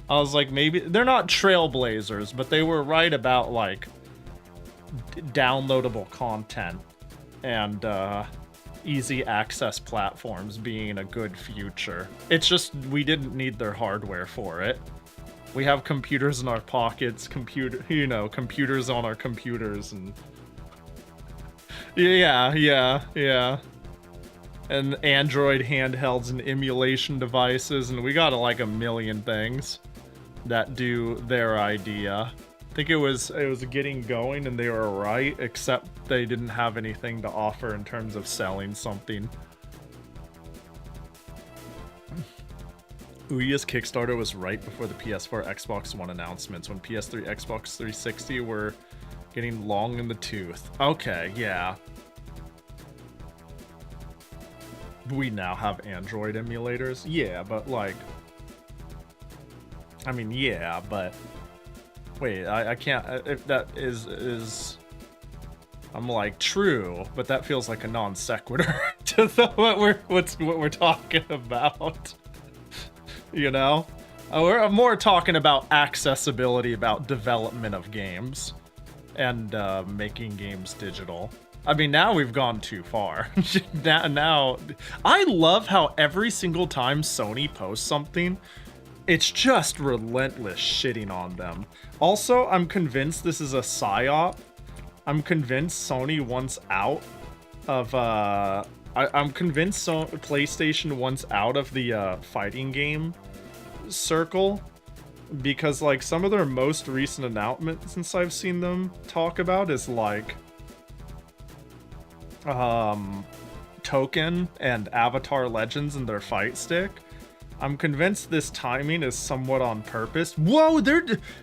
I was like, maybe, they're not trailblazers, but they were right about, like, downloadable content and, easy access platforms being a good future. It's just we didn't need their hardware for it. We have computers in our pockets, computers on our computers, and yeah. And Android handhelds and emulation devices, and we got like a million things that do their idea. I think it was getting going, and they were right, except they didn't have anything to offer in terms of selling something. Ouia's Kickstarter was right before the PS4, Xbox One announcements, when PS3, Xbox 360 were getting long in the tooth. Okay, yeah. We now have Android emulators? Yeah, but like... I mean, yeah, but... Wait, I can't... If that is... I'm like, true, but that feels like a non sequitur to what we're talking about. You know? We're more talking about accessibility, about development of games, and making games digital. I mean, now we've gone too far. now, I love how every single time Sony posts something, it's just relentless shitting on them. Also, I'm convinced this is a psyop. I'm convinced Sony wants out of, I'm convinced PlayStation wants out of the fighting game circle, because like some of their most recent announcements since I've seen them talk about is like Token and Avatar Legends and their fight stick. I'm convinced this timing is somewhat on purpose. Whoa, they're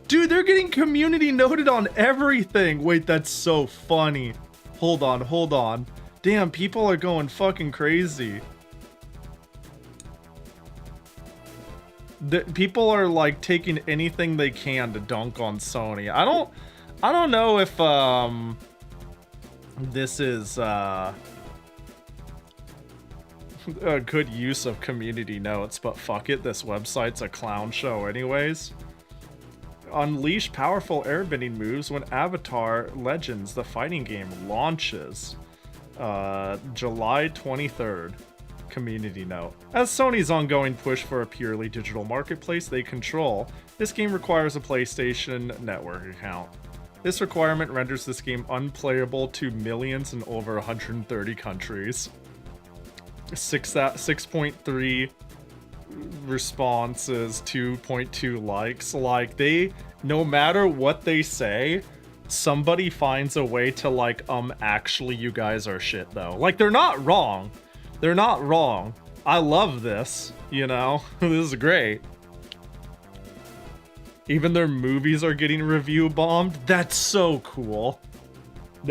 getting community noted on everything. Wait, that's so funny. Hold on. Damn, people are going fucking crazy. People are like taking anything they can to dunk on Sony. I don't know if this is a good use of community notes, but fuck it, this website's a clown show anyways. Unleash powerful airbending moves when Avatar Legends, the fighting game, launches. July 23rd. Community note. As Sony's ongoing push for a purely digital marketplace they control, this game requires a PlayStation Network account. This requirement renders this game unplayable to millions in over 130 countries. 6.3 responses, 2.2 likes. Like, they, no matter what they say, somebody finds a way to like, actually you guys are shit though. Like, they're not wrong. They're not wrong. I love this, you know? This is great. Even their movies are getting review bombed. That's so cool.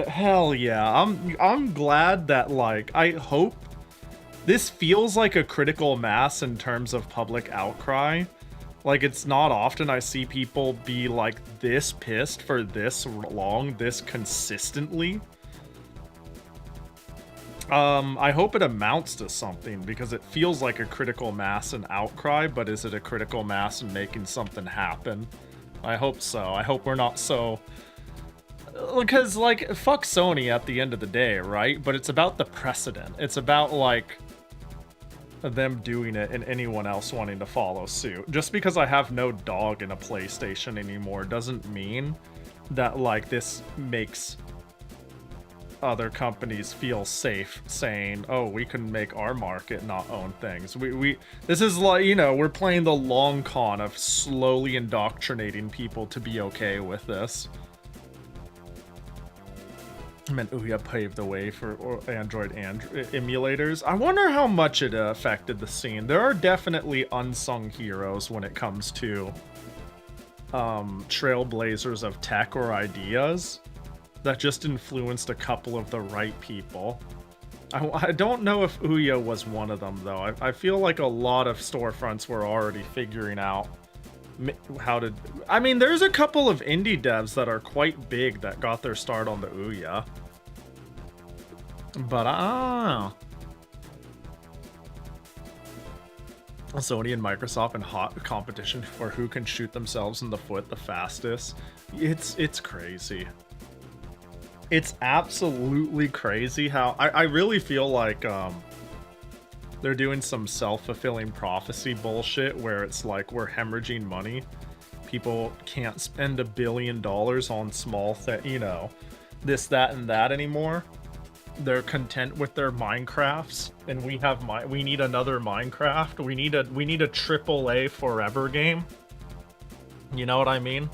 Hell yeah. I'm glad that, like, I hope this feels like a critical mass in terms of public outcry. Like, it's not often I see people be like this pissed for this long, this consistently. I hope it amounts to something, because it feels like a critical mass and outcry, but is it a critical mass and making something happen? I hope so. I hope we're not so... Because, like, fuck Sony at the end of the day, right? But it's about the precedent. It's about, like, them doing it and anyone else wanting to follow suit. Just because I have no dog in a PlayStation anymore doesn't mean that, like, this makes other companies feel safe saying, oh, we can make our market not own things. This is like, you know, we're playing the long con of slowly indoctrinating people to be okay with this. I mean, Ouiae paved the way for Android emulators. I wonder how much it affected the scene. There are definitely unsung heroes when it comes to trailblazers of tech or ideas that just influenced a couple of the right people. I don't know if Ouiae was one of them, though. I feel like a lot of storefronts were already figuring out how to... I mean, there's a couple of indie devs that are quite big that got their start on the Ouiae. But I don't know. Sony and Microsoft in hot competition for who can shoot themselves in the foot the fastest. It's crazy. It's absolutely crazy how I really feel like they're doing some self-fulfilling prophecy bullshit where it's like we're hemorrhaging money people can't spend $1 billion on small this, that, and that anymore. They're content with their Minecrafts, and we need another Minecraft. We need a AAA forever game. You know what I mean?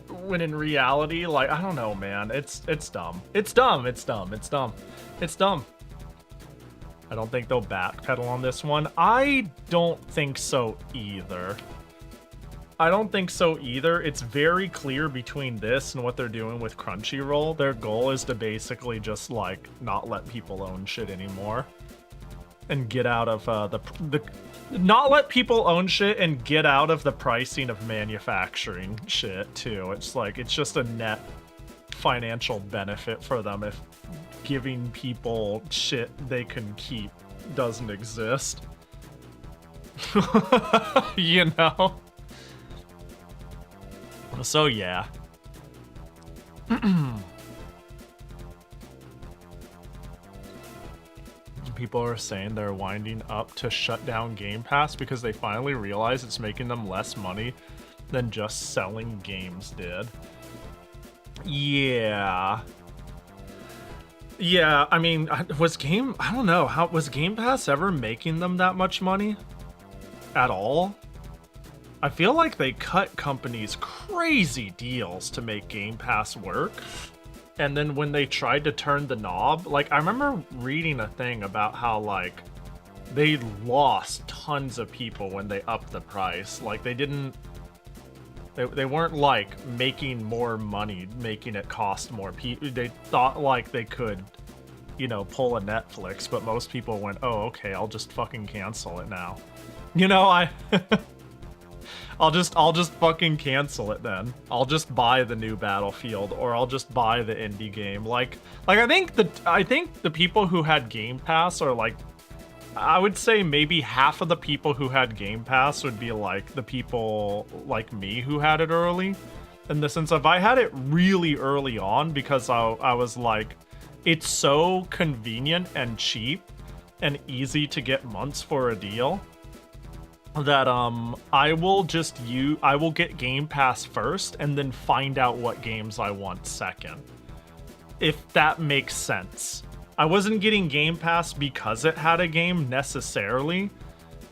When in reality, like, I don't know, man. It's dumb. It's dumb. It's dumb. It's dumb. It's dumb. I don't think they'll backpedal on this one. I don't think so either. It's very clear between this and what they're doing with Crunchyroll. Their goal is to basically just, like, not let people own shit anymore. And get out of not let people own shit and get out of the pricing of manufacturing shit, too. It's like, it's just a net financial benefit for them if giving people shit they can keep doesn't exist. You know? So yeah. People are saying they're winding up to shut down Game Pass because they finally realize it's making them less money than just selling games did. Yeah. Yeah, I mean, I don't know, was Game Pass ever making them that much money? At all? I feel like they cut companies crazy deals to make Game Pass work. And then when they tried to turn the knob, like, I remember reading a thing about how, like, they lost tons of people when they upped the price. Like, they weren't, like, making more money, making it cost more. They thought, like, they could, you know, pull a Netflix, but most people went, oh, okay, I'll just fucking cancel it now. You know, I'll just fucking cancel it then. I'll just buy the new Battlefield, or I'll just buy the indie game. Like I think the people who had Game Pass are like, I would say maybe half of the people who had Game Pass would be like the people like me who had it early. In the sense of, I had it really early on because I was like, it's so convenient and cheap and easy to get months for a deal that I will get Game Pass first and then find out what games I want second. If that makes sense. I wasn't getting Game Pass because it had a game necessarily.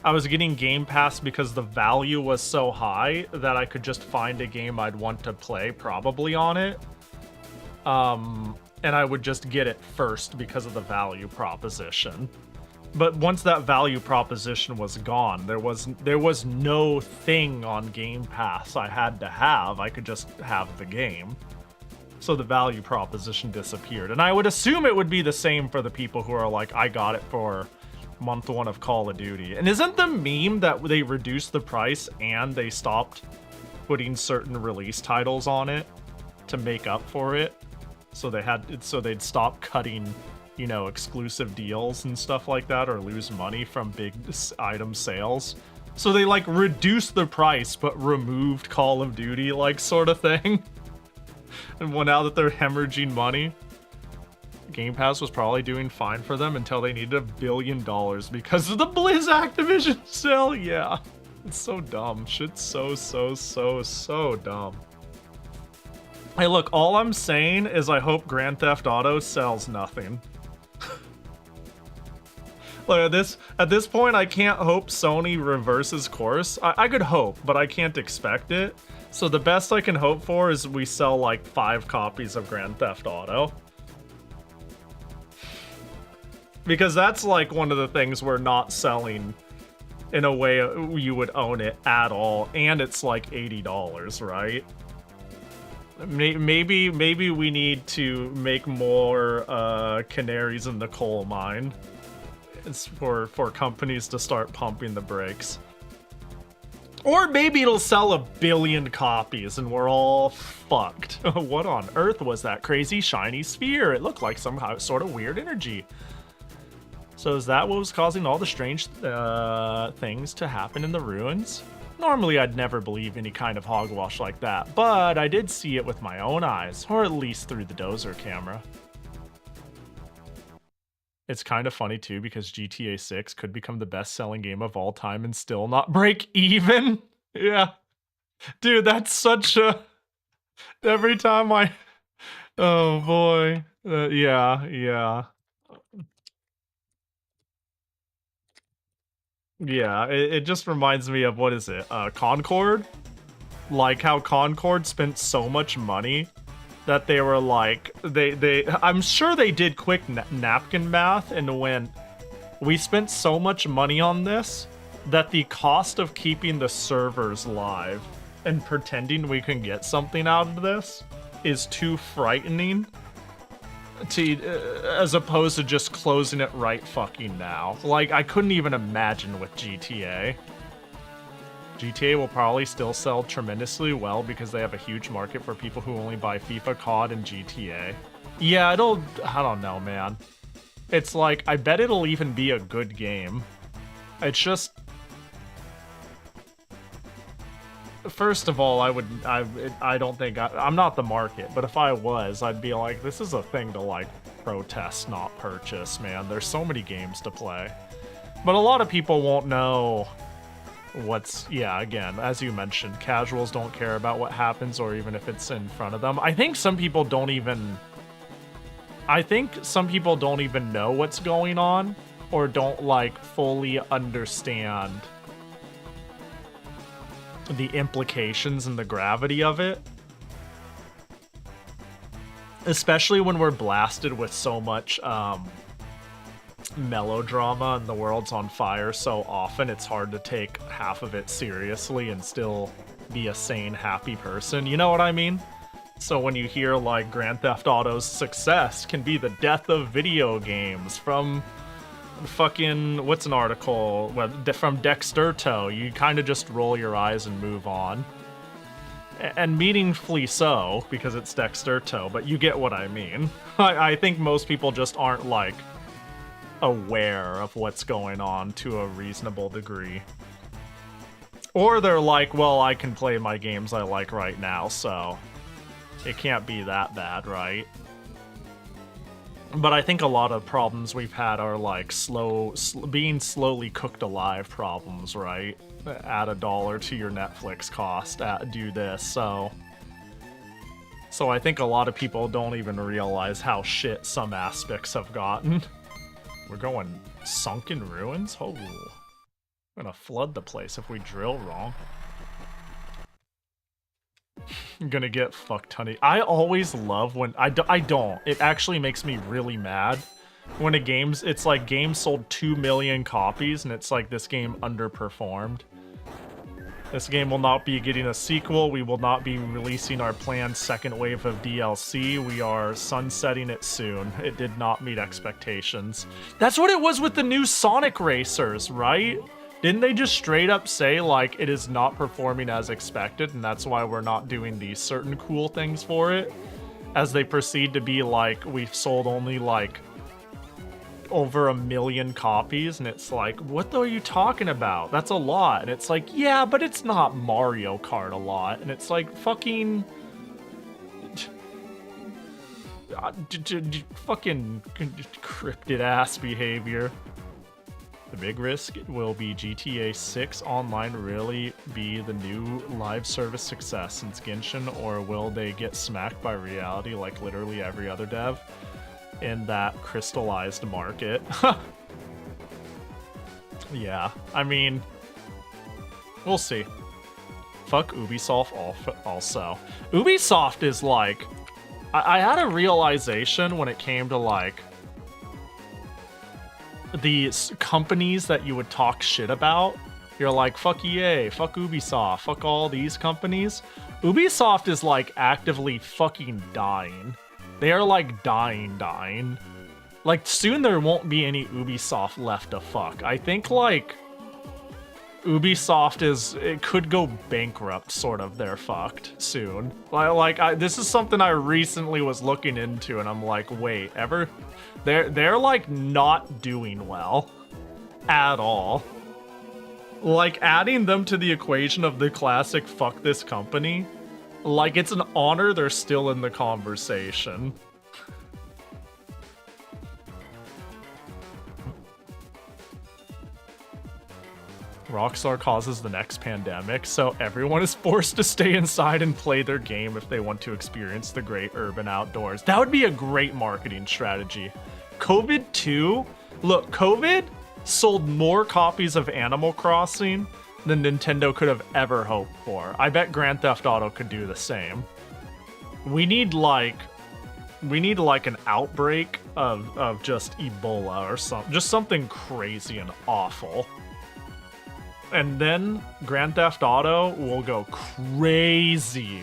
I was getting Game Pass because the value was so high that I could just find a game I'd want to play probably on it. And I would just get it first because of the value proposition. But once that value proposition was gone, there was no thing on Game Pass I had to have. I could just have the game. So the value proposition disappeared. And I would assume it would be the same for the people who are like, I got it for month 1 of Call of Duty. And isn't the meme that they reduced the price and they stopped putting certain release titles on it to make up for it? So they'd stop cutting, you know, exclusive deals and stuff like that, or lose money from big item sales. So they, like, reduced the price but removed Call of Duty, like, sort of thing. And well, now that they're hemorrhaging money, Game Pass was probably doing fine for them until they needed $1 billion because of the Blizz Activision sale. Yeah, it's so dumb. Shit's so dumb. Hey, look, all I'm saying is I hope Grand Theft Auto sells nothing. Like, at this point, I can't hope Sony reverses course. I could hope, but I can't expect it. So the best I can hope for is we sell like 5 copies of Grand Theft Auto. Because that's like one of the things we're not selling in a way you would own it at all. And it's like $80, right? Maybe we need to make more canaries in the coal mine. It's for companies to start pumping the brakes. Or maybe it'll sell 1 billion copies and we're all fucked. What on earth was that crazy shiny sphere? It looked like some sort of weird energy. So is that what was causing all the strange things to happen in the ruins? Normally I'd never believe any kind of hogwash like that, but I did see it with my own eyes, or at least through the dozer camera. It's kind of funny too because GTA 6 could become the best-selling game of all time and still not break even. Yeah. Dude, that's such a... Every time I... Oh, boy. Yeah. Yeah, it just reminds me of, what is it? Concord? Like how Concord spent so much money that they were like... I'm sure they did quick napkin math and went... We spent so much money on this that the cost of keeping the servers live and pretending we can get something out of this is too frightening to, as opposed to just closing it right fucking now. Like, I couldn't even imagine with GTA. GTA will probably still sell tremendously well because they have a huge market for people who only buy FIFA, COD, and GTA. Yeah, I don't know, man. It's like, I bet it'll even be a good game. It's just... First of all, I don't think... I'm not the market, but if I was, I'd be like, this is a thing to, like, protest, not purchase, man. There's so many games to play. But a lot of people won't know what's... Yeah, again, as you mentioned, casuals don't care about what happens or even if it's in front of them. I think some people don't even know what's going on or don't, like, fully understand the implications and the gravity of it. Especially when we're blasted with so much melodrama and the world's on fire so often, it's hard to take half of it seriously and still be a sane, happy person. You know what I mean? So when you hear, like, Grand Theft Auto's success can be the death of video games from fucking, what's an article? Well, from Dexterto, you kind of just roll your eyes and move on. And meaningfully so, because it's Dexterto, but you get what I mean. I think most people just aren't, like, aware of what's going on to a reasonable degree. Or they're like, well, I can play my games I like right now, so it can't be that bad, right? But I think a lot of problems we've had are like being slowly cooked alive problems, right? Add $1 to your Netflix cost, do this, so I think a lot of people don't even realize how shit some aspects have gotten. We're going sunken ruins? Oh, we're gonna flood the place if we drill wrong. I'm gonna get fucked, honey. I always love when... I don't. It actually makes me really mad when a game's... It's like, game sold 2 million copies, and it's like, this game underperformed. This game will not be getting a sequel. We will not be releasing our planned second wave of DLC. We are sunsetting it soon. It did not meet expectations. That's what it was with the new Sonic Racers, right? Didn't they just straight up say, like, it is not performing as expected, and that's why we're not doing these certain cool things for it? As they proceed to be like, we've sold only, like, over 1 million copies, and it's like, what are you talking about? That's a lot. And it's like, yeah, but it's not Mario Kart a lot. And it's like, fucking... fucking cryptid-ass behavior. The big risk will be GTA 6 Online really be the new live service success since Genshin, or will they get smacked by reality like literally every other dev in that crystallized market? Yeah, I mean, we'll see. Fuck Ubisoft also. Ubisoft is like... I had a realization when it came to, like, the companies that you would talk shit about. You're like, fuck EA, fuck Ubisoft, fuck all these companies. Ubisoft is, like, actively fucking dying. They are, like, dying. Like, soon there won't be any Ubisoft left to fuck. I think, like, Ubisoft it could go bankrupt, sort of. They're fucked soon. This is something I recently was looking into, and I'm like, wait, they're like not doing well at all. Like, adding them to the equation of the classic fuck this company, like, it's an honor they're still in the conversation. Rockstar causes the next pandemic, so everyone is forced to stay inside and play their game if they want to experience the great urban outdoors. That would be a great marketing strategy. COVID 2? Look, COVID sold more copies of Animal Crossing than Nintendo could have ever hoped for. I bet Grand Theft Auto could do the same. We need like an outbreak of just Ebola or something, just something crazy and awful. And then Grand Theft Auto will go crazy.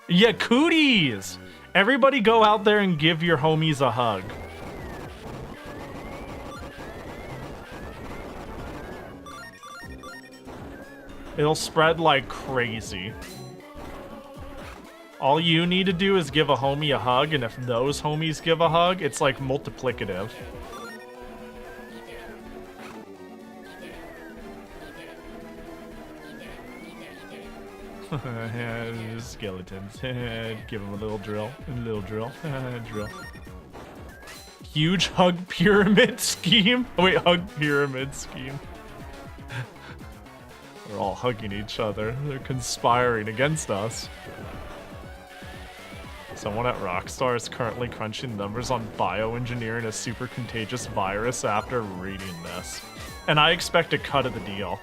Yeah, cooties! Everybody go out there and give your homies a hug. It'll spread like crazy. All you need to do is give a homie a hug, and if those homies give a hug, it's like multiplicative. Skeletons. Give him a little drill. Drill. Huge hug pyramid scheme. Oh, wait, hug pyramid scheme. They're all hugging each other. They're conspiring against us. Someone at Rockstar is currently crunching numbers on bioengineering a super contagious virus after reading this. And I expect a cut of the deal.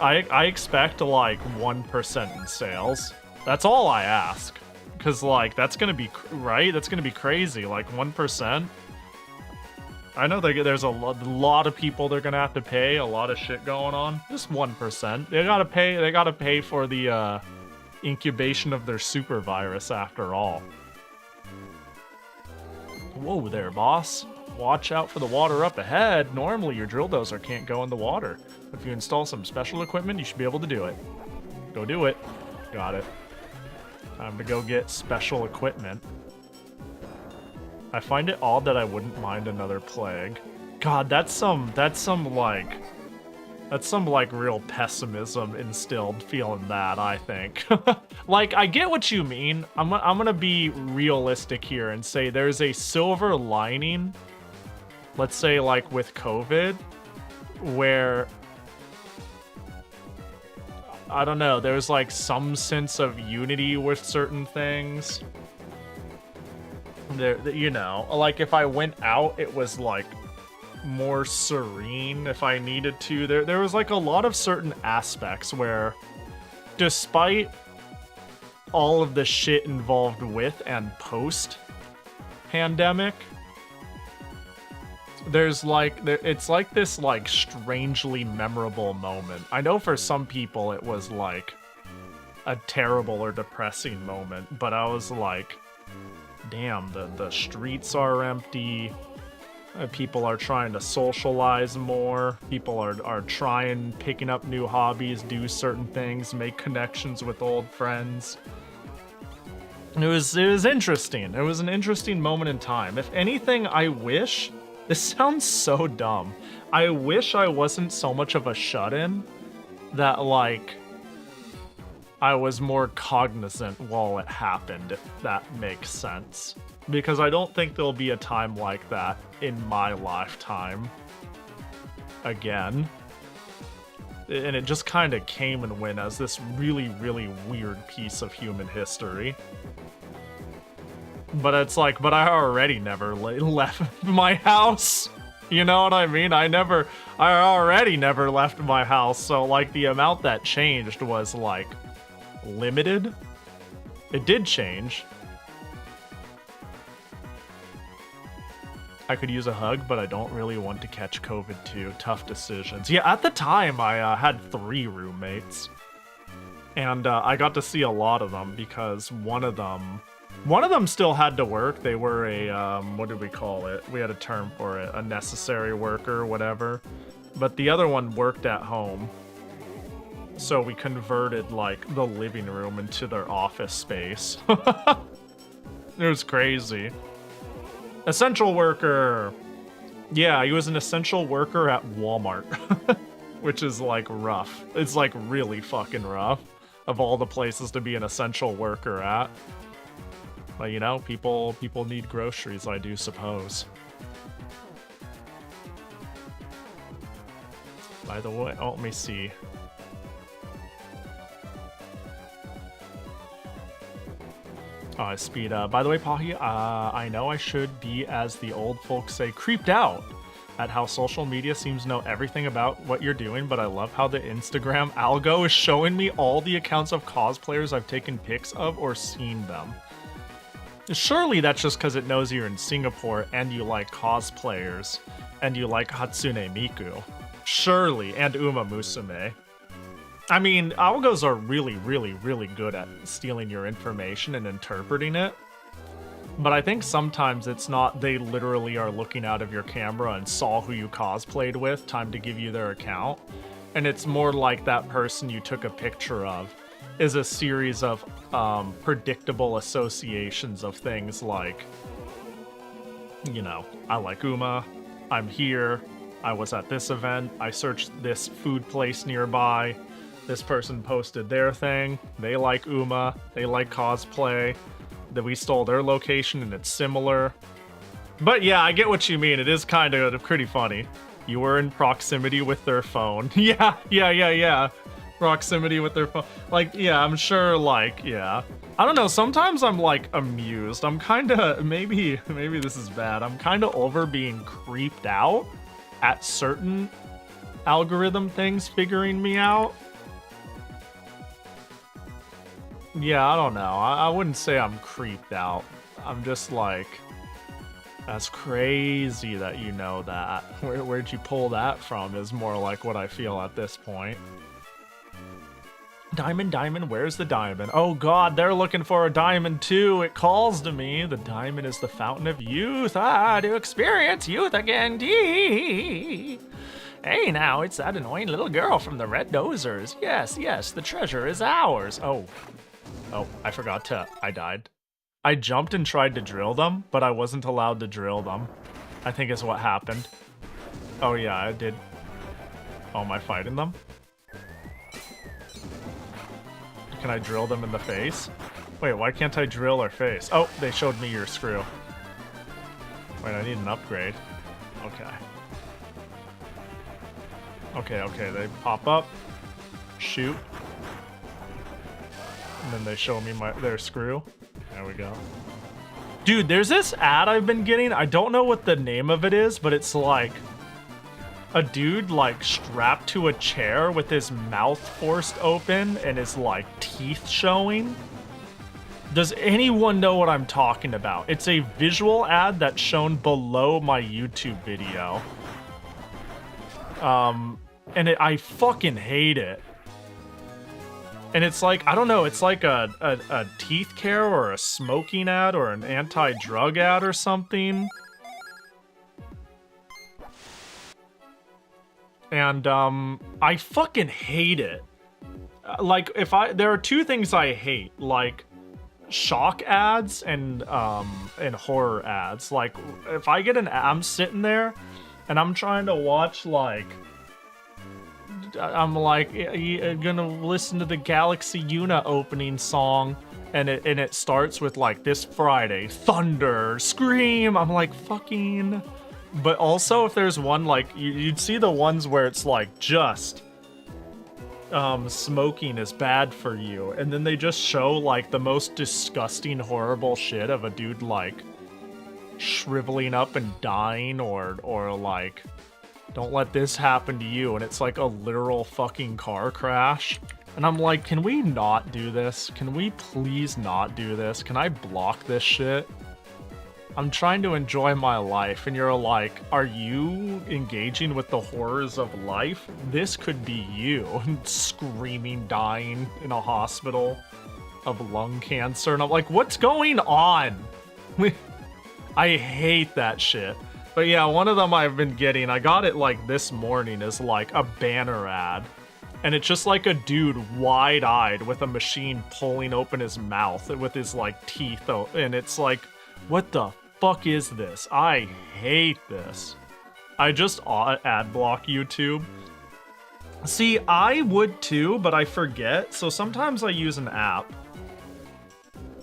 I expect like 1% in sales. That's all I ask. Because like, that's gonna be, right? That's gonna be crazy, like 1%. I know there's a lot of people they're gonna have to pay, a lot of shit going on. Just 1%. They gotta pay for the incubation of their super virus after all. Whoa there, boss. Watch out for the water up ahead. Normally your drill dozer can't go in the water. If you install some special equipment, you should be able to do it. Go do it. Got it. Time to go get special equipment. I find it odd that I wouldn't mind another plague. God, that's some real pessimism instilled feeling that, I think. Like, I get what you mean. I'm gonna be realistic here and say there's a silver lining, let's say like with COVID, where, I don't know, there's like some sense of unity with certain things. There, you know, like if I went out, it was like more serene if I needed to. There was like a lot of certain aspects where, despite all of the shit involved with and post pandemic, there's like, it's like this like strangely memorable moment. I know for some people it was like a terrible or depressing moment, but I was like, damn, the streets are empty. People are trying to socialize more. People are picking up new hobbies, do certain things, make connections with old friends. It was interesting. It was an interesting moment in time. If anything, I wish, this sounds so dumb, I wish I wasn't so much of a shut-in that like I was more cognizant while it happened, if that makes sense. Because I don't think there'll be a time like that in my lifetime again. And it just kind of came and went as this really, really weird piece of human history. But it's like, but I already never left my house. You know what I mean? I already never left my house. So like the amount that changed was like limited. It did change. I could use a hug, but I don't really want to catch COVID too. Tough decisions. Yeah, at the time I had 3 roommates, and I got to see a lot of them because one of them still had to work. They were a what did we call it? We had a term for it, a necessary worker, whatever. But the other one worked at home. So we converted like the living room into their office space. It was crazy. Essential worker. Yeah, he was an essential worker at Walmart. Which is like rough. It's like really fucking rough. Of all the places to be an essential worker at. But you know, people need groceries, I do suppose. By the way, oh, let me see. Speed up. By the way, Pahi, I know I should be, as the old folks say, creeped out at how social media seems to know everything about what you're doing, but I love how the Instagram algo is showing me all the accounts of cosplayers I've taken pics of or seen them. Surely that's just because it knows you're in Singapore and you like cosplayers and you like Hatsune Miku. Surely, and Uma Musume. I mean, algos are really, really, really good at stealing your information and interpreting it. But I think sometimes it's not they literally are looking out of your camera and saw who you cosplayed with, time to give you their account. And it's more like that person you took a picture of is a series of predictable associations of things like, you know, I like Uma, I'm here, I was at this event, I searched this food place nearby, this person posted their thing, they like Uma, they like cosplay, that we stole their location and it's similar. But yeah, I get what you mean, it is kind of pretty funny. You were in proximity with their phone. Yeah. Proximity with their phone. Like, yeah, I'm sure, like, yeah. I don't know, sometimes I'm, like, amused. I'm kinda, maybe this is bad. I'm kinda over being creeped out at certain algorithm things figuring me out. Yeah, I don't know. I wouldn't say I'm creeped out. I'm just like, that's crazy that you know that. Where'd you pull that from is more like what I feel at this point. Diamond, where's the diamond? Oh god, they're looking for a diamond too. It calls to me. The diamond is the fountain of youth. To experience youth again. Hey now, it's that annoying little girl from the Red Dozers. Yes, the treasure is ours. Oh, I forgot to, I died. I jumped and tried to drill them, but I wasn't allowed to drill them. I think is what happened. Oh yeah, I did. Oh, am I fighting them? Can I drill them in the face? Wait, why can't I drill their face? Oh, they showed me your screw. Wait, I need an upgrade. Okay, they pop up. Shoot. And then they show me their screw. There we go. Dude, there's this ad I've been getting. I don't know what the name of it is, but it's like a dude like strapped to a chair with his mouth forced open and his like teeth showing. Does anyone know what I'm talking about? It's a visual ad that's shown below my YouTube video. And I fucking hate it. And it's like, I don't know, it's like a teeth care or a smoking ad or an anti-drug ad or something. And, I fucking hate it. Like, there are two things I hate, like, shock ads and horror ads. Like, if I get I'm sitting there and I'm trying to watch, like, I'm like, you're gonna listen to the Galaxy Una opening song, and it starts with like, this Friday, thunder, scream. I'm like, fucking. But also, if there's one like, you'd see the ones where it's like, just smoking is bad for you, and then they just show like the most disgusting, horrible shit of a dude like shriveling up and dying, or like, don't let this happen to you, and it's like a literal fucking car crash. And I'm like, can we not do this? Can we please not do this? Can I block this shit? I'm trying to enjoy my life, and you're like, are you engaging with the horrors of life? This could be you, screaming, dying in a hospital of lung cancer. And I'm like, what's going on? I hate that shit. But yeah, one of them I've been getting, I got it like this morning, is like a banner ad. And it's just like a dude wide-eyed with a machine pulling open his mouth with his like teeth. And it's like, what the fuck is this? I hate this. I just ad block YouTube. See, I would too, but I forget. So sometimes I use an app.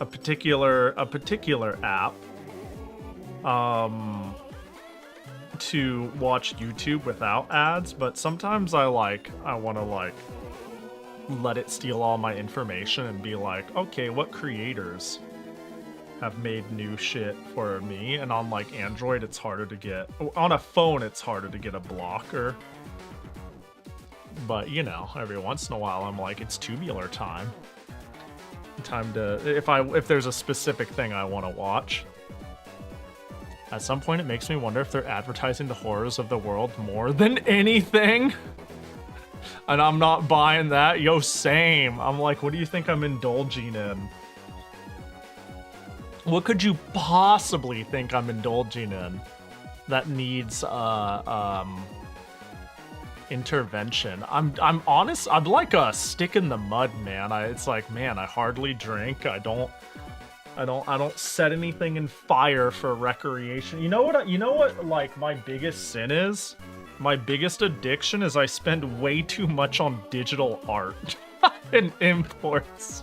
A particular app. to watch YouTube without ads, but sometimes I want to like let it steal all my information and be like, okay, what creators have made new shit for me? And on like Android, it's harder to get. On a phone, it's harder to get a blocker. But you know, every once in a while, I'm like, it's tubular time. Time to if there's a specific thing I want to watch. At some point, it makes me wonder if they're advertising the horrors of the world more than anything. And I'm not buying that. Yo, same. I'm like, what do you think I'm indulging in? What could you possibly think I'm indulging in that needs intervention? I'm honest. I'm like a stick in the mud, man. It's like, man, I hardly drink. I don't set anything in fire for recreation. You know what like my biggest sin is? My biggest addiction is I spend way too much on digital art and imports.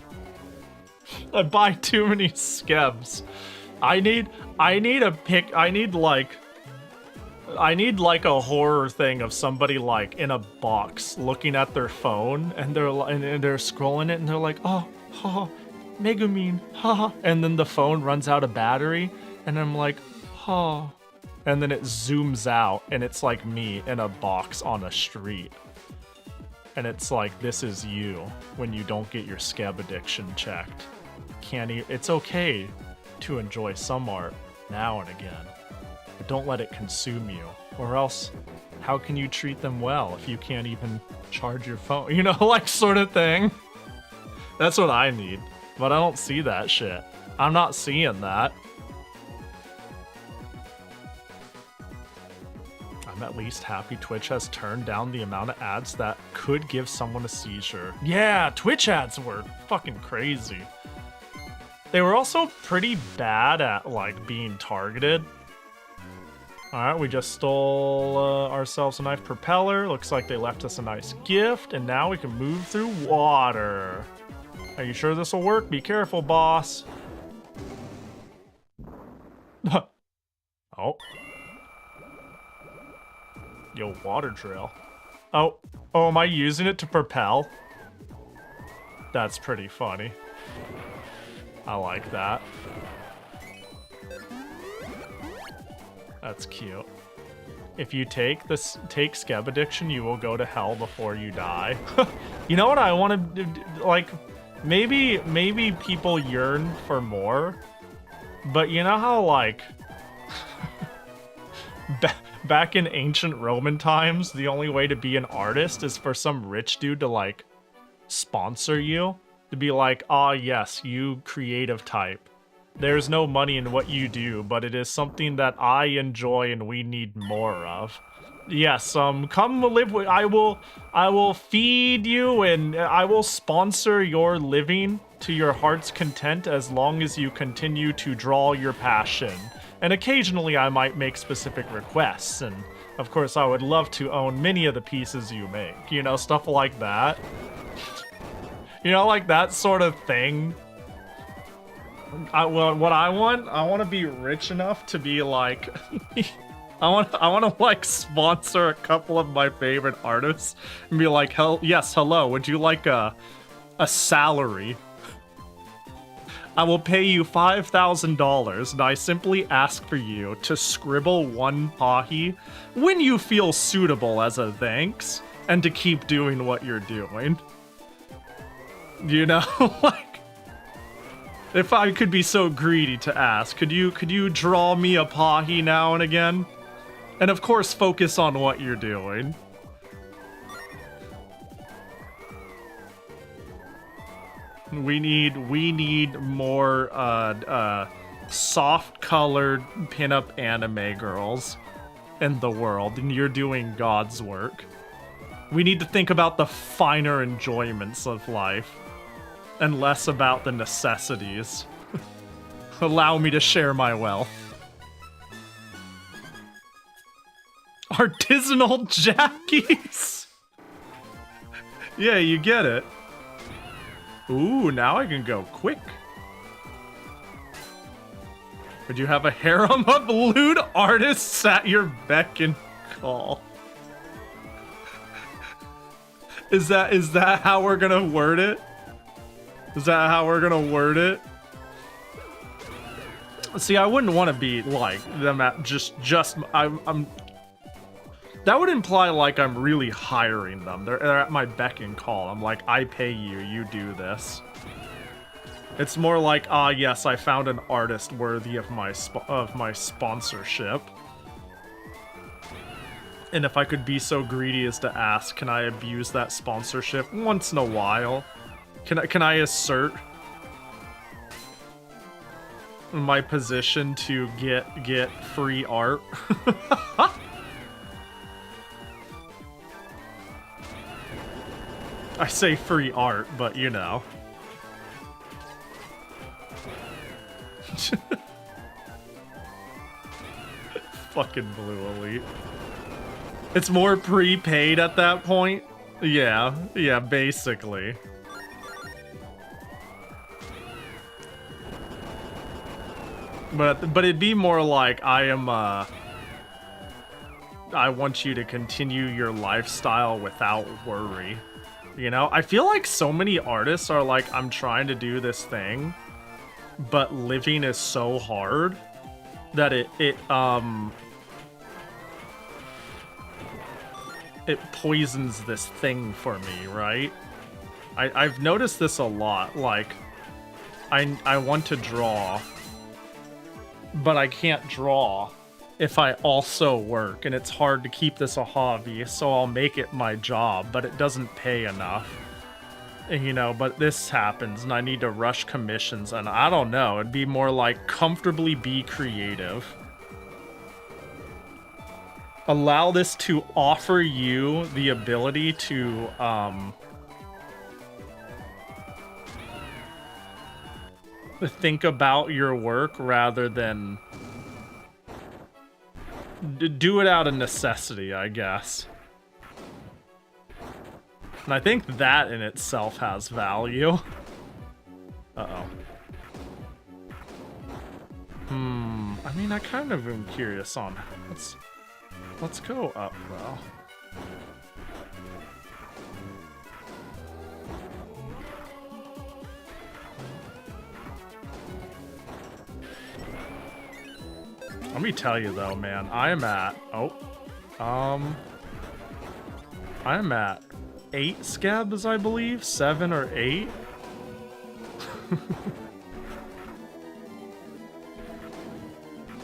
I buy too many skebs. I need like a horror thing of somebody like in a box looking at their phone and they're scrolling it and they're like, oh, Megumin, haha, and then the phone runs out of battery and I'm like, and then it zooms out and it's like me in a box on a street. And it's like, this is you when you don't get your skeb addiction checked. It's okay to enjoy some art now and again, but don't let it consume you, or else how can you treat them well if you can't even charge your phone? You know, like sort of thing. That's what I need, but I don't see that shit. I'm not seeing that. I'm at least happy Twitch has turned down the amount of ads that could give someone a seizure. Yeah, Twitch ads were fucking crazy. They were also pretty bad at like being targeted. Alright, we just stole ourselves a nice propeller. Looks like they left us a nice gift, and now we can move through water. Are you sure this will work? Be careful, boss. Oh. Yo, water drill. Oh, am I using it to propel? That's pretty funny. I like that. That's cute. If you take skeb addiction, you will go to hell before you die. You know what I want to do? Like, maybe people yearn for more, but you know how like back in ancient Roman times, the only way to be an artist is for some rich dude to like sponsor you, to be like, ah, yes, you creative type. There's no money in what you do, but it is something that I enjoy and we need more of. Yes, come live with, I will feed you and I will sponsor your living to your heart's content as long as you continue to draw your passion. And occasionally I might make specific requests, and of course I would love to own many of the pieces you make, you know, stuff like that. You know, like that sort of thing. What I want to be rich enough to be like, I want to like sponsor a couple of my favorite artists and be like, yes, hello, would you like a salary? I will pay you $5,000 and I simply ask for you to scribble one Pahi when you feel suitable as a thanks, and to keep doing what you're doing. You know, like, if I could be so greedy to ask, could you draw me a Pahi now and again? And of course, focus on what you're doing. We need more soft-colored pinup anime girls in the world, and you're doing God's work. We need to think about the finer enjoyments of life, and less about the necessities. Allow me to share my wealth. Artisanal jackies! Yeah, you get it. Ooh, now I can go quick. Would you have a harem of lewd artists at your beck and call? Is that how we're gonna word it? Is that how we're gonna word it? See, I wouldn't want to be like them at I'm that would imply like I'm really hiring them. They're at my beck and call. I'm like, I pay you, you do this. It's more like, ah, yes, I found an artist worthy of my sponsorship. And if I could be so greedy as to ask, can I abuse that sponsorship once in a while? Can I assert my position to get free art? I say free art, but you know. Fucking Blue Elite. It's more prepaid at that point? Yeah, basically. But it'd be more like I want you to continue your lifestyle without worry. You know? I feel like so many artists are like, I'm trying to do this thing, but living is so hard that it poisons this thing for me, right? I've noticed this a lot. Like, I want to draw, but I can't draw if I also work, and it's hard to keep this a hobby, so I'll make it my job, but it doesn't pay enough. You know, but this happens, and I need to rush commissions, and I don't know, it'd be more like comfortably be creative. Allow this to offer you the ability to, think about your work rather than do it out of necessity, I guess. And I think that in itself has value. Uh-oh. I mean, I kind of am curious on... Let's go up, though. Let me tell you though, man, I am at I am at 8 scabs, I believe, 7 or 8.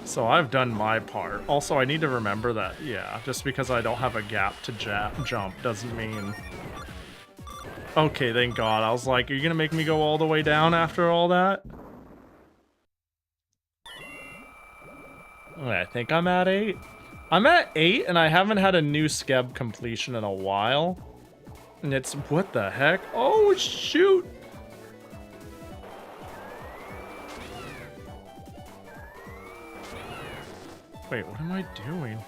So I've done my part. Also, I need to remember that, yeah, just because I don't have a gap to jump doesn't mean... Okay, thank God. I was like, are you gonna make me go all the way down after all that? I think I'm at 8. I'm at 8, and I haven't had a new scab completion in a while. And it's... what the heck? Oh, shoot! Wait, what am I doing?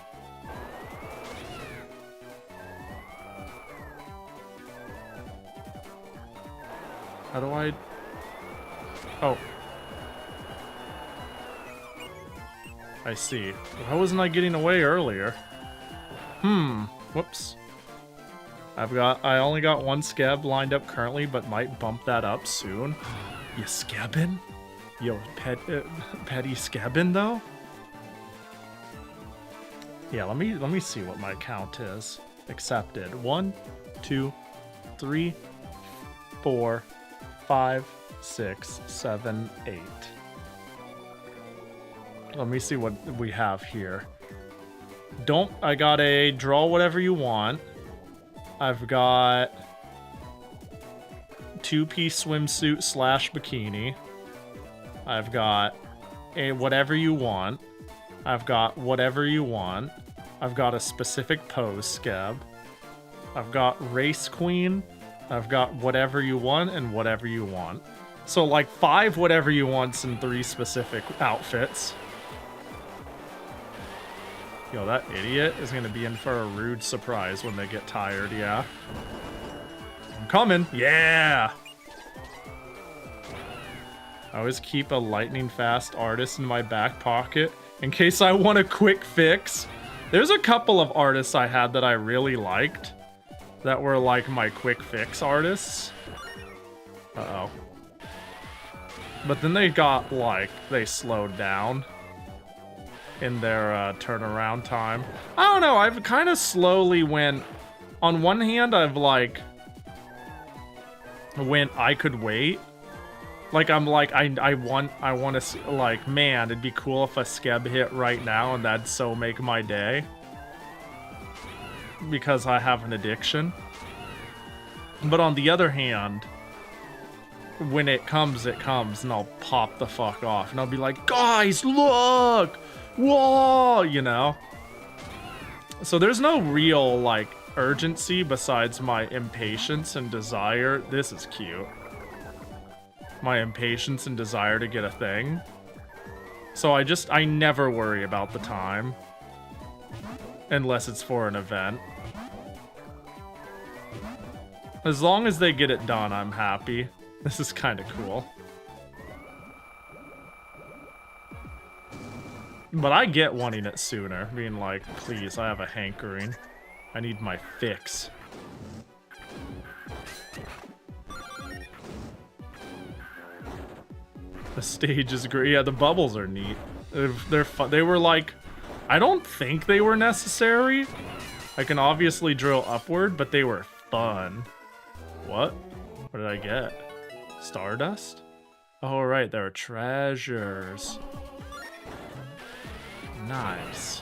How do I... oh. I see. Why wasn't I getting away earlier? Whoops. I only got 1 scab lined up currently, but might bump that up soon. You scabbing? Yo, petty scabbing though? Yeah, let me see what my count is. Accepted. 1, 2, 3, 4, 5, 6, 7, 8. Let me see what we have here. I got a draw whatever you want. I've got 2-piece swimsuit / bikini. I've got a whatever you want. I've got whatever you want. I've got a specific pose scab. I've got race queen. I've got whatever you want and whatever you want. So like 5 whatever you wants and 3 specific outfits. Yo, that idiot is gonna be in for a rude surprise when they get tired, yeah. I'm coming, yeah! I always keep a lightning fast artist in my back pocket in case I want a quick fix. There's a couple of artists I had that I really liked that were like my quick fix artists. Uh-oh. But then they got like, they slowed down in their turnaround time. I don't know, I've kind of slowly went, on one hand I've like, went I could wait. Like I'm like, I want to see, like, man, it'd be cool if a skeb hit right now and that'd so make my day. Because I have an addiction. But on the other hand, when it comes, and I'll pop the fuck off. And I'll be like, guys, look! Whoa! You know? So there's no real, like, urgency besides my impatience and desire. This is cute. My impatience and desire to get a thing. So I never worry about the time. Unless it's for an event. As long as they get it done, I'm happy. This is kind of cool. But I get wanting it sooner. Being like, please, I have a hankering. I need my fix. The stage is great. Yeah, the bubbles are neat. They're fun. They were like, I don't think they were necessary. I can obviously drill upward, but they were fun. What? What did I get? Stardust? Oh, right, there are treasures. Nice.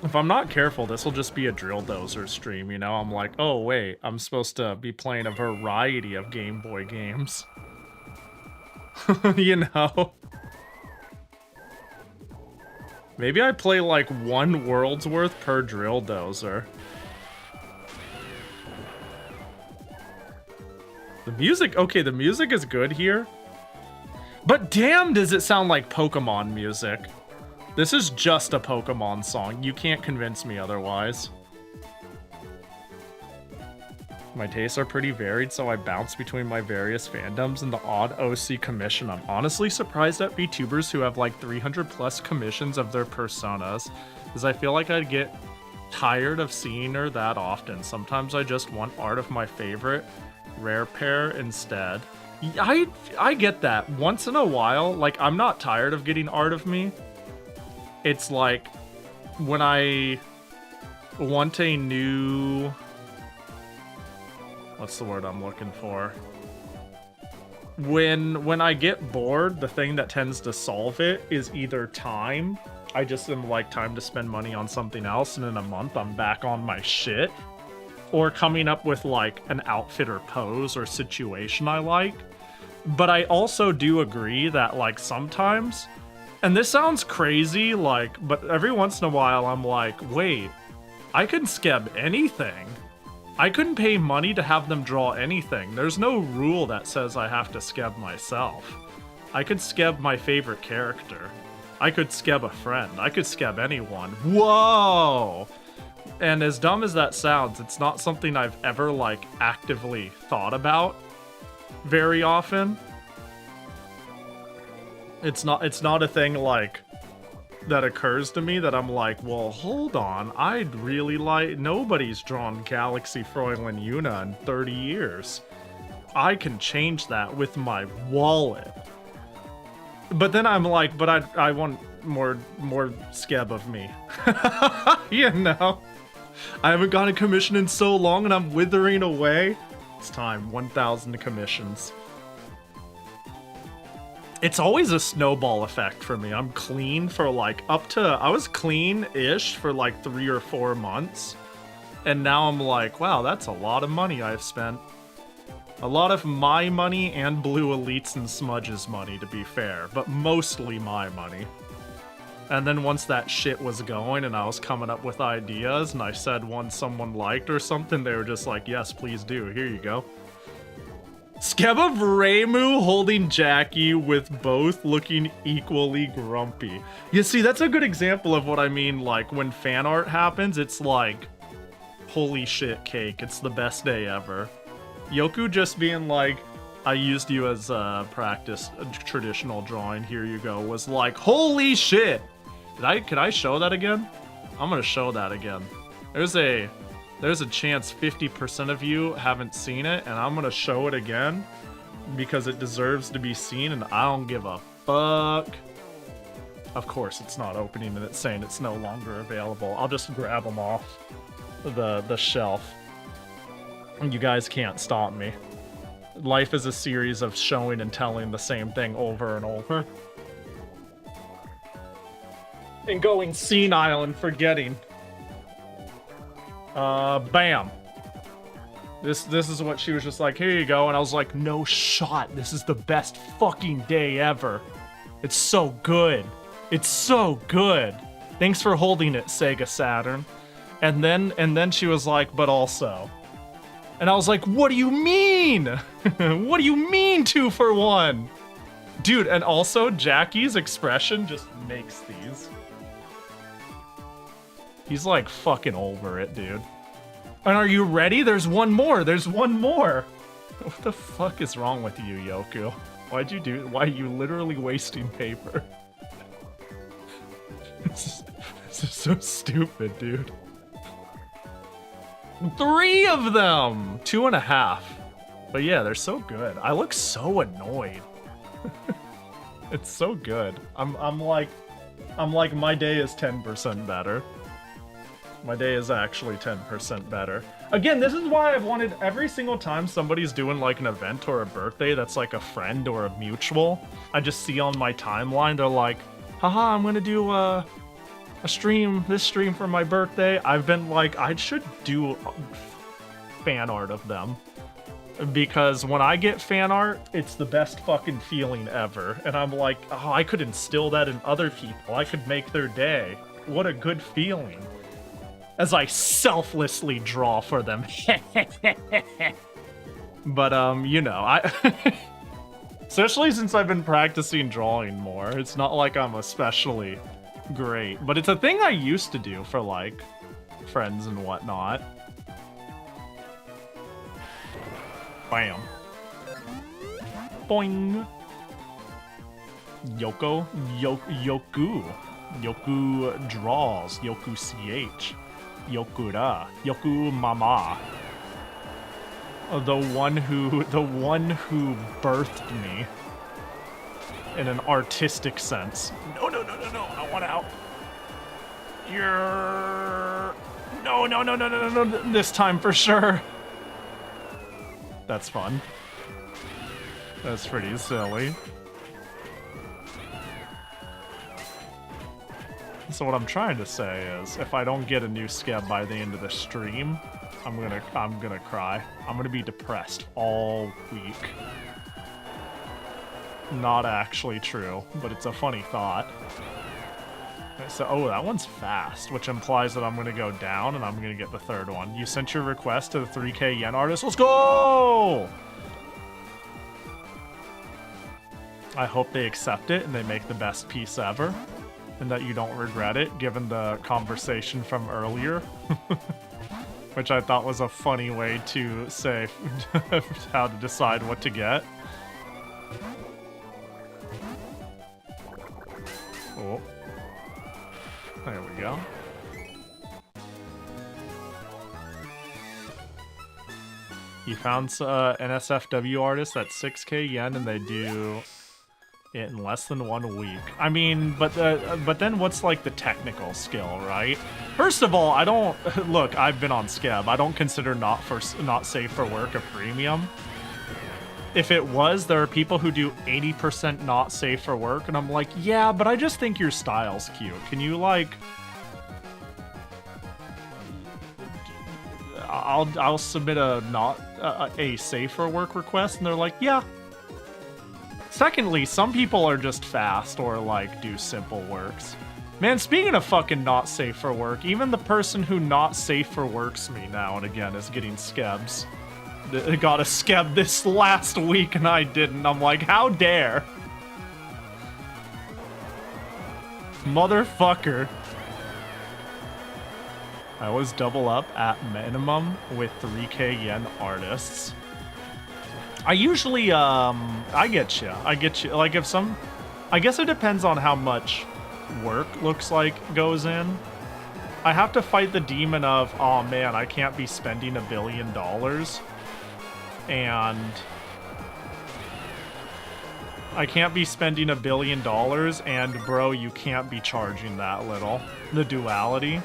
If I'm not careful, this will just be a drill dozer stream, you know? I'm like, oh wait, I'm supposed to be playing a variety of Game Boy games. You know? Maybe I play like 1 world's worth per drill dozer. The music, okay, the music is good here. But damn, does it sound like Pokemon music. This is just a Pokemon song. You can't convince me otherwise. My tastes are pretty varied, so I bounce between my various fandoms and the odd OC commission. I'm honestly surprised at VTubers who have like 300 plus commissions of their personas, because I feel like I'd get tired of seeing her that often. Sometimes I just want art of my favorite rare pair instead. I get that. Once in a while, like, I'm not tired of getting art of me. It's like when I want a new... What's the word I'm looking for? When I get bored, the thing that tends to solve it is either time. I just am like, time to spend money on something else, and in a month I'm back on my shit. Or coming up with like an outfit or pose or situation I like. But I also do agree that like sometimes, and this sounds crazy, like, but every once in a while I'm like, wait, I can skeb anything. I couldn't pay money to have them draw anything. There's no rule that says I have to skeb myself. I could skeb my favorite character. I could skeb a friend. I could skeb anyone. Whoa! And as dumb as that sounds, it's not something I've ever, like, actively thought about very often. It's not a thing, like, that occurs to me that I'm like, well, hold on, I'd really like... Nobody's drawn Galaxy Froilin Yuna in 30 years. I can change that with my wallet. But then I'm like, but I want more skeb of me. You know? I haven't got a commission in so long and I'm withering away. It's time, 1,000 commissions. It's always a snowball effect for me. I'm clean for like I was clean-ish for like 3 or 4 months. And now I'm like, wow, that's a lot of money I've spent. A lot of my money and Blue Elites and Smudge's money, to be fair. But mostly my money. And then once that shit was going and I was coming up with ideas and I said one someone liked or something, they were just like, yes, please do. Here you go. Skeb of Reimu holding Jackie with both looking equally grumpy. You see, that's a good example of what I mean, like, when fan art happens, it's like, holy shit cake, it's the best day ever. Yoku just being like, I used you as practice traditional drawing, here you go, was like, holy shit! Could I show that again? I'm gonna show that again. There's a chance 50% of you haven't seen it, and I'm gonna show it again because it deserves to be seen, and I don't give a fuck. Of course, it's not opening and it's saying it's no longer available. I'll just grab them off the shelf. You guys can't stop me. Life is a series of showing and telling the same thing over and over. And going senile and forgetting. Bam. This is what she was just like, here you go. And I was like, no shot. This is the best fucking day ever. It's so good. It's so good. Thanks for holding it, Sega Saturn. And then she was like, but also. And I was like, what do you mean? What do you mean 2 for 1? Dude, and also Jackie's expression just makes these. He's like fucking over it, dude. And are you ready? There's one more. There's one more. What the fuck is wrong with you, Yoku? Why'd you do it? Why are you literally wasting paper? This is so stupid, dude. 3 of them! 2.5. But yeah, they're so good. I look so annoyed. It's so good. I'm like my day is 10% better. My day is actually 10% better. Again, this is why I've wanted every single time somebody's doing like an event or a birthday that's like a friend or a mutual, I just see on my timeline, they're like, haha, I'm gonna do this stream for my birthday. I've been like, I should do fan art of them. Because when I get fan art, it's the best fucking feeling ever. And I'm like, oh, I could instill that in other people. I could make their day. What a good feeling. As I selflessly draw for them. But, you know, especially since I've been practicing drawing more, it's not like I'm especially great. But it's a thing I used to do for, like, friends and whatnot. Bam. Boing. Yoku. Yoku draws. Yoku CH. Yokura. Yoku Mama. The one who birthed me. In an artistic sense. No, I want out. No, this time for sure. That's fun. That's pretty silly. So what I'm trying to say is, if I don't get a new skeb by the end of the stream, I'm gonna cry. I'm gonna be depressed all week. Not actually true, but it's a funny thought. So, oh, that one's fast, which implies that I'm gonna go down and I'm gonna get the third one. You sent your request to the 3K yen artist. Let's go! I hope they accept it and they make the best piece ever, and that you don't regret it, given the conversation from earlier. Which I thought was a funny way to say how to decide what to get. Oh. There we go. You found NSFW artist that's 6K yen and they do it in less than 1 week. I mean, but then what's like the technical skill, right? First of all, I don't look. I've been on Skeb. I don't consider not safe for work a premium. If it was, there are people who do 80% not safe for work, and I'm like, yeah, but I just think your style's cute. Can you like? I'll submit a safe for work request, and they're like, yeah. Secondly, some people are just fast or like do simple works. Man, speaking of fucking not safe for work, even the person who not safe for works me now and again is getting skebs. Got a skeb this last week and I didn't. I'm like, how dare? Motherfucker. I always double up at minimum with 3K yen artists. I usually, I get you. Like, if some... I guess it depends on how much work looks like goes in. I have to fight the demon of, oh man, I can't be spending $1 billion. And... I can't be spending $1 billion, and bro, you can't be charging that little. The duality.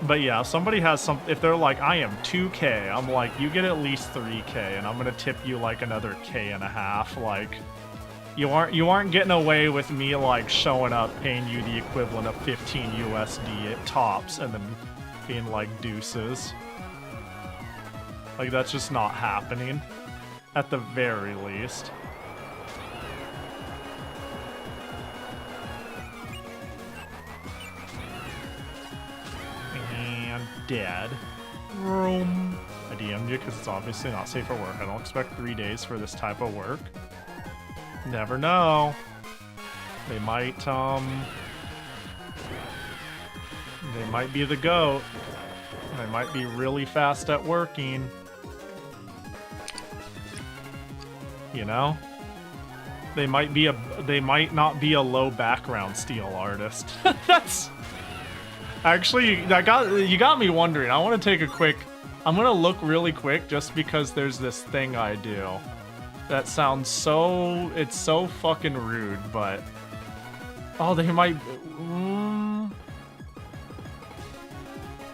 But yeah, if somebody has some, if they're like, I am 2K, I'm like, you get at least 3K, and I'm gonna tip you like another K1/2. Like, you aren't getting away with me like showing up, paying you the equivalent of 15 USD at tops, and then being like deuces. Like, that's just not happening, at the very least. Dead. Room. I DM'd you because it's obviously not safe for work. I don't expect 3 days for this type of work. Never know. They might be the GOAT. They might be really fast at working. You know? They might not be a low background steel artist. That's... Actually, you got me wondering. I want to take a quick... I'm going to look really quick just because there's this thing I do. That sounds so... It's so fucking rude, but... Oh, they might...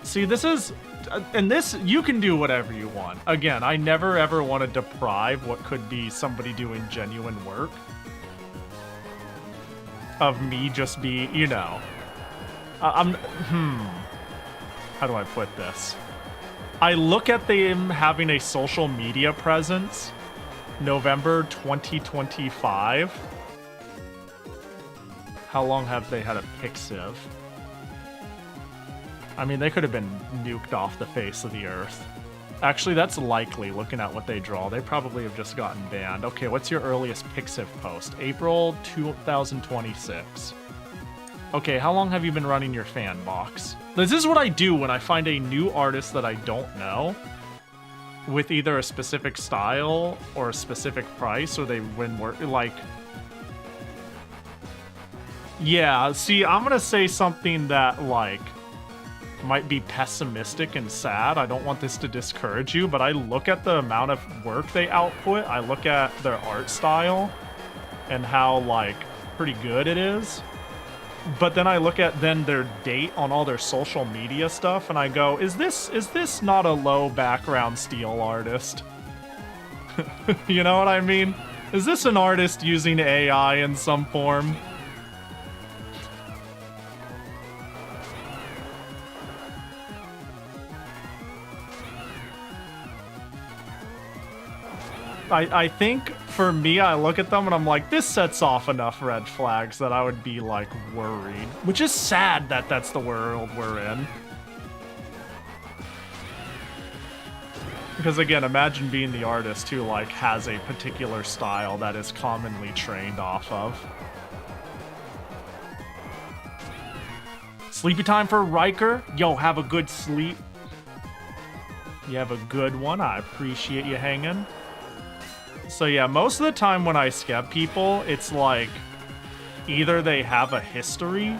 See, this is... And this, you can do whatever you want. Again, I never ever want to deprive what could be somebody doing genuine work of me just be, you know... how do I put this? I look at them having a social media presence November 2025. How long have they had a Pixiv? I mean, they could have been nuked off the face of the earth. Actually, that's likely, looking at what they draw. They probably have just gotten banned. Okay, what's your earliest Pixiv post? April 2026. Okay, how long have you been running your fan box? This is what I do when I find a new artist that I don't know, with either a specific style or a specific price, or they win work, like... Yeah, see, I'm gonna say something that, like, might be pessimistic and sad. I don't want this to discourage you, but I look at the amount of work they output, I look at their art style, and how, like, pretty good it is. But then I look at their date on all their social media stuff, and I go, is this not a low background steel artist? You know what I mean? Is this an artist using AI in some form? I think, for me, I look at them and I'm like, this sets off enough red flags that I would be, like, worried. Which is sad that that's the world we're in. Because, again, imagine being the artist who, like, has a particular style that is commonly trained off of. Sleepy time for Riker? Yo, have a good sleep. You have a good one. I appreciate you hanging. So yeah, most of the time when I skeb people, it's like either they have a history,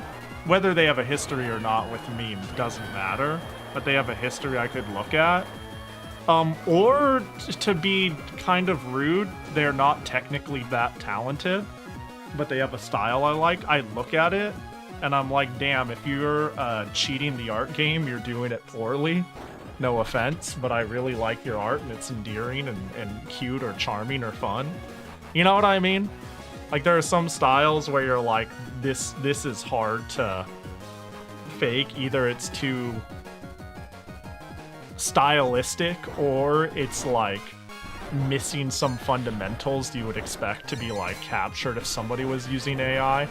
whether they have a history or not with me doesn't matter, but they have a history I could look at. Or to be kind of rude, they're not technically that talented, but they have a style I like. I look at it and I'm like, damn, if you're cheating the art game, you're doing it poorly. No offense, but I really like your art and it's endearing and cute or charming or fun. You know what I mean? Like, there are some styles where you're like, this is hard to fake. Either it's too stylistic or it's like missing some fundamentals you would expect to be like captured if somebody was using AI.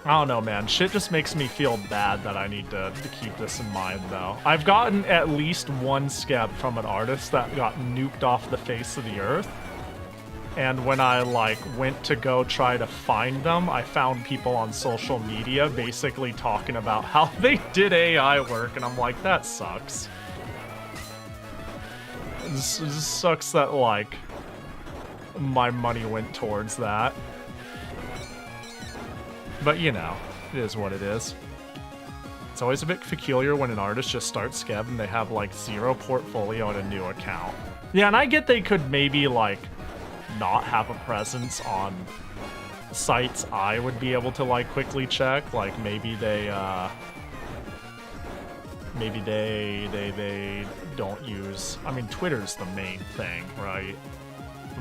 I don't know, man. Shit just makes me feel bad that I need to keep this in mind, though. I've gotten at least one skeb from an artist that got nuked off the face of the earth. And when I, like, went to go try to find them, I found people on social media basically talking about how they did AI work, and I'm like, that sucks. just sucks that, like, my money went towards that. But, you know, it is what it is. It's always a bit peculiar when an artist just starts Skeb and they have, like, 0 portfolio and a new account. Yeah, and I get they could maybe, like, not have a presence on sites I would be able to, like, quickly check. Like, maybe they don't use... I mean, Twitter's the main thing, right?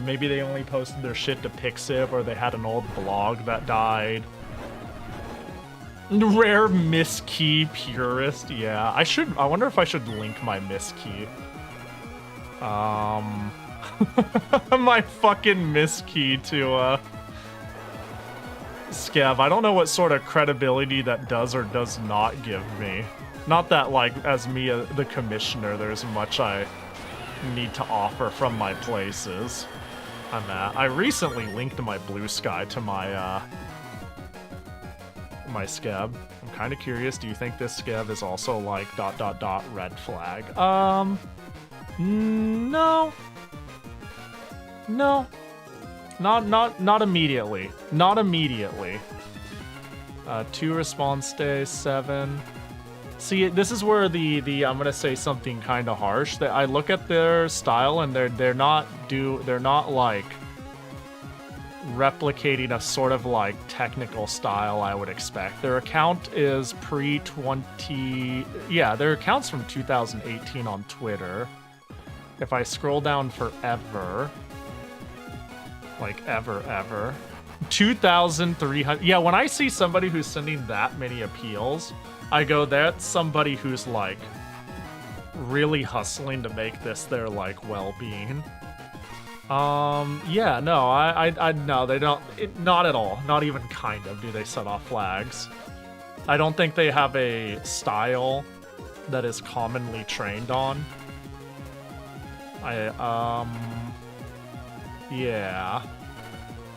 Maybe they only posted their shit to Pixiv, or they had an old blog that died. Rare Miss Key purist, yeah. I wonder if I should link my Miss Key. My fucking Miss Key to, Skev. I don't know what sort of credibility that does or does not give me. Not that, like, as me, the commissioner, there's much I need to offer from my places I'm at. I recently linked my Blue Sky to my, my Skeb. I'm kind of curious, do you think this Skeb is also, like, ... red flag? No. No. Not immediately. Not immediately. 2 response days, 7. See, this is where the I'm gonna say something kind of harsh. That I look at their style and they're not like replicating a sort of like technical style I would expect. Their account is pre-20. Yeah, their account's from 2018 on Twitter. If I scroll down forever, like ever, 2,300. Yeah, when I see somebody who's sending that many appeals, I go, that's somebody who's like really hustling to make this their like well-being. Yeah, no, I no, they don't. Not at all. Not even kind of do they set off flags. I don't think they have a style that is commonly trained on. Yeah.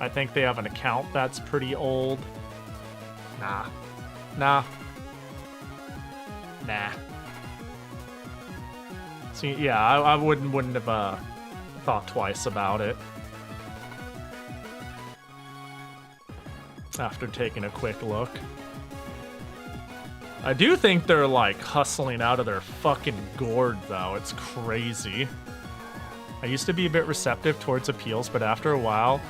I think they have an account that's pretty old. Nah. See, yeah, I wouldn't have thought twice about it after taking a quick look. I do think they're like hustling out of their fucking gourd though. It's crazy. I used to be a bit receptive towards appeals, but after a while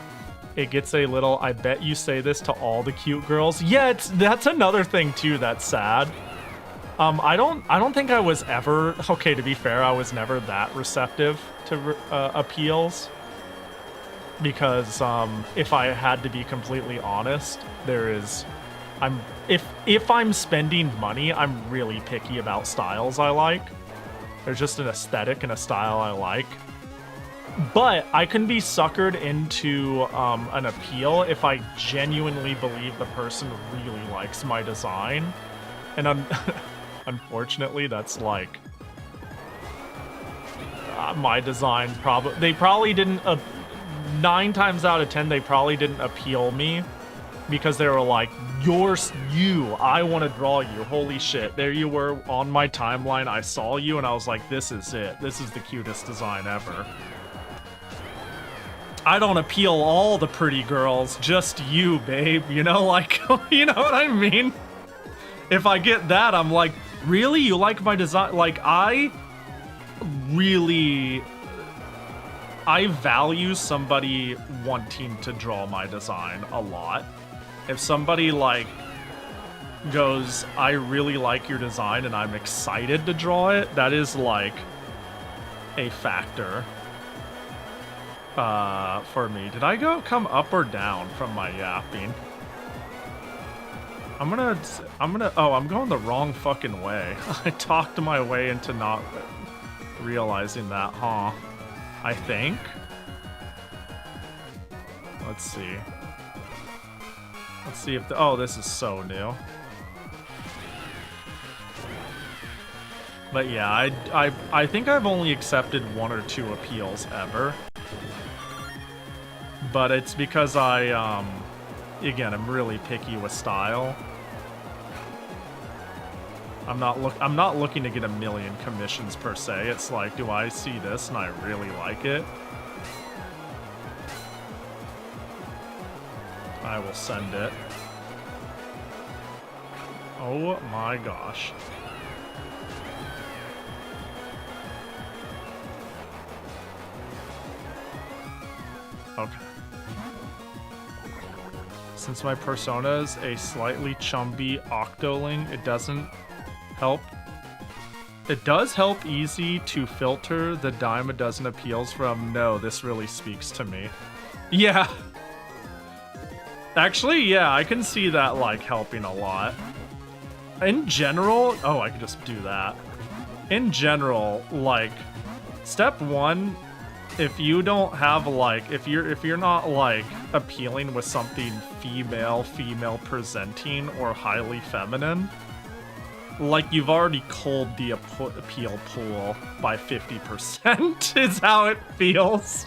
it gets a little, I bet you say this to all the cute girls. Yeah, that's another thing too that's sad. I don't think I was ever, okay, to be fair, I was never that receptive to appeals. Because if I had to be completely honest, if I'm spending money, I'm really picky about styles I like. There's just an aesthetic and a style I like. But I can be suckered into an appeal if I genuinely believe the person really likes my design. And unfortunately, that's like my design. They probably didn't. 9 times out of 10, they probably didn't appeal me because they were like, you. I want to draw you. Holy shit! There you were on my timeline. I saw you, and I was like, this is it. This is the cutest design ever. I don't appeal all the pretty girls, just you, babe. You know, like, you know what I mean? If I get that, I'm like, really? You like my design? Like, I value somebody wanting to draw my design a lot. If somebody, like, goes, I really like your design and I'm excited to draw it, that is, like, a factor for me. Did I come up or down from my yapping? I'm going the wrong fucking way. I talked my way into not realizing that, huh? I think. Let's see. Let's see if oh, this is so new. But yeah, I think I've only accepted 1 or 2 appeals ever. But it's because again, I'm really picky with style. I'm not looking to get a million commissions per se. It's like, do I see this and I really like it? I will send it. Oh my gosh. Okay. Since my persona is a slightly chumby octoling, it doesn't help. It does help easy to filter the dime a dozen appeals from. No, this really speaks to me. Yeah. Actually, yeah, I can see that, like, helping a lot. In general, oh, I can just do that. In general, like, step one, if you don't have, like, if you're not, like, appealing with something female presenting or highly feminine, like, you've already culled the appeal pool by 50% is how it feels.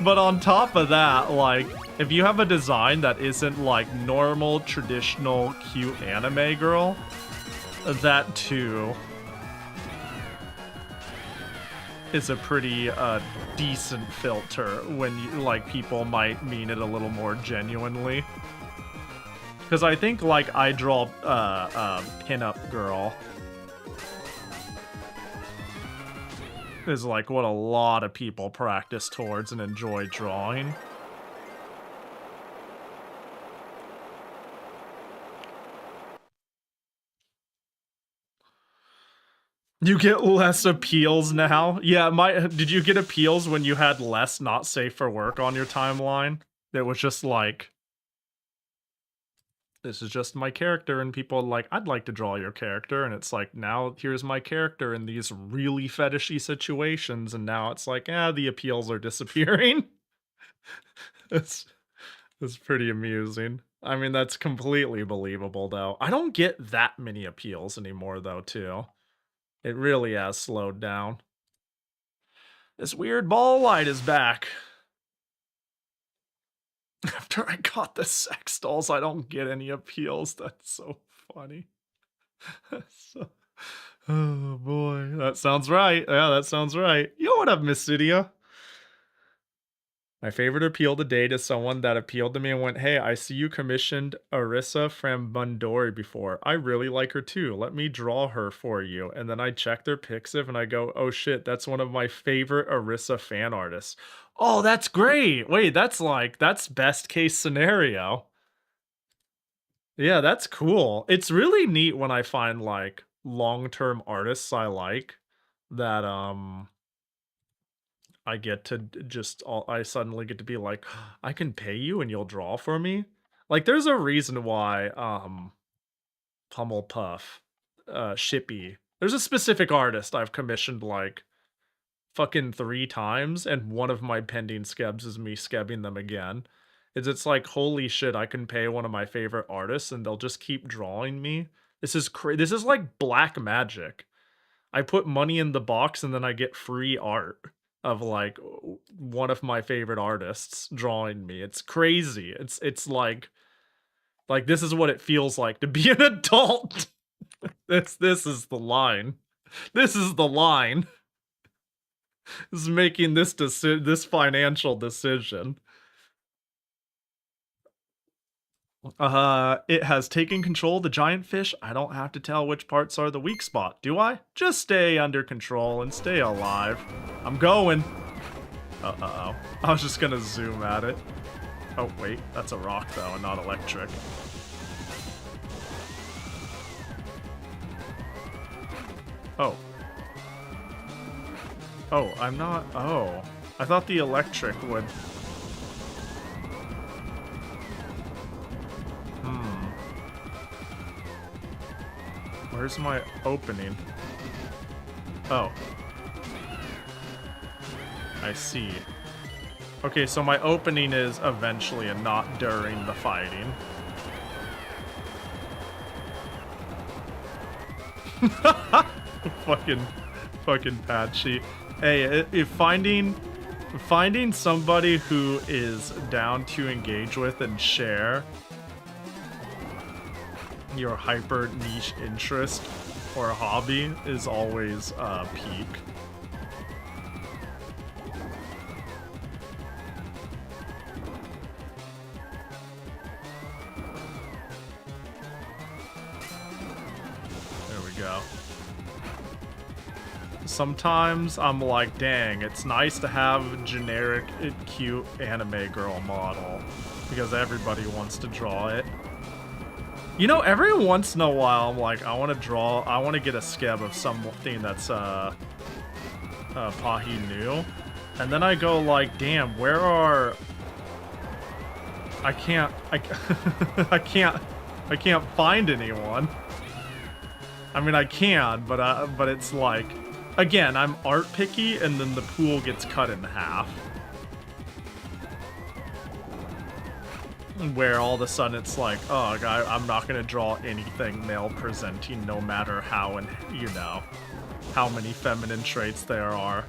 But on top of that, like, if you have a design that isn't, like, normal, traditional, cute anime girl, that too is a pretty decent filter when you, like, people might mean it a little more genuinely. Because I think, like, I draw pinup girl is, like, what a lot of people practice towards and enjoy drawing. You get less appeals now? Yeah, did you get appeals when you had less not safe for work on your timeline? It was just like, this is just my character, and people are like, I'd like to draw your character, and it's like, now here's my character in these really fetishy situations, and now it's like, the appeals are disappearing. It's pretty amusing. I mean, that's completely believable, though. I don't get that many appeals anymore, though, too. It really has slowed down. This weird ball light is back. After I got the sex dolls, I don't get any appeals. That's so funny. Oh boy, that sounds right. Yeah, that sounds right. Yo, what up, Miss Cydia? My favorite appeal to date is someone that appealed to me and went, hey, I see you commissioned Arisa from Bundori before. I really like her too. Let me draw her for you. And then I check their Pixiv and I go, oh shit, that's one of my favorite Arisa fan artists. Oh, that's great. Wait, that's best case scenario. Yeah, that's cool. It's really neat when I find, like, long-term artists I like that, I get to I suddenly get to be like, I can pay you and you'll draw for me. Like, there's a reason why, Pummel Puff, Shippy, there's a specific artist I've commissioned, like, fucking 3 times, and one of my pending skebs is me skebbing them again. It's like, holy shit, I can pay one of my favorite artists and they'll just keep drawing me. This is like black magic. I put money in the box and then I get free art of, like, one of my favorite artists drawing me. It's crazy. It's like this is what it feels like to be an adult. This is the line. This is the line. This is making this financial decision. It has taken control of the giant fish. I don't have to tell which parts are the weak spot, do I? Just stay under control and stay alive. I'm going. Uh-oh. I was just gonna zoom at it. Oh, wait. That's a rock, though, and not electric. Oh. Oh, I'm not... Oh. I thought the electric would... Where's my opening? Oh. I see. Okay, so my opening is eventually and not during the fighting. Fucking patchy. Hey, if finding somebody who is down to engage with and share your hyper niche interest or hobby is always peak. There we go. Sometimes I'm like, dang, it's nice to have a generic, cute anime girl model because everybody wants to draw it. You know, every once in a while, I'm like, I want to get a skeb of something that's Pahi Nu, and then I go like, damn, where are? I can't find anyone. I mean, I can, but it's like, again, I'm art picky, and then the pool gets cut in half. Where all of a sudden it's like, oh, I'm not gonna draw anything male presenting, no matter how, and you know, how many feminine traits there are.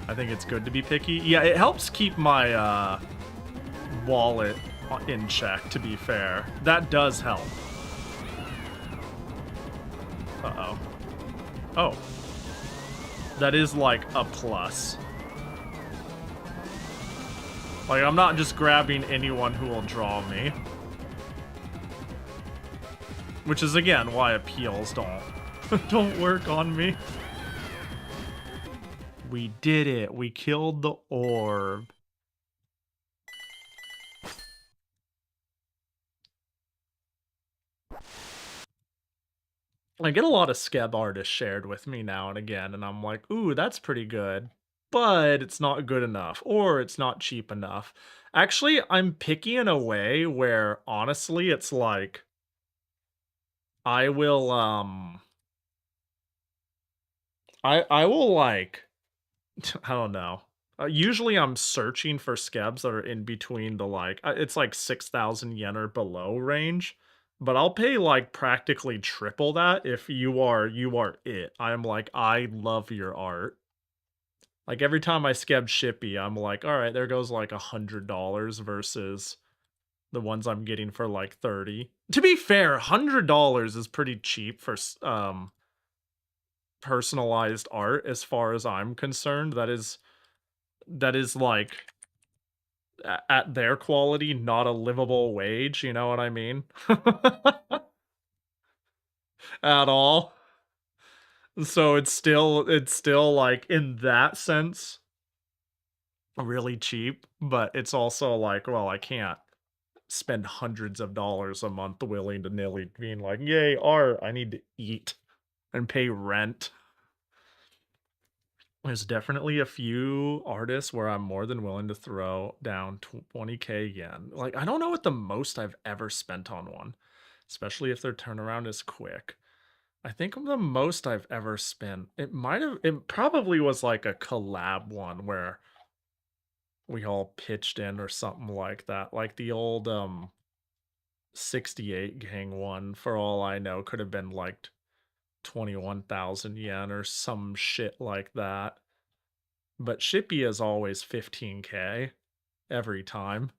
I think it's good to be picky. Yeah, it helps keep my wallet in check, to be fair. That does help. Uh-oh. Oh. That is like a plus. Like, I'm not just grabbing anyone who will draw me. Which is, again, why appeals don't work on me. We did it. We killed the orb. I get a lot of skeb artists shared with me now and again, and I'm like, ooh, that's pretty good. But it's not good enough, or it's not cheap enough. Actually, I'm picky in a way where, honestly, it's like, I will, I will, like, I don't know. Usually I'm searching for skebs that are in between the, like, it's like 6,000 yen or below range. But I'll pay, like, practically triple that if you are it. I'm like, I love your art. Like, every time I skeb Shippy, I'm like, alright, there goes, like, $100 versus the ones I'm getting for, like, 30. To be fair, $100 is pretty cheap for, personalized art, as far as I'm concerned. That is, like, at their quality, not a livable wage, you know what I mean? At all. So it's still like, in that sense, really cheap, but it's also like, well, I can't spend hundreds of dollars a month willy-nilly being like, yay, art, I need to eat and pay rent. There's definitely a few artists where I'm more than willing to throw down 20k yen. Like, I don't know what the most I've ever spent on one, especially if their turnaround is quick. I think the most I've ever spent, it probably was like a collab one where we all pitched in or something like that. Like the old 68 gang one, for all I know, could have been like 21,000 yen or some shit like that. But Shippy is always 15k every time,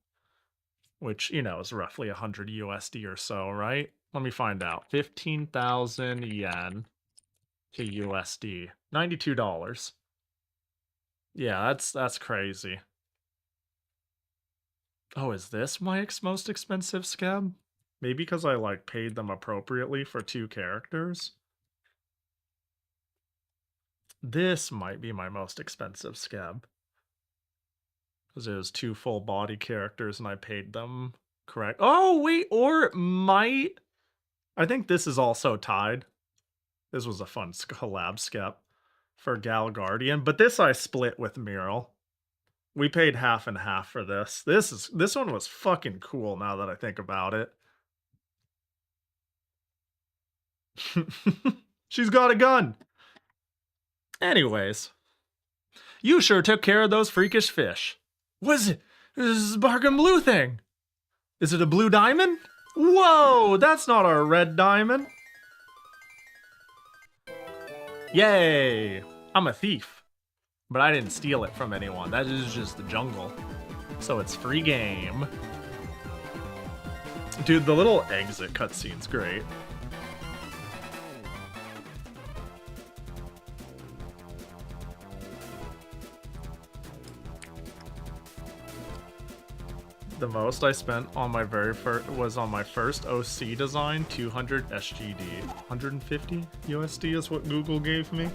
which, you know, is roughly 100 USD or so, right? Let me find out. 15,000 yen to USD. $92. Yeah, that's crazy. Oh, is this my most expensive skeb? Maybe because I, like, paid them appropriately for 2 characters? This might be my most expensive skeb. Because it was 2 full body characters and I paid them correct. Oh, wait, or it might... I think this is also tied. This was a fun collab skep for Gal Guardian, but this I split with Mural. We paid half and half for this. This one was fucking cool now that I think about it. She's got a gun. Anyways, you sure took care of those freakish fish. Was it? This is a sparkling blue thing. Is it a blue diamond? Whoa, that's not our red diamond. Yay! I'm a thief. But I didn't steal it from anyone. That is just the jungle. So it's free game. Dude, the little exit cutscene's great. The most I spent on my was on my first OC design, 200 SGD. 150 USD is what Google gave me.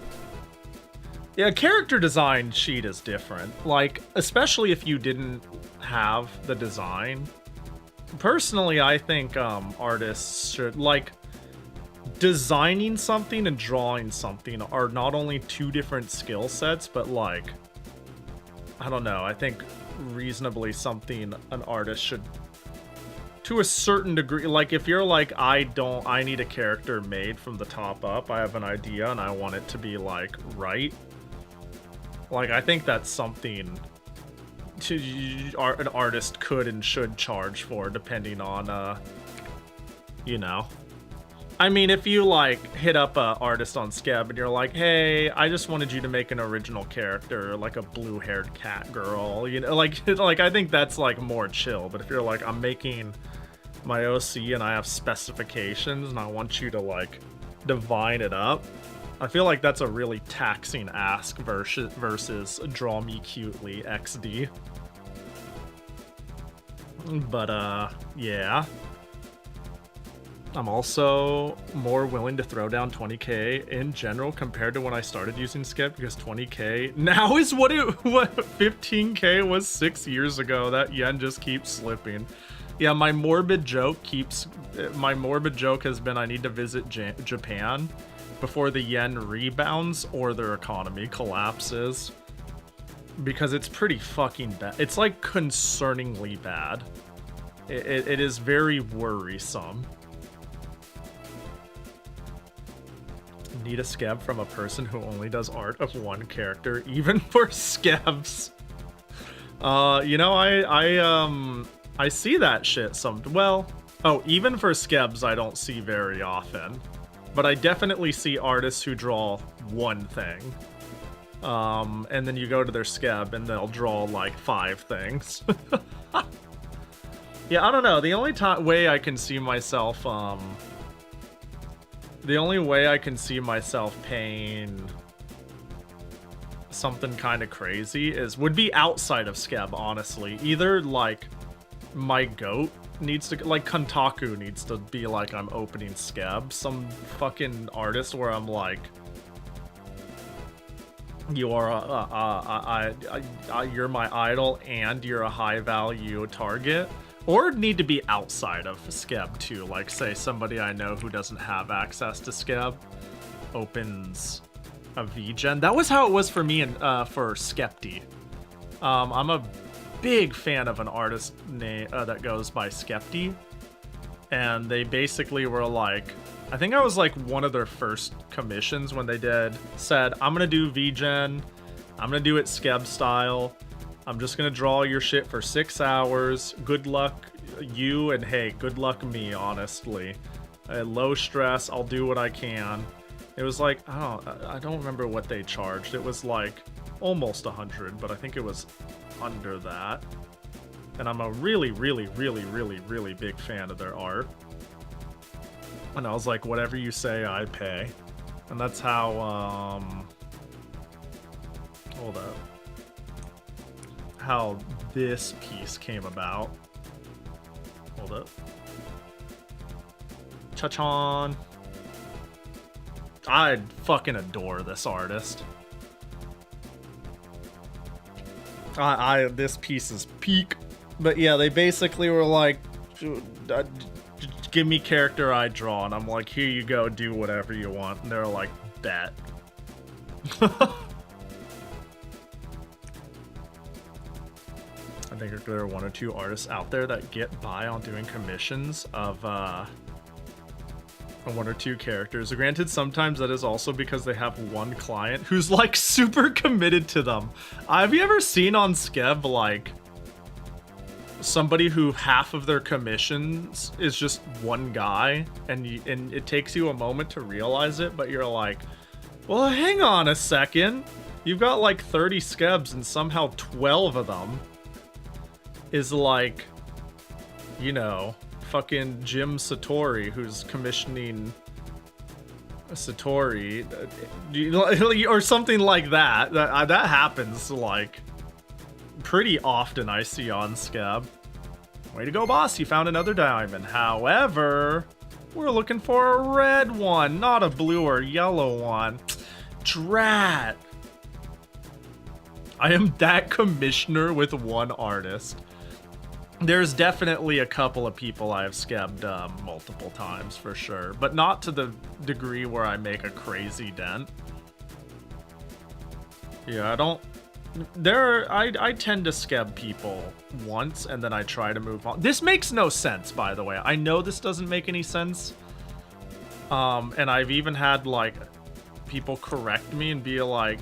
Yeah, character design sheet is different. Like, especially if you didn't have the design. Personally, I think artists should, like, designing something and drawing something are not only two different skill sets, but like, I don't know, I think reasonably something an artist should, to a certain degree, like if you're like, I need a character made from the top up, I have an idea and I want it to be like right. Like, I think that's something an artist could and should charge for, depending on, you know. I mean, if you, like, hit up a artist on Skeb and you're like, hey, I just wanted you to make an original character, like a blue-haired cat girl, you know, like, I think that's, like, more chill. But if you're like, I'm making my OC and I have specifications and I want you to, like, divine it up, I feel like that's a really taxing ask versus draw me cutely XD. But, yeah. I'm also more willing to throw down 20k in general compared to when I started using Skip, because 20k now is what 15k was 6 years ago. That yen just keeps slipping. Yeah, my morbid joke has been I need to visit Japan before the yen rebounds or their economy collapses, because it's pretty fucking bad. It's like concerningly bad. It is very worrisome. Need a Skeb from a person who only does art of one character, even for Skebs. You know, I see that shit even for Skebs I don't see very often. But I definitely see artists who draw one thing. And then you go to their Skeb and they'll draw like 5 things. Yeah, I don't know. The only way I can see myself, paying something kind of crazy would be outside of Skeb, honestly. Either like my goat needs to, like, Kantaku needs to be like, I'm opening Skeb. Some fucking artist where I'm like, you are you're my idol and you're a high value target. Or need to be outside of Skeb too. Like, say somebody I know who doesn't have access to Skeb opens a VGen. That was how it was for me and for Skepti. I'm a big fan of an artist name that goes by Skepti, and they basically were like, I think I was like one of their first commissions when they said, I'm gonna do VGen, I'm gonna do it Skeb style, I'm just gonna draw your shit for 6 hours, good luck you, and hey, good luck me, honestly. Low stress, I'll do what I can. It was like, I don't remember what they charged. It was like almost 100, but I think it was under that. And I'm a really, really, really, really, really big fan of their art. And I was like, whatever you say, I pay. And that's how, hold up. How this piece came about. Hold up. Cha-chan. I fucking adore this artist. This piece is peak. But yeah, they basically were like, give me character I draw, and I'm like, here you go, do whatever you want. And they're like, bet. I think there are 1 or 2 artists out there that get by on doing commissions of 1 or 2 characters. Granted, sometimes that is also because they have one client who's like super committed to them. Have you ever seen on Skeb like somebody who half of their commissions is just one guy, and it takes you a moment to realize it, but you're like, well, hang on a second. You've got like 30 Skebs and somehow 12 of them is like, you know, fucking Jim Satori, who's commissioning Satori, or something like that. That happens, like, pretty often I see on Skeb. Way to go, boss, you found another diamond. However, we're looking for a red one, not a blue or yellow one. Drat. I am that commissioner with one artist. There's definitely a couple of people I've skebbed multiple times for sure, but not to the degree where I make a crazy dent. Yeah, I tend to skeb people once and then I try to move on. This makes no sense, by the way. I know this doesn't make any sense. And I've even had like people correct me and be like,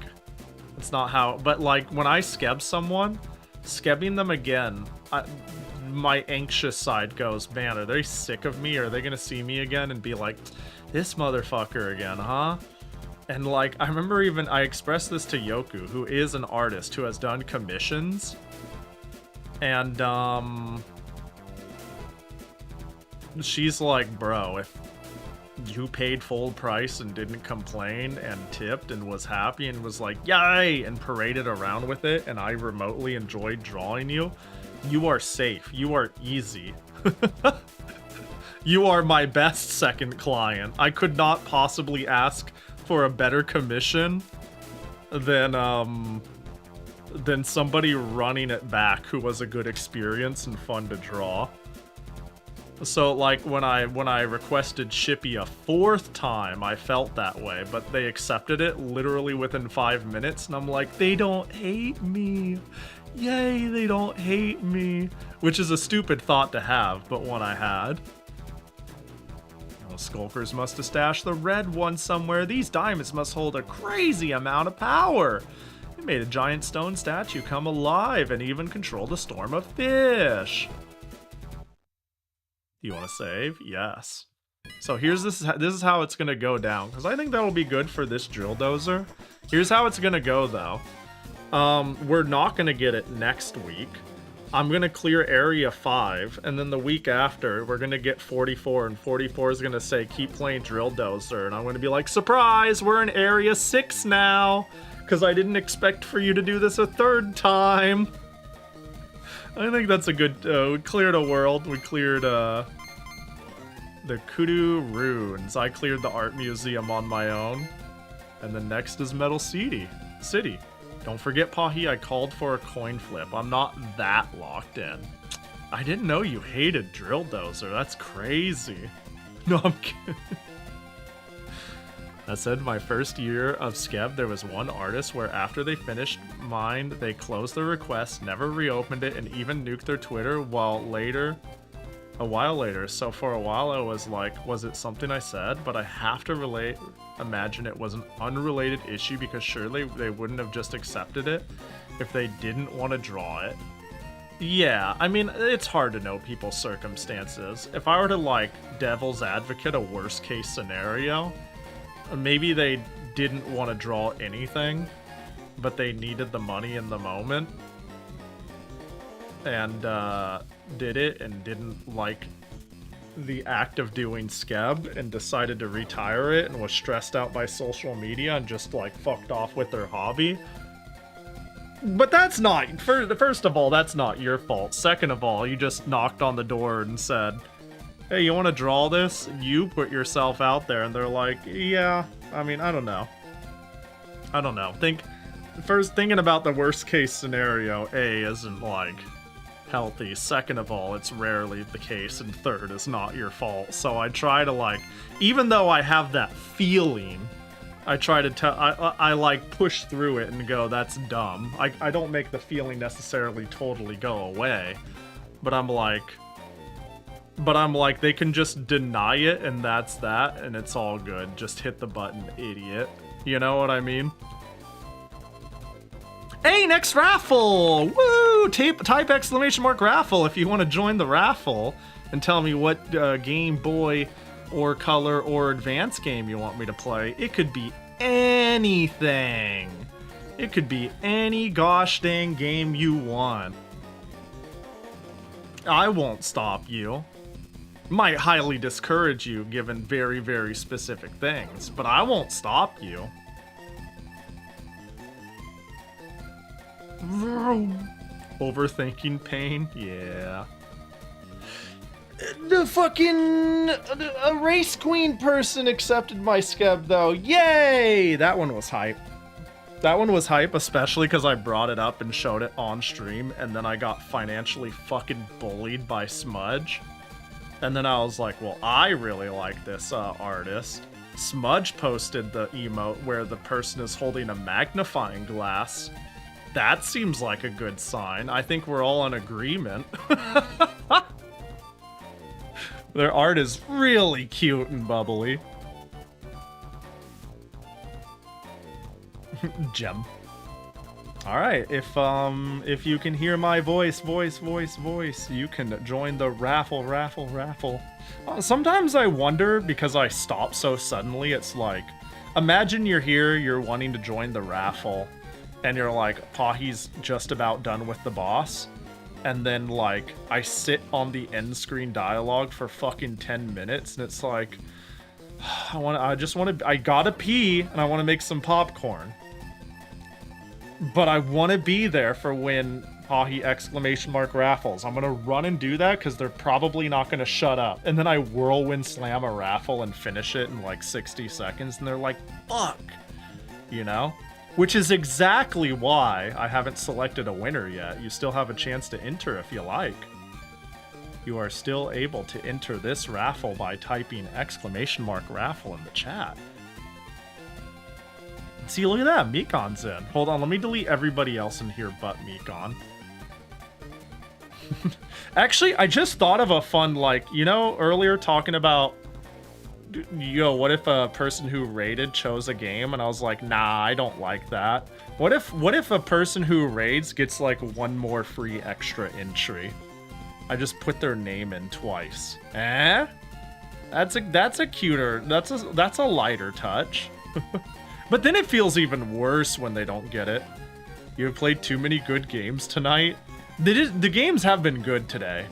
it's not how, but like when I skeb someone, skebbing them again, my anxious side goes, man, are they sick of me? Are they gonna see me again and be like, this motherfucker again, huh? And like, I remember even, I expressed this to Yoku, who is an artist who has done commissions. And she's like, bro, if you paid full price and didn't complain and tipped and was happy and was like, yay, and paraded around with it, and I remotely enjoyed drawing you, you are safe. You are easy. You are my best second client. I could not possibly ask for a better commission than somebody running it back who was a good experience and fun to draw. So like when I requested Chippy a 4th time, I felt that way, but they accepted it literally within 5 minutes, and I'm like, they don't hate me. Yay, they don't hate me. Which is a stupid thought to have, but one I had. Skulkers must have stashed the red one somewhere. These diamonds must hold a crazy amount of power. It made a giant stone statue come alive and even controlled a storm of fish. Do you want to save? Yes. So here's this is how it's gonna go down, because I think that'll be good for this drill dozer. Here's how it's gonna go though. We're not gonna get it next week. I'm gonna clear area 5, and then the week after we're gonna get 44, and 44 is gonna say keep playing drill dozer, and I'm gonna be like, surprise, we're in area 6 now, because I didn't expect for you to do this a 3rd time. I think that's a good, we cleared a world, we cleared the Kudu Ruins, I cleared the art museum on my own, and then next is Metal City. Don't forget, Pahi, I called for a coin flip. I'm not that locked in. I didn't know you hated Drill Dozer. That's crazy. No, I'm kidding. That said, my first year of Skeb, there was one artist where after they finished mine, they closed their request, never reopened it, and even nuked their Twitter a while later. So for a while I was like, was it something I said? But I have to imagine it was an unrelated issue, because surely they wouldn't have just accepted it if they didn't want to draw it. Yeah, I mean, it's hard to know people's circumstances. If I were to like devil's advocate a worst case scenario, maybe they didn't want to draw anything, but they needed the money in the moment. And did it and didn't like the act of doing Skeb and decided to retire it and was stressed out by social media and just like fucked off with their hobby. But that's not, first of all, that's not your fault. Second of all, you just knocked on the door and said, hey, you want to draw this? You put yourself out there, and they're like, yeah, I mean, I don't know. Thinking about the worst case scenario, A, isn't like healthy. Second of all, it's rarely the case, and third, it's not your fault. So I try to like, even though I have that feeling, I try to I like push through it and go, that's dumb. I don't make the feeling necessarily totally go away, but I'm like, they can just deny it, and that's that, and it's all good. Just hit the button, idiot. You know what I mean? Hey, next raffle! Woo! Type exclamation mark raffle if you want to join the raffle and tell me what Game Boy or Color or Advance game you want me to play. It could be anything. It could be any gosh dang game you want. I won't stop you. Might highly discourage you given very, very specific things, but I won't stop you. Overthinking pain? Yeah. The fucking a race queen person accepted my skeb though. Yay! That one was hype. That one was hype, especially because I brought it up and showed it on stream, and then I got financially fucking bullied by Smudge. And then I was like, well, I really like this artist. Smudge posted the emote where the person is holding a magnifying glass. That seems like a good sign. I think we're all in agreement. Their art is really cute and bubbly. Gem. All right, if you can hear my voice, you can join the raffle. Sometimes I wonder, because I stop so suddenly, it's like, imagine you're here, you're wanting to join the raffle, and you're like, Pahi's just about done with the boss, and then like I sit on the end screen dialogue for fucking 10 minutes, and it's like, I gotta pee, and I want to make some popcorn. But I want to be there for when Pahi ! Raffles. I'm going to run and do that because they're probably not going to shut up. And then I whirlwind slam a raffle and finish it in like 60 seconds. And they're like, fuck. You know? Which is exactly why I haven't selected a winner yet. You still have a chance to enter if you like. You are still able to enter this raffle by typing ! Raffle in the chat. See, look at that, Mikon's in. Hold on, let me delete everybody else in here but Mikon. Actually, I just thought of a fun, like, you know, earlier talking about, yo, what if a person who raided chose a game? And I was like, nah, I don't like that. What if a person who raids gets like one more free extra entry? I just put their name in twice. Eh? That's a cuter, that's a lighter touch. But then it feels even worse when they don't get it. You have played too many good games tonight. The games have been good today.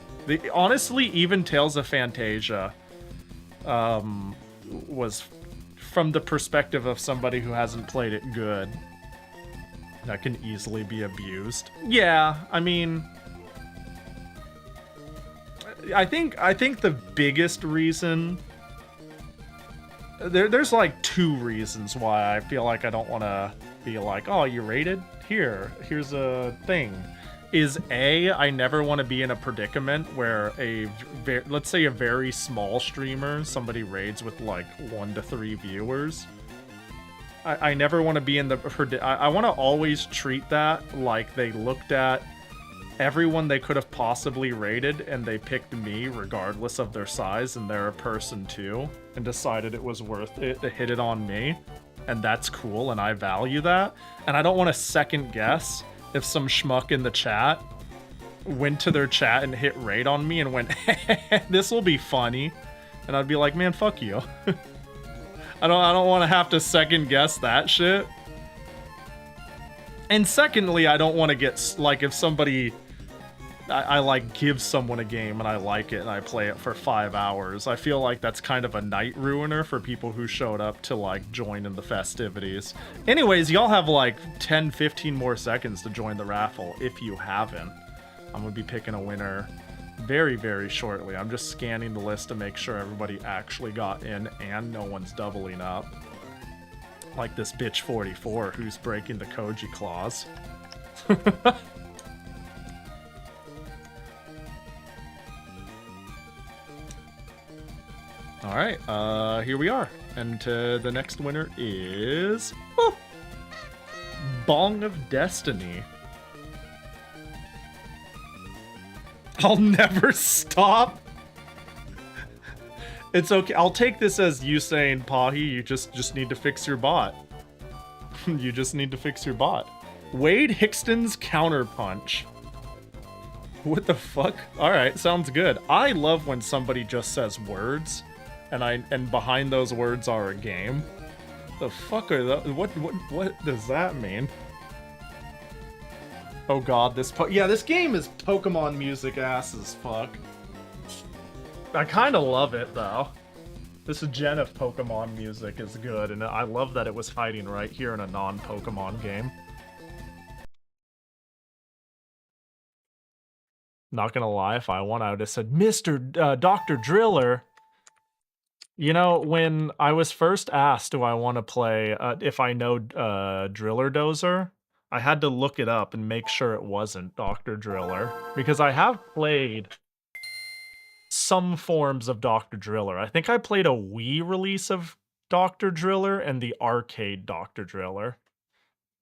Honestly, even Tales of Fantasia was, from the perspective of somebody who hasn't played it, good. That can easily be abused. Yeah, I mean, I think the biggest reason, there's like two reasons why I feel like I don't want to be like, oh, you raided? Here's a thing. Is A, I never want to be in a predicament where let's say a very small streamer, somebody raids with like 1 to 3 viewers. I never want to be in the, I want to always treat that like they looked at everyone they could have possibly raided and they picked me regardless of their size, and they're a person too, and decided it was worth it to hit it on me. And that's cool, and I value that. And I don't want to second guess if some schmuck in the chat went to their chat and hit raid on me and went, this will be funny. And I'd be like, man, fuck you. I don't want to have to second guess that shit. And secondly, I don't want to get, like, if somebody, I like give someone a game and I like it and I play it for 5 hours, I feel like that's kind of a night ruiner for people who showed up to like join in the festivities. Anyways, y'all have like 10-15 more seconds to join the raffle if you haven't. I'm gonna be picking a winner very, very shortly. I'm just scanning the list to make sure everybody actually got in and no one's doubling up. Like this bitch 44 who's breaking the Koji clause. Alright, here we are. And the next winner is... Oh, Bong of Destiny. I'll never stop. It's okay. I'll take this as you saying, Pahi, you just need to fix your bot. You just need to fix your bot. Wade Hickston's Counterpunch. What the fuck? Alright, sounds good. I love when somebody just says words. And behind those words are a game. The fuck are those? What does that mean? Oh god, this game is Pokemon music ass as fuck. I kind of love it, though. This gen of Pokemon music is good, and I love that it was hiding right here in a non-Pokemon game. Not gonna lie, if I won, I would have said, Mr. Dr. Driller. You know, when I was first asked, do I want to play, if I know Driller Dozer, I had to look it up and make sure it wasn't Dr. Driller, because I have played some forms of Dr. Driller. I think I played a Wii release of Dr. Driller and the arcade Dr. Driller.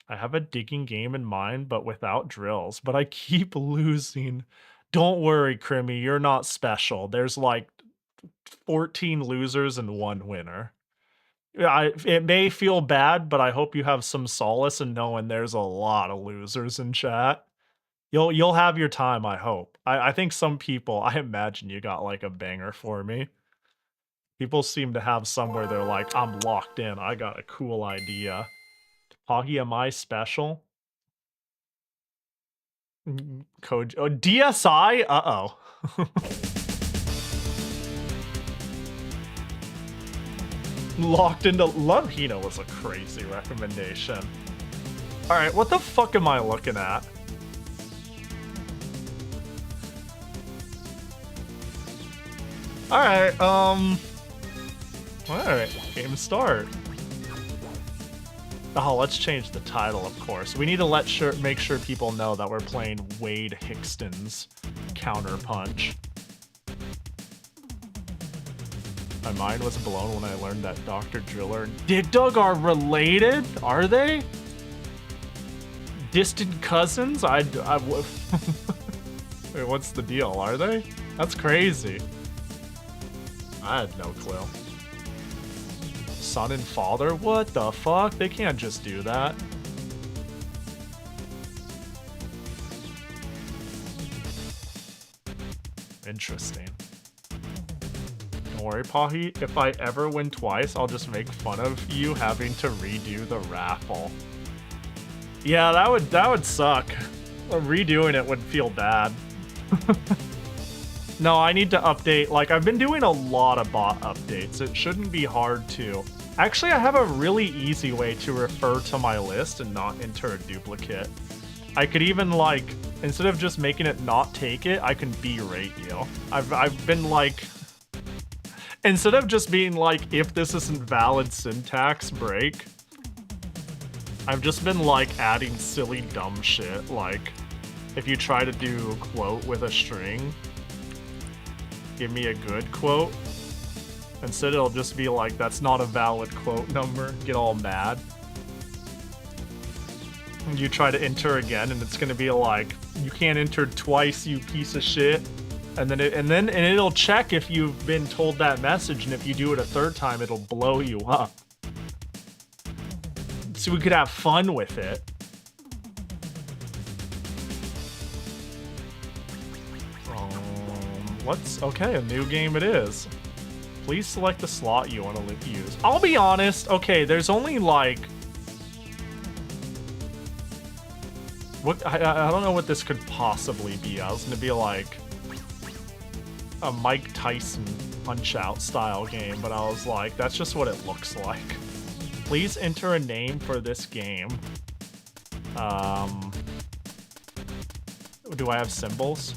I have a digging game in mind, but without drills, but I keep losing. Don't worry, Crimmy, you're not special. There's like 14 losers and 1 winner. It may feel bad, but I hope you have some solace in knowing there's a lot of losers in chat. You'll have your time, I hope. I think some people, I imagine you got like a banger for me. People seem to have some where they're like, I'm locked in, I got a cool idea. Pahi, am I special? Code, oh, DSI? Uh-oh. Locked into Love Hina was a crazy recommendation. Alright, what the fuck am I looking at? Alright, alright, game start. Oh, let's change the title, of course. We need to make sure people know that we're playing Wade Hickston's Counterpunch. My mind was blown when I learned that Dr. Driller and Dig Dug are related? Are they? Distant cousins? Wait, what's the deal? Are they? That's crazy. I had no clue. Son and father? What the fuck? They can't just do that. Interesting. Don't worry, Pahi. If I ever win twice, I'll just make fun of you having to redo the raffle. Yeah, that would suck. Redoing it would feel bad. No, I need to update. Like, I've been doing a lot of bot updates. It shouldn't be hard to. Actually, I have a really easy way to refer to my list and not enter a duplicate. I could even, like, instead of just making it not take it, I can berate you. I've been, like... Instead of just being like, if this isn't valid syntax, break, I've just been, like, adding silly dumb shit. Like, if you try to do a quote with a string, give me a good quote. Instead, it'll just be like, that's not a valid quote number. Get all mad. And you try to enter again, and it's gonna be like, you can't enter twice, you piece of shit. And then it'll check if you've been told that message, and if you do it a third time, it'll blow you up. So we could have fun with it. Okay, a new game it is. Please select the slot you want to use. I'll be honest, okay, there's only like... I don't know what this could possibly be. I was gonna be like a Mike Tyson Punch-Out style game, but I was like, that's just what it looks like. Please enter a name for this game. Do I have symbols?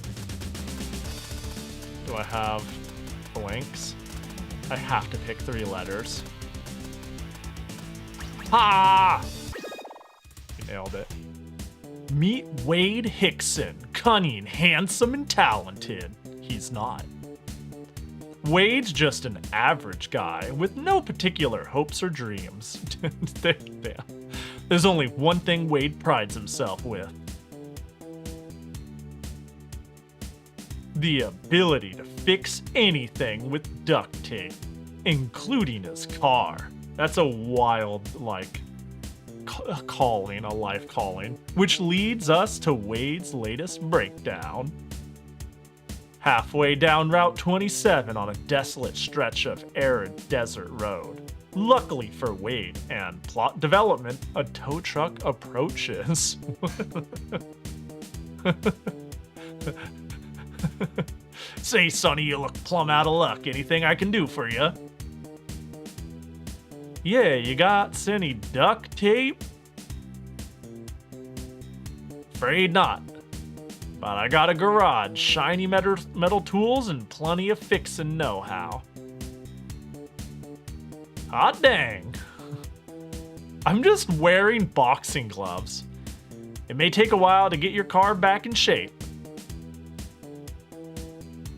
Do I have blanks? I have to pick 3 letters. Ha! You nailed it. Meet Wade Hickson. Cunning, handsome, and talented. He's not. Wade's just an average guy with no particular hopes or dreams. There's only one thing Wade prides himself with. The ability to fix anything with duct tape, including his car. That's a wild, like, calling, a life calling. Which leads us to Wade's latest breakdown. Halfway down Route 27 on a desolate stretch of arid desert road. Luckily for Wade and plot development, a tow truck approaches. Say, Sonny, you look plumb out of luck. Anything I can do for you? Yeah, you got any duct tape? Afraid not. But I got a garage, shiny metal tools, and plenty of fixin' know-how. Hot dang. I'm just wearing boxing gloves. It may take a while to get your car back in shape.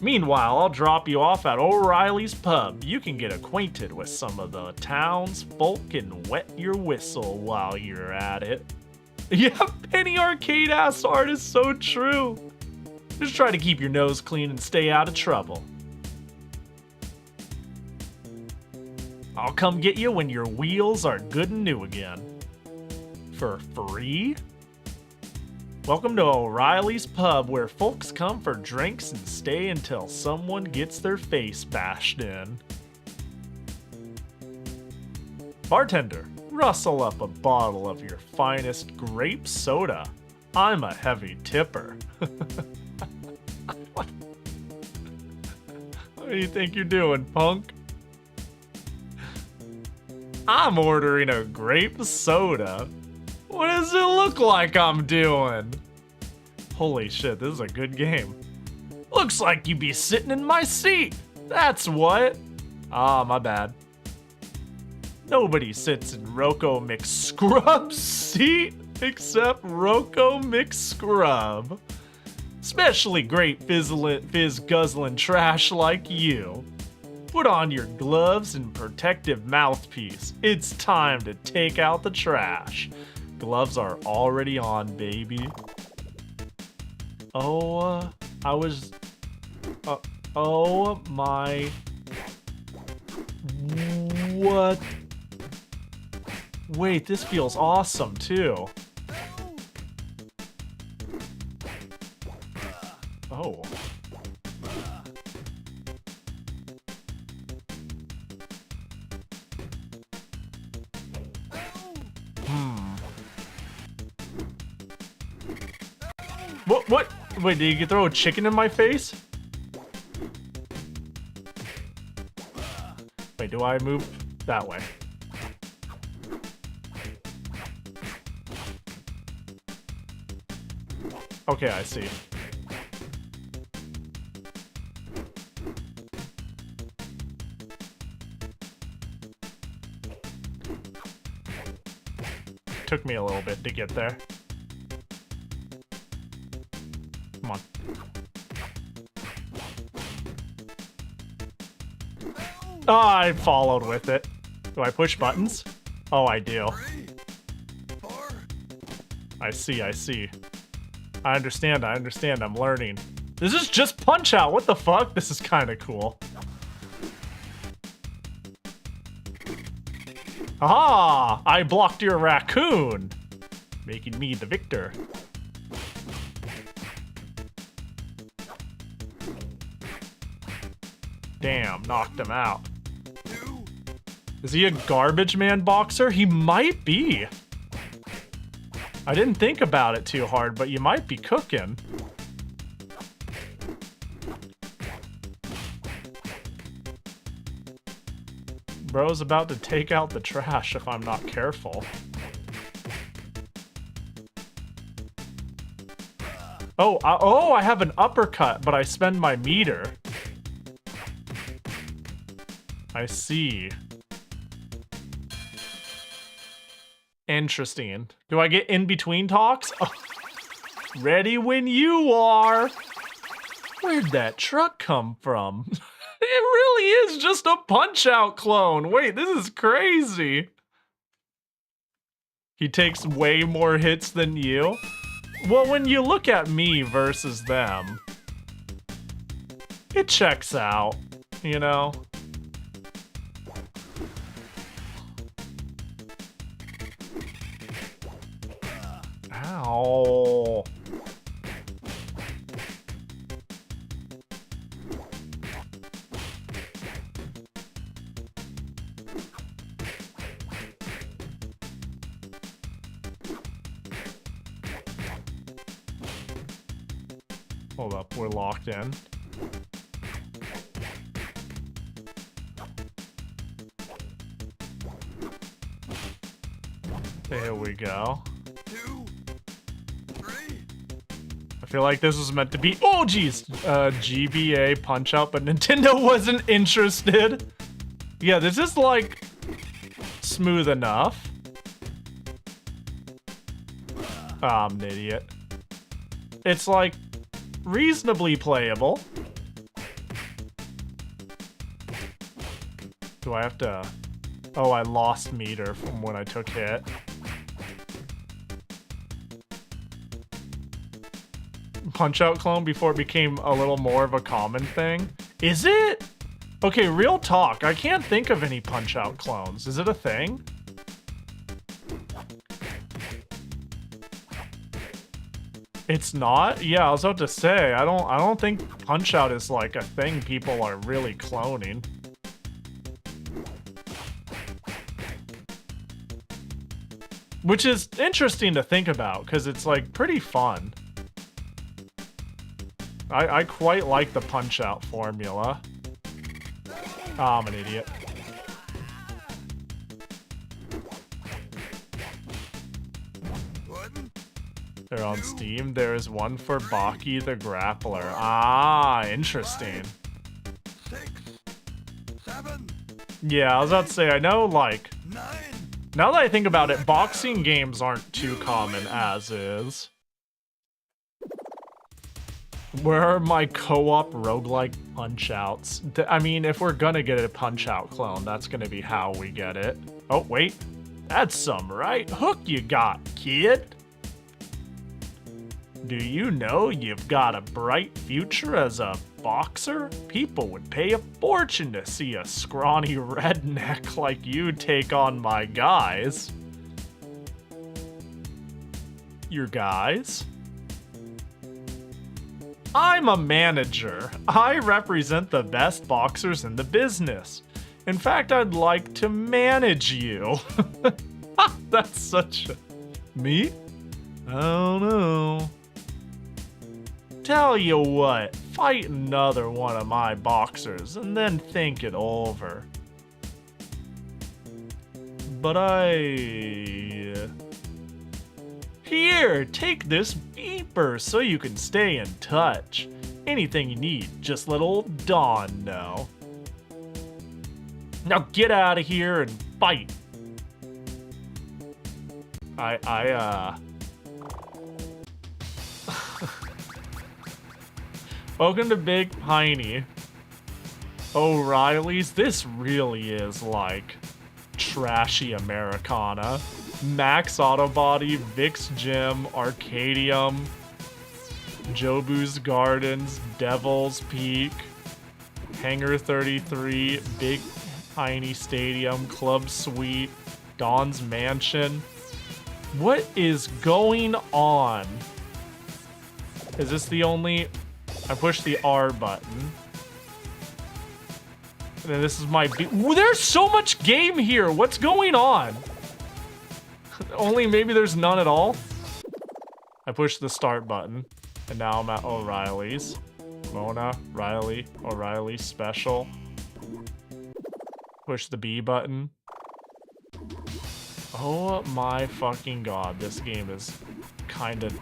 Meanwhile, I'll drop you off at O'Reilly's pub. You can get acquainted with some of the town's folk and wet your whistle while you're at it. Yeah, Penny Arcade ass art is so true. Just try to keep your nose clean and stay out of trouble. I'll come get you when your wheels are good and new again. For free? Welcome to O'Reilly's pub, where folks come for drinks and stay until someone gets their face bashed in. Bartender, rustle up a bottle of your finest grape soda. I'm a heavy tipper. What do you think you're doing, punk? I'm ordering a grape soda. What does it look like I'm doing? Holy shit, this is a good game. Looks like you be sitting in my seat. That's what. Ah, my bad. Nobody sits in Rocco McScrub's seat except Rocco McScrub. Especially great fizz-guzzling trash like you. Put on your gloves and protective mouthpiece. It's time to take out the trash. Gloves are already on, baby. Oh, oh my. What? Wait, this feels awesome too. Oh. What? Wait, did you throw a chicken in my face? Wait, do I move that way? Okay, I see. Took me a little bit to get there. Come on. Oh, I followed with it. Do I push buttons? Oh, I do. I see, I see. I understand, I'm learning. This is just Punch-Out! What the fuck? This is kinda cool. Aha! I blocked your raccoon! Making me the victor. Damn, knocked him out. Is he a garbage man boxer? He might be. I didn't think about it too hard, but you might be cooking. Bro's about to take out the trash if I'm not careful. Oh, I have an uppercut, but I spend my meter. I see. Interesting. Do I get in between talks? Oh. Ready when you are. Where'd that truck come from? It really is just a Punch-Out clone. Wait, this is crazy. He takes way more hits than you? Well, when you look at me versus them, it checks out, you know? Ow. Hold up, we're locked in. There we go. I feel like this was meant to be, oh geez, GBA Punch-Out, but Nintendo wasn't interested. Yeah, this is like smooth enough. I'm an idiot. It's like reasonably playable. Do I have to... Oh, I lost meter from when I took hit. Punch-Out clone before it became a little more of a common thing? Is it? Okay, real talk. I can't think of any Punch-Out clones. Is it a thing? It's not? Yeah, I was about to say, I don't think Punch-Out is like a thing people are really cloning. Which is interesting to think about, because it's like pretty fun. I quite like the Punch-Out formula. Oh, I'm an idiot. They're on Steam. There is one for Baki the Grappler. Ah, interesting. 6, 7. Yeah, I was about to say, I know, like... 9. Now that I think about it, boxing games aren't too common as is. Where are my co-op roguelike Punch-Outs? I mean, if we're gonna get a Punch-Out clone, that's gonna be how we get it. Oh, wait. That's some right hook you got, kid. Do you know you've got a bright future as a boxer? People would pay a fortune to see a scrawny redneck like you take on my guys. Your guys? I'm a manager. I represent the best boxers in the business. In fact, I'd like to manage you. That's such a... Me? I don't know. Tell you what, fight another one of my boxers and then think it over. But Here, take this beeper so you can stay in touch. Anything you need, just let old Dawn know. Now get out of here and fight. Welcome to Big Piney. O'Reilly's? This really is like trashy Americana. Max Auto Body, Vic's Gym, Arcadium, Jobu's Gardens, Devil's Peak, Hangar 33, Big Piney Stadium, Club Suite, Dawn's Mansion. What is going on? Is this the only... I pushed the R button. And then this is my B... There's so much game here! What's going on? Only maybe there's none at all? I pushed the start button. And now I'm at O'Reilly's. Mona, Riley, O'Reilly Special. Push the B button. Oh my fucking god, this game is kind of...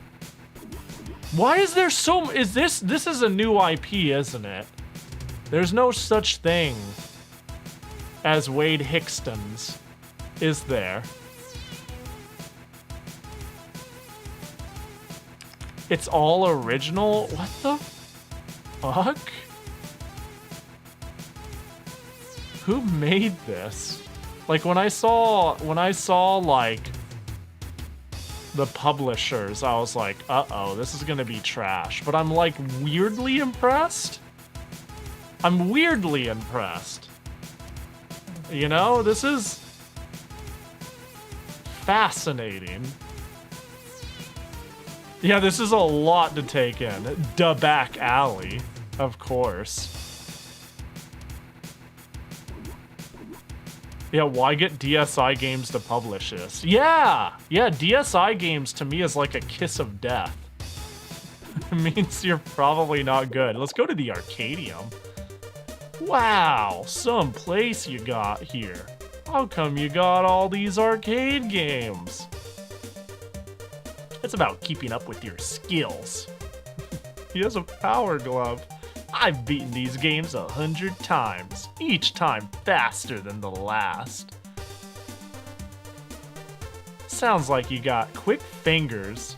Why is there so... This is a new IP, isn't it? There's no such thing as Wade Hickston's, is there? It's all original? What the fuck? Who made this? Like when I saw like the publishers, I was like, uh-oh, this is gonna be trash. But I'm like weirdly impressed. I'm weirdly impressed. You know, this is fascinating. Yeah, this is a lot to take in. Da Back Alley, of course. Yeah, why get DSi Games to publish this? Yeah, DSi Games to me is like a kiss of death. It means you're probably not good. Let's go to the Arcadium. Wow, some place you got here. How come you got all these arcade games? It's about keeping up with your skills. He has a power glove. I've beaten these games 100 times, each time faster than the last. Sounds like you got quick fingers.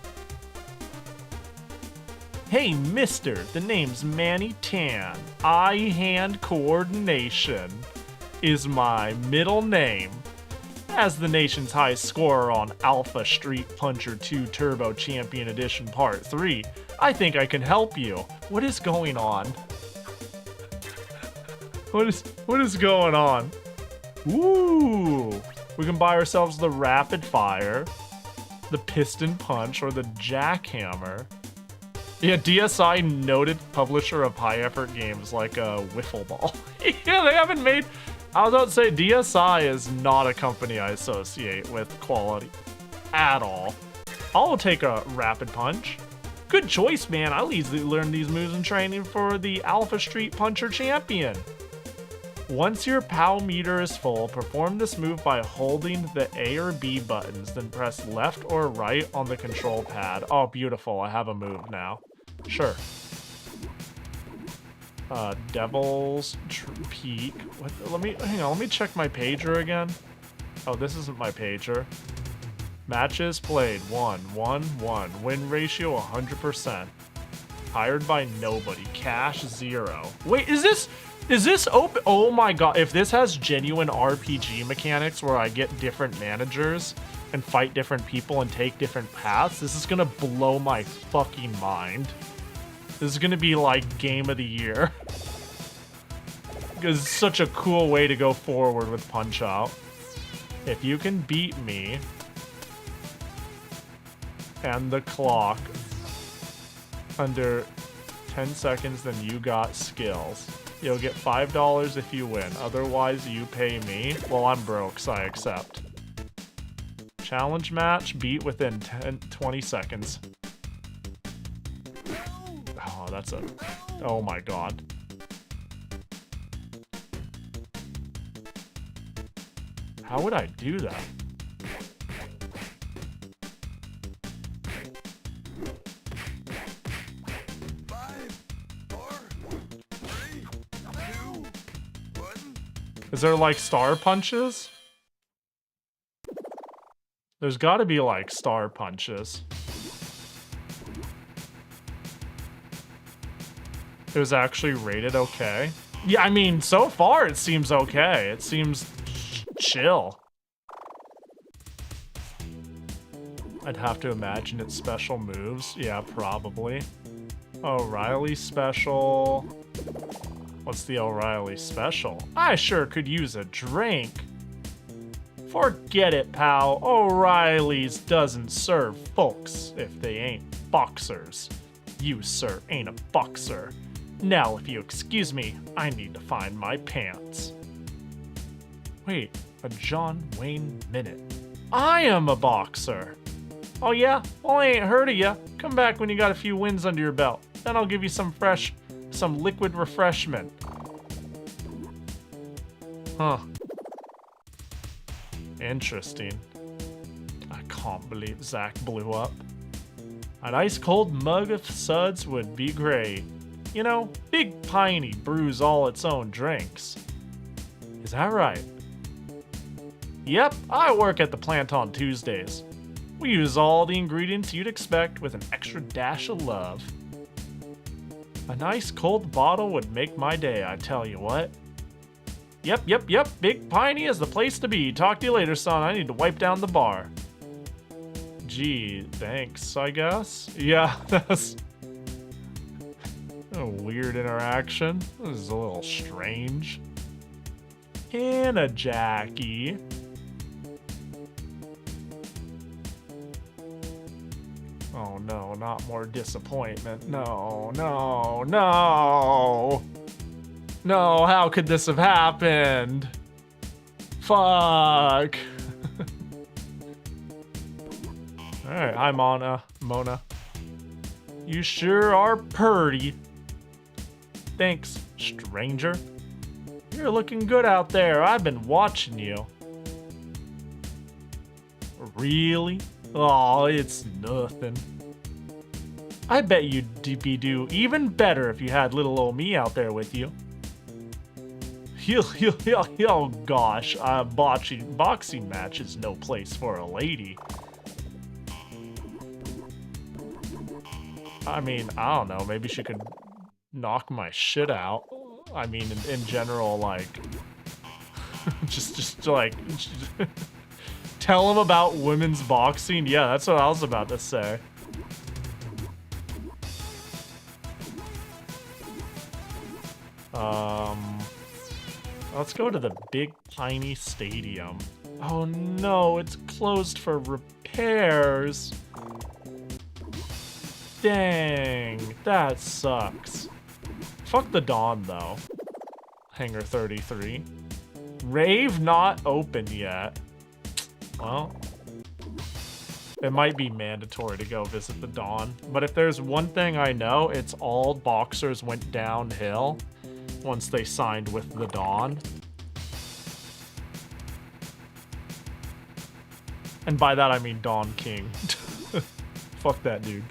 Hey, mister, the name's Manny Tan. Eye-hand coordination is my middle name. As the nation's highest scorer on Alpha Street Puncher 2 Turbo Champion Edition Part 3, I think I can help you. What is going on? What is going on? Ooh! We can buy ourselves the Rapid Fire, the Piston Punch, or the Jackhammer. Yeah, DSI, noted publisher of high-effort games like Wiffle Ball. Yeah, they haven't made... I was about to say, DSI is not a company I associate with quality at all. I'll take a Rapid Punch. Good choice, man. I'll easily learn these moves in training for the Alpha Street Puncher Champion. Once your POW meter is full, perform this move by holding the A or B buttons, then press left or right on the control pad. Oh, beautiful. I have a move now. Sure. Devil's Peak. What, hang on, let me check my pager again. Oh, this isn't my pager. Matches played 1-1-1. Win ratio 100%. Hired by nobody. Cash 0. Wait, is this open? Oh my god, if this has genuine RPG mechanics where I get different managers and fight different people and take different paths, this is gonna blow my fucking mind. This is gonna be like game of the year. Because it's such a cool way to go forward with Punch-Out. If you can beat me and the clock under 10 seconds, then you got skills. You'll get $5 if you win. Otherwise, you pay me. Well, I'm broke, so I accept. Challenge match, beat within 20 seconds. Oh, that's a... Oh my god. How would I do that? Is there like star punches? There's gotta be like star punches. It was actually rated okay. Yeah, I mean, so far it seems okay. It seems chill. I'd have to imagine it's special moves. Yeah, probably. O'Reilly special. What's the O'Reilly special? I sure could use a drink. Forget it, pal. O'Reilly's doesn't serve folks if they ain't boxers. You, sir, ain't a boxer. Now, if you excuse me, I need to find my pants. Wait, a John Wayne minute. I am a boxer. Oh yeah? Well, I ain't heard of ya. Come back when you got a few wins under your belt. Then I'll give you some liquid refreshment. Huh. Interesting. I can't believe Zach blew up. An ice cold mug of suds would be great. You know, Big Piney brews all its own drinks. Is that right? Yep, I work at the plant on Tuesdays. We use all the ingredients you'd expect with an extra dash of love. A nice cold bottle would make my day, I tell you what. Yep, Big Piney is the place to be. Talk to you later, son. I need to wipe down the bar. Gee, thanks, I guess? Yeah, that's a weird interaction. This is a little strange. And a Jackie. Oh no, not more disappointment. No. No, how could this have happened? Fuck. Alright, hi Mona. You sure are purty. Thanks, stranger. You're looking good out there. I've been watching you. Really? Oh, it's nothing. I bet you'd do even better if you had little old me out there with you. Oh gosh, a boxing match is no place for a lady. I mean, I don't know, maybe she could knock my shit out. I mean, in general, like, just like, tell him about women's boxing. Yeah, that's what I was about to say. Let's go to the big tiny stadium. Oh no, it's closed for repairs. Dang, that sucks. Fuck the Dawn though. Hangar 33. Rave not open yet. Well, it might be mandatory to go visit the Dawn. But if there's one thing I know, it's all boxers went downhill once they signed with the Dawn. And by that I mean Dawn King. Fuck that dude.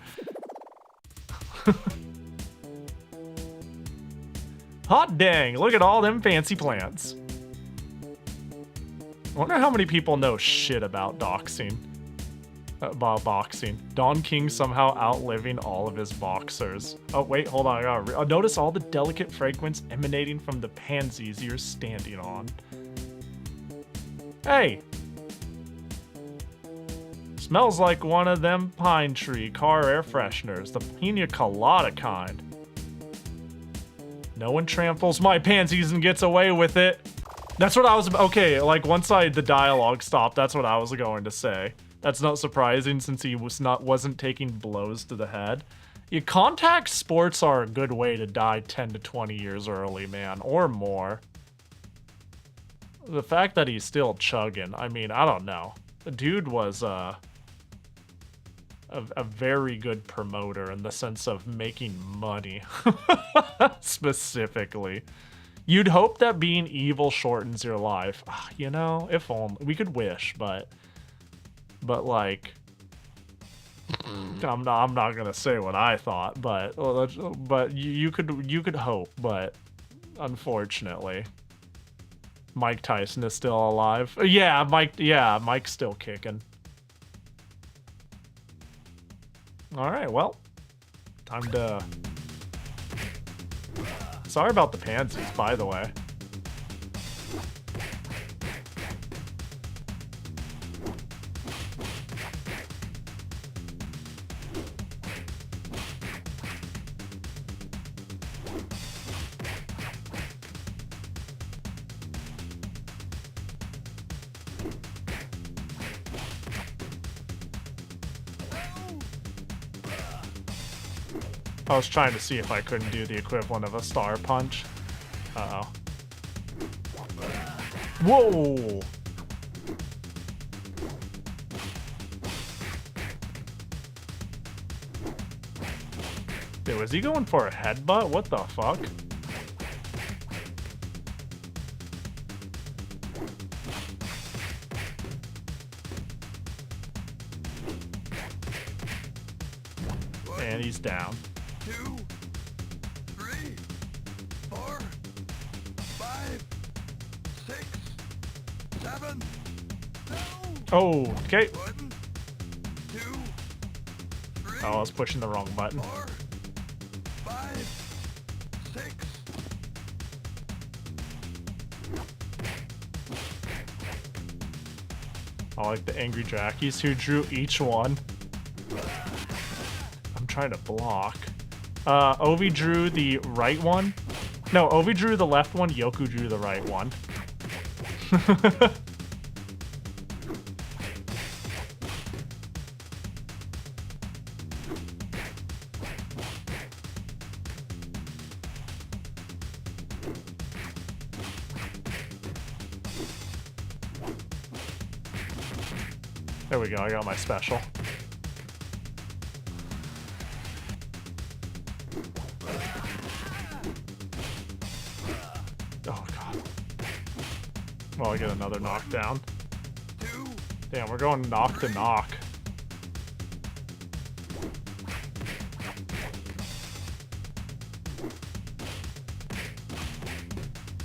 Hot dang, look at all them fancy plants. I wonder how many people know shit about boxing. Dawn King somehow outliving all of his boxers. Oh wait, hold on, I gotta notice all the delicate fragrance emanating from the pansies you're standing on. Hey! Smells like one of them pine tree car air fresheners, the pina colada kind. No one tramples my pansies and gets away with it. That's what I was, okay, like once the dialogue stopped, that's what I was going to say. That's not surprising since he wasn't taking blows to the head. Yeah, contact sports are a good way to die 10 to 20 years early, man, or more. The fact that he's still chugging, I mean, I don't know. The dude was a very good promoter in the sense of making money. Specifically. You'd hope that being evil shortens your life. You know, if only. We could wish, but like, I'm not gonna say what I thought, but you could hope, but unfortunately, Mike Tyson is still alive. Yeah, Mike's still kicking. All right, well, time to. Sorry about the pansies, by the way. I was trying to see if I couldn't do the equivalent of a star punch. Uh-oh. Whoa! Dude, was he going for a headbutt? What the fuck? And he's down. 2, 3, 4, 5, 6, 7. Oh, okay. 1, 2, 3. Oh, I was pushing the wrong button. 4, 5, 6. I like the angry jackies who drew each one. I'm trying to block. Ovi drew the right one. No, Ovi drew the left one, Yoku drew the right one. There we go, I got my special. Oh god. Well, I get another knockdown. Damn, we're going knock to knock.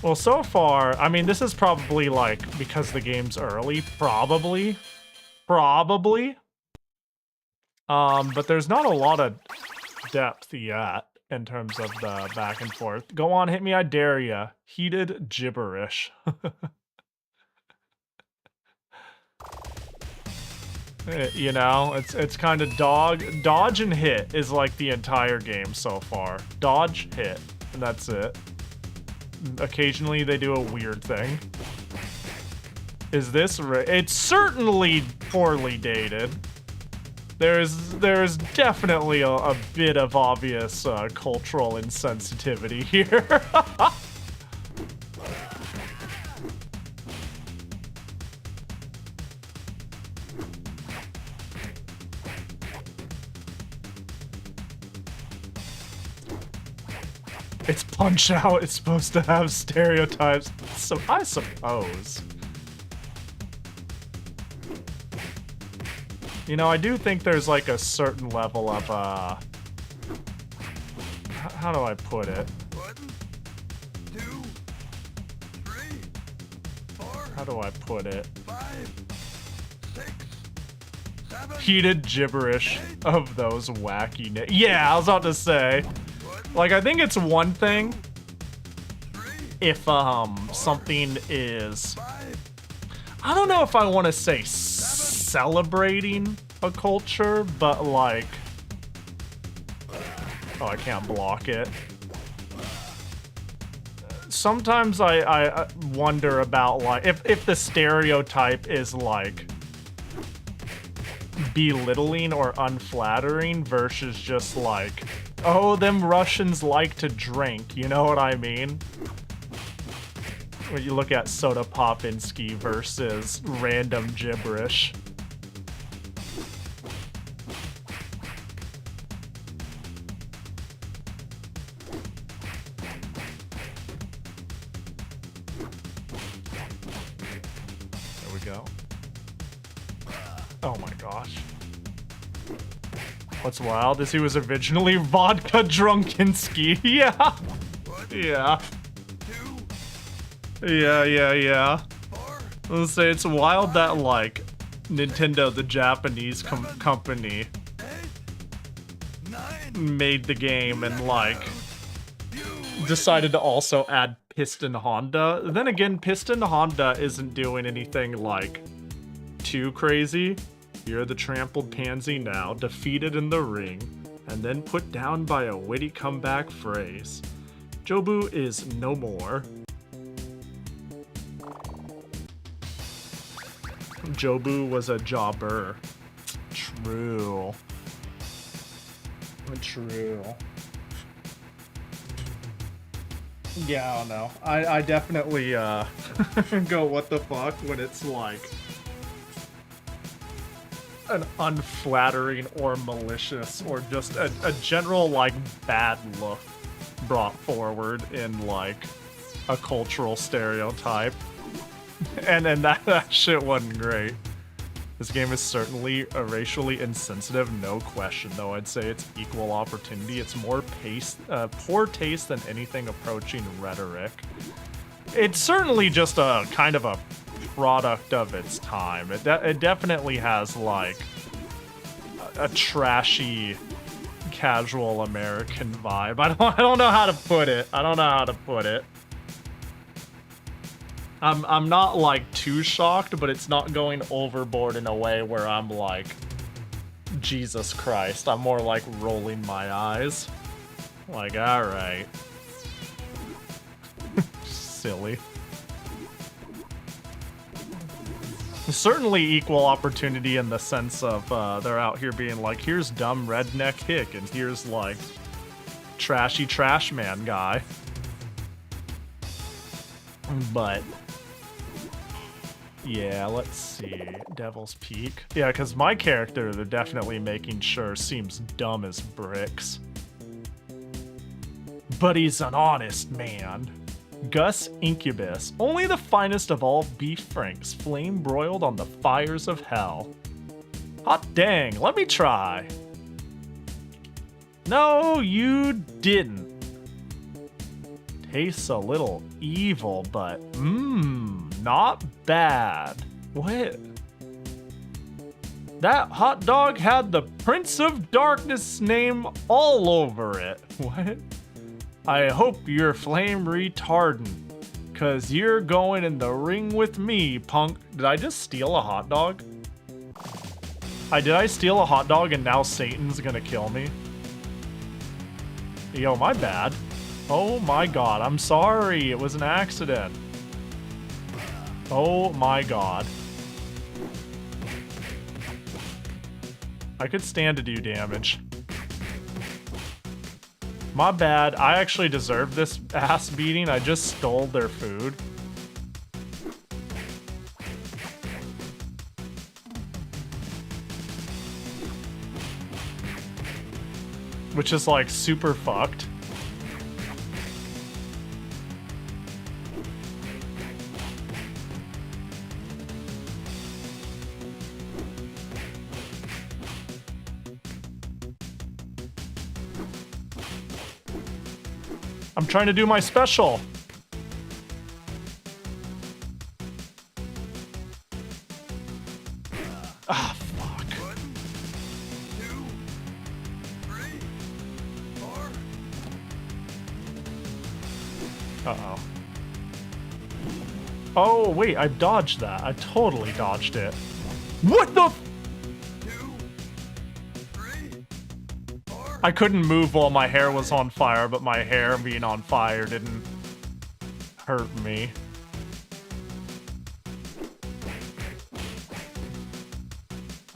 Well, so far, I mean, this is probably like, because the game's early, probably. But there's not a lot of depth yet in terms of the back and forth. Go on, hit me, I dare ya. Heated gibberish. You know, it's kind of dodge and hit is like the entire game so far. Dodge, hit, and that's it. Occasionally they do a weird thing. Is this it's certainly poorly dated. There's definitely a bit of obvious cultural insensitivity here. It's Punch-Out! It's supposed to have stereotypes, so I suppose. You know, I do think there's like a certain level of, how do I put it? 1, 2, 3, 4. How do I put it? 5, 6, 7. Heated gibberish of those wacky yeah, I was about to say. Like, I think it's one thing if, something is... I don't know if I want to say celebrating a culture, but like... Oh, I can't block it. Sometimes I wonder about, like, if the stereotype is, like, belittling or unflattering versus just, like... Oh, them Russians like to drink, you know what I mean? When you look at Soda Popinski versus random gibberish. There we go. Oh my gosh. What's wild is he was originally vodka drunkenski. Yeah. Yeah. Yeah. Let's say it's wild that, like, Nintendo, the Japanese company, made the game and, like, decided to also add Piston Honda. Then again, Piston Honda isn't doing anything, like, too crazy. You're the trampled pansy now, defeated in the ring, and then put down by a witty comeback phrase. Jobu is no more. Jobu was a jobber. True. True. Yeah, I don't know. I definitely go what the fuck when it's like an unflattering or malicious or just a general like bad look brought forward in like a cultural stereotype. And that shit wasn't great. This game is certainly racially insensitive, no question, though I'd say it's equal opportunity. It's more poor taste than anything approaching rhetoric. It's certainly just a kind of a product of its time. It definitely has like a trashy, casual American vibe. I don't know how to put it. I'm not like too shocked, but it's not going overboard in a way where I'm like, Jesus Christ. I'm more like rolling my eyes. Like, alright. Silly. Certainly equal opportunity in the sense of they're out here being like, here's dumb redneck hick, and here's like trashy trash man guy. But yeah, let's see. Devil's Peak. Yeah, because my character, they're definitely making sure seems dumb as bricks. But he's an honest man. Gus Incubus, only the finest of all beef franks, flame broiled on the fires of hell. Hot dang, let me try. No, you didn't. Tastes a little evil, but not bad. What? That hot dog had the Prince of Darkness name all over it. What? I hope you're flame retardant, cause you're going in the ring with me, punk. Did I just steal a hot dog? Did I steal a hot dog and now Satan's gonna kill me? Yo, my bad. Oh my god, I'm sorry. It was an accident. Oh my god. I could stand to do damage. My bad. I actually deserve this ass beating. I just stole their food. Which is like super fucked. I'm trying to do my special. Ah, fuck. 1, 2, 3, 4. Uh-oh. Oh, wait, I dodged that. I totally dodged it. What the f— I couldn't move while my hair was on fire, but my hair being on fire didn't hurt me.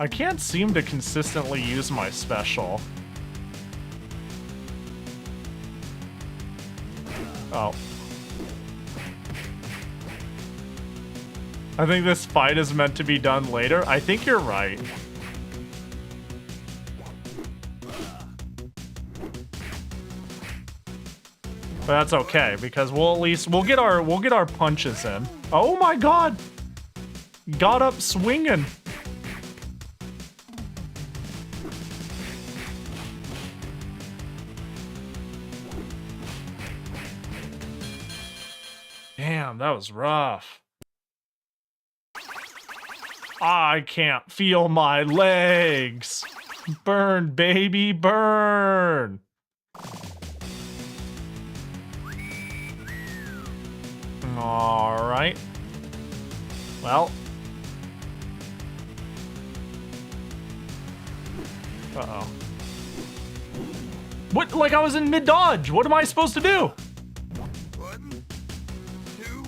I can't seem to consistently use my special. Oh. I think this fight is meant to be done later. I think you're right. But that's okay, because we'll get our punches in. Oh my god! Got up swinging. Damn, that was rough. I can't feel my legs. Burn, baby, burn. All right. Well. Uh-oh. What? Like I was in mid-dodge. What am I supposed to do? 1, 2,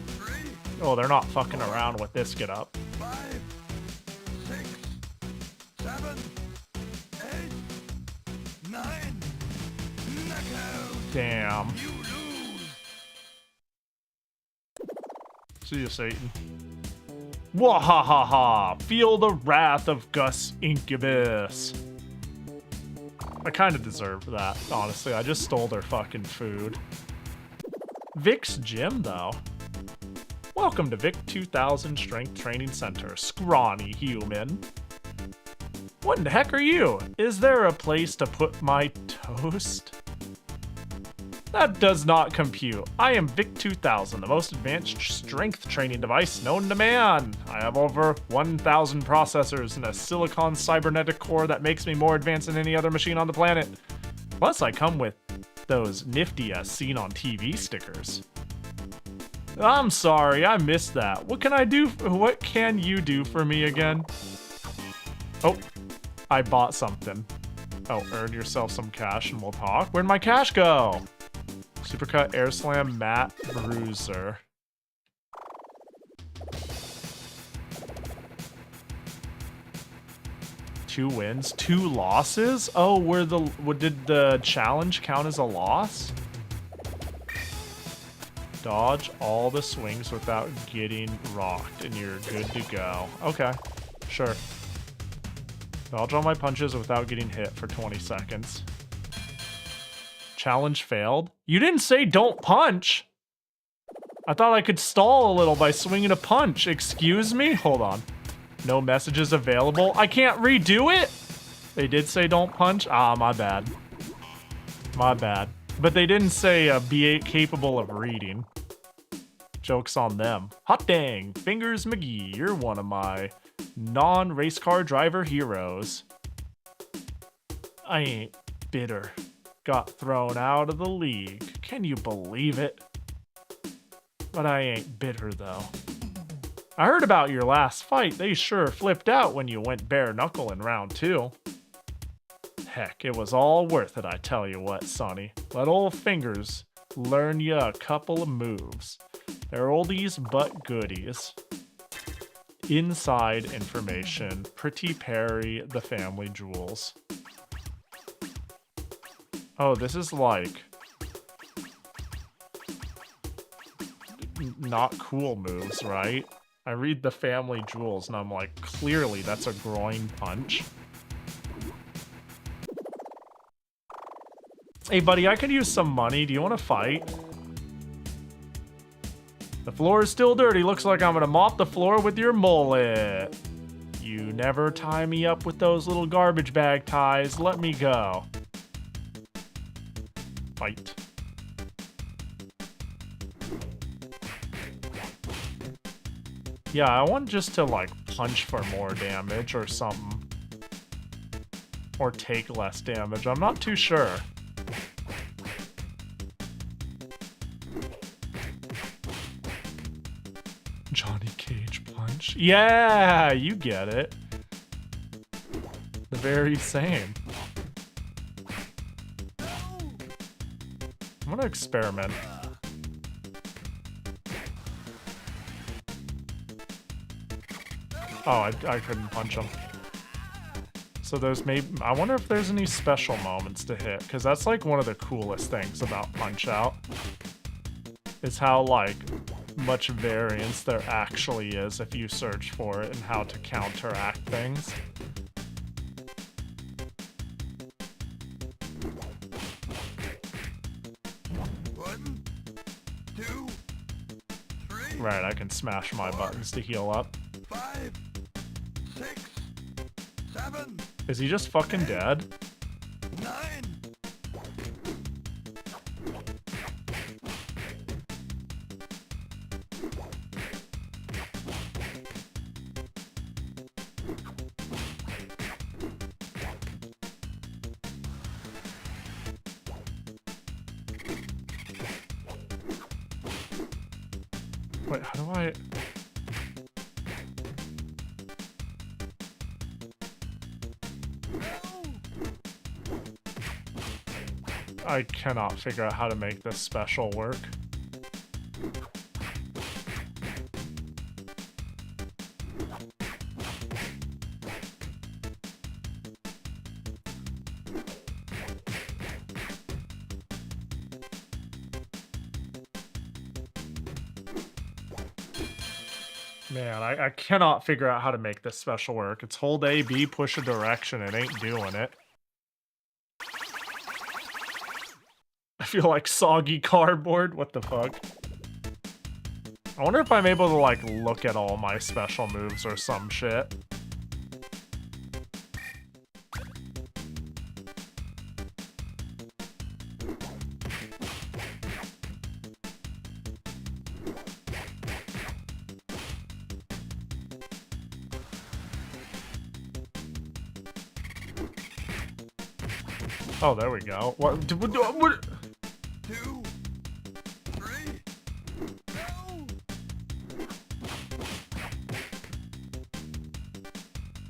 3. Oh, they're not fucking around with this get up. 5, 6, 7, 8, 9. Knockout. Damn. You lose. See you, Satan. Wahahaha! Feel the wrath of Gus Incubus. I kind of deserved that, honestly. I just stole their fucking food. Vic's gym, though. Welcome to Vic 2000 Strength Training Center, scrawny human. What in the heck are you? Is there a place to put my toast? That does not compute. I am Vic 2000, the most advanced strength training device known to man. I have over 1,000 processors and a silicon cybernetic core that makes me more advanced than any other machine on the planet. Plus, I come with those nifty as seen on TV stickers. I'm sorry, I missed that. What can you do for me again? Oh, I bought something. Oh, earn yourself some cash and we'll talk. Where'd my cash go? Supercut Air Slam Matte Bruiser. Two wins, 2 losses? Oh, did the challenge count as a loss? Dodge all the swings without getting rocked, and you're good to go. Okay, sure. Dodge all my punches without getting hit for 20 seconds. Challenge failed? You didn't say don't punch! I thought I could stall a little by swinging a punch. Excuse me? Hold on. No messages available? I can't redo it? They did say don't punch? Ah, my bad. My bad. But they didn't say be capable of reading. Joke's on them. Hot dang, Fingers McGee, you're one of my non-race car driver heroes. I ain't bitter. Got thrown out of the league. Can you believe it? But I ain't bitter though. I heard about your last fight. They sure flipped out when you went bare knuckle in round 2. Heck, it was all worth it, I tell you what, Sonny. Let old Fingers learn you a couple of moves. They're oldies but goodies. Inside information. Pretty Perry, the family jewels. Oh, this is like... not cool moves, right? I read the family jewels and I'm like, clearly that's a groin punch. Hey buddy, I could use some money. Do you want to fight? The floor is still dirty. Looks like I'm gonna mop the floor with your mullet. You never tie me up with those little garbage bag ties. Let me go. Fight. Yeah, I want just to like punch for more damage or something. Or take less damage. I'm not too sure. Johnny Cage punch. Yeah, you get it. The very same. I'm gonna experiment. Oh, I couldn't punch him. So there's maybe... I wonder if there's any special moments to hit, because that's like one of the coolest things about Punch-Out. Is how, like, much variance there actually is if you search for it and how to counteract things. One, two, three. Right, I can smash my buttons to heal up. 5, 6, 7. Is he just fucking dead? 9. Wait, how do I... I cannot figure out how to make this special work. Man, I cannot figure out how to make this special work. It's hold A, B, push a direction. It ain't doing it. I feel like soggy cardboard. What the fuck? I wonder if I'm able to, like, look at all my special moves or some shit. Oh, there we go. What? 2, 3, go!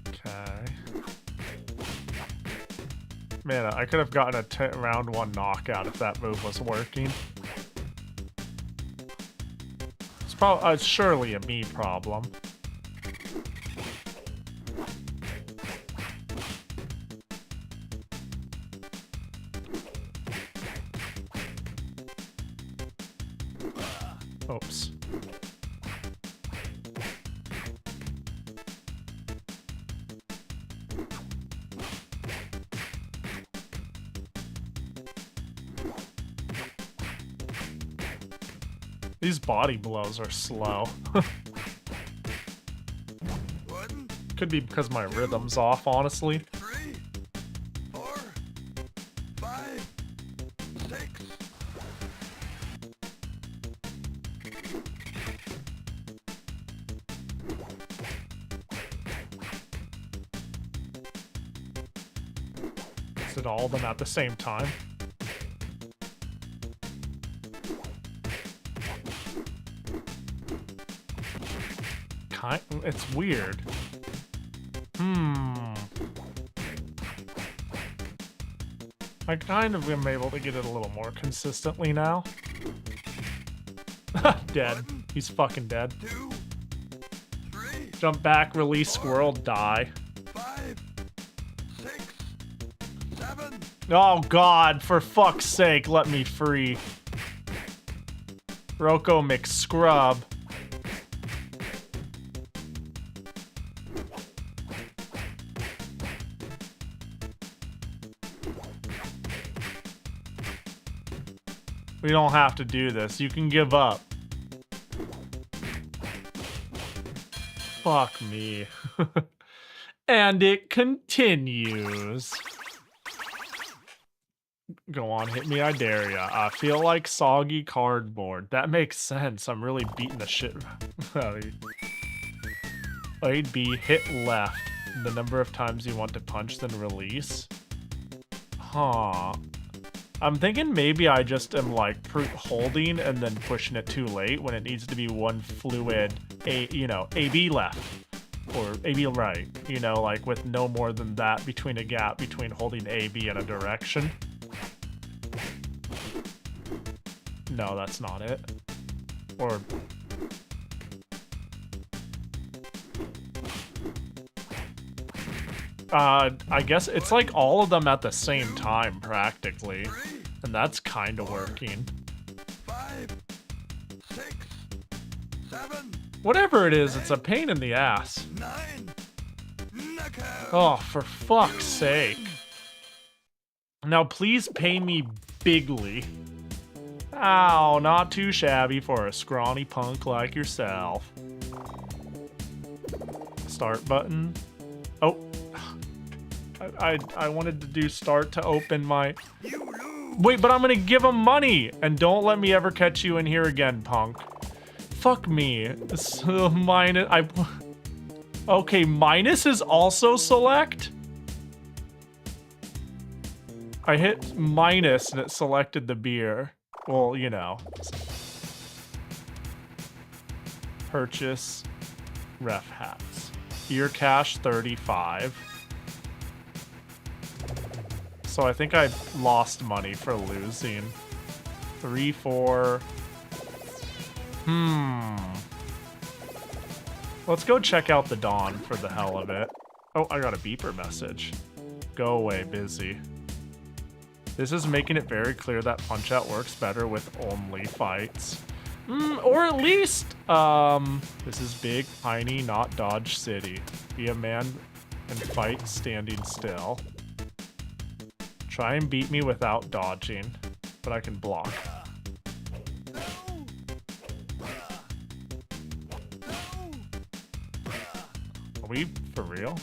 Okay. Man, I could have gotten a round 1 knockout if that move was working. It's probably surely a me problem. Oops. These body blows are slow. Could be because my rhythm's off, honestly. 3, 4, 5, Is it all of them at the same time? It's weird. I kind of am able to get it a little more consistently now. Dead. He's fucking dead. Jump back, release squirrel, die. Oh god, for fuck's sake, let me free. Rocco McScrub. We don't have to do this. You can give up. Fuck me. And it continues. Go on, hit me, I dare ya. I feel like soggy cardboard. That makes sense. I'm really beating the shit out of you. I'd be hit left. The number of times you want to punch, then release. Huh. I'm thinking maybe I just am like holding and then pushing it too late when it needs to be one fluid, AB left or AB right, you know, like with no more than that between a gap between holding AB in a direction. No, that's not it. Or I guess it's like all of them at the same time, practically. And that's kind of working. 5, 6, 7. Whatever it is, it's a pain in the ass. 9. Oh, for fuck's sake. Now please pay me bigly. Ow, not too shabby for a scrawny punk like yourself. Start button. Oh. I wanted to do start to open my... Wait, but I'm gonna give him money! And don't let me ever catch you in here again, punk. Fuck me. So minus... Okay, minus is also select? I hit minus and it selected the beer. Well, you know. Purchase ref hats. Ear cash 35. So I think I lost money for losing. 3, 4. Let's go check out the Dawn for the hell of it. Oh, I got a beeper message. Go away, busy. This is making it very clear that Punch-Out works better with only fights. Or at least, this is big, tiny, not Dodge City. Be a man and fight standing still. Try and beat me without dodging, but I can block. Are we for real?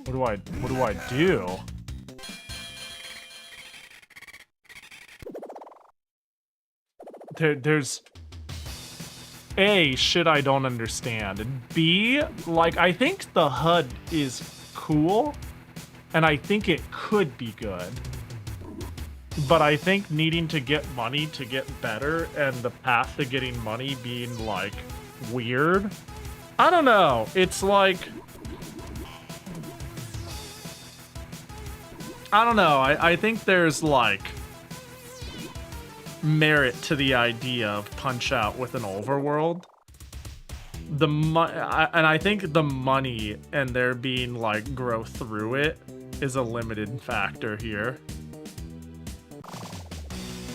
What do I do? There's A, shit I don't understand, and B, like, I think the HUD is cool, and I think it could be good. But I think needing to get money to get better, and the path to getting money being, like, weird. I don't know. It's like... I don't know. I think there's, like, merit to the idea of Punch-Out with an overworld. And I think the money and there being, like, growth through it is a limited factor here.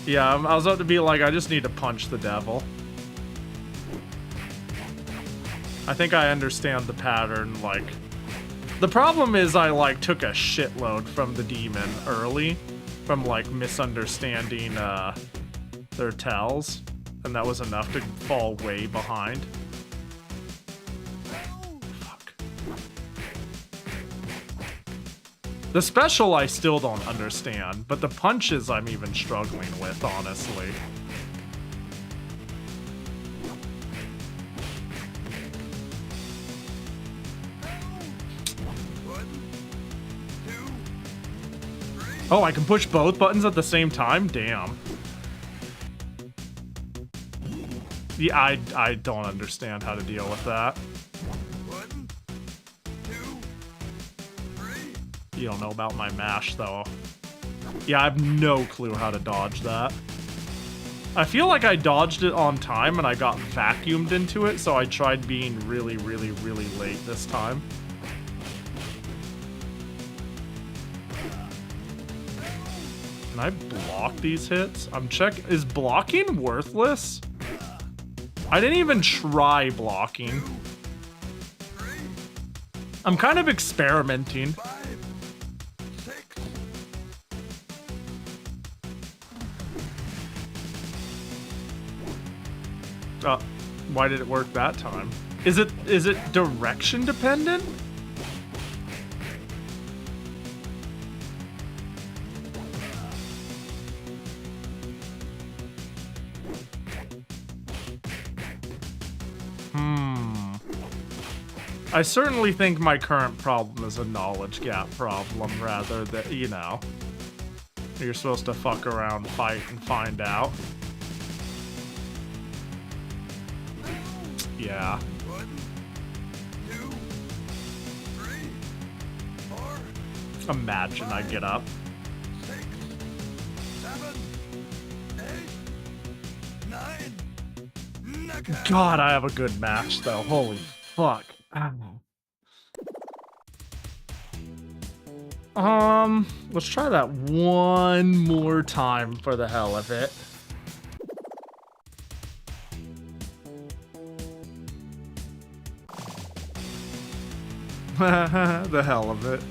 Yeah, I was about to be like, I just need to punch the devil. I think I understand the pattern, like... The problem is I, like, took a shitload from the demon early. From, like, misunderstanding, their tells. And that was enough to fall way behind. Fuck. The special I still don't understand, but the punches I'm even struggling with, honestly. Oh, I can push both buttons at the same time? Damn. Yeah, I don't understand how to deal with that. You don't know about my mash, though. Yeah, I have no clue how to dodge that. I feel like I dodged it on time and I got vacuumed into it, so I tried being really, really, really late this time. Can I block these hits? Is blocking worthless? I didn't even try blocking. I'm kind of experimenting. Why did it work that time? Is it direction dependent? I certainly think my current problem is a knowledge gap problem rather than, you know, you're supposed to fuck around, fight, and find out. Yeah. Imagine I get up. God, I have a good match though. Holy fuck. Let's try that one more time for the hell of it. The hell of it.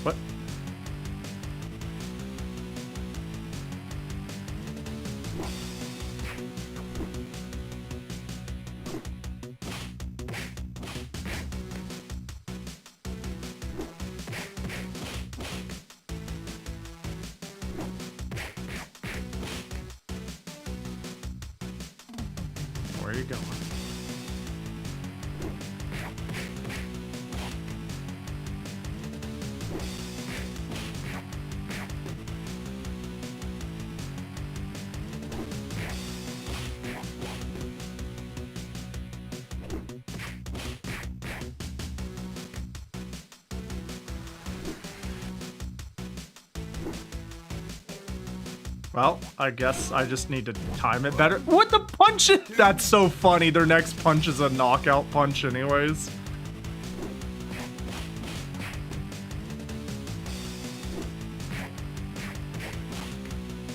What? Where are you going? Well, I guess I just need to time it better. What the punch? That's so funny. Their next punch is a knockout punch anyways.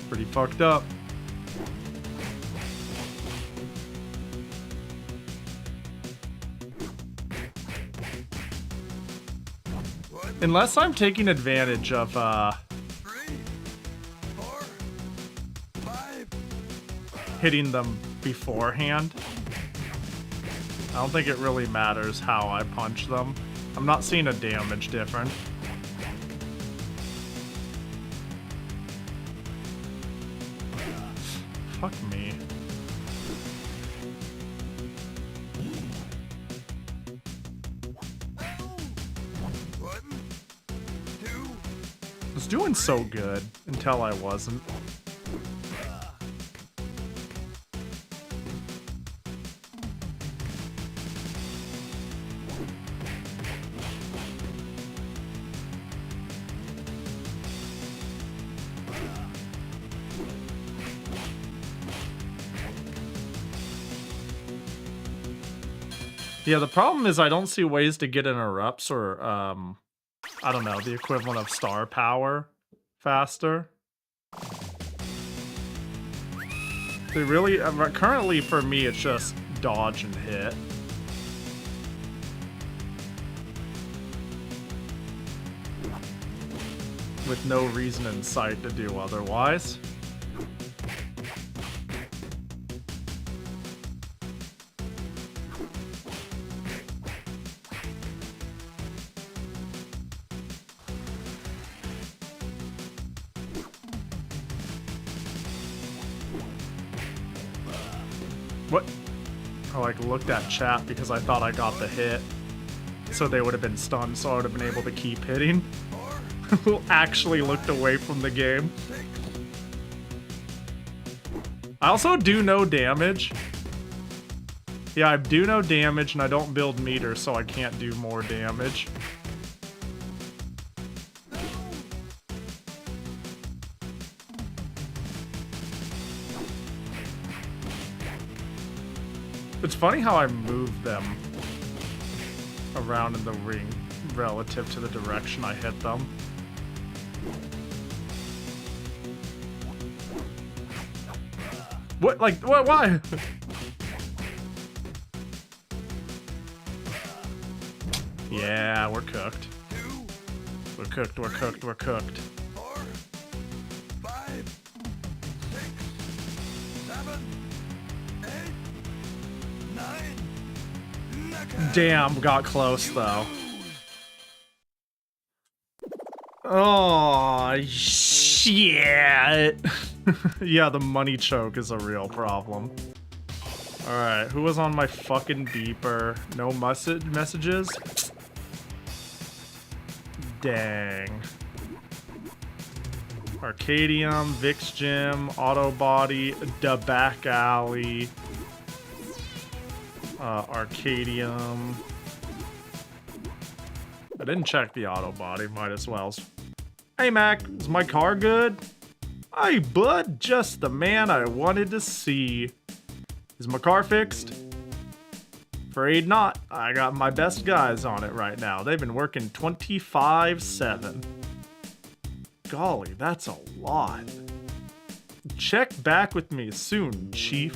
Pretty fucked up. Unless I'm taking advantage of, hitting them beforehand. I don't think it really matters how I punch them. I'm not seeing a damage difference. Fuck me. I was doing so good until I wasn't. Yeah, the problem is I don't see ways to get interrupts or, I don't know, the equivalent of star power faster. They really, currently for me, it's just dodge and hit. With no reason in sight to do otherwise. What? I like looked at chat because I thought I got the hit. So they would have been stunned, so I would have been able to keep hitting. Who actually looked away from the game. I also do no damage. Yeah, I do no damage and I don't build meter, so I can't do more damage. It's funny how I move them around in the ring relative to the direction I hit them. What? Like, what? Why? Yeah, we're cooked. We're cooked, we're cooked, we're cooked. 4, 5, 6, 7, 8, 9. Damn, got close though. Oh, shit. Yeah, the money choke is a real problem. Alright, who was on my fucking beeper? No messages? Dang. Arcadium, Vix Gym, Auto Body, Da Back Alley, Arcadium. I didn't check the Auto Body, might as well. Hey Mac, is my car good? Hey bud, just the man I wanted to see. Is my car fixed? Afraid not. I got my best guys on it right now. They've been working 24/7. Golly, that's a lot. Check back with me soon, Chief.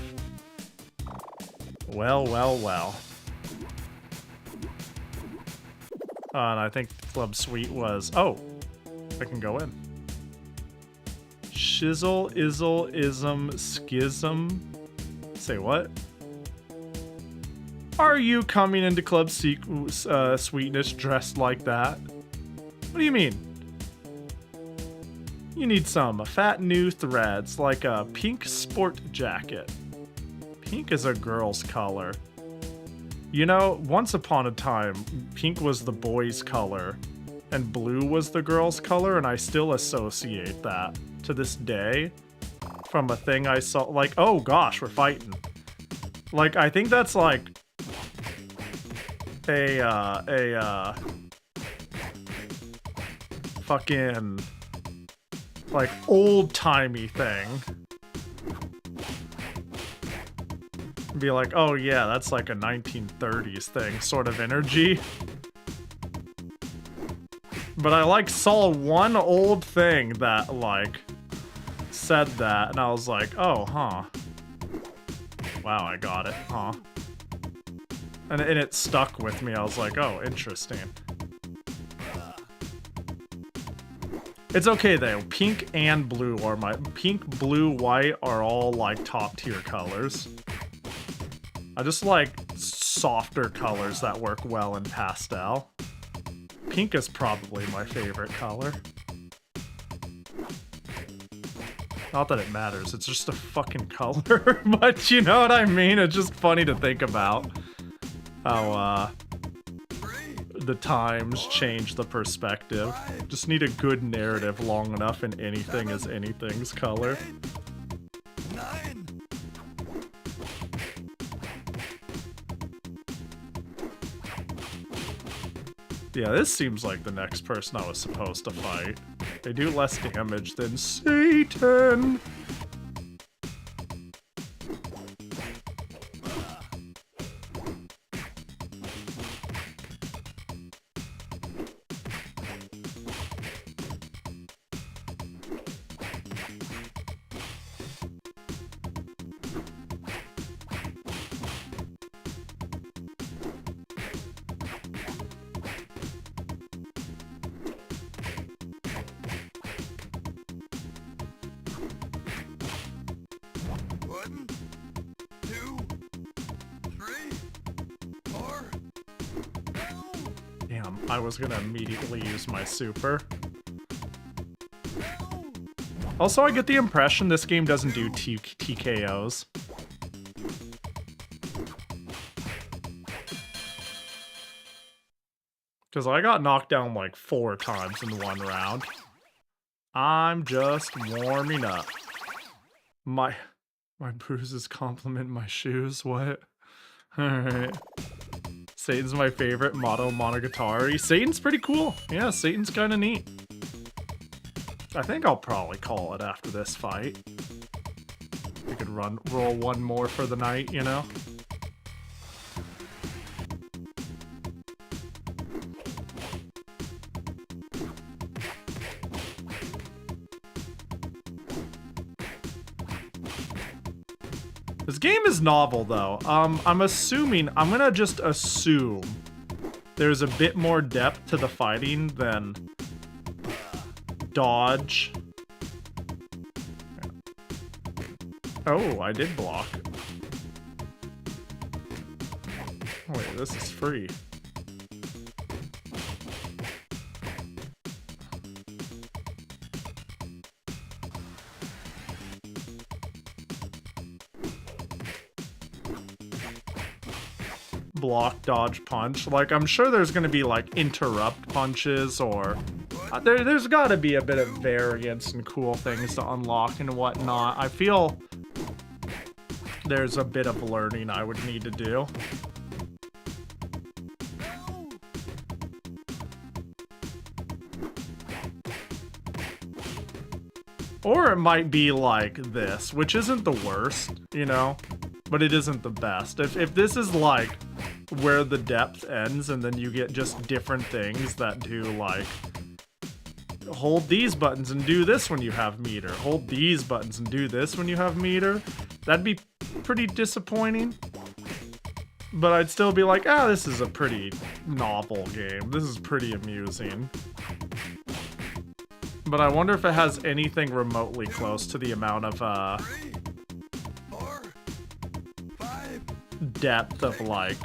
Well, well, well. And I think Club Suite was... Oh, I can go in. Shizzle, Izzle, Ism, Schism. Say what? Are you coming into Club Sweetness dressed like that? What do you mean? You need some fat new threads, like a pink sport jacket. Pink is a girl's color. You know, once upon a time, pink was the boys' color, and blue was the girl's color, and I still associate that to this day from a thing I saw. Like, oh gosh, we're fighting. Like, I think that's like a fucking like old-timey thing. Be like, oh yeah, that's like a 1930s thing sort of energy. But I like saw one old thing that like said that, and I was like, oh, huh. Wow, I got it, huh? And it stuck with me. I was like, oh, interesting. It's okay though. Pink and blue are my... Pink, blue, white are all like top tier colors. I just like softer colors that work well in pastel. Pink is probably my favorite color. Not that it matters, it's just a fucking color, but you know what I mean? It's just funny to think about how the times change the perspective. Just need a good narrative long enough and anything is anything's color. 9. Yeah, this seems like the next person I was supposed to fight. They do less damage than Satan! I was gonna immediately use my super. Also, I get the impression this game doesn't do TKOs. Because I got knocked down like 4 times in one round. I'm just warming up. My bruises compliment my shoes, what? Alright. Satan's my favorite, Moto Monogatari. Satan's pretty cool. Yeah, Satan's kinda neat. I think I'll probably call it after this fight. We could roll one more for the night, you know? This game is novel, though. I'm gonna just assume there's a bit more depth to the fighting than dodge. Oh, I did block. Wait, this is free. Block, dodge, punch. Like, I'm sure there's gonna be like interrupt punches, or there's gotta be a bit of variance and cool things to unlock and whatnot. I feel there's a bit of learning I would need to do. Or it might be like this, which isn't the worst, you know? But it isn't the best. If this is like where the depth ends and then you get just different things that do like hold these buttons and do this when you have meter, hold these buttons and do this when you have meter, that'd be pretty disappointing. But I'd still be like, ah, this is a pretty novel game. This is pretty amusing. But I wonder if it has anything remotely close to the amount of depth of like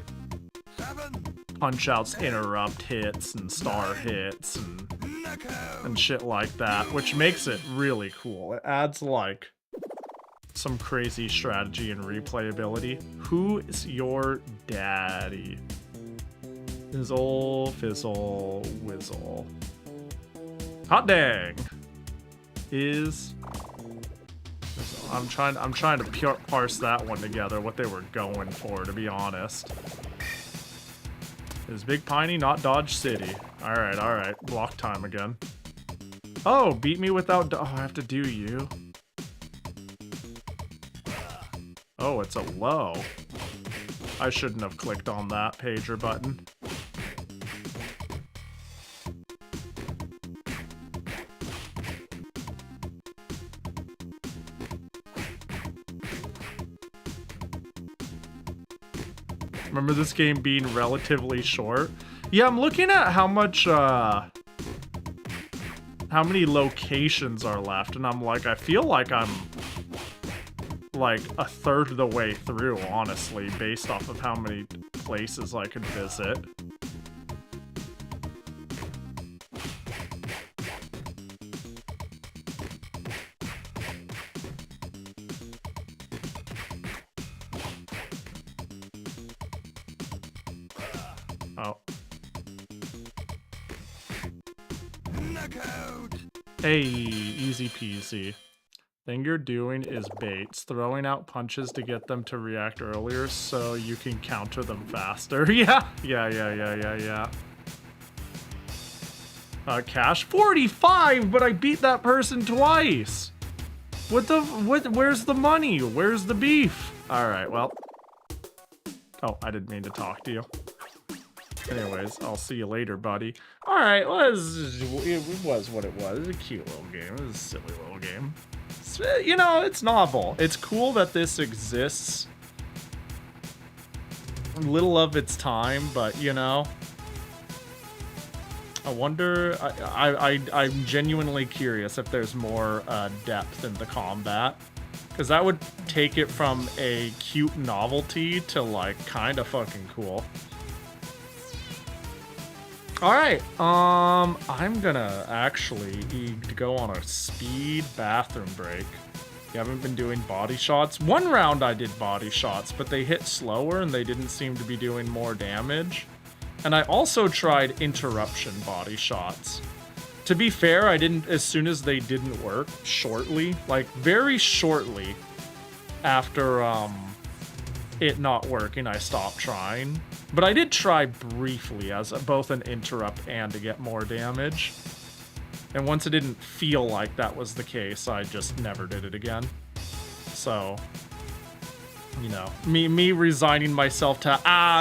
punch outs, interrupt hits, and star hits, and shit like that, which makes it really cool. It adds like some crazy strategy and replayability. Who is your daddy? Fizzle, fizzle, whizzle. Hot dang is. I'm trying to parse that one together, what they were going for, to be honest. Is Big Piney not Dodge City? Alright. Block time again. Oh, beat me without I have to do you. Oh, it's a low. I shouldn't have clicked on that pager button. Remember this game being relatively short? Yeah, I'm looking at how much, how many locations are left, and I'm like, I feel like I'm like a third of the way through, honestly, based off of how many places I could visit. Hey, easy peasy. Thing you're doing is baits, throwing out punches to get them to react earlier so you can counter them faster. Yeah. Cash 45, but I beat that person twice. Where's the money? Where's the beef? All right, well. Oh, I didn't mean to talk to you. Anyways, I'll see you later, buddy. Alright, well, it was what it was. It was a cute little game. It was a silly little game. You know, it's novel. It's cool that this exists. Little of its time, but, you know. I wonder... I'm genuinely curious if there's more depth in the combat. Because that would take it from a cute novelty to, like, kind of fucking cool. Alright, I'm gonna actually go on a speed bathroom break. You haven't been doing body shots? One round I did body shots, but they hit slower and they didn't seem to be doing more damage. And I also tried interruption body shots. To be fair, I didn't, as soon as they didn't work, shortly, like very shortly after it not working, I stopped trying. But I did try briefly as both an interrupt and to get more damage. And once it didn't feel like that was the case, I just never did it again. So, you know, me resigning myself to,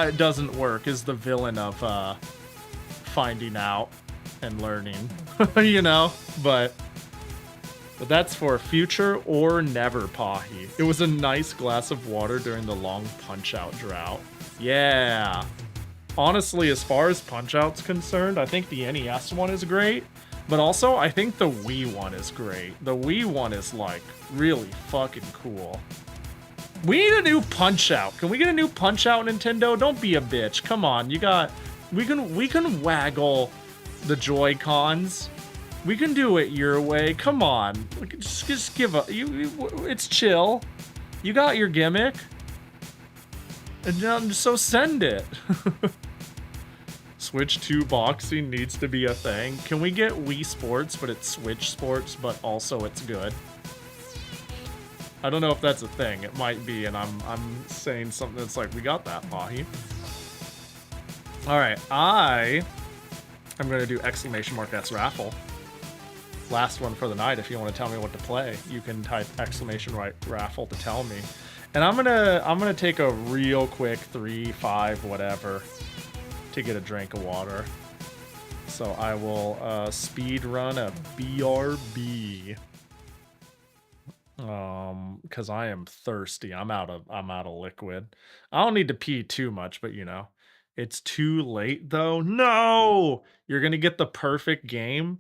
it doesn't work is the villain of finding out and learning, you know? But that's for future or never, Pahi. It was a nice glass of water during the long Punch-Out drought. Yeah. Honestly, as far as Punch-Out's concerned, I think the NES one is great. But also, I think the Wii one is great. The Wii one is, like, really fucking cool. We need a new Punch-Out. Can we get a new Punch-Out, Nintendo? Don't be a bitch. Come on, you got... We can waggle the Joy-Cons. We can do it your way. Come on. Just give up. It's chill. You got your gimmick. And so send it. Switch 2 boxing needs to be a thing. Can we get Wii Sports, but it's Switch Sports, but also it's good? I don't know if that's a thing. It might be, and I'm saying something that's like, we got that, Pahi. Alright, I'm going to do !S raffle. Last one for the night. If you want to tell me what to play, you can type !raffle to tell me. And I'm gonna take a real quick 3, 5, whatever to get a drink of water. So I will speed run a BRB. Because I am thirsty. I'm out of liquid. I don't need to pee too much, but you know, it's too late though. No, you're gonna get the perfect game.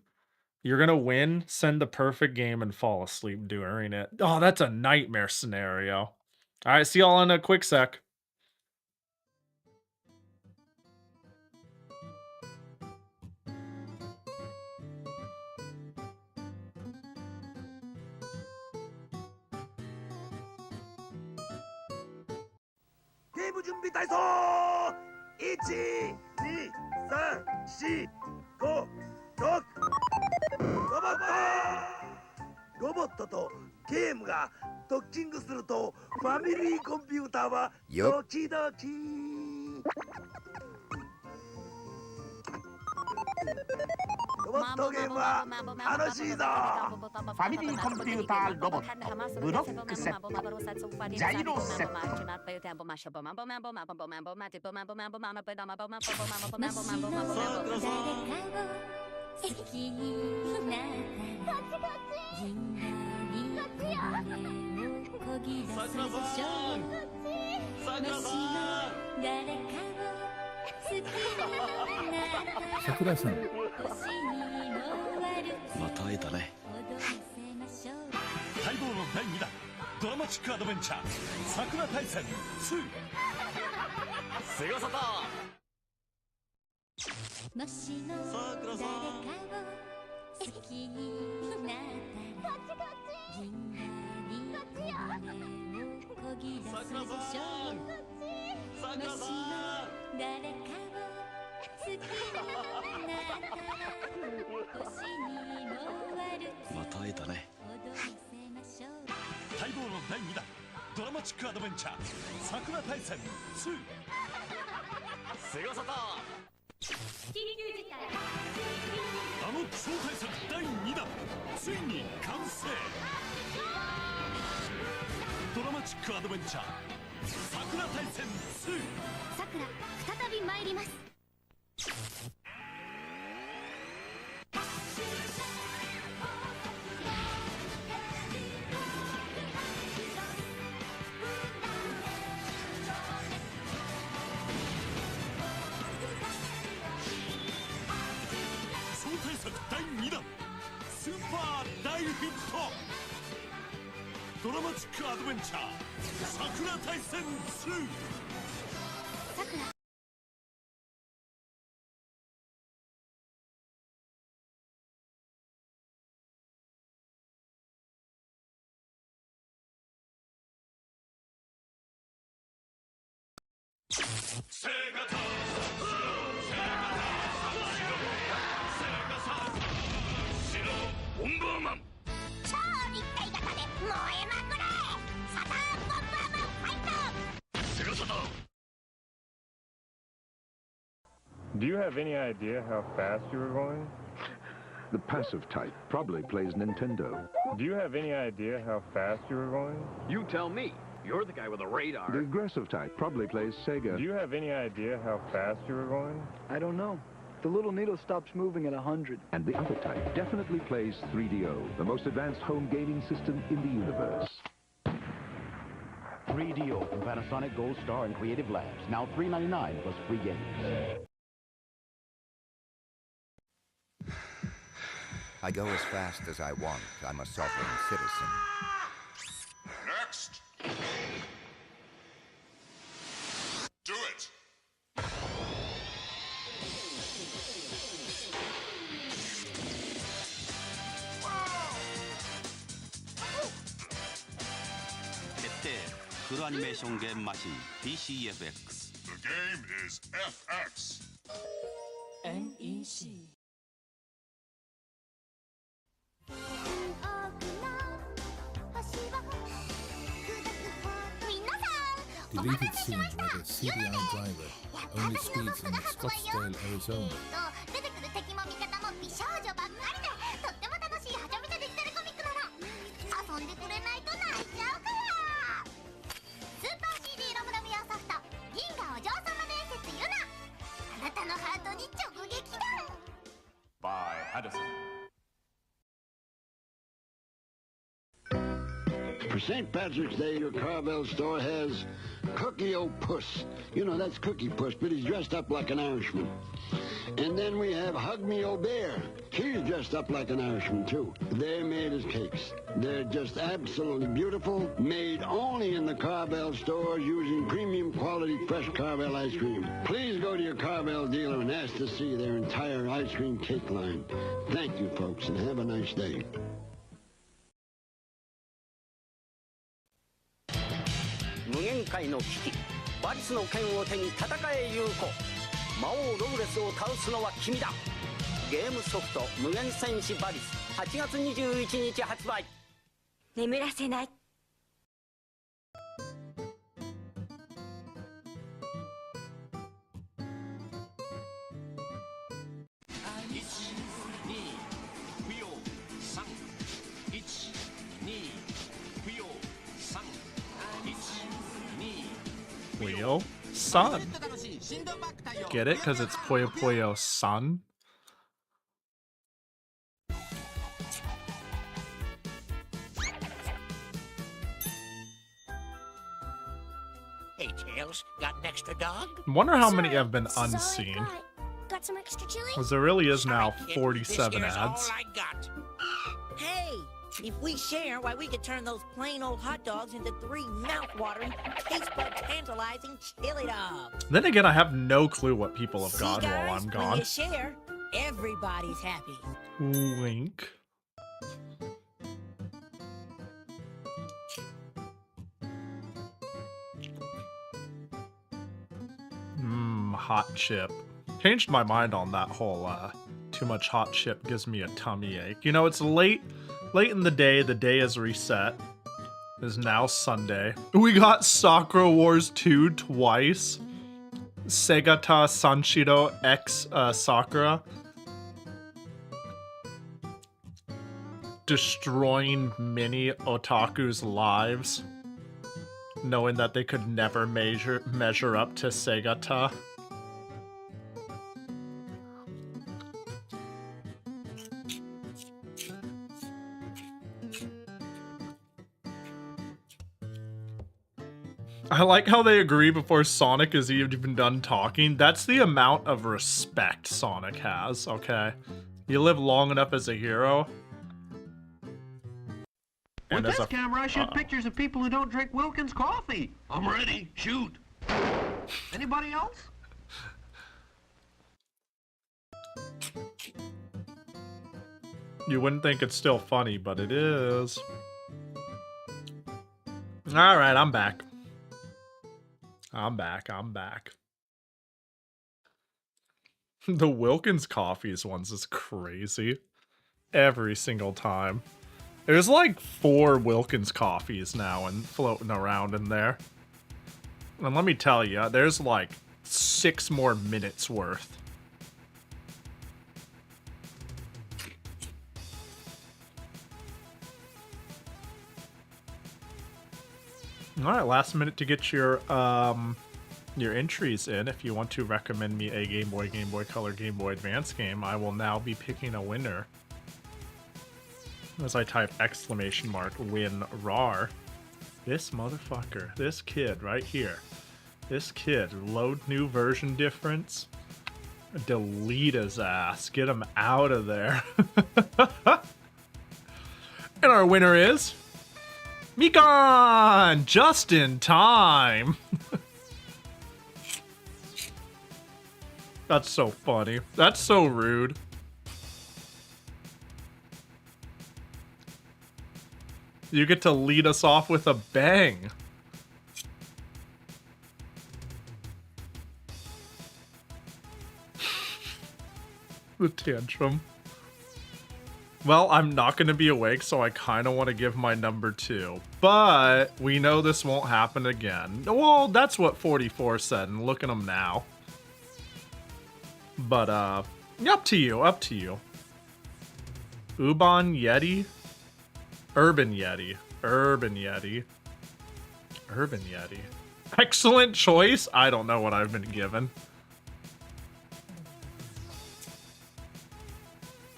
You're gonna win, send the perfect game, and fall asleep during it. Oh, that's a nightmare scenario. All right, see y'all in a quick sec. Game 준비体操 1, 2, 3, 4, 5, 6ロボットとゲームがドッキングするとファミリーコンピューターはドキドキロボットゲームは楽しいぞファミリーコンピューターロボットブロックセットジャイロセット好きになったらみんなに胸をこぎ出すでしょうもしも誰かを好きになったら桜井さん星にも悪くまた会えたね踊らせましょう待望の第2弾ドラマチックアドベンチャー桜大戦2セガサタもしも誰かを好きになったらみんなに胸をこぎ出すでしょうもしも誰かを好きになったら星にも悪くまた会えたね踊らせましょう待望の第2弾ドラマチックアドベンチャー桜大戦2セガサタ緊急事態あの超大作第2弾ついに完成ドラマチックアドベンチャー桜大戦2桜再び参ります第2弾スーパー大ヒットドラマチックアドベンチャー桜大戦2セガタ Do you have any idea how fast you were going? The passive type probably plays Nintendo. Do you have any idea how fast you were going? You tell me. You're the guy with the radar. The aggressive type probably plays Sega. Do you have any idea how fast you were going? I don't know. The little needle stops moving at 100. And the other type definitely plays 3DO, the most advanced home gaming system in the universe. 3DO from Panasonic Gold Star and Creative Labs. Now $3.99 plus free games. I go as fast as I want. I'm a sovereign citizen. Next! Do it! Full animation game machine PCFX. The game is FX. NEC. Deleted scenes where the CDI driver only speeds in Scottsdale, Arizona. By Addison. For St. Patrick's Day, your Carvel store has Cookie O Puss. You know, that's Cookie Puss, but he's dressed up like an Irishman. And then we have Hug Me O Bear. She's dressed up like an Irishman, too. They're made as cakes. They're just absolutely beautiful, made only in the Carvel stores using premium quality fresh Carvel ice cream. Please go to your Carvel dealer and ask to see their entire ice cream cake line. Thank you, folks, and have a nice day. 無限界の危機バリスの剣を手に戦え優子魔王ロブレスを倒すのは君だゲームソフト無限戦士バリス8月21日発売眠らせない Puyo Sun. Get it? Because it's Puyo Puyo Sun. Hey, Tails, got an extra dog? Wonder how many have been unseen. Got some extra chili? Because there really is now 47 This here's ads. all I got. Hey, if we share, why we could turn those plain old hot dogs into 3 mouth-watering, taste bud tantalizing chili dogs. Then again, I have no clue what people have See, gotten while guys, I'm when gone. you share, everybody's happy. Wink. Hot chip. Changed my mind on that whole too much hot chip gives me a tummy ache. You know, it's late in the day is reset. It is now Sunday. We got Sakura Wars 2 twice. Segata Sanshiro X Sakura. Destroying many otaku's lives, knowing that they could never measure up to Segata. I like how they agree before Sonic is even done talking. That's the amount of respect Sonic has, okay? You live long enough as a hero. With this camera, I shoot pictures of people who don't drink Wilkins coffee. I'm ready. Shoot. Anybody else? You wouldn't think it's still funny, but it is. Alright, I'm back. I'm back. The Wilkins Coffees ones is crazy. Every single time. There's like 4 Wilkins Coffees now and floating around in there. And let me tell you, there's like 6 more minutes worth All right, last minute to get your entries in. If you want to recommend me a Game Boy Color, Game Boy Advance game, I will now be picking a winner. As I type !win rar. This motherfucker, this kid right here. This kid, load new version difference. Delete his ass. Get him out of there. And our winner is Mikan! Just in time! That's so funny. That's so rude. You get to lead us off with a bang. The tantrum. Well, I'm not going to be awake, so I kind of want to give my number 2. But we know this won't happen again. Well, that's what 44 said, and look at him now. But, up to you, up to you. Uban Yeti? Urban Yeti. Urban Yeti. Urban Yeti. Excellent choice. I don't know what I've been given.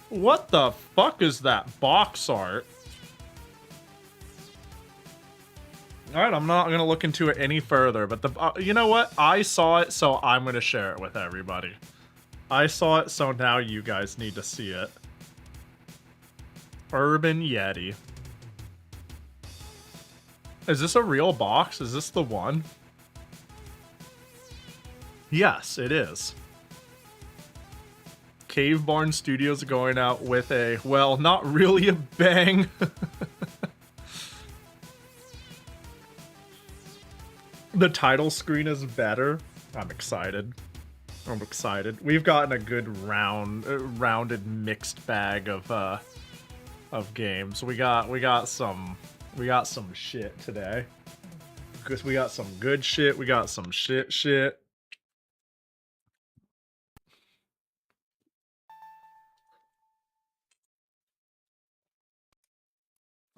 What the fuck is that box art? Alright, I'm not going to look into it any further, but the you know what? I saw it, so I'm going to share it with everybody. I saw it, so now you guys need to see it. Urban Yeti. Is this a real box? Is this the one? Yes, it is. Cave Barn Studios going out with a, well, not really a bang. The title screen is better. I'm excited. I'm excited. We've gotten a good rounded mixed bag of games. We got some shit today. Because we got some good shit. We got some shit.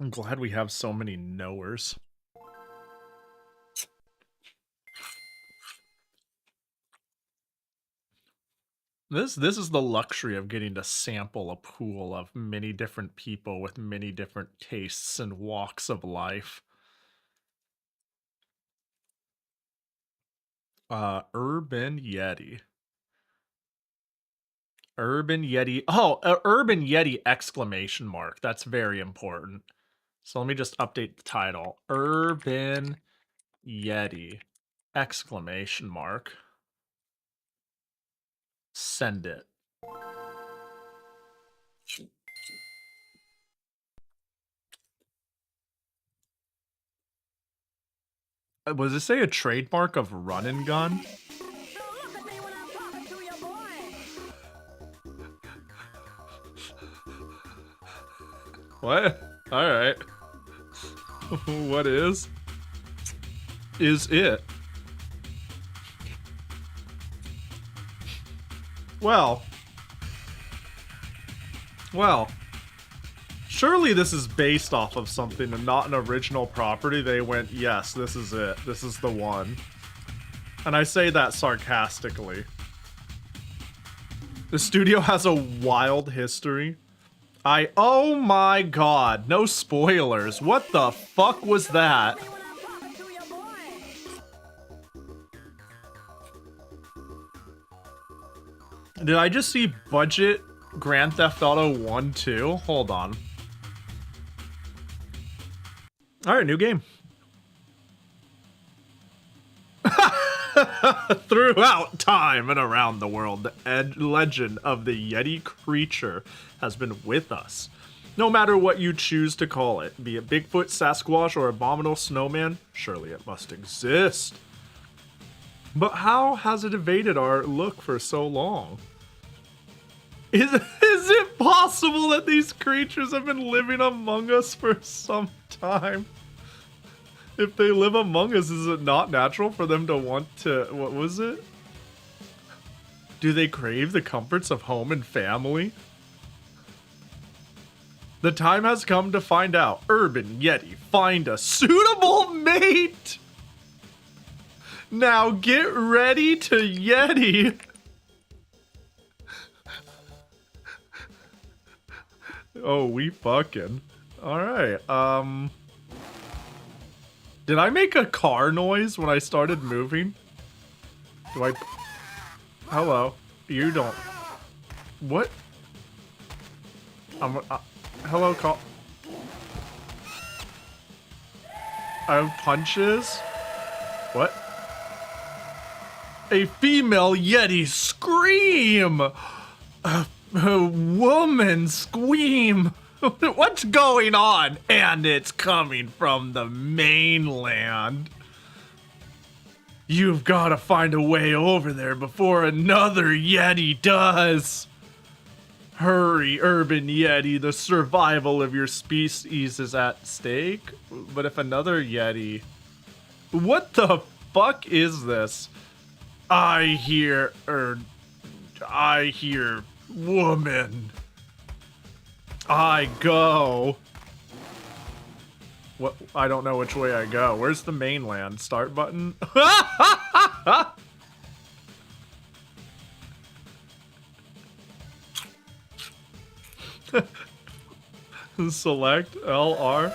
I'm glad we have so many knowers. This is the luxury of getting to sample a pool of many different people with many different tastes and walks of life. Urban Yeti. Urban Yeti. Oh, Urban Yeti exclamation mark. That's very important. So let me just update the title. Urban Yeti exclamation mark. Send it. Was this a trademark of Run and Gun? What? Alright. What is? Is it? Well. Surely this is based off of something and not an original property. They went, yes, this is it. This is the one. And I say that sarcastically. The studio has a wild history. Oh my god, no spoilers. What the fuck was that? Did I just see budget Grand Theft Auto 1 2? Hold on. Alright, new game. Throughout time and around the world, the legend of the Yeti creature has been with us. No matter what you choose to call it, be it Bigfoot, Sasquatch, or abominable snowman, surely it must exist. But how has it evaded our look for so long? Is it possible that these creatures have been living among us for some time? If they live among us, is it not natural for them to want to... What was it? Do they crave the comforts of home and family? The time has come to find out. Urban Yeti, find a suitable mate! mate! Now get ready to Yeti! Oh, we fucking. Alright, did I make a car noise when I started moving? Do I... Hello. You don't... What? Hello, call... I have punches? What? A female Yeti scream! A woman scream! What's going on? And it's coming from the mainland. You've got to find a way over there before another Yeti does. Hurry, urban Yeti. The survival of your species is at stake. But if another Yeti... What the fuck is this? I hear woman. I go. What? I don't know which way I go. Where's the mainland? Start button? Select LR.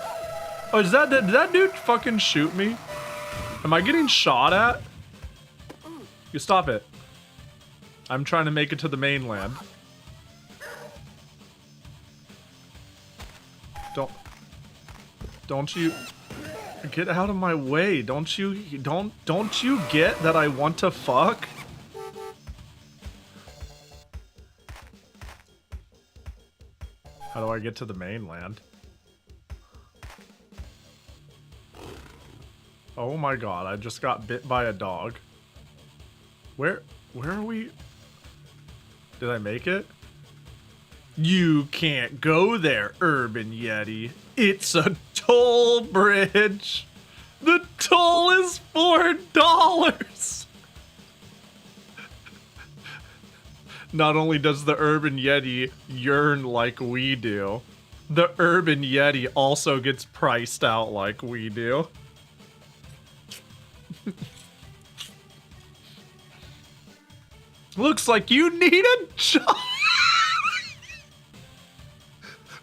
Oh, did that dude fucking shoot me? Am I getting shot at? You stop it. I'm trying to make it to the mainland. Don't you get out of my way? Don't you get that I want to fuck? How do I get to the mainland? Oh my god, I just got bit by a dog. Where are we? Did I make it? You can't go there, Urban Yeti. It's a toll bridge. The toll is $4. Not only does the Urban Yeti yearn like we do, the Urban Yeti also gets priced out like we do. Looks like you need a job.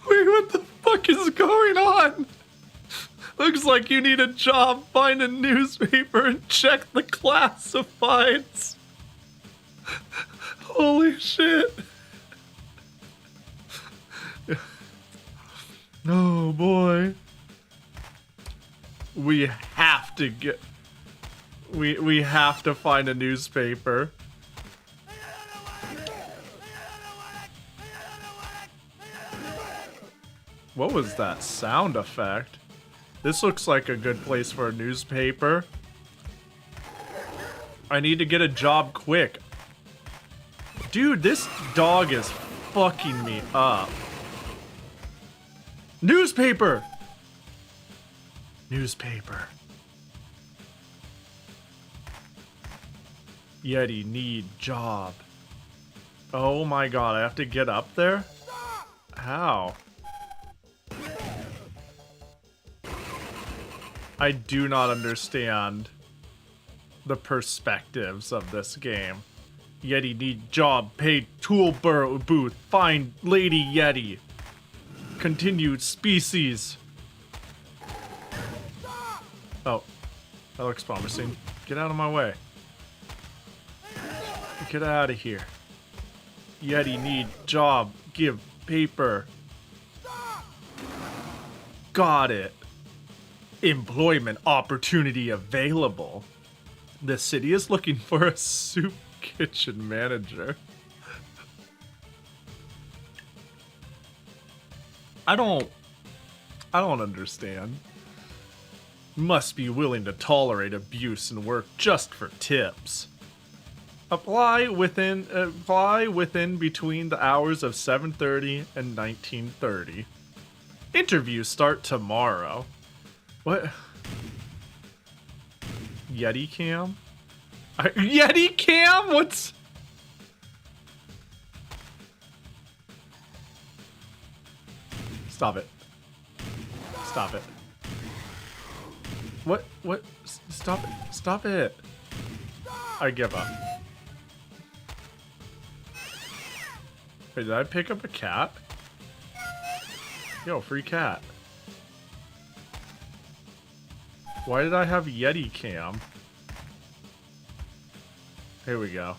Wait, what the fuck is going on? Looks like you need a job. Find a newspaper and check the classifieds. Holy shit. Oh boy. We have to get... We have to find a newspaper. What was that sound effect? This looks like a good place for a newspaper. I need to get a job quick. Dude, this dog is fucking me up. Newspaper! Newspaper. Yeti need job. Oh my god, I have to get up there? How? I do not understand the perspectives of this game. Yeti need job, paid tool booth, find Lady Yeti. Continued species. Oh, that looks promising. Get out of my way. Get out of here. Yeti need job, give paper. Got it. Employment opportunity available. The city is looking for a soup kitchen manager. I don't understand. Must be willing to tolerate abuse and work just for tips. Apply within between the hours of 7:30 and 19:30. Interviews start tomorrow. What? Yeti cam? Yeti cam? What's... Stop it. Stop it. What? Stop it. Stop it. I give up. Wait, did I pick up a cat? Yo, free cat. Why did I have Yeti cam? Here we go.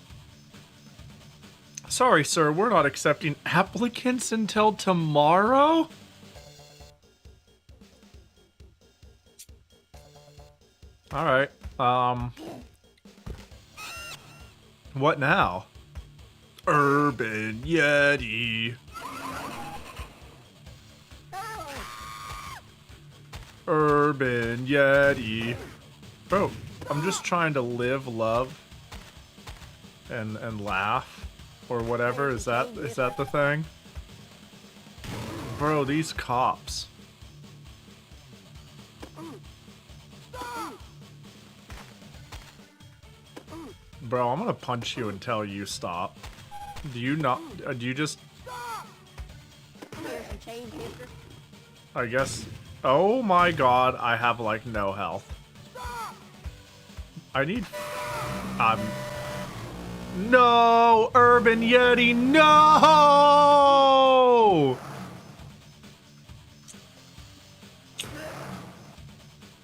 Sorry, sir, we're not accepting applicants until tomorrow? Alright, what now? Urban Yeti. Urban Yeti. Bro, I'm just trying to live, love, and laugh, or whatever. Is that the thing? Bro, these cops. Bro, I'm gonna punch you until you stop. Do you not? Do you just? I guess. Oh my god, I have like no health. I need. No! Urban Yeti, no!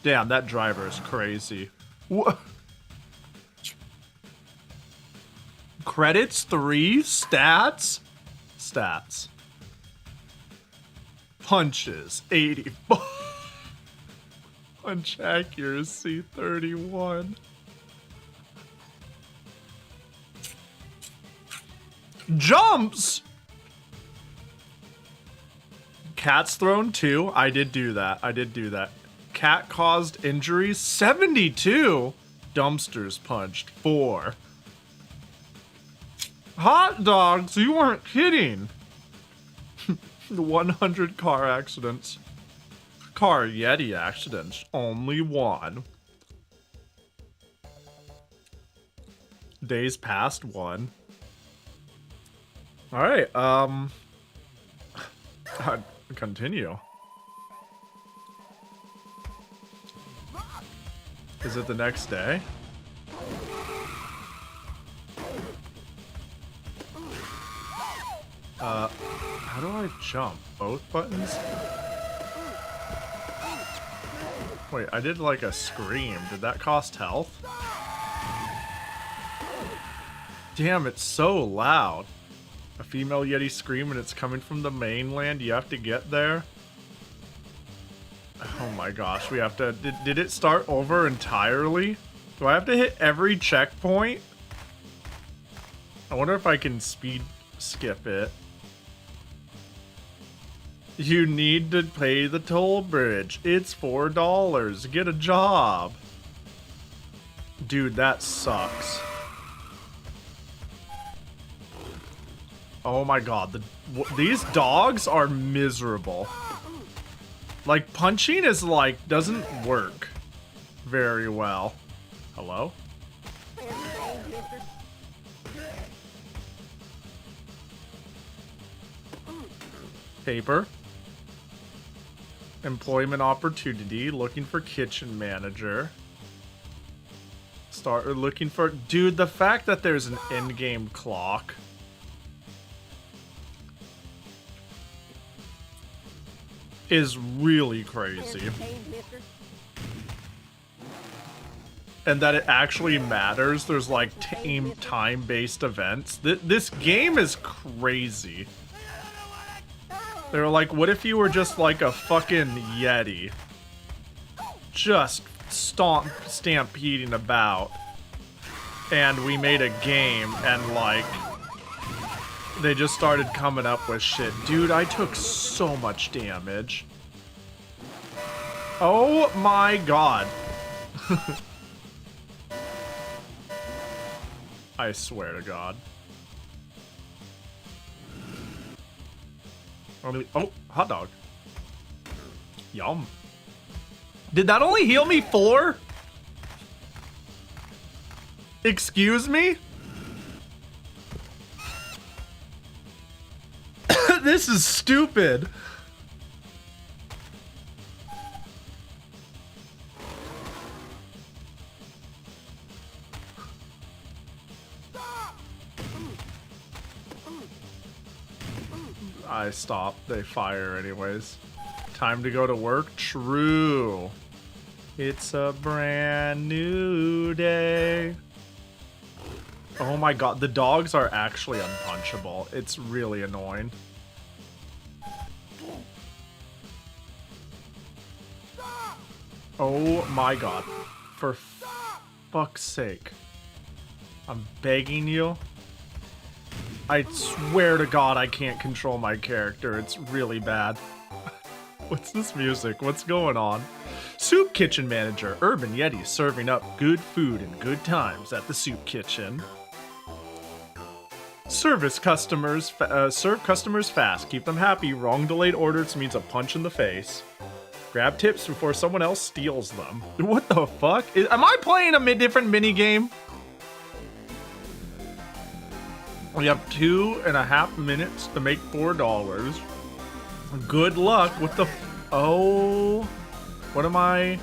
Damn, that driver is crazy. What? Credits 3? Stats? Stats. Punches 85. Punch accuracy 31. Jumps! Cats thrown 2. I did do that. Cat caused injuries 72. Dumpsters punched 4. Hot dogs, you weren't kidding. 100 car accidents. Car Yeti accidents, only 1. Days past 1. Alright, continue. Is it the next day? How do I jump? Both buttons? Wait, I did like a scream. Did that cost health? Damn, it's so loud. A female Yeti scream and it's coming from the mainland. You have to get there. Oh my gosh, we have to... Did it start over entirely? Do I have to hit every checkpoint? I wonder if I can speed skip it. You need to pay the toll bridge. It's $4. Get a job. Dude, that sucks. Oh my god, these dogs are miserable. Like, punching is like, doesn't work very well. Hello? Paper. Employment opportunity. Looking for kitchen manager. Looking for... Dude, the fact that there's an in-game clock. Is really crazy. And that it actually matters. There's like time-based events. This game is crazy. They were like, what if you were just like a fucking Yeti? Just stampeding about. And we made a game and like... They just started coming up with shit. Dude, I took so much damage. Oh my god. I swear to god. Oh, hot dog. Yum. Did that only heal me 4? Excuse me? This is stupid. I stop. They fire anyways. Time to go to work? True. It's a brand new day. Oh my god, the dogs are actually unpunchable. It's really annoying. Oh my god. For fuck's sake. I'm begging you. I swear to god I can't control my character. It's really bad. What's this music? What's going on? Soup Kitchen Manager. Urban Yeti serving up good food and good times at the Soup Kitchen. Service customers, serve customers fast. Keep them happy. Wrong delayed orders means a punch in the face. Grab tips before someone else steals them. What the fuck? Am I playing a different minigame? We have 2.5 minutes to make $4. Good luck with the... Oh... What am I...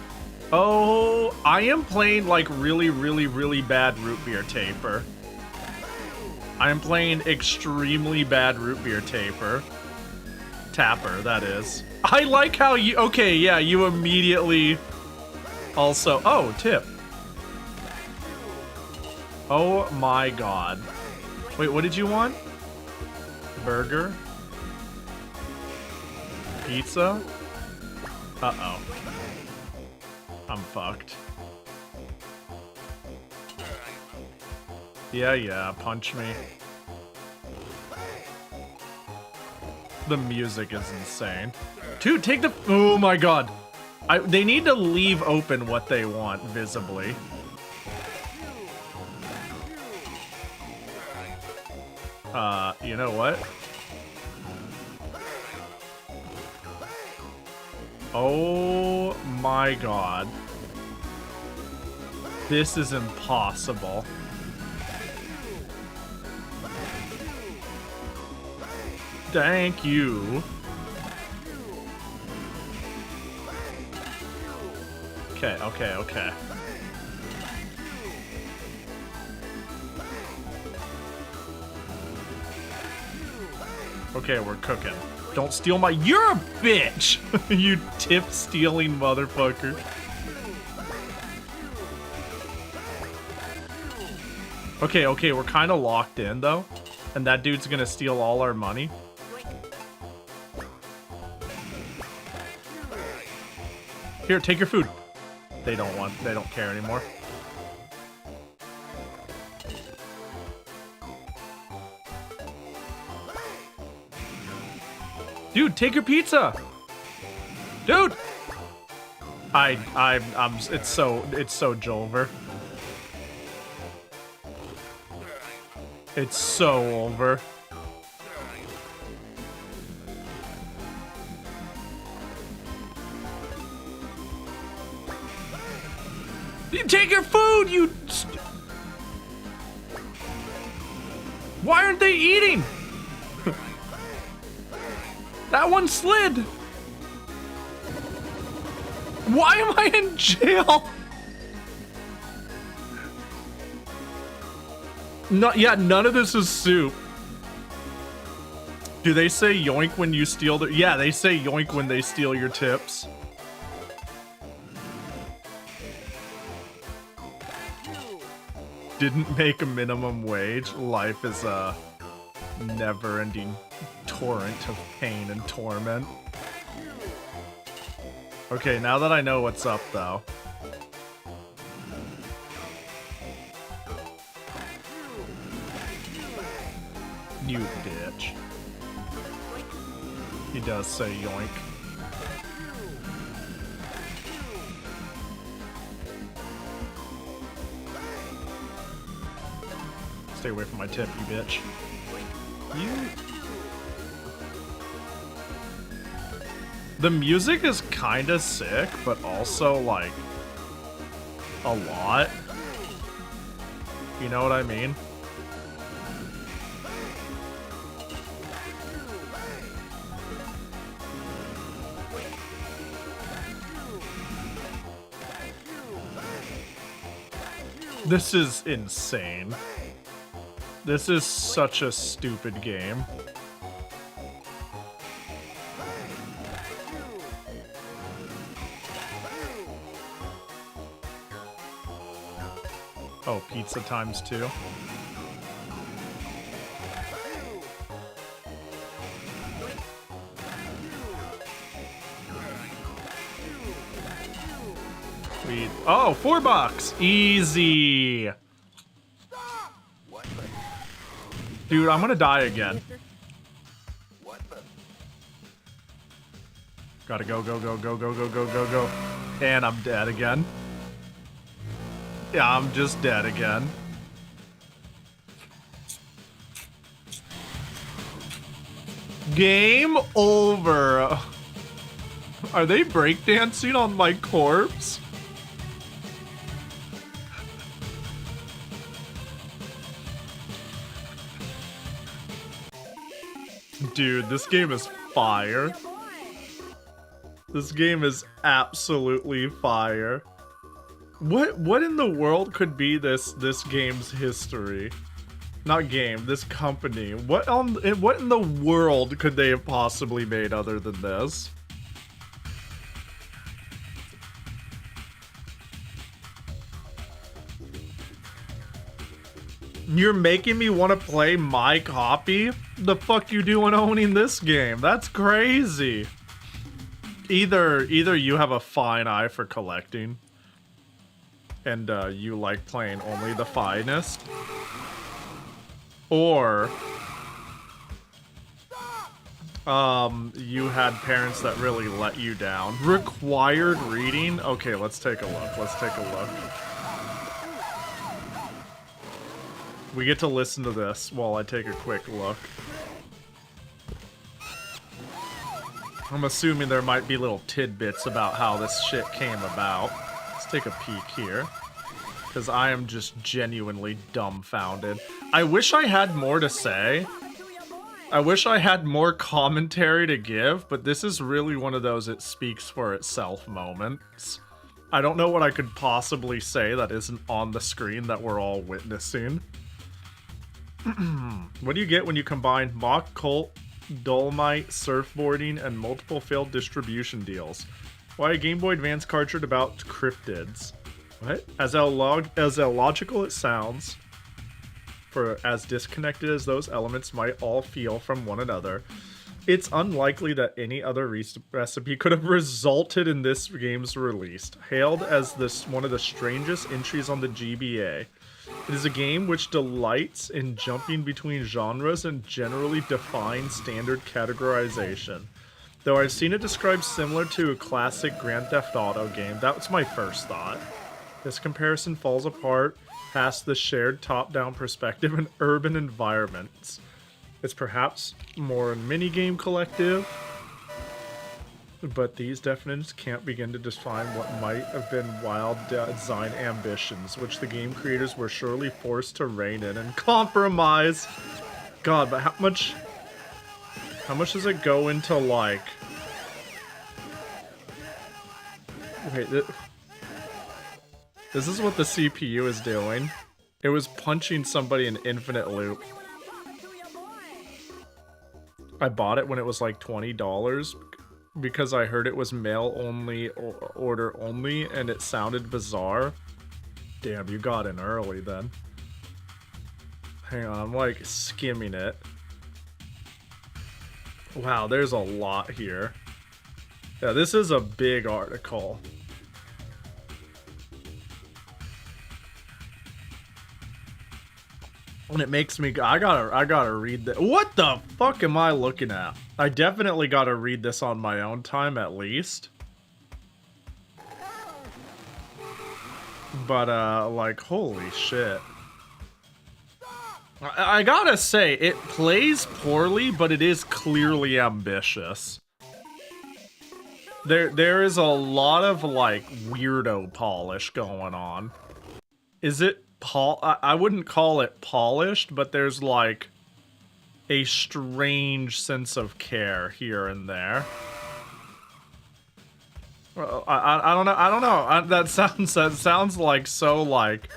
Oh... I am playing like really bad root beer taper. I am playing extremely bad root beer taper. Tapper, that is. I like how you... Okay, yeah, you immediately... Also... Oh, tip. Oh my god. Wait, what did you want? Burger? Pizza? Uh-oh. I'm fucked. Yeah, punch me. The music is insane. Dude, take the... Oh my god. They need to leave open what they want visibly. You know what? Oh my god. This is impossible. Thank you. Okay. Okay, we're cooking. Don't steal my... You're a bitch! You tip-stealing motherfucker. Okay, we're kind of locked in, though. And that dude's gonna steal all our money. Here, take your food. They don't care anymore. Dude, take your pizza. Dude. It's so Jolver. It's so over. You take your food, you... Why aren't they eating? That one slid. Why am I in jail? No, yeah, none of this is soup. Do they say yoink when you steal their... Yeah, they say yoink when they steal your tips. Didn't make a minimum wage. Life is a never-ending torrent of pain and torment. Okay, now that I know what's up, though. You bitch. He does say yoink. Stay away from my tip, you bitch. You... The music is kinda sick, but also, like, a lot. You know what I mean? This is insane. This is such a stupid game. Oh, pizza times 2. Sweet. Oh, $4. Easy. Dude, I'm gonna die again. Gotta go, go, go, go, go, go, go, go, go. And I'm dead again. Yeah, I'm just dead again. Game over. Are they breakdancing on my corpse? Dude, this game is fire. This game is absolutely fire. What in the world could be this game's history? Not game, this company. What in the world could they have possibly made other than this? You're making me want to play my copy? The fuck you doing owning this game? That's crazy. Either you have a fine eye for collecting, and you like playing only the finest, or you had parents that really let you down. Required reading? Okay, let's take a look. Let's take a look. We get to listen to this while I take a quick look. I'm assuming there might be little tidbits about how this shit came about. Let's take a peek here, because I am just genuinely dumbfounded. I wish I had more to say. I wish I had more commentary to give, but this is really one of those it speaks for itself moments. I don't know what I could possibly say that isn't on the screen that we're all witnessing. What do you get when you combine Mock Colt, Dolomite, surfboarding, and multiple failed distribution deals? Why a Game Boy Advance cartridge about cryptids? What? As illogical it sounds, for as disconnected as those elements might all feel from one another, it's unlikely that any other recipe could have resulted in this game's release. Hailed as one of the strangest entries on the GBA, it is a game which delights in jumping between genres and generally defines standard categorization. Though I've seen it described similar to a classic Grand Theft Auto game, that was my first thought. This comparison falls apart past the shared top-down perspective in urban environments. It's perhaps more a minigame collective, but these definitions can't begin to define what might have been wild design ambitions, which the game creators were surely forced to rein in and compromise. God, but how much does it go into, like... Wait, this is what the CPU is doing. It was punching somebody in infinite loop. I bought it when it was like $20 because I heard it was mail only or order only and it sounded bizarre. Damn, you got in early then. Hang on, I'm like skimming it. Wow, there's a lot here. Yeah, this is a big article. And it makes me, I gotta read that. What the fuck am I looking at? I definitely gotta read this on my own time at least. But, like, holy shit. I gotta say, it plays poorly, but it is clearly ambitious. There is a lot of, like, weirdo polish going on. Is it I wouldn't call it polished, but there's like a strange sense of care here and there. I don't know. That sounds like so like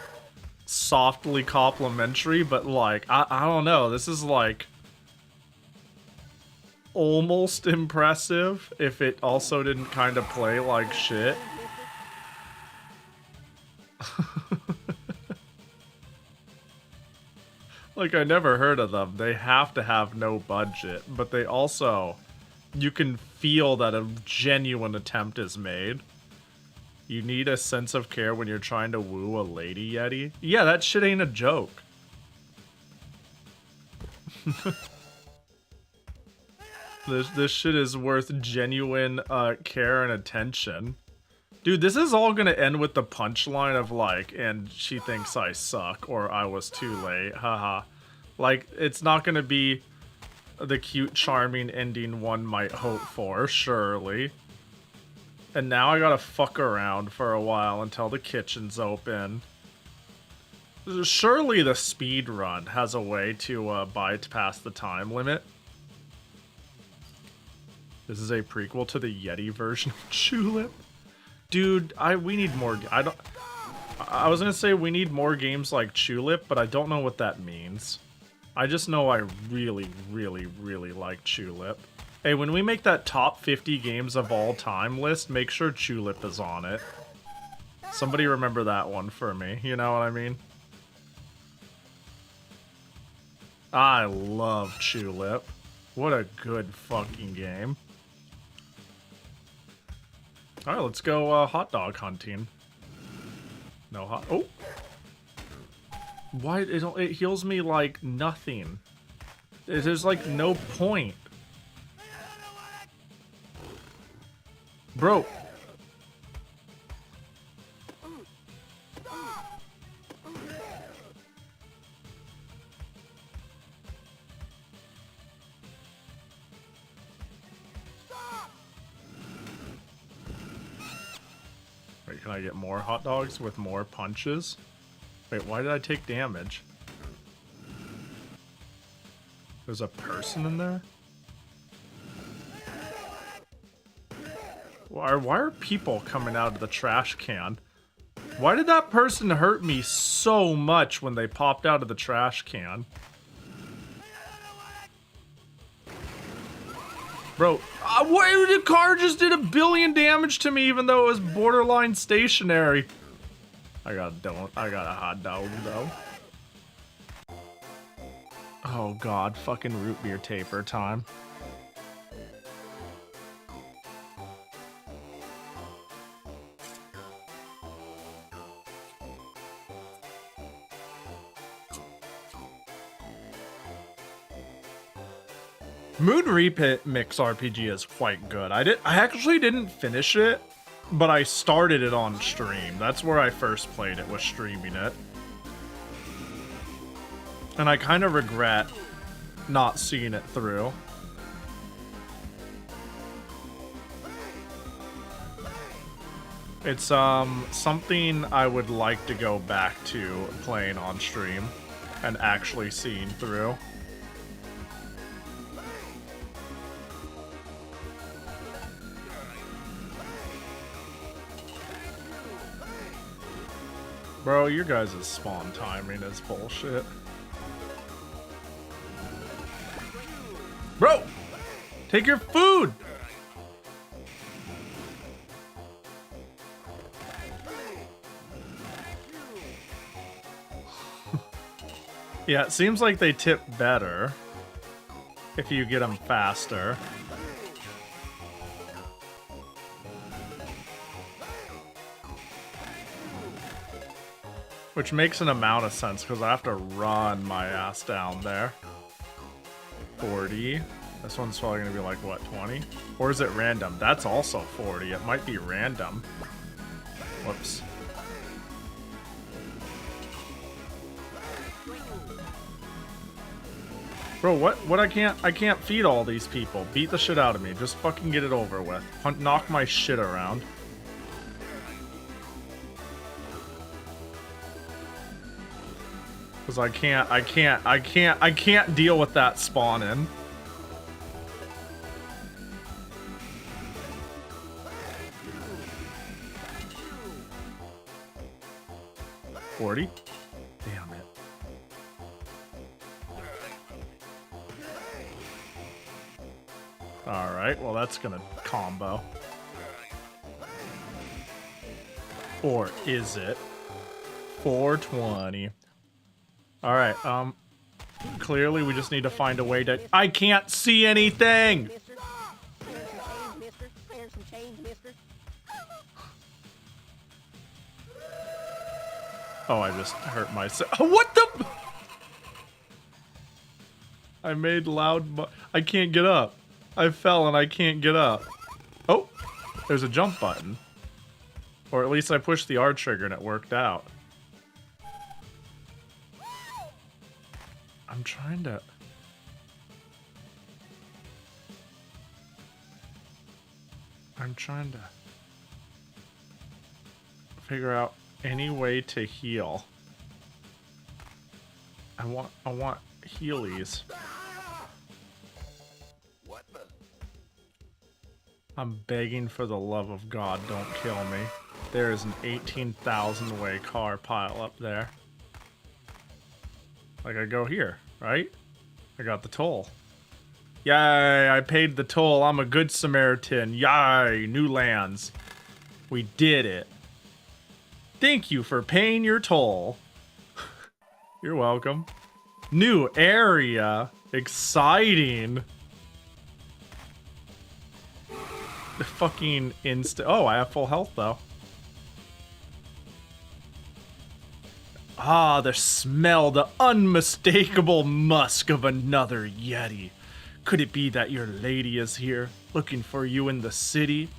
softly complimentary, but like I don't know. This is like almost impressive if it also didn't kind of play like shit. Like, I never heard of them. They have to have no budget, but they also... You can feel that a genuine attempt is made. You need a sense of care when you're trying to woo a lady yeti. Yeah, that shit ain't a joke. This shit is worth genuine care and attention. Dude, this is all gonna end with the punchline of like, and she thinks I suck, or I was too late, haha. Like, it's not gonna be the cute, charming ending one might hope for, surely. And now I gotta fuck around for a while until the kitchen's open. Surely the speed run has a way to bypass the time limit. This is a prequel to the Yeti version of Julep. Dude, we need more. I was gonna say we need more games like Julep, but I don't know what that means. I just know I really, really, really like Julep. Hey, when we make that top 50 games of all time list, make sure Julep is on it. Somebody remember that one for me, you know what I mean? I love Julep. What a good fucking game. Alright, let's go hot dog hunting. No hot... Oh! Why? It heals me like nothing. There's like no point. Bro. Wait, can I get more hot dogs with more punches? Wait, why did I take damage? There's a person in there? Why are people coming out of the trash can? Why did that person hurt me so much when they popped out of the trash can? Bro, what, the car just did 1 billion damage to me even though it was borderline stationary. I got a hot dog though. Oh god, fucking root beer taper time. Moon Remix RPG is quite good. I actually didn't finish it, but I started it on stream. That's where I first played it, was streaming it. And I kind of regret not seeing it through. It's something I would like to go back to playing on stream and actually seeing through. Bro, your guys' spawn timing is bullshit. Bro! Take your food! Yeah, it seems like they tip better if you get them faster. Which makes an amount of sense, because I have to run my ass down there. 40. This one's probably going to be like, what, 20? Or is it random? That's also 40. It might be random. Whoops. Bro, what? I can't feed all these people. Beat the shit out of me. Just fucking get it over with. Knock my shit around. Because I can't deal with that spawning. $40? Damn it. Alright, well that's gonna combo. Or is it? 420. Alright, Clearly, we just need to find a way to... I can't see anything! Oh, I just hurt myself. What the... I made loud... I can't get up. I fell and I can't get up. Oh, there's a jump button. Or at least I pushed the R trigger and it worked out. I'm trying to... figure out any way to heal. I want healies. I'm begging for the love of God, don't kill me. There is an 18,000 way car pile up there. Like I go here, right? I got the toll. Yay, I paid the toll. I'm a good Samaritan. Yay, new lands. We did it. Thank you for paying your toll. You're welcome. New area. Exciting. The fucking oh, I have full health though. Ah, the smell, the unmistakable musk of another Yeti. Could it be that your lady is here, looking for you in the city?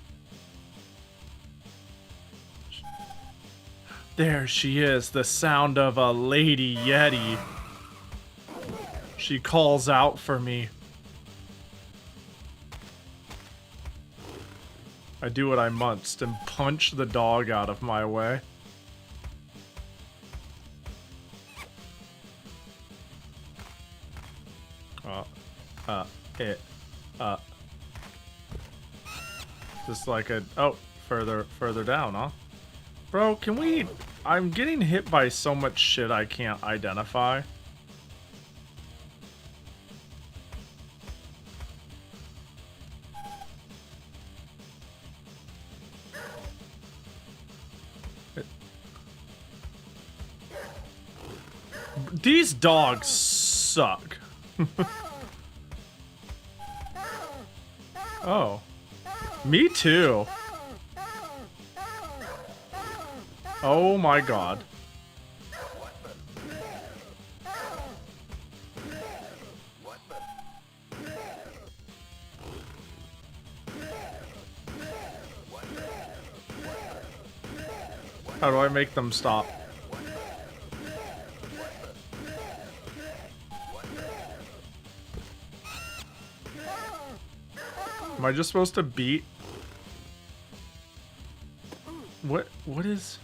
There she is, the sound of a lady Yeti. She calls out for me. I do what I must and punch the dog out of my way. Just like a... Oh, further down, huh? Bro, can we... I'm getting hit by so much shit I can't identify. These dogs suck. Oh. Me too. Oh my god. How do I make them stop? Am I just supposed to beat? What is...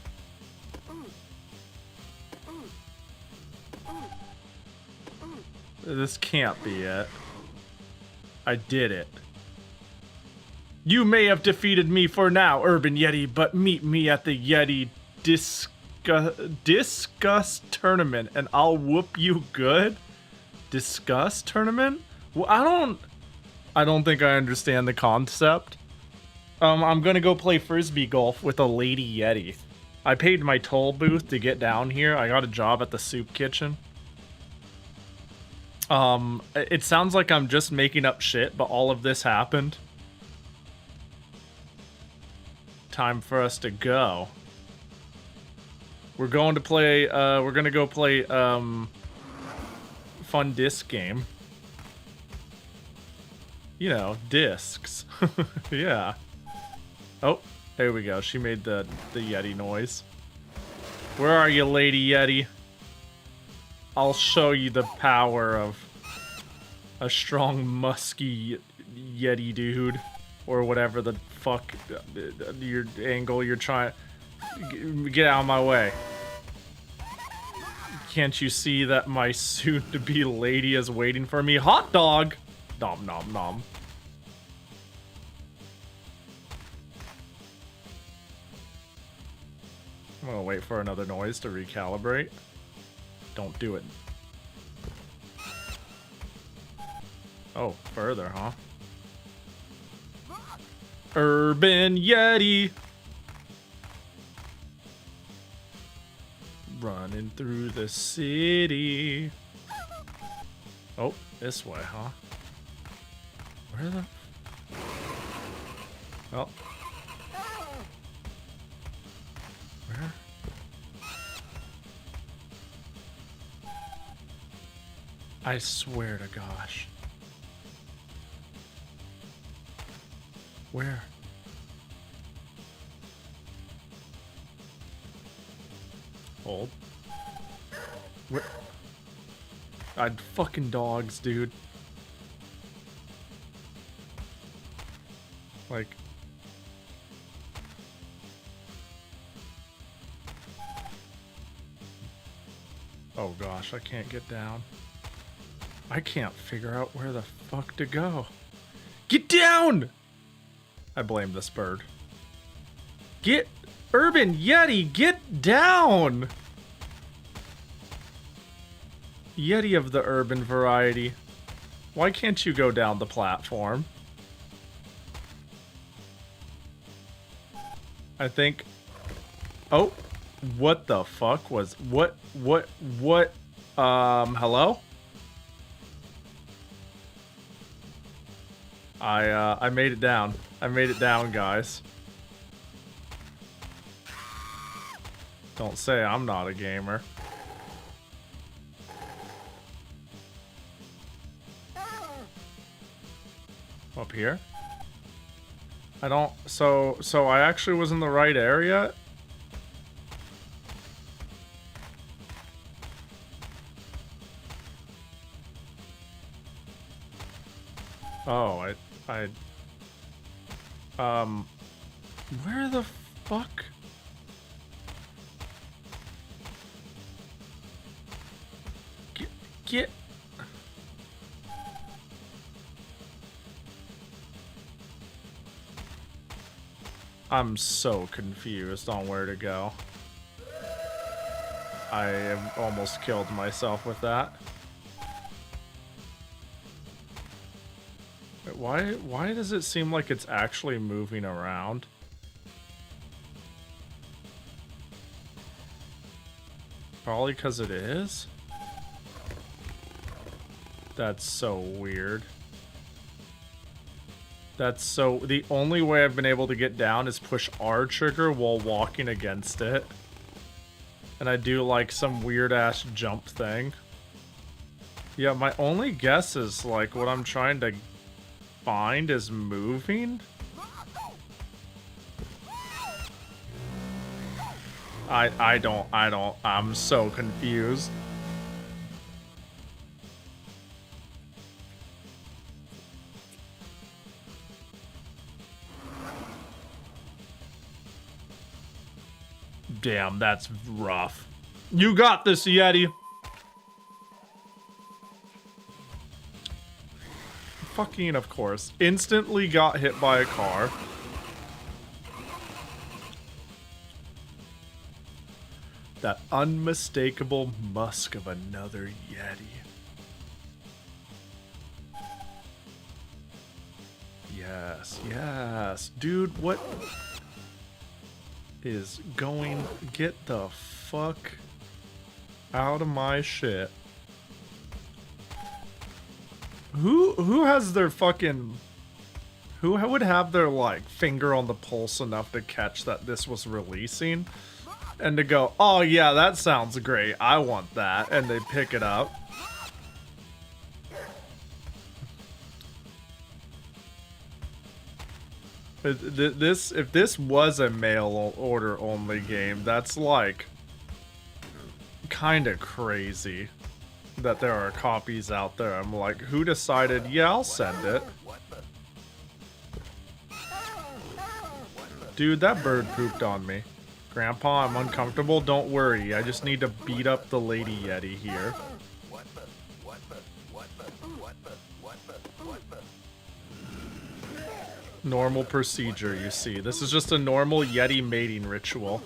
This can't be it. I did it. You may have defeated me for now, Urban Yeti, but meet me at the Yeti Discuss Tournament and I'll whoop you good? Discuss Tournament? Well, I don't think I understand the concept. I'm gonna go play Frisbee golf with a lady Yeti. I paid my toll booth to get down here. I got a job at the soup kitchen. It sounds like I'm just making up shit, but all of this happened. Time for us to go. We're going to play, we're gonna go play, fun disc game. You know, discs. Yeah. Oh, there we go. She made the Yeti noise. Where are you, Lady Yeti? I'll show you the power of a strong, musky Yeti dude. Or whatever the fuck your angle you're trying... Get out of my way. Can't you see that my soon-to-be lady is waiting for me? Hot dog! Nom nom nom. I'm gonna wait for another noise to recalibrate. Don't do it. Oh, further, huh? Urban Yeti! Running through the city. Oh, this way, huh? Where the... Oh. Where? I swear to gosh. Where? Hold. Where? I'd fucking dogs, dude. Like... Oh gosh, I can't get down. I can't figure out where the fuck to go. Get down! I blame this bird. Get... Urban Yeti, get down! Yeti of the urban variety. Why can't you go down the platform? I think... Oh! What the fuck was... What? Hello? I made it down. I made it down, guys. Don't say I'm not a gamer. Up here? I don't... So I actually was in the right area? Oh, where the fuck? Get... I'm so confused on where to go. I have almost killed myself with that. Why does it seem like it's actually moving around? Probably because it is? That's so weird. That's so... The only way I've been able to get down is push R trigger while walking against it. And I do like some weird ass jump thing. Yeah, my only guess is like what I'm trying to find is moving. I'm so confused. Damn, that's rough. You got this, Yeti. Fucking, of course. Instantly got hit by a car. That unmistakable musk of another Yeti. Yes, yes. Dude, what is going... Get the fuck out of my shit. Who has their fucking... Who would have their, like, finger on the pulse enough to catch that this was releasing? And to go, oh yeah, that sounds great, I want that, and they pick it up. If this was a mail order only game, that's like kind of crazy that there are copies out there. I'm like, who decided, yeah, I'll send it. Dude, that bird pooped on me. Grandpa, I'm uncomfortable. Don't worry. I just need to beat up the Lady Yeti here. Normal procedure, you see. This is just a normal Yeti mating ritual.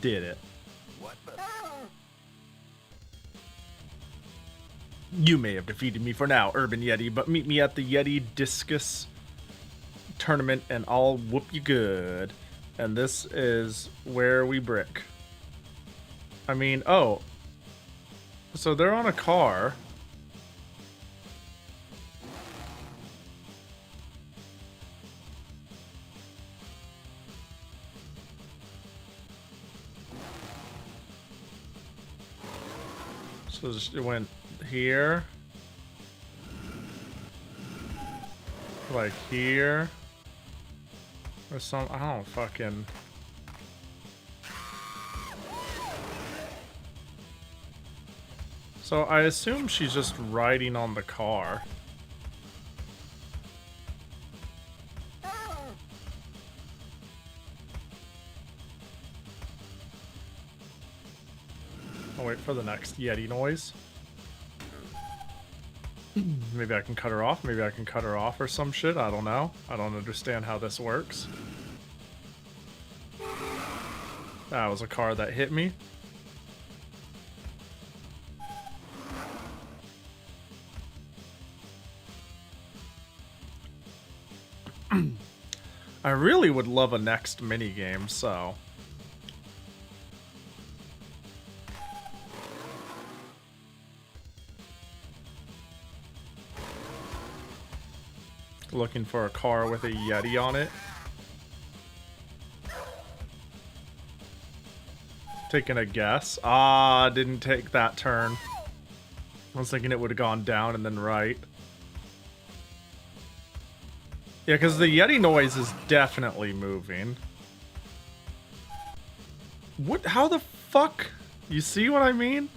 Did it. You may have defeated me for now, Urban Yeti, but meet me at the Yeti Discus tournament and I'll whoop you good. And this is where we brick. I mean, oh. So they're on a car. So it went here. Like here. Or some, I don't fucking... So I assume she's just riding on the car. I'll wait for the next Yeti noise. Maybe I can cut her off. Maybe I can cut her off or some shit. I don't know. I don't understand how this works. That was a car that hit me. I really would love a next minigame, so... Looking for a car with a Yeti on it. Taking a guess. Ah, didn't take that turn. I was thinking it would have gone down and then right. Yeah, because the Yeti noise is definitely moving. What? How the fuck? You see what I mean?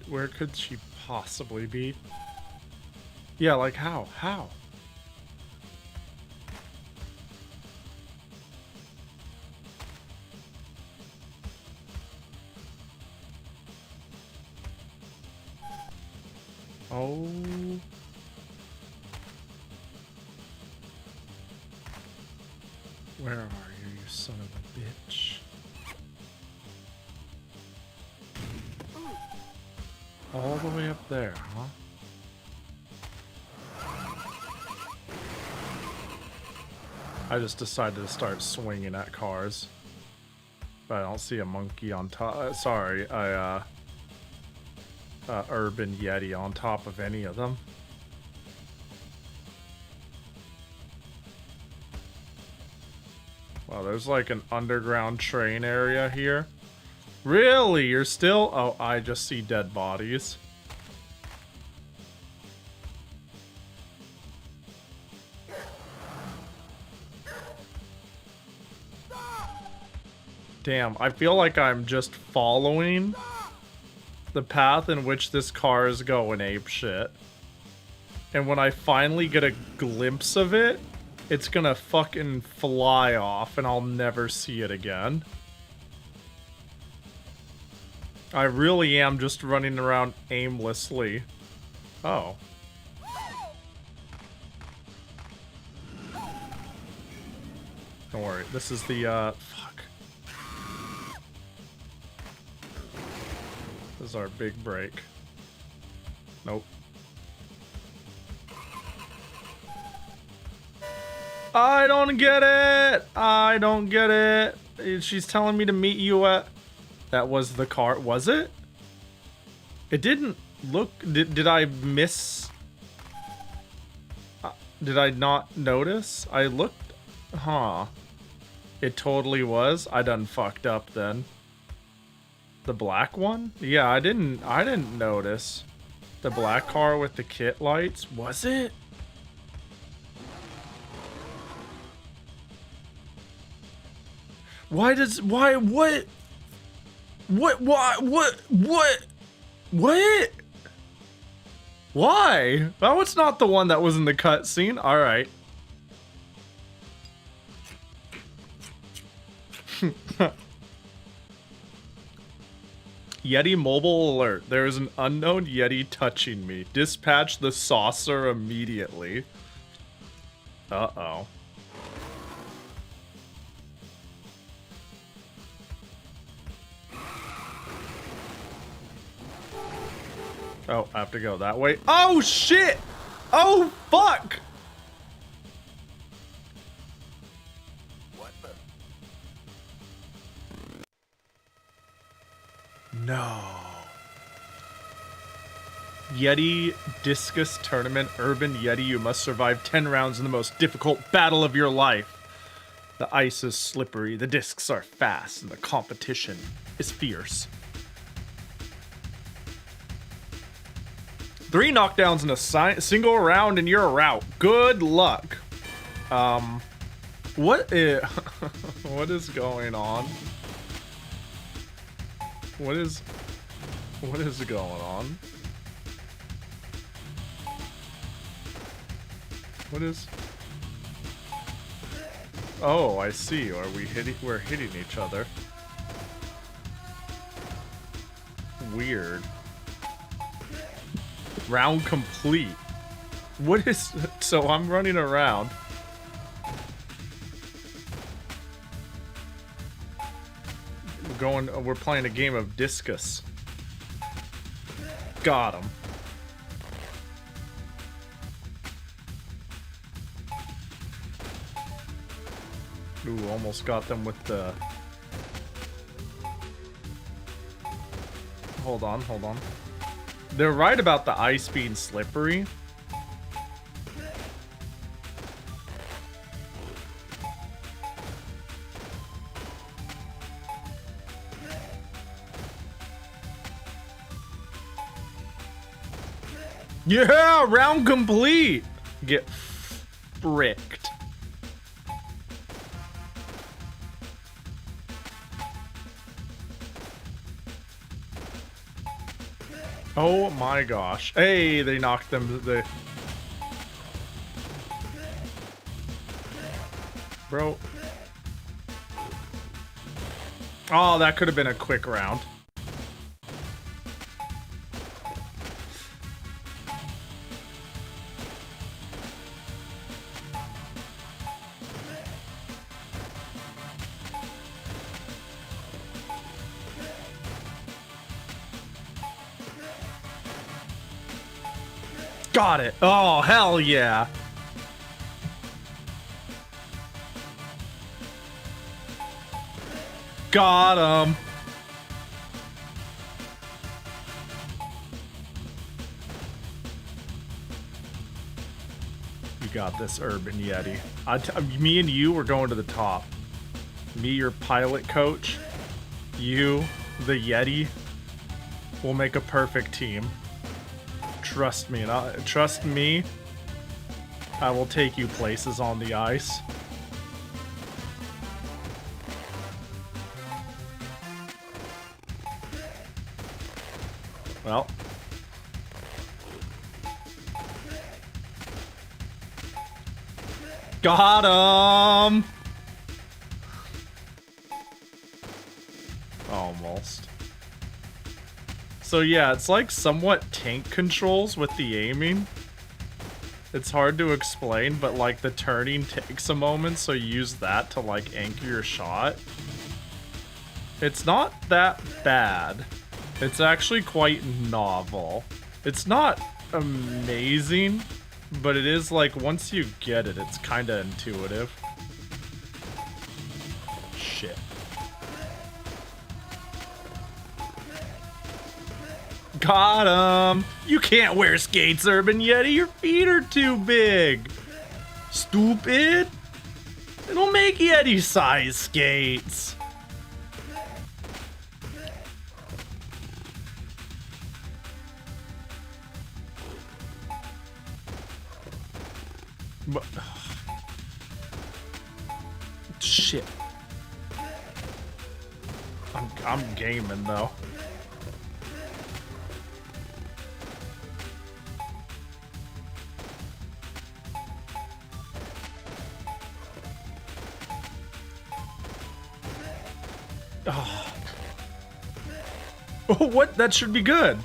Where could she possibly be? Yeah, like how? How? Oh. Where are you, you son of a bitch? All the way up there, huh? I just decided to start swinging at cars. But I don't see a monkey on top. Sorry, urban Yeti on top of any of them. Wow, there's like an underground train area here. Really? You're still... Oh, I just see dead bodies. Damn, I feel like I'm just following the path in which this car is going apeshit. And when I finally get a glimpse of it, it's gonna fucking fly off and I'll never see it again. I really am just running around aimlessly. Oh. Don't worry, this is the, fuck. This is our big break. Nope. I don't get it! I don't get it! She's telling me to meet you at... That was the car. Was it? It didn't look... Did I miss... did I not notice? I looked... Huh. It totally was. I done fucked up then. The black one? Yeah, I didn't notice. The black car with the kit lights. Was it? Why? What? Why? Oh, it's not the one that was in the cutscene. Alright. Yeti mobile alert. There is an unknown Yeti touching me. Dispatch the saucer immediately. Uh-oh. Oh, I have to go that way. Oh, shit! Oh, fuck! What the? No. Yeti Discus Tournament Urban Yeti. You must survive 10 rounds in the most difficult battle of your life. The ice is slippery, the discs are fast, and the competition is fierce. 3 knockdowns in a single round and you're out. Good luck. What is what is going on? What is going on? What is? Oh, I see. We're hitting each other. Weird. Round complete. What is... So I'm running around. We're playing a game of discus. Got him. Ooh, almost got them with the... Hold on. They're right about the ice being slippery. Yeah, round complete. Get fricked. Oh my gosh. Hey, they knocked them. Bro. Oh, that could have been a quick round. Got it. Oh, hell yeah. Got him. You got this, Urban Yeti. Me and you, we're going to the top. Me, your pilot coach. You, the Yeti. We'll make a perfect team. Trust me, trust me. I will take you places on the ice. Well. Got him! Almost. So yeah, it's like somewhat tank controls with the aiming. It's hard to explain, but like the turning takes a moment, so you use that to like anchor your shot. It's not that bad. It's actually quite novel. It's not amazing, but it is like once you get it, it's kind of intuitive. Shit. Got him! You can't wear skates, Urban Yeti. Your feet are too big. Stupid. It'll make Yeti size skates. But, shit. I'm gaming though. Oh, what? That should be good.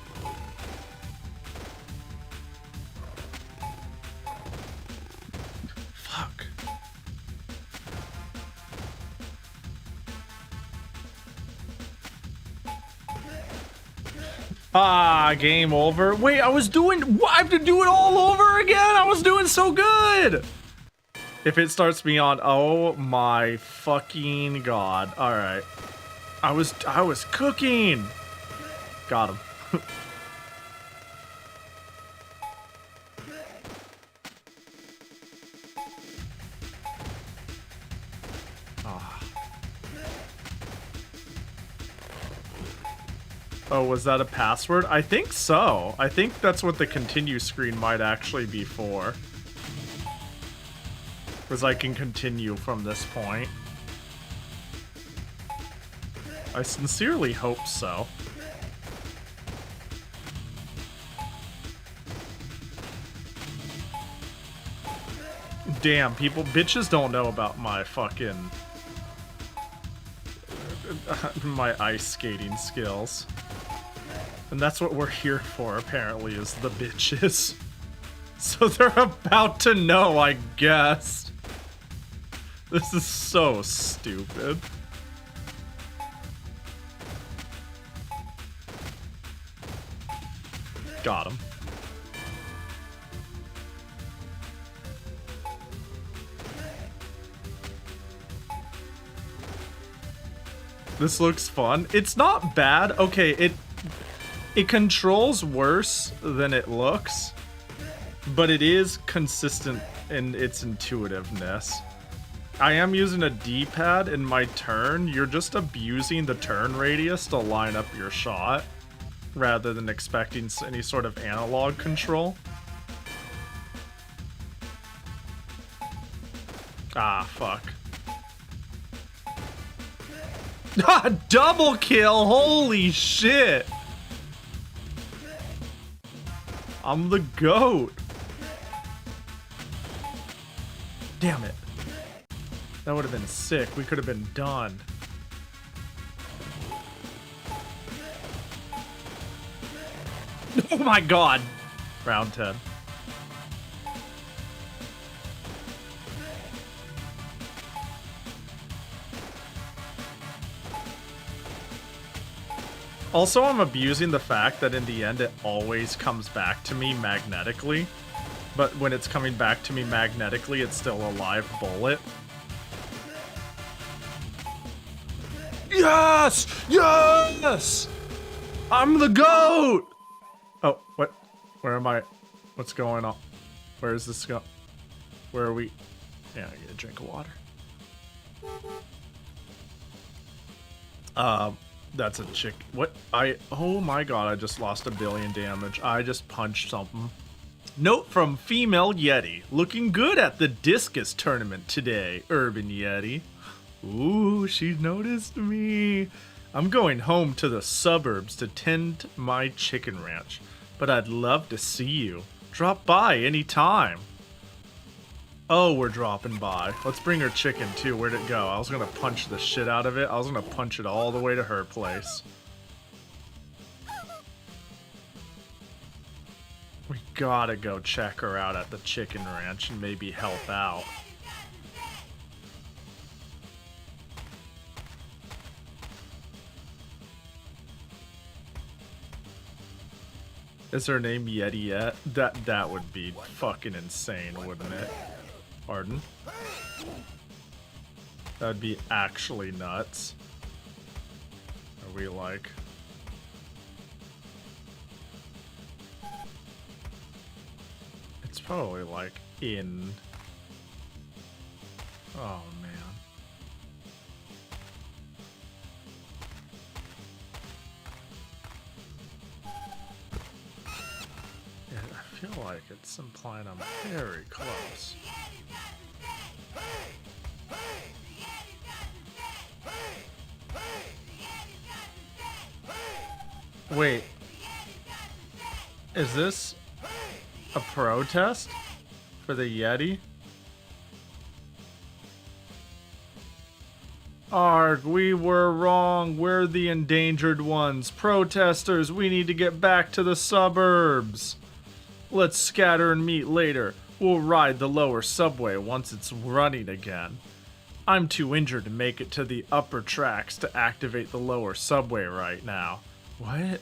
Fuck. Ah, game over. Wait, I have to do it all over again? I was doing so good! If it starts me on, oh my fucking god. Alright. I was cooking! Got him. Oh, was that a password? I think so. I think that's what the continue screen might actually be for. Because I can continue from this point. I sincerely hope so. Damn, bitches don't know about my fucking... my ice skating skills. And that's what we're here for, apparently, is the bitches. So they're about to know, I guess. This is so stupid. Got him. This looks fun. It's not bad. Okay, it controls worse than it looks, but it is consistent in its intuitiveness. I am using a D-pad in my turn. You're just abusing the turn radius to line up your shot, rather than expecting any sort of analog control. Ah, fuck. Ah, double kill! Holy shit! I'm the GOAT. Damn it. That would have been sick. We could have been done. Oh my god! Round 10. Also, I'm abusing the fact that in the end it always comes back to me magnetically. But when it's coming back to me magnetically, it's still a live bullet. Yes! Yes! I'm the GOAT! Oh, what? Where am I? What's going on? Where is this go? Where are we? Yeah, I get a drink of water. That's a chick. What? Oh my god, I just lost 1 billion damage. I just punched something. Note from Female Yeti. Looking good at the discus tournament today, Urban Yeti. Ooh, she noticed me. I'm going home to the suburbs to tend my chicken ranch, but I'd love to see you. Drop by anytime. Oh, we're dropping by. Let's bring her chicken too. Where'd it go? I was gonna punch the shit out of it. I was gonna punch it all the way to her place. We gotta go check her out at the chicken ranch and maybe help out. Is her name Yeti yet? That would be fucking insane, wouldn't it? Pardon? That'd be actually nuts. Are we like... It's probably like in... Oh man. Yeah, I feel like it's implying I'm very close. Wait. Is this a protest for the Yeti? Arg, we were wrong. We're the endangered ones. Protesters, we need to get back to the suburbs. Let's scatter and meet later. We'll ride the lower subway once it's running again. I'm too injured to make it to the upper tracks to activate the lower subway right now. What?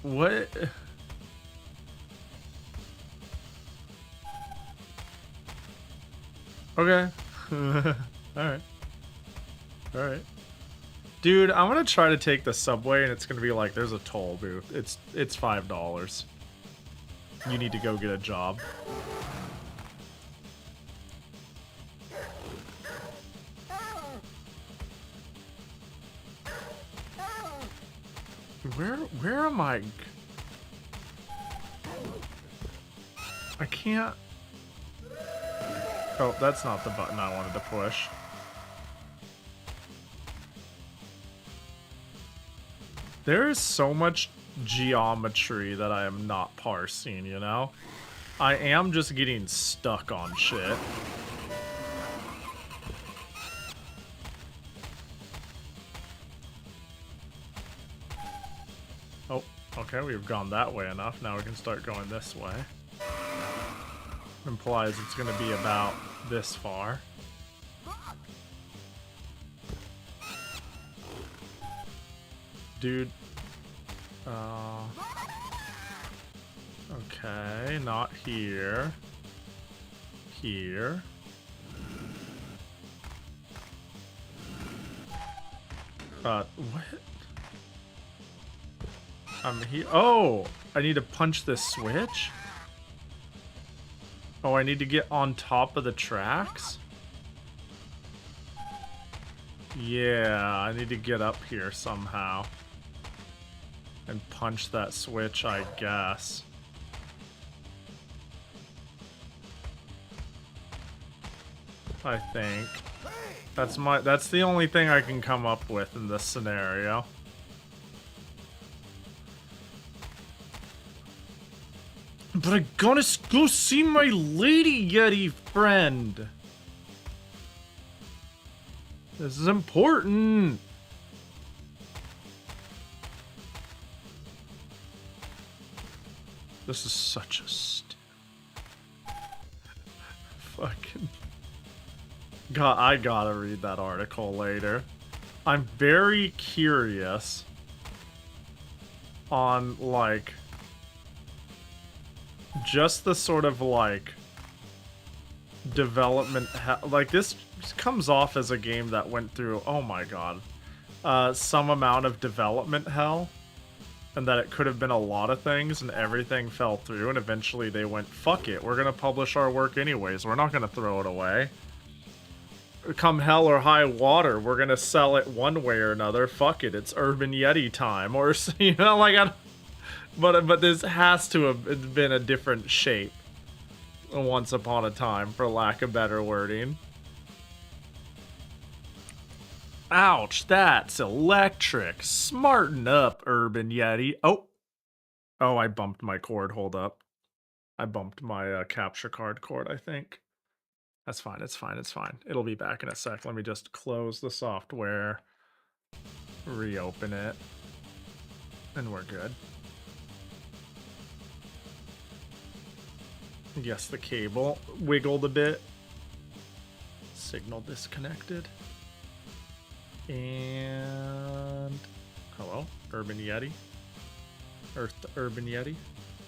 What? Okay. Alright. Alright. Dude, I'm gonna try to take the subway and it's gonna be like, there's a toll booth. It's $5. You need to go get a job. Where am I? I can't. Oh, that's not the button I wanted to push. There is so much geometry that I am not parsing, you know? I am just getting stuck on shit. Oh, okay, we've gone that way enough. Now we can start going this way. Implies it's gonna be about this far. Dude. Okay, not here. Here. What? I'm here. Oh! I need to punch this switch? Oh, I need to get on top of the tracks? Yeah, I need to get up here somehow. And punch that switch, I guess. I think. That's the only thing I can come up with in this scenario. But I gotta go see my lady Yeti friend. This is important. This is such a fucking... God, I gotta read that article later. I'm very curious on, like, just the sort of, like, development... like, this comes off as a game that went through, oh my god, some amount of development hell. And that it could have been a lot of things, and everything fell through, and eventually they went, fuck it, we're gonna publish our work anyways, we're not gonna throw it away. Come hell or high water, we're gonna sell it one way or another, fuck it, it's Urban Yeti time, or, you know, like, but this has to have been a different shape once upon a time, for lack of better wording. Ouch, that's electric. Smarten up, Urban Yeti. Oh, I bumped my cord. Hold up. I bumped my capture card cord, I think. That's fine, it's fine, it's fine. It'll be back in a sec. Let me just close the software, reopen it, and we're good. Yes, the cable wiggled a bit. Signal disconnected. And hello, Urban Yeti. Urban Yeti.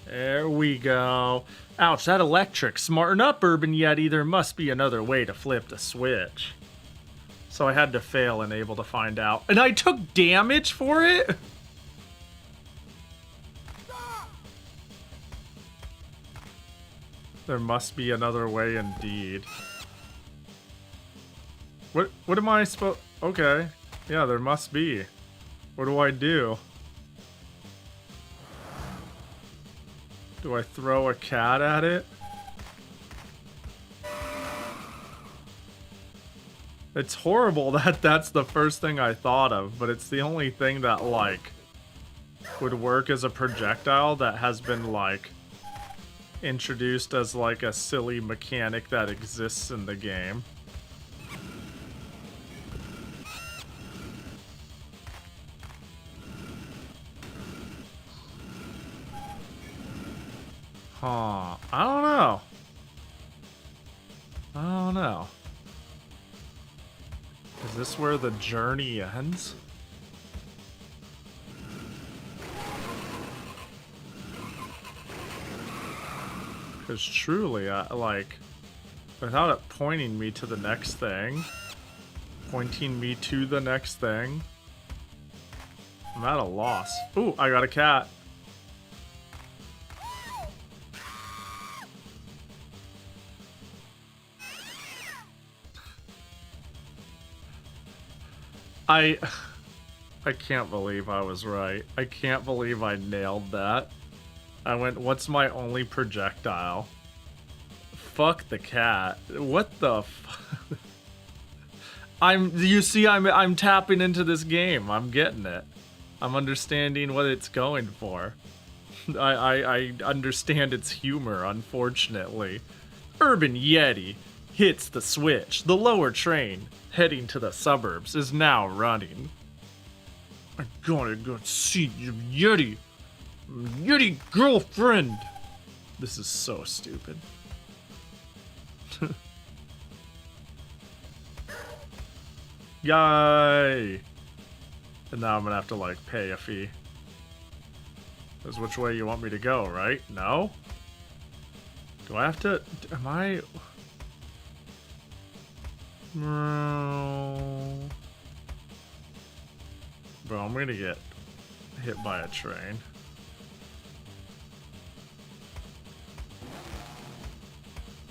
There we go. Ouch, that electric. Smarten up, Urban Yeti. There must be another way to flip the switch. So I had to fail and able to find out. And I took damage for it? There must be another way indeed. What am I supposed... Okay. Yeah, there must be. What do I do? Do I throw a cat at it? It's horrible that that's the first thing I thought of, but it's the only thing that, like, would work as a projectile that has been, like, introduced as, like, a silly mechanic that exists in the game. Huh. I don't know. I don't know. Is this where the journey ends? Because truly, like, without it pointing me to the next thing, pointing me to the next thing, I'm at a loss. Ooh, I got a cat. I can't believe I was right. I can't believe I nailed that. I went, what's my only projectile? Fuck the cat. What the f- you see, I'm tapping into this game. I'm getting it. I'm understanding what it's going for. I understand its humor, unfortunately. Urban Yeti hits the switch. The lower train, heading to the suburbs, is now running. I gotta go see Yeti. Yeti girlfriend. This is so stupid. Yay! And now I'm gonna have to, like, pay a fee. That's which way you want me to go, right? No? Do I have to... Am I... No. Bro, I'm gonna get hit by a train.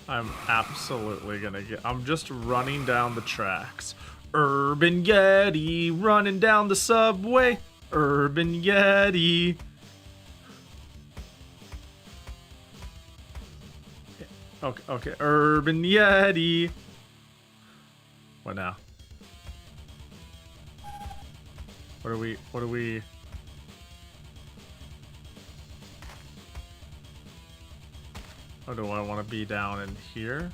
I'm absolutely gonna get... I'm just running down the tracks. Urban Yeti running down the subway. Urban Yeti. Okay, Urban Yeti. What now? What are we... Oh, do I want to be down in here?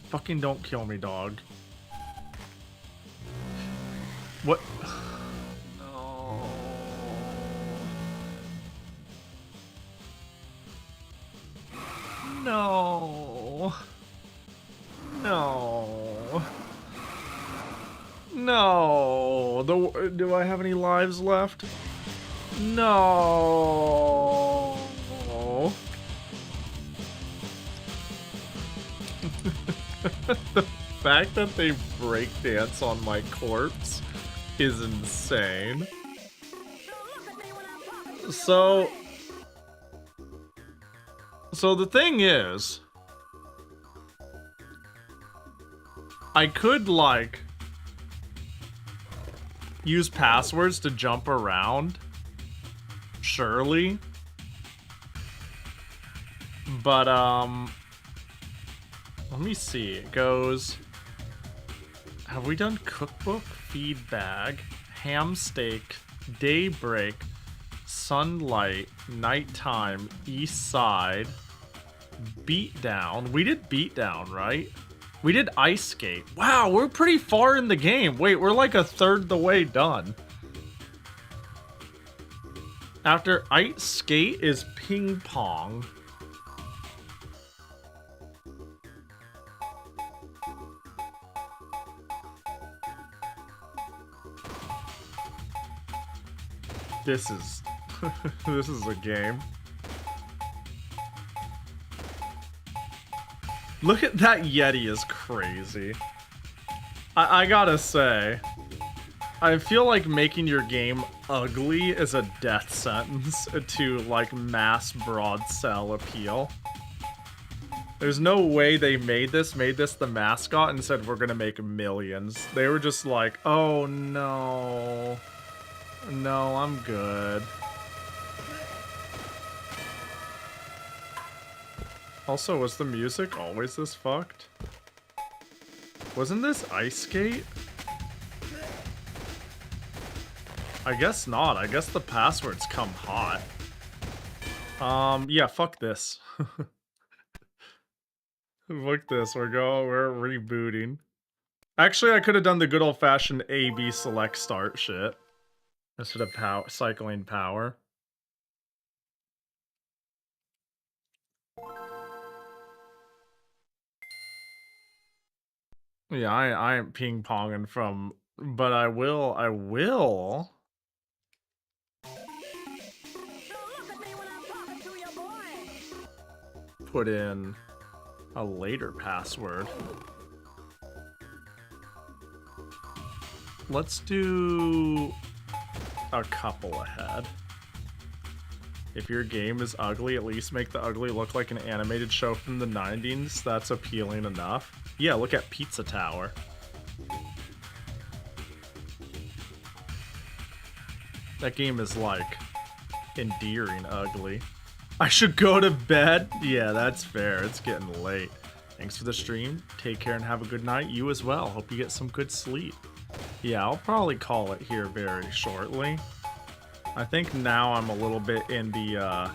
Fucking don't kill me, dog. What? No. No. No. No. Do I have any lives left? No. The fact that they breakdance on my corpse is insane. So the thing is, I could, like, use passwords to jump around, surely, but let me see. It goes, have we done cookbook, feed bag, ham steak, daybreak, sunlight, nighttime, east side, beatdown? We did beatdown, right? We did ice skate. Wow, we're pretty far in the game. Wait, we're like a third the way done. After ice skate is ping pong. This is this is a game. Look at that Yeti, is crazy. I gotta say, I feel like making your game ugly is a death sentence to, like, mass broad cell appeal. There's no way they made this the mascot and said we're gonna make millions. They were just like, oh no. No, I'm good. Also, was the music always this fucked? Wasn't this ice skate? I guess not. I guess the passwords come hot. Yeah, fuck this. Fuck this. We're rebooting. Actually, I could have done the good old-fashioned A-B select start shit. Instead of cycling power. Yeah, I ain't ping-ponging from... But I will... put in a later password. Let's do a couple ahead. If your game is ugly, at least make the ugly look like an animated show from the 90s. That's appealing enough. Yeah, look at Pizza Tower. That game is like endearing ugly. I should go to bed? Yeah, that's fair. It's getting late. Thanks for the stream. Take care and have a good night. You as well. Hope you get some good sleep. Yeah, I'll probably call it here very shortly. I think now I'm a little bit in the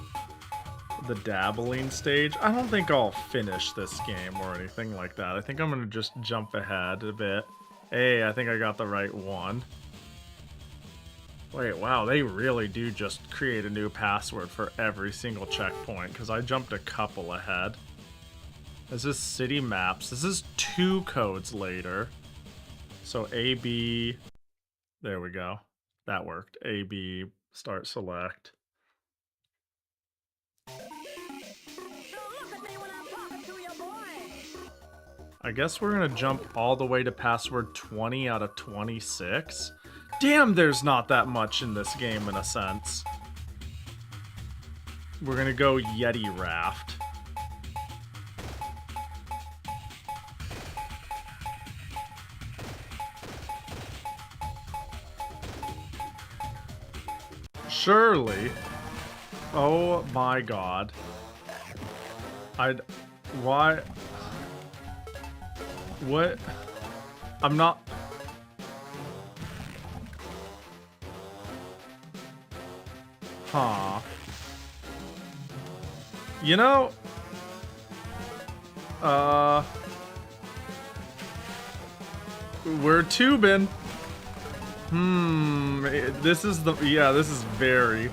dabbling stage. I don't think I'll finish this game or anything like that. I think I'm gonna just jump ahead a bit. Hey, I think I got the right one. Wait, wow, they really do just create a new password for every single checkpoint, because I jumped a couple ahead. This is city maps. This is 2 codes later. So A, B, there we go. That worked. A, B, start select. I guess we're gonna jump all the way to password 20 out of 26. Damn, there's not that much in this game in a sense. We're gonna go Yeti Raft. Surely. Oh my god. Why? What? I'm not... Huh. You know... We're tubing. This is the... Yeah, this is very...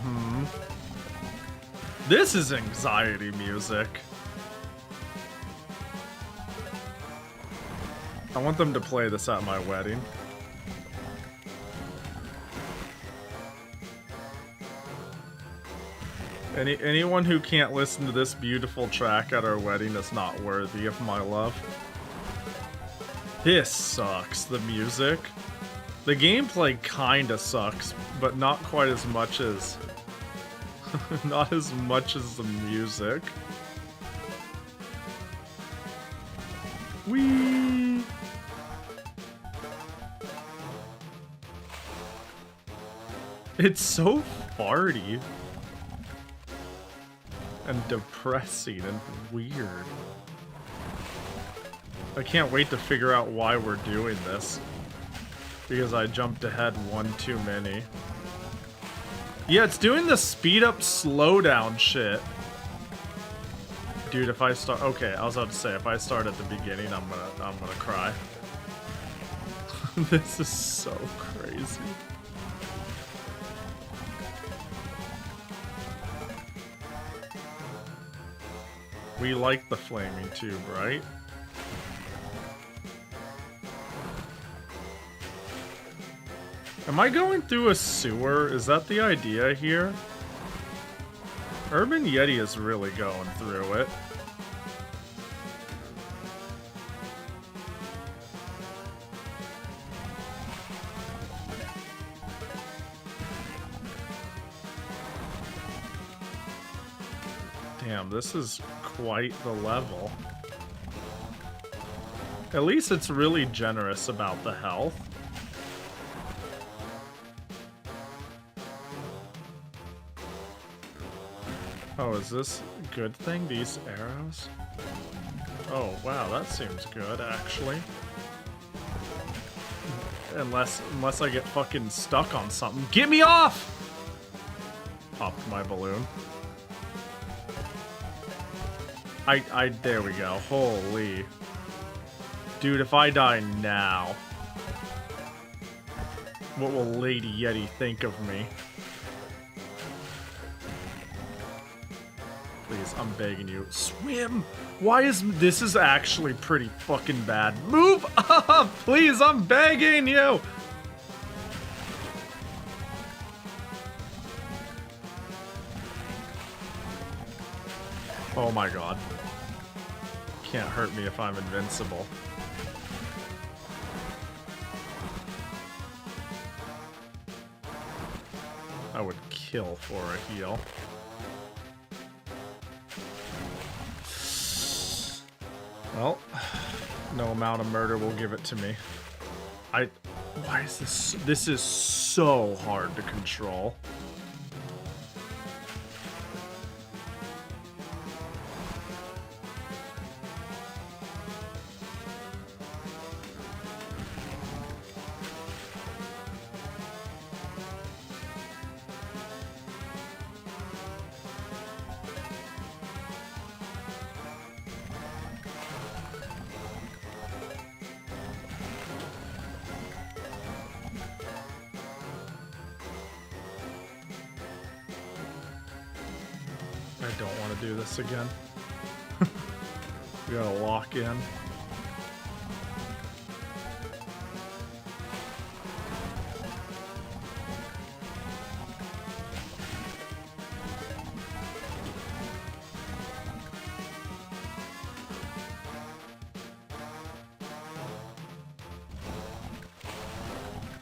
This is anxiety music. I want them to play this at my wedding. Anyone who can't listen to this beautiful track at our wedding is not worthy of my love. This sucks, the music. The gameplay kinda sucks, but not quite as much as... not as much as the music. Whee! It's so farty. And depressing and weird. I can't wait to figure out why we're doing this. Because I jumped ahead one too many. Yeah, it's doing the speed up, slow down shit. Dude, if I start... Okay, I was about to say, if I start at the beginning, I'm gonna cry. This is so crazy. We like the flaming tube, right? Am I going through a sewer? Is that the idea here? Urban Yeti is really going through it. Damn, this is quite the level. At least it's really generous about the health. Oh, is this a good thing? These arrows? Oh, wow, that seems good, actually. Unless I get fucking stuck on something. Get me off! Popped my balloon. There we go. Holy. Dude, if I die now, what will Lady Yeti think of me? Please, I'm begging you. Swim! Why is... This is actually pretty fucking bad. Move up! Please, I'm begging you! Oh my god. Can't hurt me if I'm invincible. I would kill for a heal. Well, no amount of murder will give it to me. Why is this? This is so hard to control. I don't want to do this again. We gotta lock in.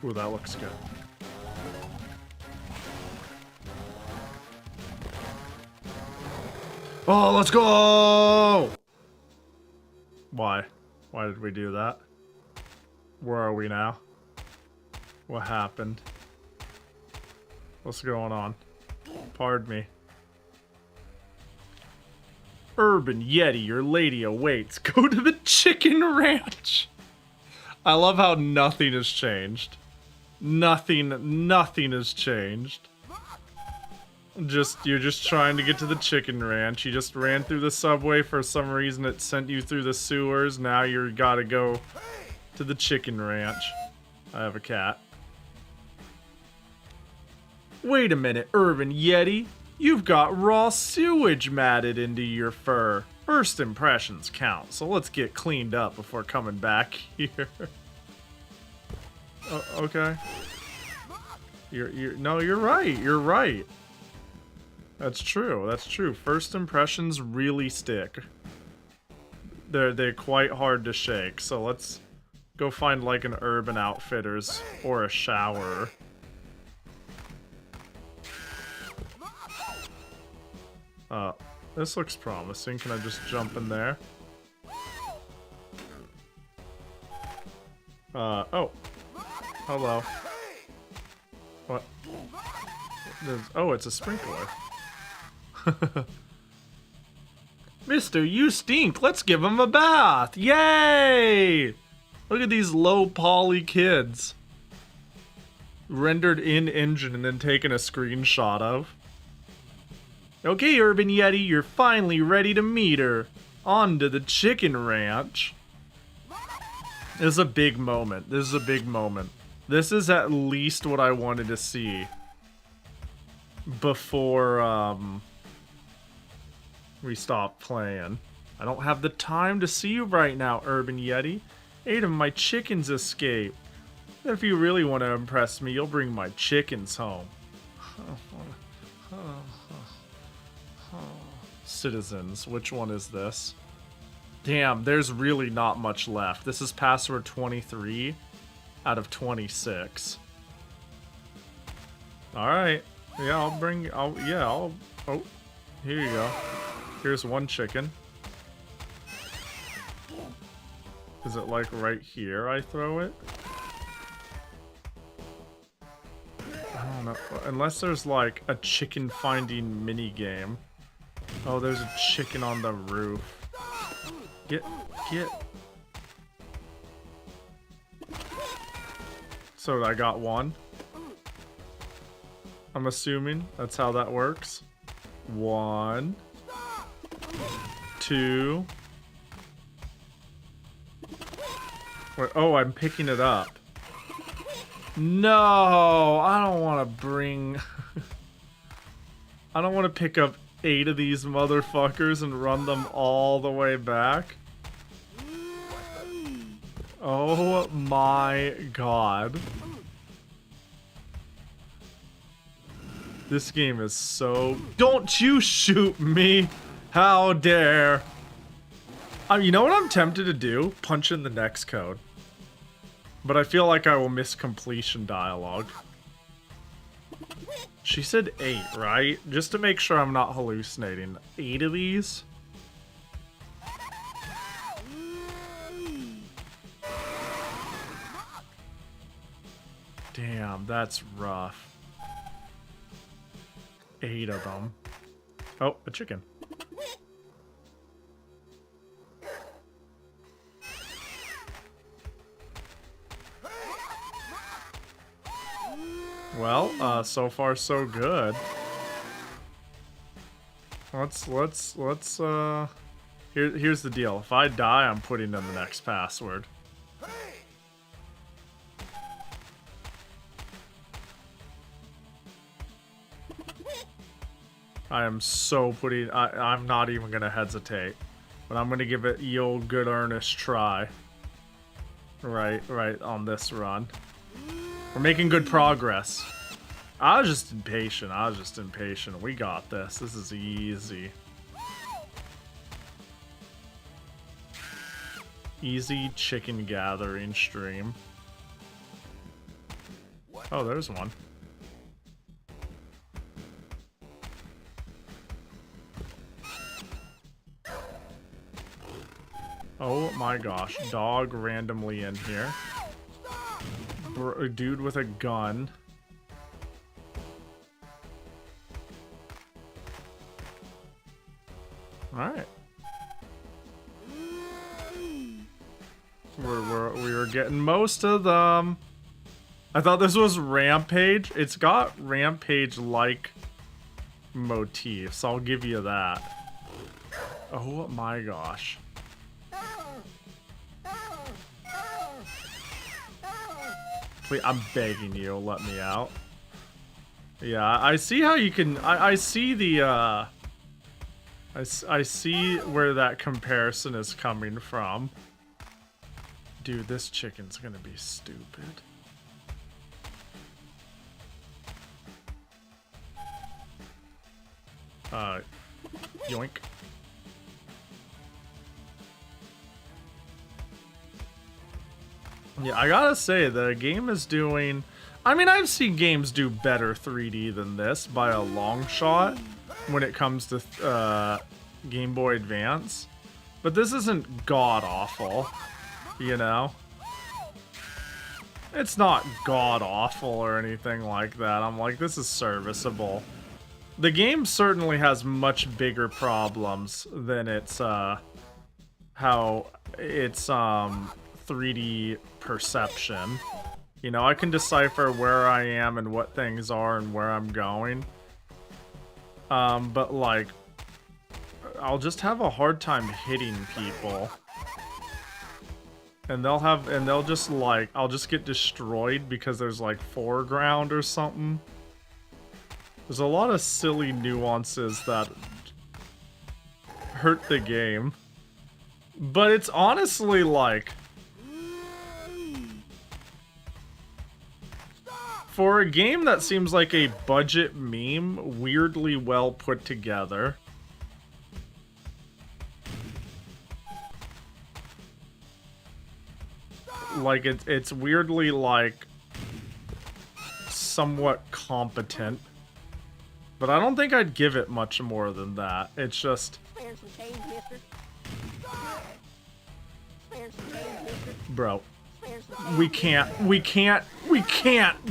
Ooh, that looks good. Oh, let's go! Why? Why did we do that? Where are we now? What happened? What's going on? Pardon me. Urban Yeti, your lady awaits. Go to the chicken ranch! I love how nothing has changed. Nothing has changed. You're just trying to get to the chicken ranch. You just ran through the subway. For some reason it sent you through the sewers. Now you gotta go to the chicken ranch. I have a cat. Wait a minute, Urban Yeti. You've got raw sewage matted into your fur. First impressions count, so let's get cleaned up before coming back here. Okay. You're right. You're right. That's true. That's true. First impressions really stick. They're quite hard to shake. So let's go find like an Urban Outfitters or a shower. This looks promising. Can I just jump in there? Oh. Hello. What? Oh, it's a sprinkler. Mister, you stink. Let's give him a bath. Yay! Look at these low poly kids. Rendered in engine and then taken a screenshot of. Okay, Urban Yeti, you're finally ready to meet her. On to the chicken ranch. This is a big moment. This is a big moment. This is at least what I wanted to see before we stop playing. I don't have the time to see you right now, Urban Yeti. 8 of my chickens escaped. If you really want to impress me, you'll bring my chickens home. Citizens, which one is this? Damn, there's really not much left. This is password 23 out of 26. Alright. Yeah, oh, here you go. Here's one chicken. Is it like right here I throw it? I don't know. Unless there's like a chicken finding mini game. Oh, there's a chicken on the roof. Get. So I got one. I'm assuming that's how that works. 1, 2. Wait, oh, I'm picking it up. No, I don't want to bring... I don't want to pick up 8 of these motherfuckers and run them all the way back. Oh my god. This game is so... Don't you shoot me! How dare! You know what I'm tempted to do? Punch in the next code. But I feel like I will miss completion dialogue. She said 8, right? Just to make sure I'm not hallucinating. 8 of these? Damn, that's rough. 8 of them. Oh, a chicken. Well, so far so good. Here's the deal. If I die, I'm putting in the next password. I am so putting... I'm not even gonna hesitate. But I'm gonna give it the old good earnest try. Right on this run. We're making good progress. I was just impatient. We got this. This is easy. Easy chicken gathering stream. Oh, there's one. Oh my gosh. Dog randomly in here. A dude with a gun. Alright. We were getting most of them. I thought this was Rampage. It's got Rampage-like motifs. I'll give you that. Oh my gosh. Please, I'm begging you, let me out. Yeah, I see how you can... I see the, I see where that comparison is coming from. Dude, this chicken's gonna be stupid. Yoink. Yeah, I gotta say, the game is doing... I mean, I've seen games do better 3D than this by a long shot when it comes to Game Boy Advance. But this isn't god-awful, you know? It's not god-awful or anything like that. I'm like, this is serviceable. The game certainly has much bigger problems than its, how its, 3D perception. You know, I can decipher where I am and what things are and where I'm going. But like, I'll just have a hard time hitting people. And they'll just like, I'll just get destroyed because there's like foreground or something. There's a lot of silly nuances that hurt the game. But it's honestly like, for a game that seems like a budget meme, weirdly well put together. Like, it's weirdly, like, somewhat competent. But I don't think I'd give it much more than that. It's just... Bro. We can't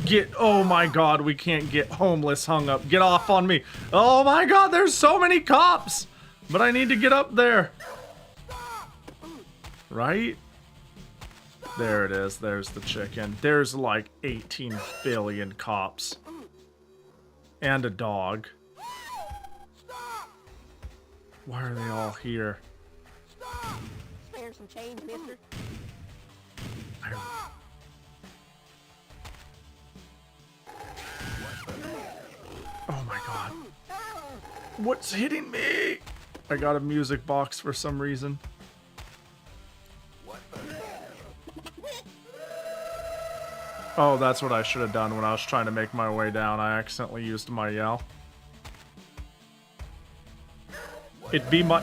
get, oh my god, we can't get homeless hung up. Get off on me. Oh my god, there's so many cops. But I need to get up there. Right? There it is, there's the chicken. There's like 18 billion cops. And a dog. Why are they all here? Some change, mister. Oh my god. What's hitting me? I got a music box for some reason. Oh, that's what I should have done when I was trying to make my way down. I accidentally used my yell. It'd be my...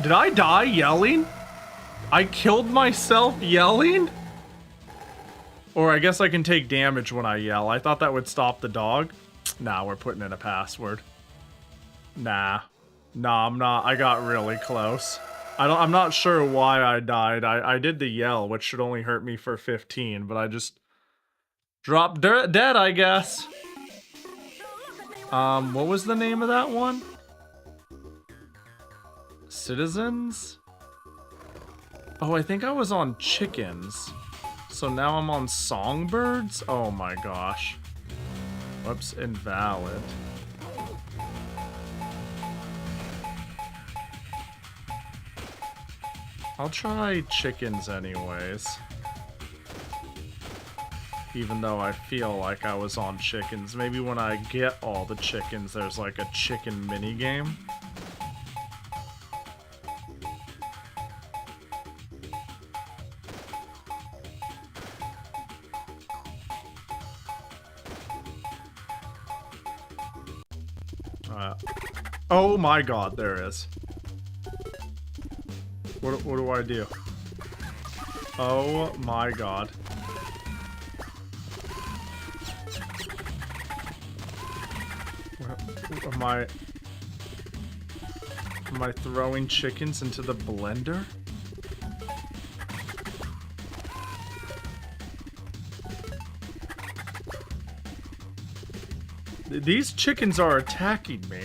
Did I die yelling? I killed myself yelling? Or I guess I can take damage when I yell. I thought that would stop the dog. Nah, we're putting in a password. Nah. Nah, I'm not. I got really close. I'm not sure why I died. I did the yell, which should only hurt me for 15, but I just dropped dead, I guess. What was the name of that one? Citizens? Oh, I think I was on chickens. So now I'm on songbirds? Oh my gosh. Whoops, invalid. I'll try chickens anyways. Even though I feel like I was on chickens. Maybe when I get all the chickens, there's like a chicken minigame. Oh my god, there is. What do I do? Oh my god. Am I throwing chickens into the blender? These chickens are attacking me.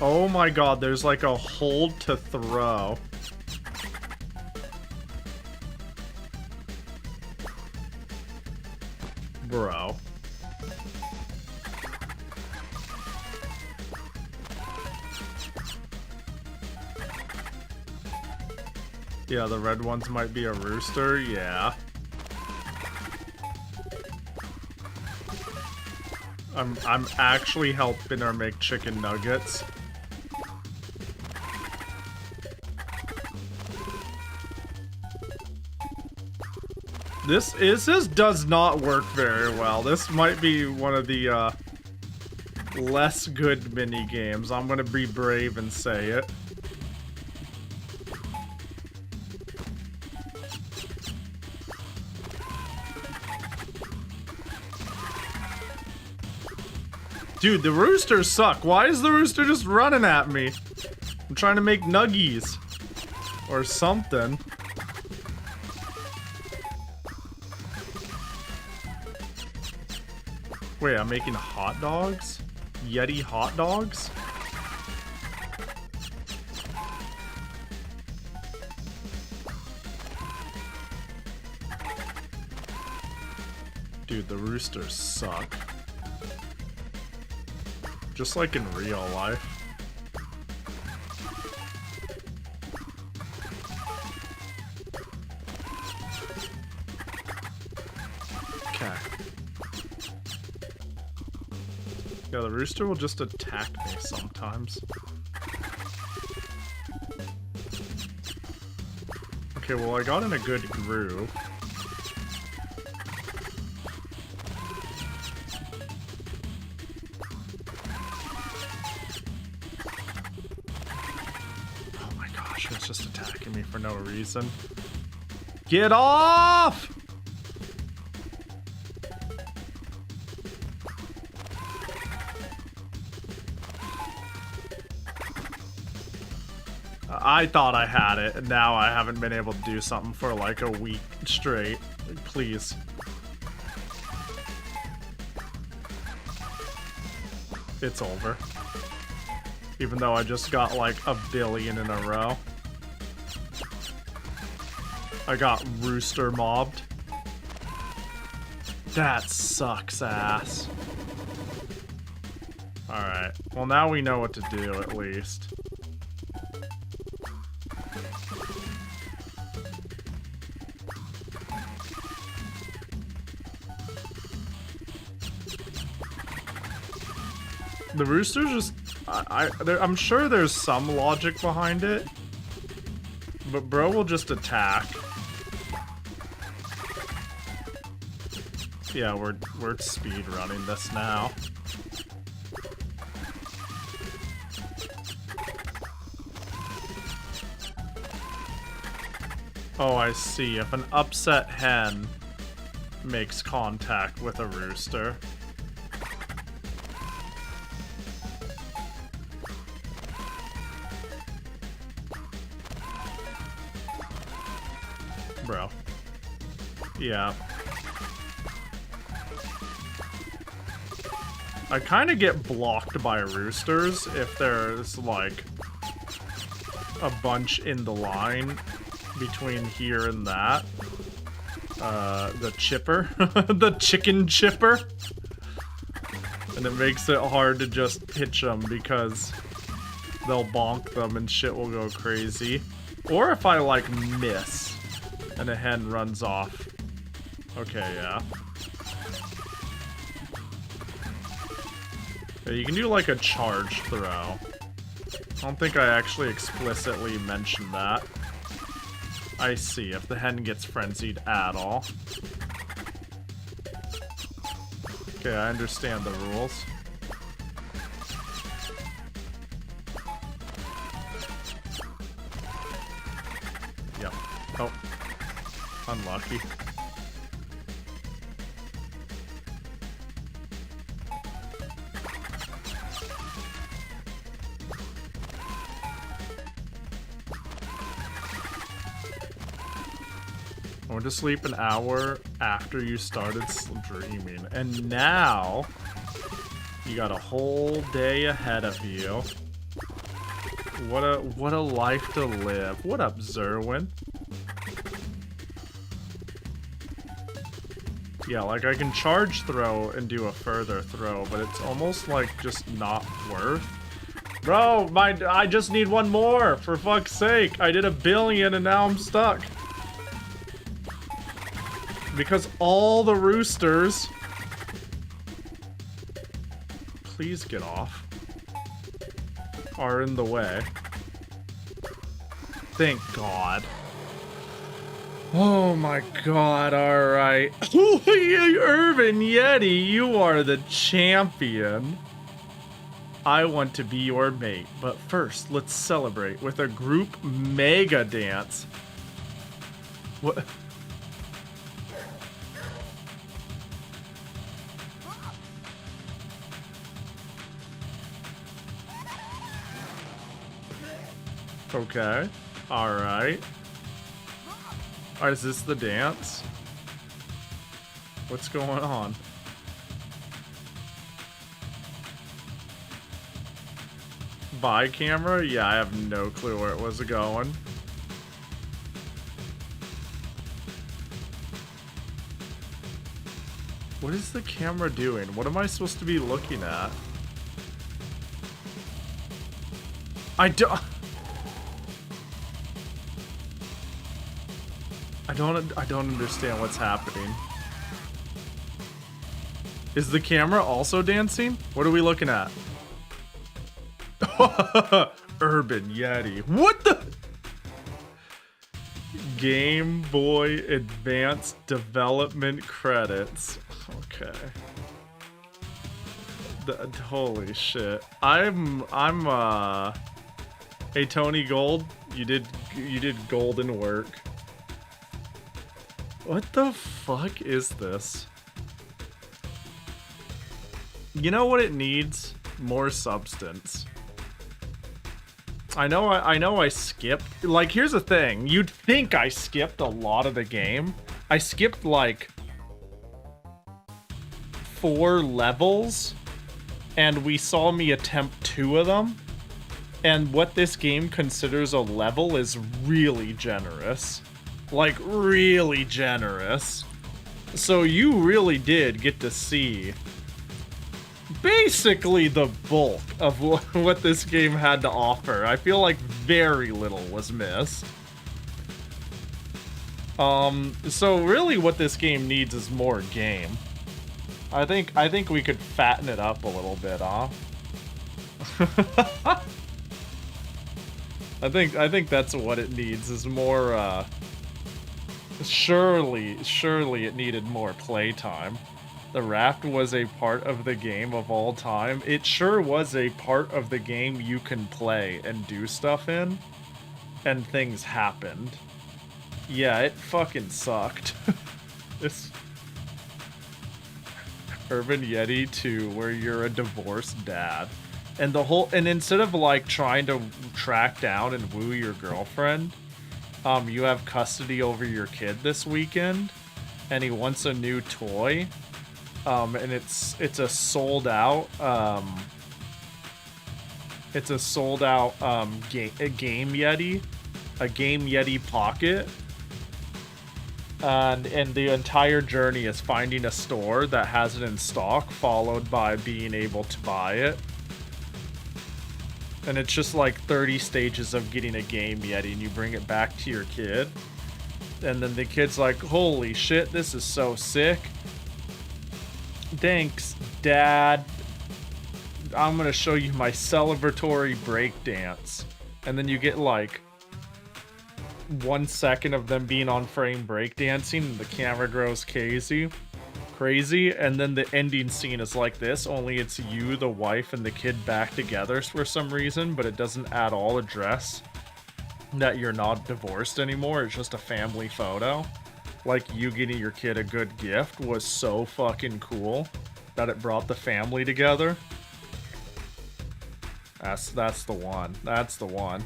Oh my god, there's like a hold to throw. Bro. Yeah, the red ones might be a rooster, yeah. I'm actually helping her make chicken nuggets. This does not work very well. This might be one of the less good mini games. I'm gonna be brave and say it. Dude, the roosters suck. Why is the rooster just running at me? I'm trying to make nuggies. Or something. Wait, I'm making hot dogs? Yeti hot dogs? Dude, the roosters suck. Just like in real life. Okay. Yeah, the rooster will just attack me sometimes. Okay, well I got in a good groove. It's just attacking me for no reason. Get off! I thought I had it, and now I haven't been able to do something for like a week straight. Please. It's over. Even though I just got like a billion in a row. I got rooster mobbed. That sucks ass. Alright. Well, now we know what to do, at least. The roosters just... I'm sure there's some logic behind it. But bro will just attack. Yeah, we're speed running this now. Oh, I see. If an upset hen makes contact with a rooster. Bro. Yeah. I kind of get blocked by roosters if there's, like, a bunch in the line between here and that. The chipper. The chicken chipper. And it makes it hard to just pitch them because they'll bonk them and shit will go crazy. Or if I, like, miss and a hen runs off. Okay, yeah. Yeah, you can do, like, a charge throw. I don't think I actually explicitly mentioned that. I see, if the hen gets frenzied at all. Okay, I understand the rules. Yep. Oh. Unlucky. I went to sleep an hour after you started dreaming, and now you got a whole day ahead of you. What a life to live. What up, Zerwin? Yeah, like I can charge throw and do a further throw, but it's almost like just not worth. Bro, I just need one more, for fuck's sake. I did 1 billion and now I'm stuck. Because all the roosters... Please get off. Are in the way. Thank God. Oh my God, alright. Urban Yeti, you are the champion. I want to be your mate, but first, let's celebrate with a group mega dance. What? Okay. Alright. Alright, is this the dance? What's going on? By camera? Yeah, I have no clue where it was going. What is the camera doing? What am I supposed to be looking at? I don't understand what's happening. Is the camera also dancing? What are we looking at? Urban Yeti. What the? Game Boy Advance development credits. Okay. Holy shit. Hey Tony Gold, you did golden work. What the fuck is this? You know what it needs? More substance. I know I skipped. Like, here's the thing. You'd think I skipped a lot of the game. I skipped, like, 4 levels, and we saw me attempt 2 of them. And what this game considers a level is really generous. Like, really generous. So you really did get to see basically the bulk of what this game had to offer. I feel like very little was missed. So really what this game needs is more game. I think we could fatten it up a little bit, huh? I think that's what it needs, is more, surely it needed more playtime. The raft was a part of the game of all time. It sure was a part of the game you can play and do stuff in, and things happened. Yeah, it fucking sucked. This Urban Yeti 2, where you're a divorced dad. And instead of like trying to track down and woo your girlfriend, you have custody over your kid this weekend, and he wants a new toy. And it's a sold out Game Yeti, a Game Yeti Pocket. And the entire journey is finding a store that has it in stock, followed by being able to buy it. And it's just like 30 stages of getting a Game Yeti, and you bring it back to your kid. And then the kid's like, holy shit, this is so sick. Thanks, Dad. I'm gonna show you my celebratory breakdance. And then you get like 1 second of them being on frame breakdancing, and the camera grows crazy, and then the ending scene is like this, only it's you, the wife, and the kid back together for some reason, but it doesn't at all address that you're not divorced anymore. It's just a family photo. Like, you getting your kid a good gift was so fucking cool that it brought the family together. That's the one. That's the one.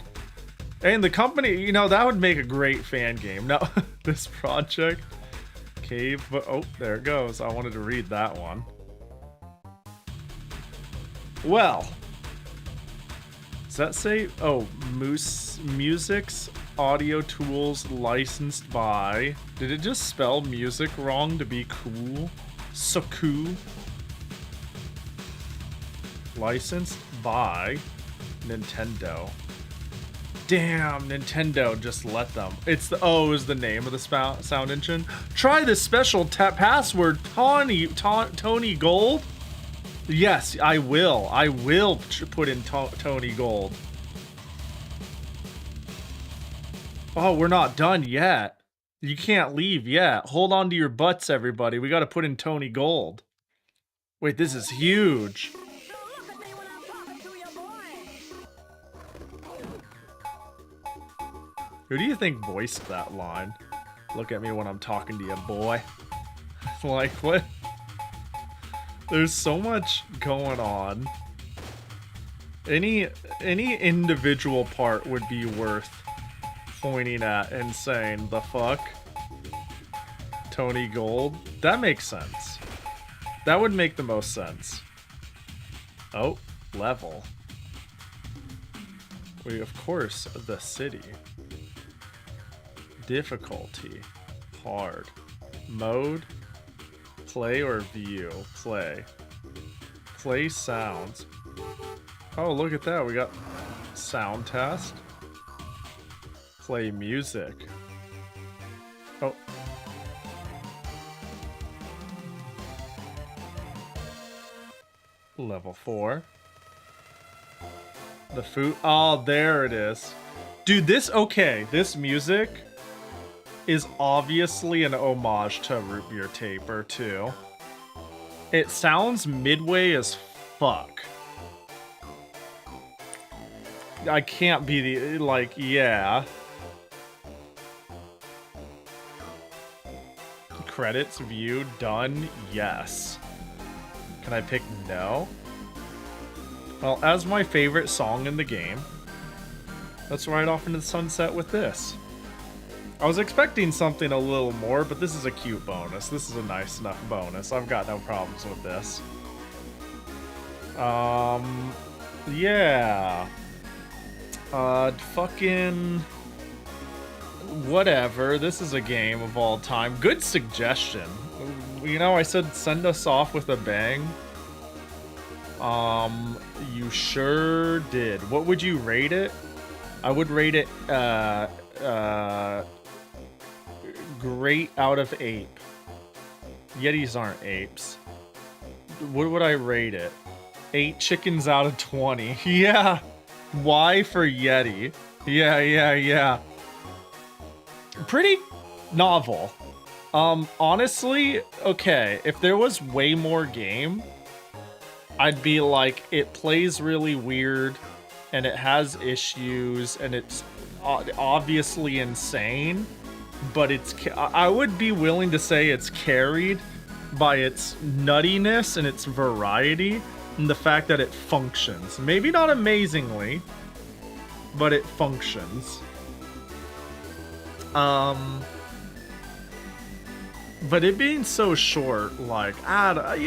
And the company, you know, that would make a great fan game. No, this project. Cave, but oh, there it goes. I wanted to read that one. Well. Does that say, oh, Music's audio tools licensed by, did it just spell music wrong to be cool? So cool. Licensed by Nintendo. Damn, Nintendo just let them. It's the O is the name of the sound engine. Try this special password, Tony Gold. Yes, I will. I will put in Tony Gold. Oh, we're not done yet. You can't leave yet. Hold on to your butts, everybody. We got to put in Tony Gold. Wait, this is huge. Who do you think voiced that line? Look at me when I'm talking to you, boy. Like, what? There's so much going on. Any individual part would be worth pointing at and saying, the fuck? Tony Gold? That makes sense. That would make the most sense. Oh, level. We, of course, the city. Difficulty. Hard. Mode. Play or view. Play. Play sounds. Oh, look at that. We got sound test. Play music. Oh. Level 4. The food. Oh, there it is. Dude, this music is obviously an homage to Root Beer Taper, too. It sounds midway as fuck. I can't be the, like, yeah. Credits, view, done, yes. Can I pick no? Well, as my favorite song in the game, let's ride off into the sunset with this. I was expecting something a little more, but this is a cute bonus. This is a nice enough bonus. I've got no problems with this. Yeah. Fucking... whatever. This is a game of all time. Good suggestion. You know, I said send us off with a bang. You sure did. What would you rate it? I would rate it, great out of ape. Yetis aren't apes. What would I rate it? 8 chickens out of 20. Yeah. Y for Yeti. Yeah. Pretty novel. Honestly, okay, if there was way more game, I'd be like, it plays really weird, and it has issues, and it's obviously insane, but I would be willing to say it's carried by its nuttiness and its variety and the fact that it functions. Maybe not amazingly, but it functions. But it being so short, like, I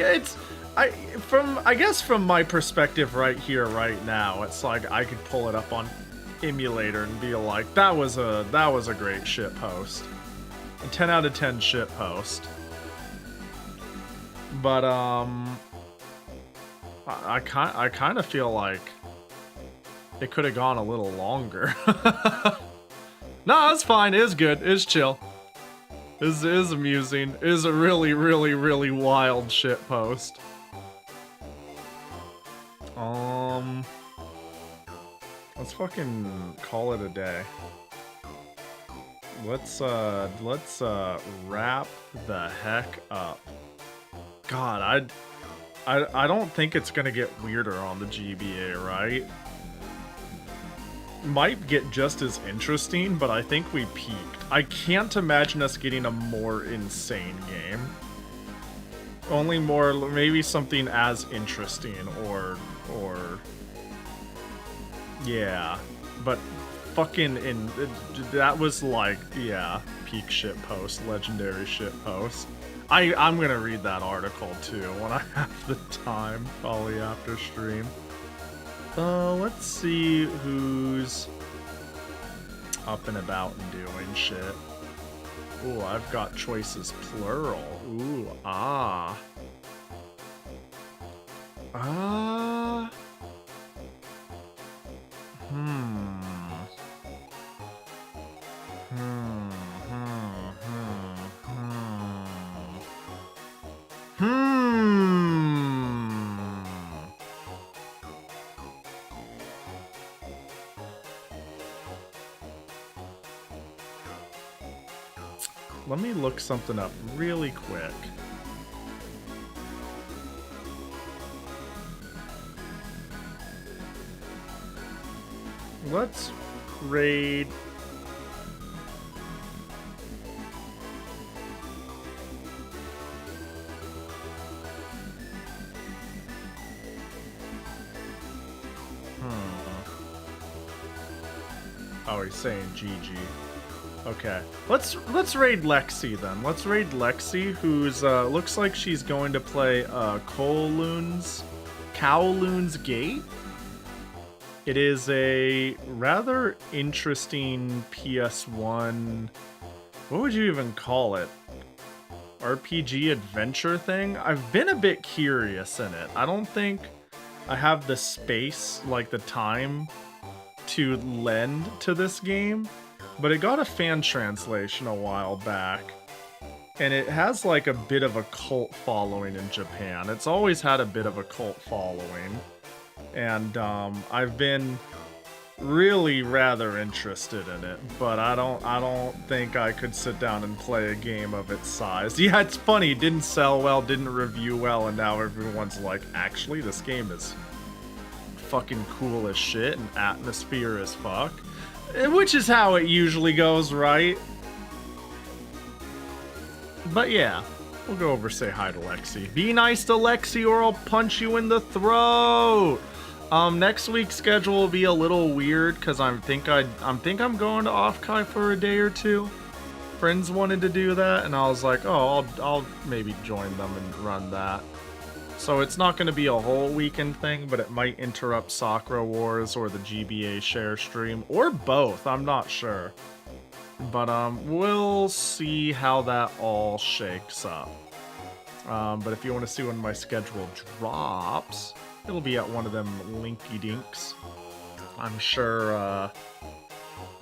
guess from my perspective right here, right now, it's like I could pull it up on emulator and be like, that was a great shit post. A 10 out of 10 shit post. But I kind of feel like it could have gone a little longer. No, it's fine. It's good. It's chill. It is amusing. It is a really, really, really wild shit post. Let's fucking call it a day. Let's wrap the heck up. God, I don't think it's gonna get weirder on the GBA, right? Might get just as interesting, but I think we peaked. I can't imagine us getting a more insane game. Only more, maybe something as interesting, or yeah. But fucking that was like, yeah, peak shit post, legendary shit post. I'm gonna read that article too when I have the time, probably after stream. Let's see who's up and about and doing shit. Ooh, I've got choices plural. Ooh, ah. Let me look something up really quick. Let's raid... Oh, he's saying GG. Okay, let's raid Lexi then. Let's raid Lexi, who's looks like she's going to play Kowloon's Gate. It is a rather interesting PS1. What would you even call it? RPG adventure thing? I've been a bit curious in it. I don't think I have the space, like the time, to lend to this game. But it got a fan translation a while back, and it has like a bit of a cult following in Japan. It's always had a bit of a cult following, and I've been really rather interested in it. But I don't think I could sit down and play a game of its size. Yeah, it's funny. It didn't sell well, didn't review well, and now everyone's like, actually, this game is fucking cool as shit and atmosphere as fuck. Which is how it usually goes, right? But yeah, we'll go over say hi to Lexi. Be nice to Lexi or I'll punch you in the throat! Next week's schedule will be a little weird because I think I'm going to Off-Kai for a day or two. Friends wanted to do that, and I was like, oh, I'll maybe join them and run that. So it's not going to be a whole weekend thing, but it might interrupt Sakura Wars or the GBA share stream, or both, I'm not sure. But we'll see how that all shakes up. But if you want to see when my schedule drops, it'll be at one of them linky dinks. I'm sure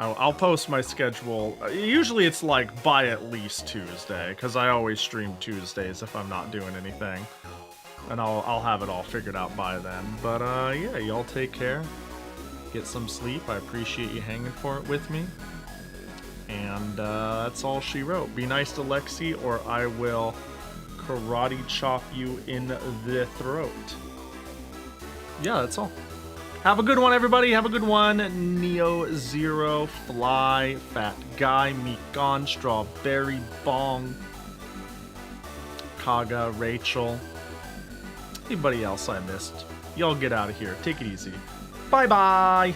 I'll post my schedule. Usually it's like by at least Tuesday, because I always stream Tuesdays if I'm not doing anything. And I'll have it all figured out by then. But yeah, y'all take care. Get some sleep. I appreciate you hanging for it with me. And that's all she wrote. Be nice to Lexi or I will karate chop you in the throat. Yeah, that's all. Have a good one, everybody. Have a good one. Neo Zero, Fly, Fat Guy, Mikon, Strawberry Bong, Kaga, Rachel. Anybody else I missed? Y'all get out of here. Take it easy. Bye-bye.